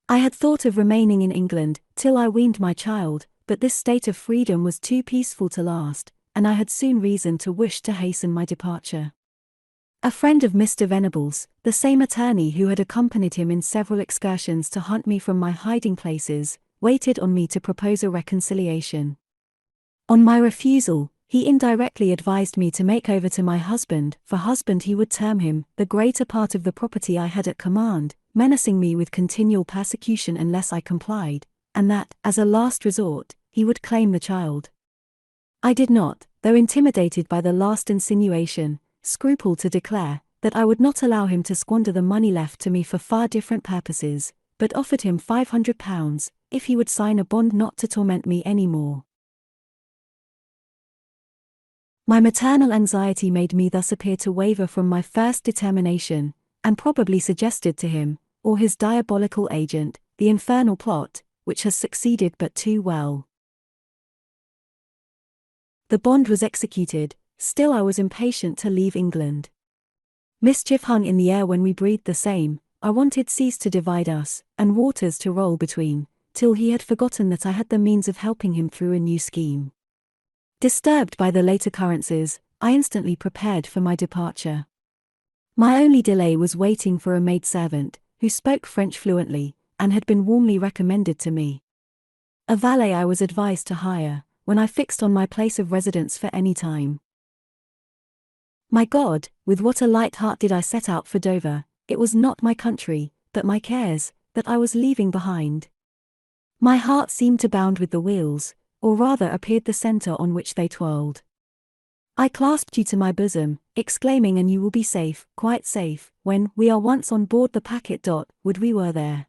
I had thought of remaining in England till I weaned my child, but this state of freedom was too peaceful to last, and I had soon reason to wish to hasten my departure. A friend of Mr. Venables, the same attorney who had accompanied him in several excursions to hunt me from my hiding places, waited on me to propose a reconciliation. On my refusal, he indirectly advised me to make over to my husband, for husband he would term him, the greater part of the property I had at command, menacing me with continual persecution unless I complied, and that, as a last resort, he would claim the child. I did not, though intimidated by the last insinuation, scruple to declare that I would not allow him to squander the money left to me for far different purposes, but offered him £500, if he would sign a bond not to torment me any more. My maternal anxiety made me thus appear to waver from my first determination, and probably suggested to him, or his diabolical agent, the infernal plot, which has succeeded but too well. The bond was executed, still I was impatient to leave England. Mischief hung in the air when we breathed the same, our wanted seas to divide us, and waters to roll between, till he had forgotten that I had the means of helping him through a new scheme. Disturbed by the late occurrences, I instantly prepared for my departure. My only delay was waiting for a maidservant, who spoke French fluently, and had been warmly recommended to me. A valet I was advised to hire, when I fixed on my place of residence for any time. My God, with what a light heart did I set out for Dover! It was not my country, but my cares, that I was leaving behind. My heart seemed to bound with the wheels, or rather appeared the centre on which they twirled. I clasped you to my bosom, exclaiming, and you will be safe, quite safe, when we are once on board the packet. Would we were there.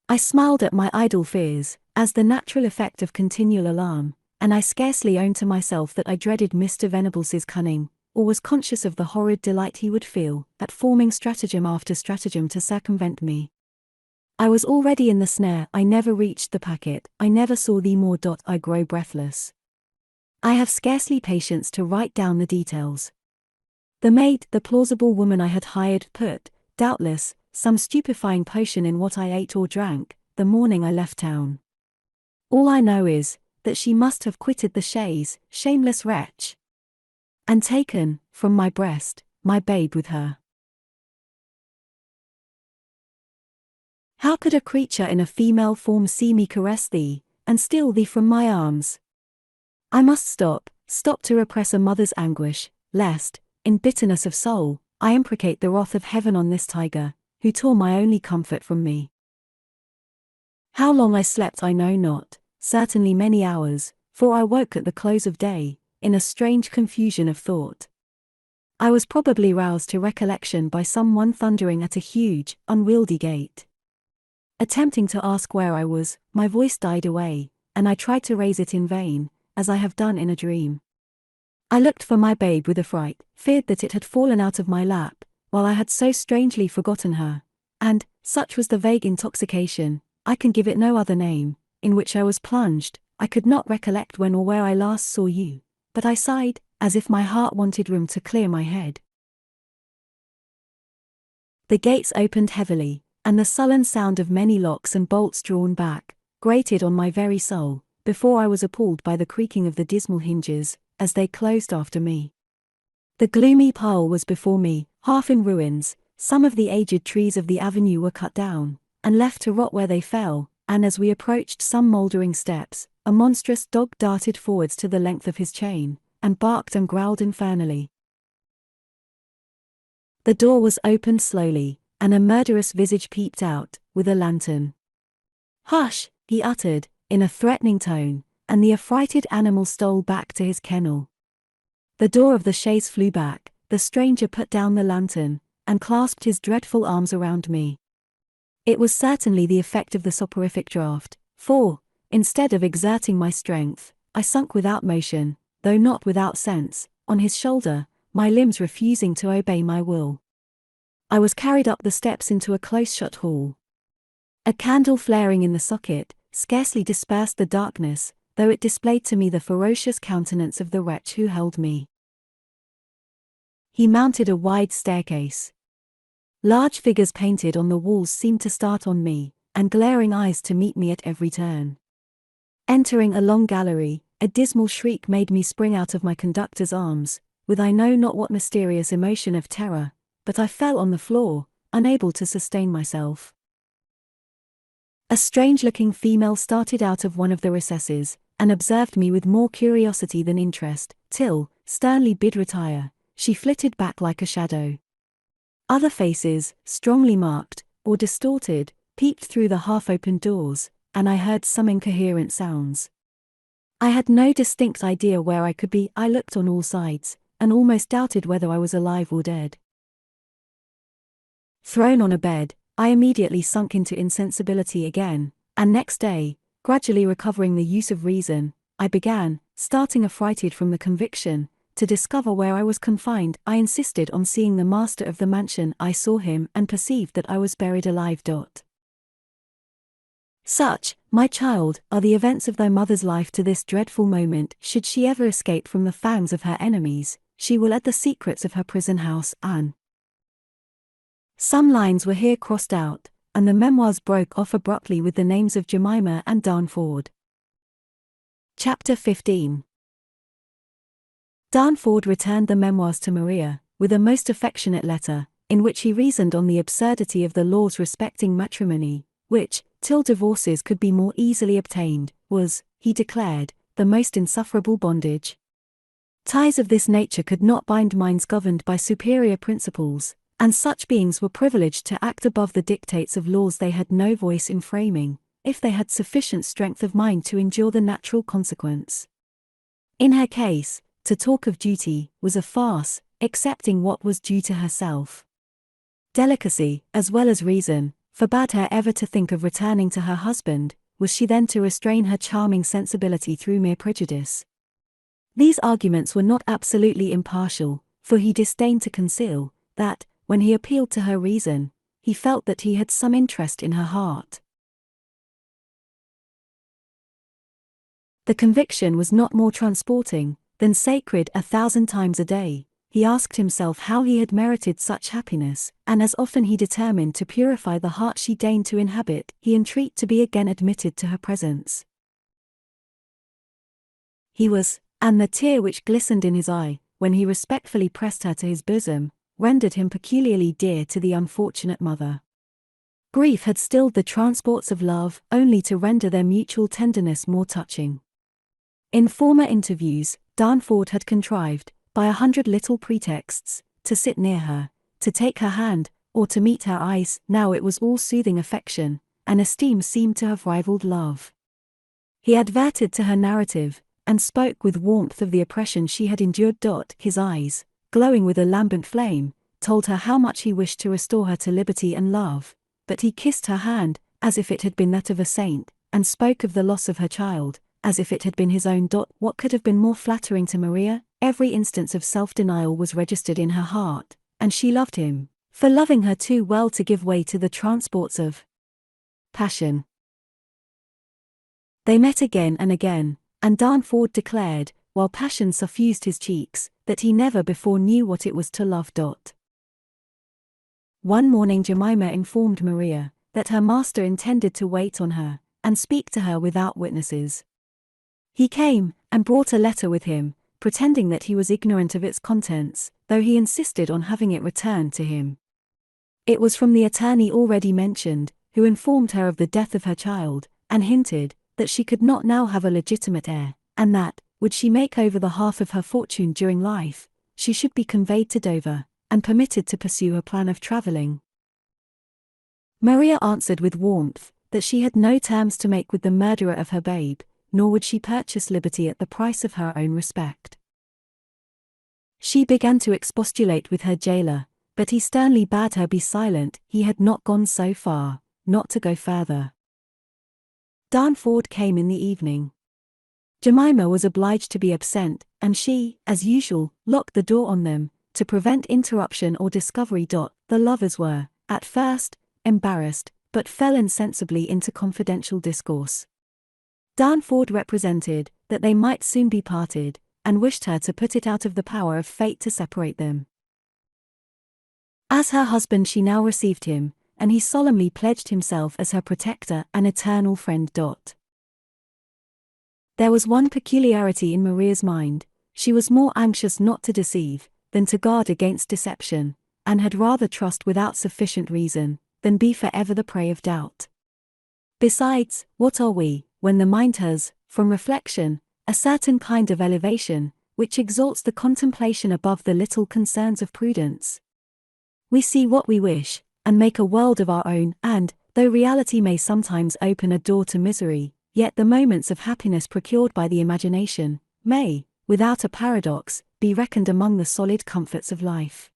I smiled at my idle fears, as the natural effect of continual alarm, and I scarcely owned to myself that I dreaded Mr. Venables's cunning, or was conscious of the horrid delight he would feel at forming stratagem after stratagem to circumvent me. I was already in the snare. I never reached the packet, I never saw thee more. I grow breathless. I have scarcely patience to write down the details. The maid, the plausible woman I had hired, put, doubtless, some stupefying potion in what I ate or drank, the morning I left town. All I know is, that she must have quitted the chaise, shameless wretch, and taken, from my breast, my babe with her. How could a creature in a female form see me caress thee, and steal thee from my arms? I must stop to repress a mother's anguish, lest, in bitterness of soul, I imprecate the wrath of heaven on this tiger, who tore my only comfort from me. How long I slept I know not, certainly many hours, for I woke at the close of day, in a strange confusion of thought. I was probably roused to recollection by some one thundering at a huge, unwieldy gate. Attempting to ask where I was, my voice died away, and I tried to raise it in vain, as I have done in a dream. I looked for my babe with affright, feared that it had fallen out of my lap, while I had so strangely forgotten her. And, such was the vague intoxication, I can give it no other name, in which I was plunged, I could not recollect when or where I last saw you, but I sighed, as if my heart wanted room to clear my head. The gates opened heavily, and the sullen sound of many locks and bolts drawn back, grated on my very soul, before I was appalled by the creaking of the dismal hinges, as they closed after me. The gloomy pile was before me, half in ruins. Some of the aged trees of the avenue were cut down, and left to rot where they fell, and as we approached some mouldering steps, a monstrous dog darted forwards to the length of his chain, and barked and growled infernally. The door was opened slowly, and a murderous visage peeped out, with a lantern. "Hush!" he uttered, in a threatening tone, and the affrighted animal stole back to his kennel. The door of the chaise flew back, the stranger put down the lantern, and clasped his dreadful arms around me. It was certainly the effect of the soporific draught, for, instead of exerting my strength, I sunk without motion, though not without sense, on his shoulder, my limbs refusing to obey my will. I was carried up the steps into a close-shut hall. A candle flaring in the socket scarcely dispersed the darkness, though it displayed to me the ferocious countenance of the wretch who held me. He mounted a wide staircase. Large figures painted on the walls seemed to start on me, and glaring eyes to meet me at every turn. Entering a long gallery, a dismal shriek made me spring out of my conductor's arms, with I know not what mysterious emotion of terror, but I fell on the floor, unable to sustain myself. A strange-looking female started out of one of the recesses, and observed me with more curiosity than interest, till, sternly bid retire, she flitted back like a shadow. Other faces, strongly marked, or distorted, peeped through the half-opened doors, and I heard some incoherent sounds. I had no distinct idea where I could be. I looked on all sides, and almost doubted whether I was alive or dead. Thrown on a bed, I immediately sunk into insensibility again, and next day, gradually recovering the use of reason, I began, starting affrighted from the conviction, to discover where I was confined. I insisted on seeing the master of the mansion. I saw him and perceived that I was buried alive. Such, my child, are the events of thy mother's life to this dreadful moment. Should she ever escape from the fangs of her enemies, she will add the secrets of her prison house, Anne. Some lines were here crossed out, and the memoirs broke off abruptly with the names of Jemima and Darnford. Chapter 15. Darnford returned the memoirs to Maria, with a most affectionate letter, in which he reasoned on the absurdity of the laws respecting matrimony, which, till divorces could be more easily obtained, was, he declared, the most insufferable bondage. Ties of this nature could not bind minds governed by superior principles, and such beings were privileged to act above the dictates of laws they had no voice in framing, if they had sufficient strength of mind to endure the natural consequence. In her case, to talk of duty was a farce, excepting what was due to herself. Delicacy, as well as reason, forbade her ever to think of returning to her husband. Was she then to restrain her charming sensibility through mere prejudice? These arguments were not absolutely impartial, for he disdained to conceal that, when he appealed to her reason, he felt that he had some interest in her heart. The conviction was not more transporting than sacred 1,000 times a day. He asked himself how he had merited such happiness, and as often he determined to purify the heart she deigned to inhabit, he entreated to be again admitted to her presence. He was, and the tear which glistened in his eye, when he respectfully pressed her to his bosom, rendered him peculiarly dear to the unfortunate mother. Grief had stilled the transports of love, only to render their mutual tenderness more touching. In former interviews, Darnford had contrived, by 100 little pretexts, to sit near her, to take her hand, or to meet her eyes. Now it was all soothing affection, and esteem seemed to have rivaled love. He adverted to her narrative, and spoke with warmth of the oppression she had endured. His eyes, glowing with a lambent flame, told her how much he wished to restore her to liberty and love, but he kissed her hand, as if it had been that of a saint, and spoke of the loss of her child, as if it had been his own. What could have been more flattering to Maria? every instance of self-denial was registered in her heart, and she loved him, for loving her too well to give way to the transports of passion. They met again and again, and Darnford declared, while passion suffused his cheeks, that he never before knew what it was to love. One morning Jemima informed Maria that her master intended to wait on her, and speak to her without witnesses. He came, and brought a letter with him, pretending that he was ignorant of its contents, though he insisted on having it returned to him. It was from the attorney already mentioned, who informed her of the death of her child, and hinted that she could not now have a legitimate heir, and that, would she make over the half of her fortune during life, she should be conveyed to Dover, and permitted to pursue her plan of travelling. Maria answered with warmth that she had no terms to make with the murderer of her babe, nor would she purchase liberty at the price of her own respect. She began to expostulate with her jailer, but he sternly bade her be silent. He had not gone so far, not to go further. Darnford came in the evening. Jemima was obliged to be absent, and she, as usual, locked the door on them, to prevent interruption or discovery. The lovers were, at first, embarrassed, but fell insensibly into confidential discourse. Darnford represented that they might soon be parted, and wished her to put it out of the power of fate to separate them. As her husband she now received him, and he solemnly pledged himself as her protector and eternal friend. There was one peculiarity in Maria's mind: she was more anxious not to deceive, than to guard against deception, and had rather trust without sufficient reason, than be forever the prey of doubt. Besides, what are we, when the mind has, from reflection, a certain kind of elevation, which exalts the contemplation above the little concerns of prudence? We see what we wish, and make a world of our own, and, though reality may sometimes open a door to misery, yet the moments of happiness procured by the imagination, may, without a paradox, be reckoned among the solid comforts of life.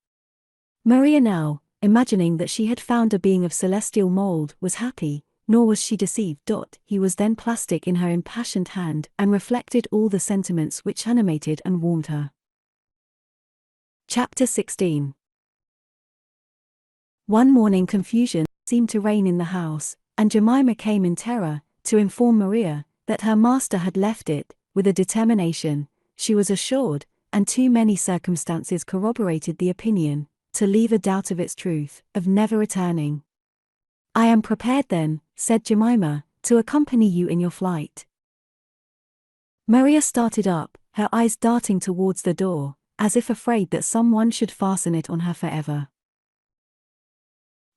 Maria now, imagining that she had found a being of celestial mould, was happy, nor was she deceived. He was then plastic in her impassioned hand, and reflected all the sentiments which animated and warmed her. Chapter 16. One morning confusion seemed to reign in the house, and Jemima came in terror, to inform Maria that her master had left it, with a determination, she was assured, and too many circumstances corroborated the opinion, to leave a doubt of its truth, of never returning. "I am prepared then," said Jemima, "to accompany you in your flight." Maria started up, her eyes darting towards the door, as if afraid that some one should fasten it on her forever.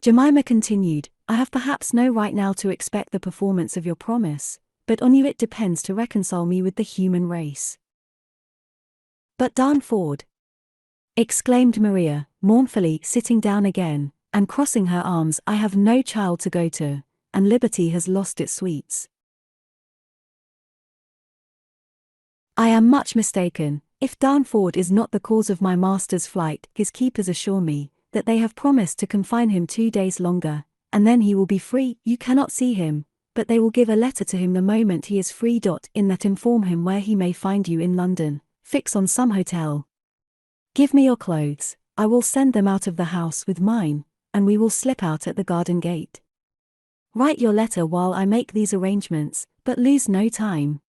Jemima continued, "I have perhaps no right now to expect the performance of your promise, but on you it depends to reconcile me with the human race." "But Darnford!" exclaimed Maria, mournfully, sitting down again, and crossing her arms. "I have no child to go to, and liberty has lost its sweets. I am much mistaken, if Darnford is not the cause of my master's flight. His keepers assure me that they have promised to confine him 2 days longer, and then he will be free. You cannot see him, but they will give a letter to him the moment he is free. In that inform him where he may find you in London, fix on some hotel. Give me your clothes, I will send them out of the house with mine, and we will slip out at the garden gate. Write your letter while I make these arrangements, but lose no time."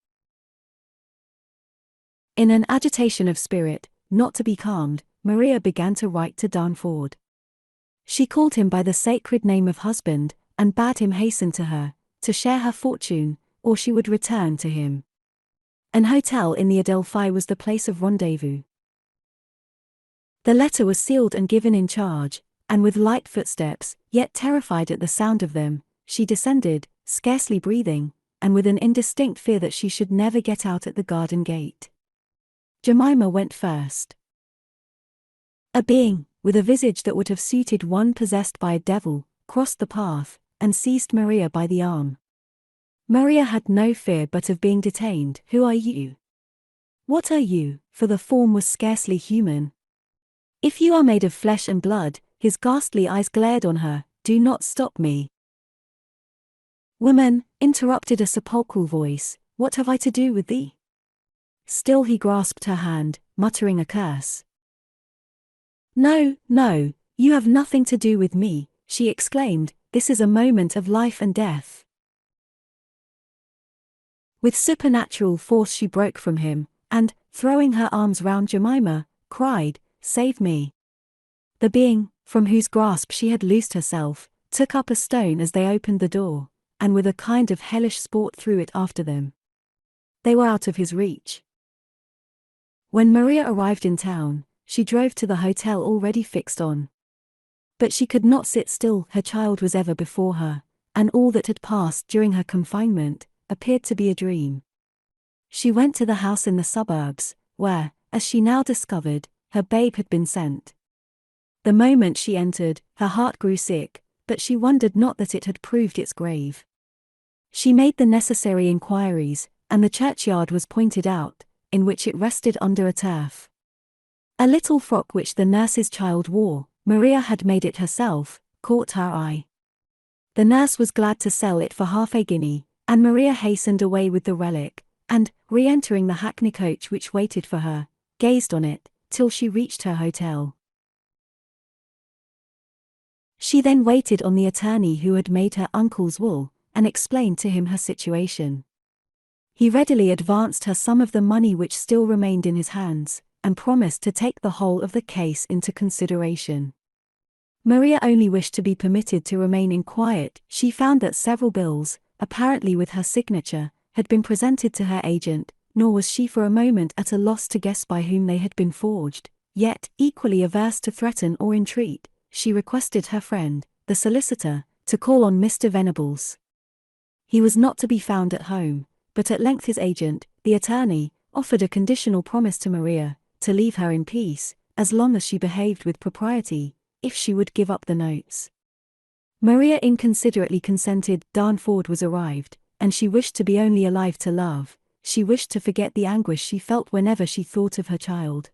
In an agitation of spirit, not to be calmed, Maria began to write to Darnford. She called him by the sacred name of husband, and bade him hasten to her, to share her fortune, or she would return to him. An hotel in the Adelphi was the place of rendezvous. The letter was sealed and given in charge, and with light footsteps, yet terrified at the sound of them, she descended, scarcely breathing, and with an indistinct fear that she should never get out at the garden gate. Jemima went first. A being, with a visage that would have suited one possessed by a devil, crossed the path, and seized Maria by the arm. Maria had no fear but of being detained. "Who are you? What are you?" For the form was scarcely human. "If you are made of flesh and blood," his ghastly eyes glared on her, "do not stop me." "Woman," interrupted a sepulchral voice, "what have I to do with thee?" Still he grasped her hand, muttering a curse. "No, no, you have nothing to do with me," she exclaimed, "this is a moment of life and death." With supernatural force she broke from him, and, throwing her arms round Jemima, cried, "Save me." The being, from whose grasp she had loosed herself, took up a stone as they opened the door, and with a kind of hellish sport threw it after them. They were out of his reach. When Maria arrived in town, she drove to the hotel already fixed on. But she could not sit still, her child was ever before her, and all that had passed during her confinement appeared to be a dream. She went to the house in the suburbs, where, as she now discovered, her babe had been sent. The moment she entered, her heart grew sick, but she wondered not that it had proved its grave. She made the necessary inquiries, and the churchyard was pointed out, in which it rested under a turf. A little frock which the nurse's child wore, Maria had made it herself, caught her eye. The nurse was glad to sell it for half a guinea, and Maria hastened away with the relic, and, re-entering the hackney coach which waited for her, gazed on it, till she reached her hotel. She then waited on the attorney who had made her uncle's will, and explained to him her situation. He readily advanced her some of the money which still remained in his hands, and promised to take the whole of the case into consideration. Maria only wished to be permitted to remain in quiet. She found that several bills, apparently with her signature, had been presented to her agent, nor was she for a moment at a loss to guess by whom they had been forged. Yet, equally averse to threaten or entreat, she requested her friend, the solicitor, to call on Mr. Venables. He was not to be found at home, but at length his agent, the attorney, offered a conditional promise to Maria, to leave her in peace, as long as she behaved with propriety, if she would give up the notes. Maria inconsiderately consented. Darnford was arrived, and she wished to be only alive to love. She wished to forget the anguish she felt whenever she thought of her child.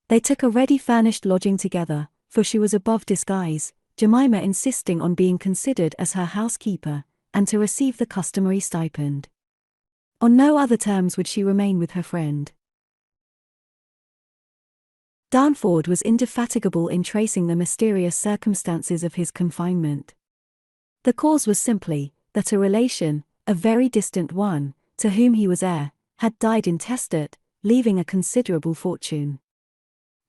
They took a ready-furnished lodging together, for she was above disguise, Jemima insisting on being considered as her housekeeper, and to receive the customary stipend. On no other terms would she remain with her friend. Darnford was indefatigable in tracing the mysterious circumstances of his confinement. The cause was simply, that a relation, a very distant one, to whom he was heir, had died intestate, leaving a considerable fortune.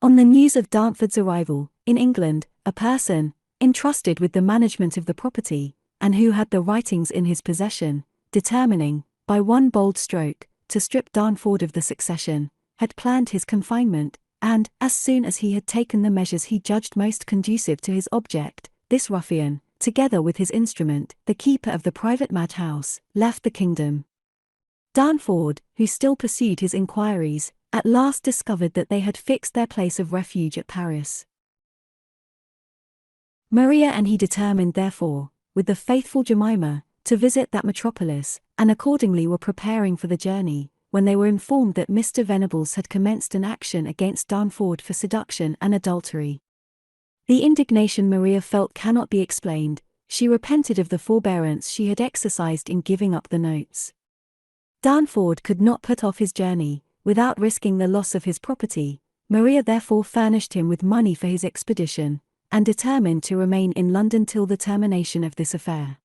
On the news of Darnford's arrival, in England, a person, entrusted with the management of the property, and who had the writings in his possession, determining, by one bold stroke, to strip Darnford of the succession, had planned his confinement, and, as soon as he had taken the measures he judged most conducive to his object, this ruffian, together with his instrument, the keeper of the private madhouse, left the kingdom. Darnford, who still pursued his inquiries, at last discovered that they had fixed their place of refuge at Paris. Maria and he determined therefore, with the faithful Jemima, to visit that metropolis, and accordingly were preparing for the journey, when they were informed that Mr. Venables had commenced an action against Darnford for seduction and adultery. The indignation Maria felt cannot be explained. She repented of the forbearance she had exercised in giving up the notes. Darnford could not put off his journey, without risking the loss of his property. Maria therefore furnished him with money for his expedition, and determined to remain in London till the termination of this affair.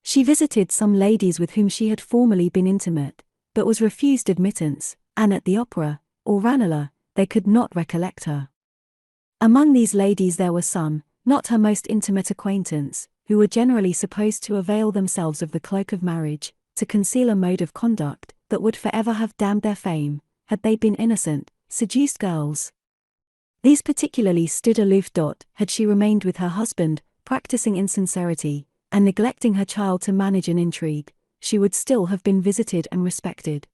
She visited some ladies with whom she had formerly been intimate, but was refused admittance, and at the opera, or Ranelagh, they could not recollect her. Among these ladies there were some, not her most intimate acquaintance, who were generally supposed to avail themselves of the cloak of marriage, to conceal a mode of conduct that would forever have damned their fame, had they been innocent, seduced girls. These particularly stood aloof. Had she remained with her husband, practicing insincerity, and neglecting her child to manage an intrigue, she would still have been visited and respected.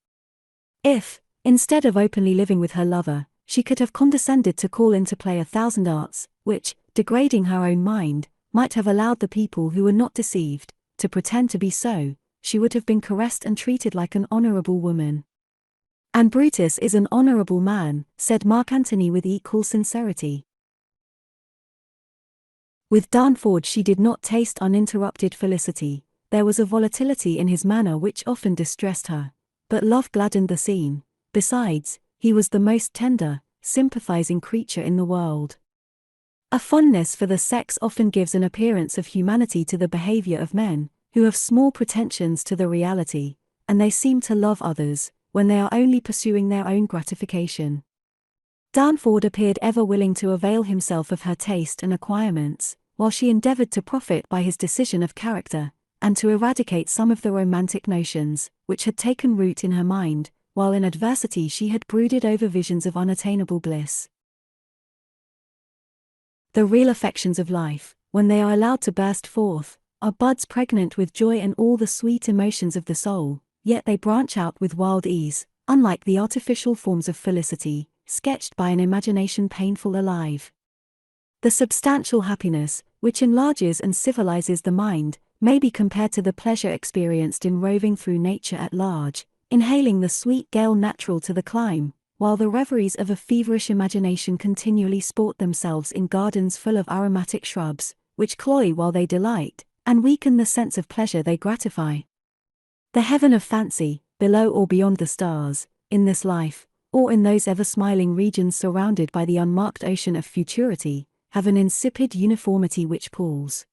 If, instead of openly living with her lover, she could have condescended to call into play 1,000 arts, which, degrading her own mind, might have allowed the people who were not deceived, to pretend to be so, she would have been caressed and treated like an honorable woman. And Brutus is an honorable man, said Mark Antony with equal sincerity. With Darnford she did not taste uninterrupted felicity. There was a volatility in his manner which often distressed her, but love gladdened the scene. Besides, he was the most tender, sympathizing creature in the world. A fondness for the sex often gives an appearance of humanity to the behavior of men, who have small pretensions to the reality, and they seem to love others, when they are only pursuing their own gratification. Darnford appeared ever willing to avail himself of her taste and acquirements, while she endeavored to profit by his decision of character, and to eradicate some of the romantic notions, which had taken root in her mind, while in adversity she had brooded over visions of unattainable bliss. The real affections of life, when they are allowed to burst forth, are buds pregnant with joy and all the sweet emotions of the soul, yet they branch out with wild ease, unlike the artificial forms of felicity, sketched by an imagination painful alive. The substantial happiness, which enlarges and civilizes the mind, may be compared to the pleasure experienced in roving through nature at large, inhaling the sweet gale natural to the clime, while the reveries of a feverish imagination continually sport themselves in gardens full of aromatic shrubs, which cloy while they delight, and weaken the sense of pleasure they gratify. The heaven of fancy, below or beyond the stars, in this life, or in those ever-smiling regions surrounded by the unmarked ocean of futurity, have an insipid uniformity which palls.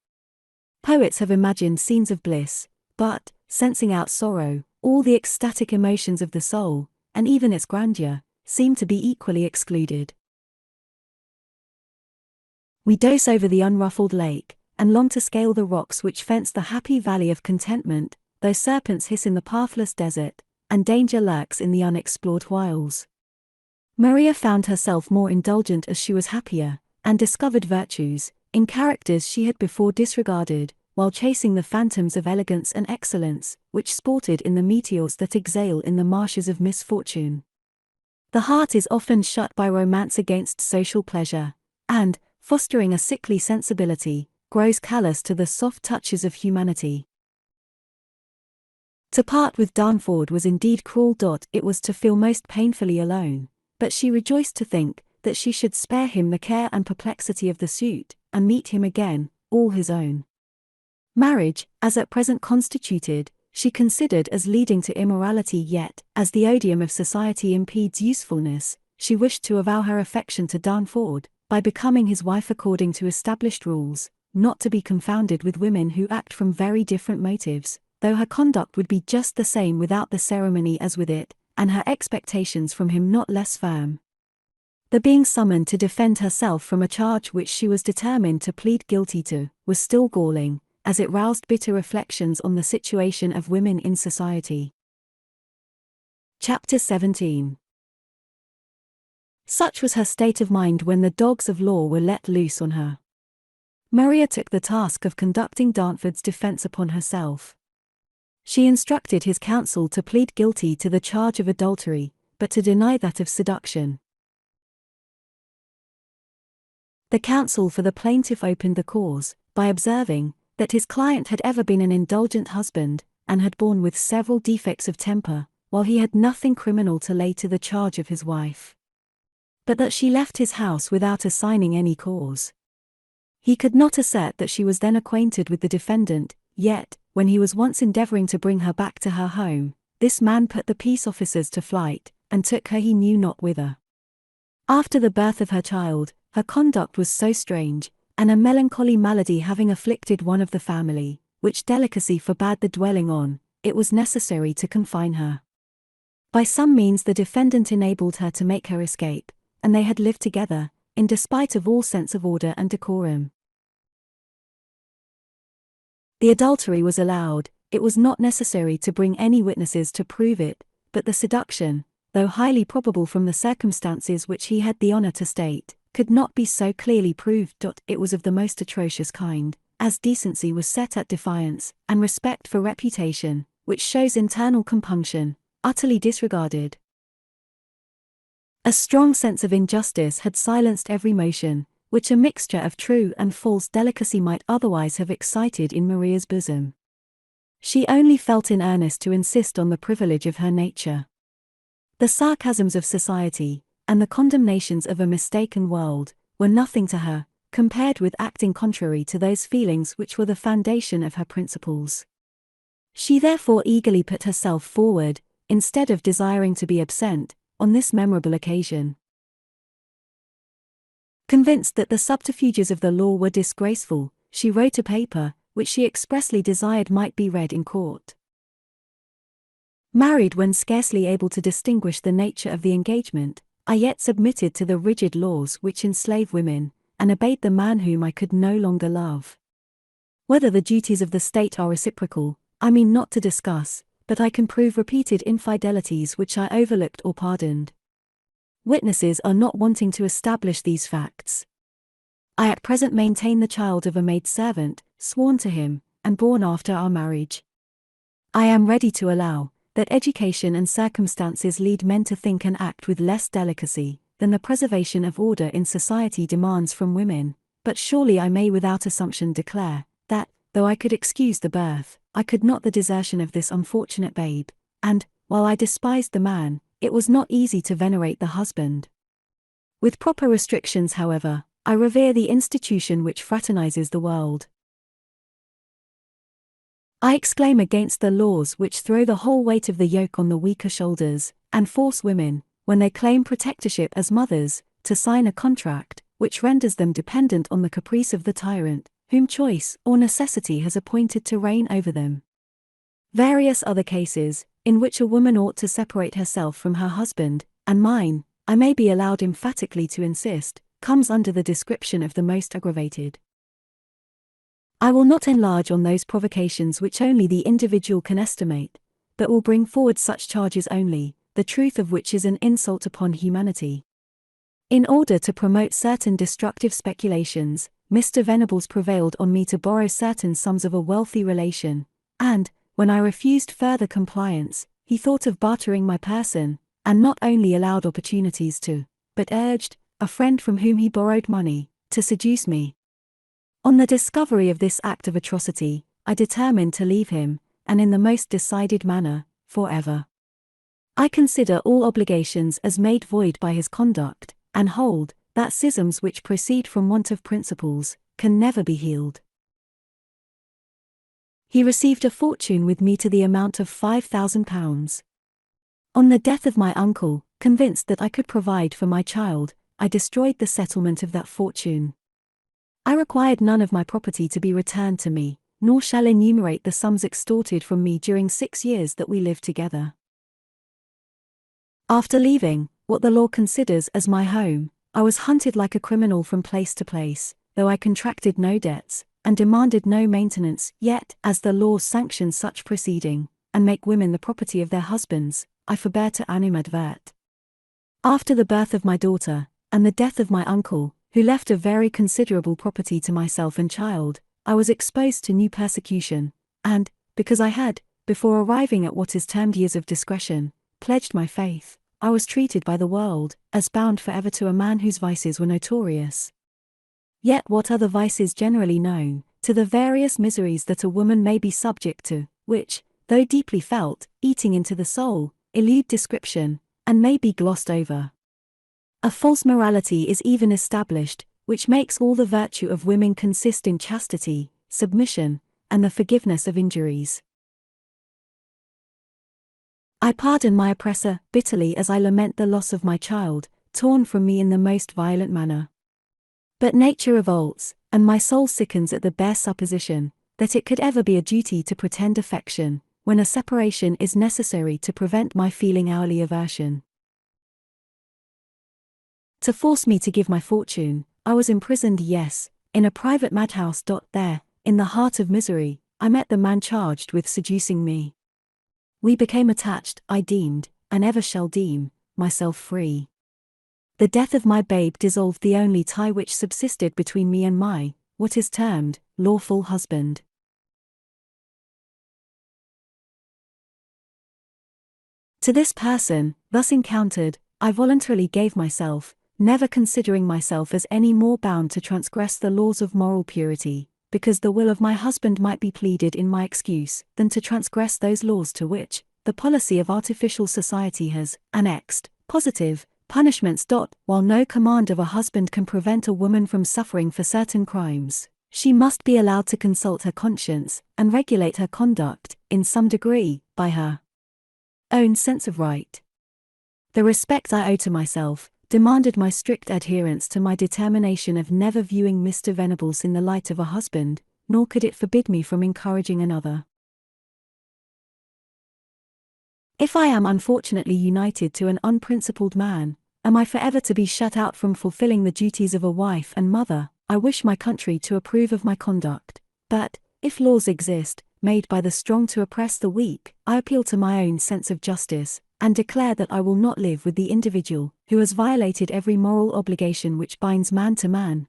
Poets have imagined scenes of bliss, but, sensing out sorrow, all the ecstatic emotions of the soul, and even its grandeur, seem to be equally excluded. We doze over the unruffled lake, and long to scale the rocks which fence the happy valley of contentment, though serpents hiss in the pathless desert, and danger lurks in the unexplored wilds. Maria found herself more indulgent as she was happier, and discovered virtues, in characters she had before disregarded, while chasing the phantoms of elegance and excellence, which sported in the meteors that exhale in the marshes of misfortune. The heart is often shut by romance against social pleasure, and, fostering a sickly sensibility, grows callous to the soft touches of humanity. To part with Darnford was indeed cruel. It was to feel most painfully alone, but she rejoiced to think that she should spare him the care and perplexity of the suit, and meet him again, all his own. Marriage, as at present constituted, she considered as leading to immorality, yet, as the odium of society impedes usefulness, she wished to avow her affection to Darnford, by becoming his wife according to established rules, not to be confounded with women who act from very different motives, though her conduct would be just the same without the ceremony as with it, and her expectations from him not less firm. The being summoned to defend herself from a charge which she was determined to plead guilty to, was still galling, as it roused bitter reflections on the situation of women in society. Chapter 17. Such was her state of mind when the dogs of law were let loose on her. Maria took the task of conducting Darnford's defense upon herself. She instructed his counsel to plead guilty to the charge of adultery, but to deny that of seduction. The counsel for the plaintiff opened the cause, by observing that his client had ever been an indulgent husband, and had borne with several defects of temper, while he had nothing criminal to lay to the charge of his wife. But that she left his house without assigning any cause. He could not assert that she was then acquainted with the defendant, yet, when he was once endeavoring to bring her back to her home, this man put the peace officers to flight, and took her he knew not whither. After the birth of her child, her conduct was so strange, and a melancholy malady having afflicted one of the family, which delicacy forbade the dwelling on, it was necessary to confine her. By some means the defendant enabled her to make her escape, and they had lived together, in despite of all sense of order and decorum. The adultery was allowed, it was not necessary to bring any witnesses to prove it, but the seduction, though highly probable from the circumstances which he had the honor to state, could not be so clearly proved. It was of the most atrocious kind, as decency was set at defiance, and respect for reputation, which shows internal compunction, utterly disregarded. A strong sense of injustice had silenced every motion, which a mixture of true and false delicacy might otherwise have excited in Maria's bosom. She only felt in earnest to insist on the privilege of her nature. The sarcasms of society, and the condemnations of a mistaken world, were nothing to her, compared with acting contrary to those feelings which were the foundation of her principles. She therefore eagerly put herself forward, instead of desiring to be absent, on this memorable occasion. Convinced that the subterfuges of the law were disgraceful, she wrote a paper, which she expressly desired might be read in court. Married when scarcely able to distinguish the nature of the engagement, I yet submitted to the rigid laws which enslave women, and obeyed the man whom I could no longer love. Whether the duties of the state are reciprocal, I mean not to discuss, but I can prove repeated infidelities which I overlooked or pardoned. Witnesses are not wanting to establish these facts. I at present maintain the child of a maidservant, sworn to him, and born after our marriage. I am ready to allow that education and circumstances lead men to think and act with less delicacy than the preservation of order in society demands from women, but surely I may without assumption declare that, though I could excuse the birth, I could not the desertion of this unfortunate babe, and, while I despised the man, it was not easy to venerate the husband. With proper restrictions, however, I revere the institution which fraternizes the world. I exclaim against the laws which throw the whole weight of the yoke on the weaker shoulders, and force women, when they claim protectorship as mothers, to sign a contract which renders them dependent on the caprice of the tyrant, whom choice or necessity has appointed to reign over them. Various other cases, in which a woman ought to separate herself from her husband, and mine, I may be allowed emphatically to insist, comes under the description of the most aggravated. I will not enlarge on those provocations which only the individual can estimate, but will bring forward such charges only, the truth of which is an insult upon humanity. In order to promote certain destructive speculations, Mr. Venables prevailed on me to borrow certain sums of a wealthy relation, and, when I refused further compliance, he thought of bartering my person, and not only allowed opportunities to, but urged, a friend from whom he borrowed money, to seduce me. On the discovery of this act of atrocity, I determined to leave him, and in the most decided manner, forever. I consider all obligations as made void by his conduct, and hold that schisms which proceed from want of principles can never be healed. He received a fortune with me to the amount of £5,000. On the death of my uncle, convinced that I could provide for my child, I destroyed the settlement of that fortune. I required none of my property to be returned to me, nor shall enumerate the sums extorted from me during 6 years that we lived together. After leaving what the law considers as my home, I was hunted like a criminal from place to place, though I contracted no debts, and demanded no maintenance, yet, as the laws sanction such proceeding, and make women the property of their husbands, I forbear to animadvert. After the birth of my daughter, and the death of my uncle, who left a very considerable property to myself and child, I was exposed to new persecution, and, because I had, before arriving at what is termed years of discretion, pledged my faith, I was treated by the world as bound forever to a man whose vices were notorious. Yet what are the vices generally known, to the various miseries that a woman may be subject to, which, though deeply felt, eating into the soul, elude description, and may be glossed over? A false morality is even established, which makes all the virtue of women consist in chastity, submission, and the forgiveness of injuries. I pardon my oppressor bitterly as I lament the loss of my child, torn from me in the most violent manner. But nature revolts, and my soul sickens at the bare supposition that it could ever be a duty to pretend affection, when a separation is necessary to prevent my feeling hourly aversion. To force me to give my fortune, I was imprisoned, yes, in a private madhouse. There, in the heart of misery, I met the man charged with seducing me. We became attached, I deemed, and ever shall deem, myself free. The death of my babe dissolved the only tie which subsisted between me and my, what is termed, lawful husband. To this person, thus encountered, I voluntarily gave myself, never considering myself as any more bound to transgress the laws of moral purity, because the will of my husband might be pleaded in my excuse, than to transgress those laws to which the policy of artificial society has annexed positive punishments. While no command of a husband can prevent a woman from suffering for certain crimes, she must be allowed to consult her conscience, and regulate her conduct, in some degree, by her own sense of right. The respect I owe to myself demanded my strict adherence to my determination of never viewing Mr. Venables in the light of a husband, nor could it forbid me from encouraging another. If I am unfortunately united to an unprincipled man, am I forever to be shut out from fulfilling the duties of a wife and mother? I wish my country to approve of my conduct, but, if laws exist, made by the strong to oppress the weak, I appeal to my own sense of justice, and declare that I will not live with the individual who has violated every moral obligation which binds man to man.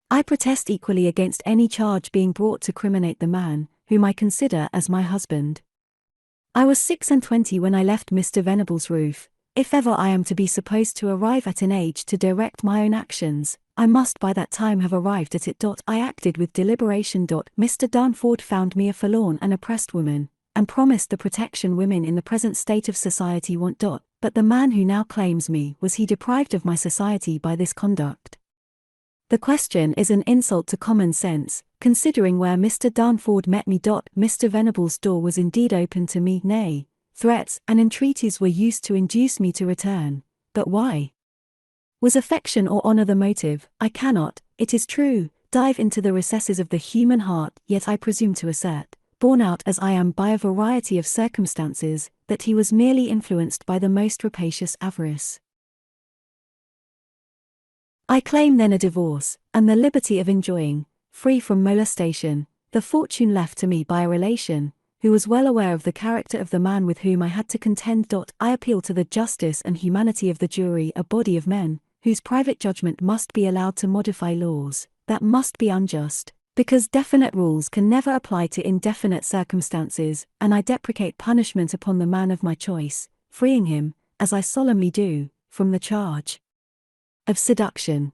I protest equally against any charge being brought to criminate the man, whom I consider as my husband. I was 26 when I left Mr. Venables' roof. If ever I am to be supposed to arrive at an age to direct my own actions, I must by that time have arrived at it. I acted with deliberation. Mr. Darnford found me a forlorn and oppressed woman, and promised the protection women in the present state of society want. But the man who now claims me, was he deprived of my society by this conduct? The question is an insult to common sense, considering where Mr. Darnford met me. Mr. Venables' door was indeed open to me, nay, threats and entreaties were used to induce me to return, but why? Was affection or honor the motive? I cannot, it is true, dive into the recesses of the human heart, yet I presume to assert, borne out as I am by a variety of circumstances, that he was merely influenced by the most rapacious avarice. I claim then a divorce, and the liberty of enjoying, free from molestation, the fortune left to me by a relation, who was well aware of the character of the man with whom I had to contend. I appeal to the justice and humanity of the jury, a body of men, whose private judgment must be allowed to modify laws that must be unjust, because definite rules can never apply to indefinite circumstances, and I deprecate punishment upon the man of my choice, freeing him, as I solemnly do, from the charge of seduction.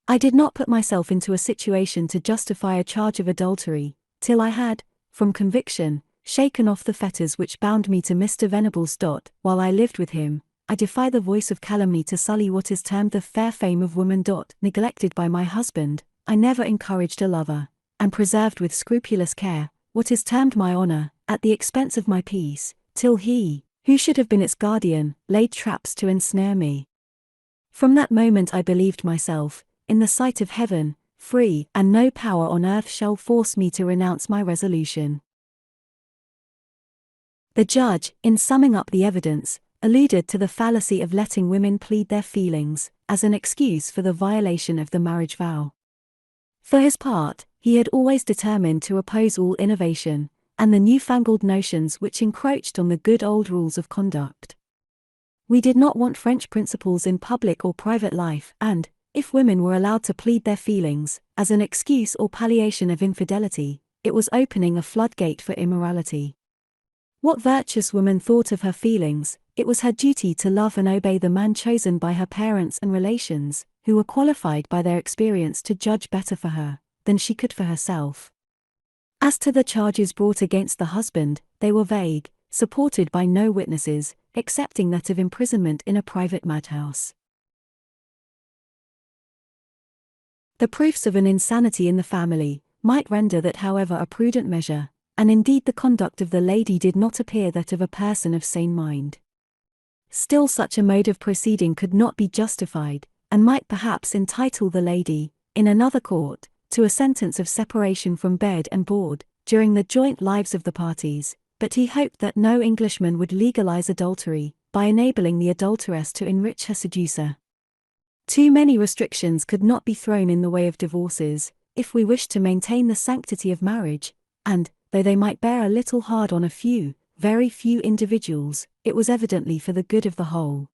I did not put myself into a situation to justify a charge of adultery, till I had, from conviction, shaken off the fetters which bound me to Mr. Venables. While I lived with him, I defy the voice of calumny to sully what is termed the fair fame of woman. Neglected by my husband, I never encouraged a lover, and preserved with scrupulous care what is termed my honor, at the expense of my peace, till he, who should have been its guardian, laid traps to ensnare me. From that moment I believed myself, in the sight of heaven, free, and no power on earth shall force me to renounce my resolution. The judge, in summing up the evidence, alluded to the fallacy of letting women plead their feelings, as an excuse for the violation of the marriage vow. For his part, he had always determined to oppose all innovation, and the newfangled notions which encroached on the good old rules of conduct. We did not want French principles in public or private life, and, if women were allowed to plead their feelings, as an excuse or palliation of infidelity, it was opening a floodgate for immorality. What virtuous woman thought of her feelings? It was her duty to love and obey the man chosen by her parents and relations, who were qualified by their experience to judge better for her than she could for herself. As to the charges brought against the husband, they were vague, supported by no witnesses, excepting that of imprisonment in a private madhouse. The proofs of an insanity in the family might render that, however, a prudent measure, and indeed the conduct of the lady did not appear that of a person of sane mind. Still such a mode of proceeding could not be justified, and might perhaps entitle the lady, in another court, to a sentence of separation from bed and board, during the joint lives of the parties, but he hoped that no Englishman would legalize adultery, by enabling the adulteress to enrich her seducer. Too many restrictions could not be thrown in the way of divorces, if we wished to maintain the sanctity of marriage, and, though they might bear a little hard on a few, very few individuals, it was evidently for the good of the whole.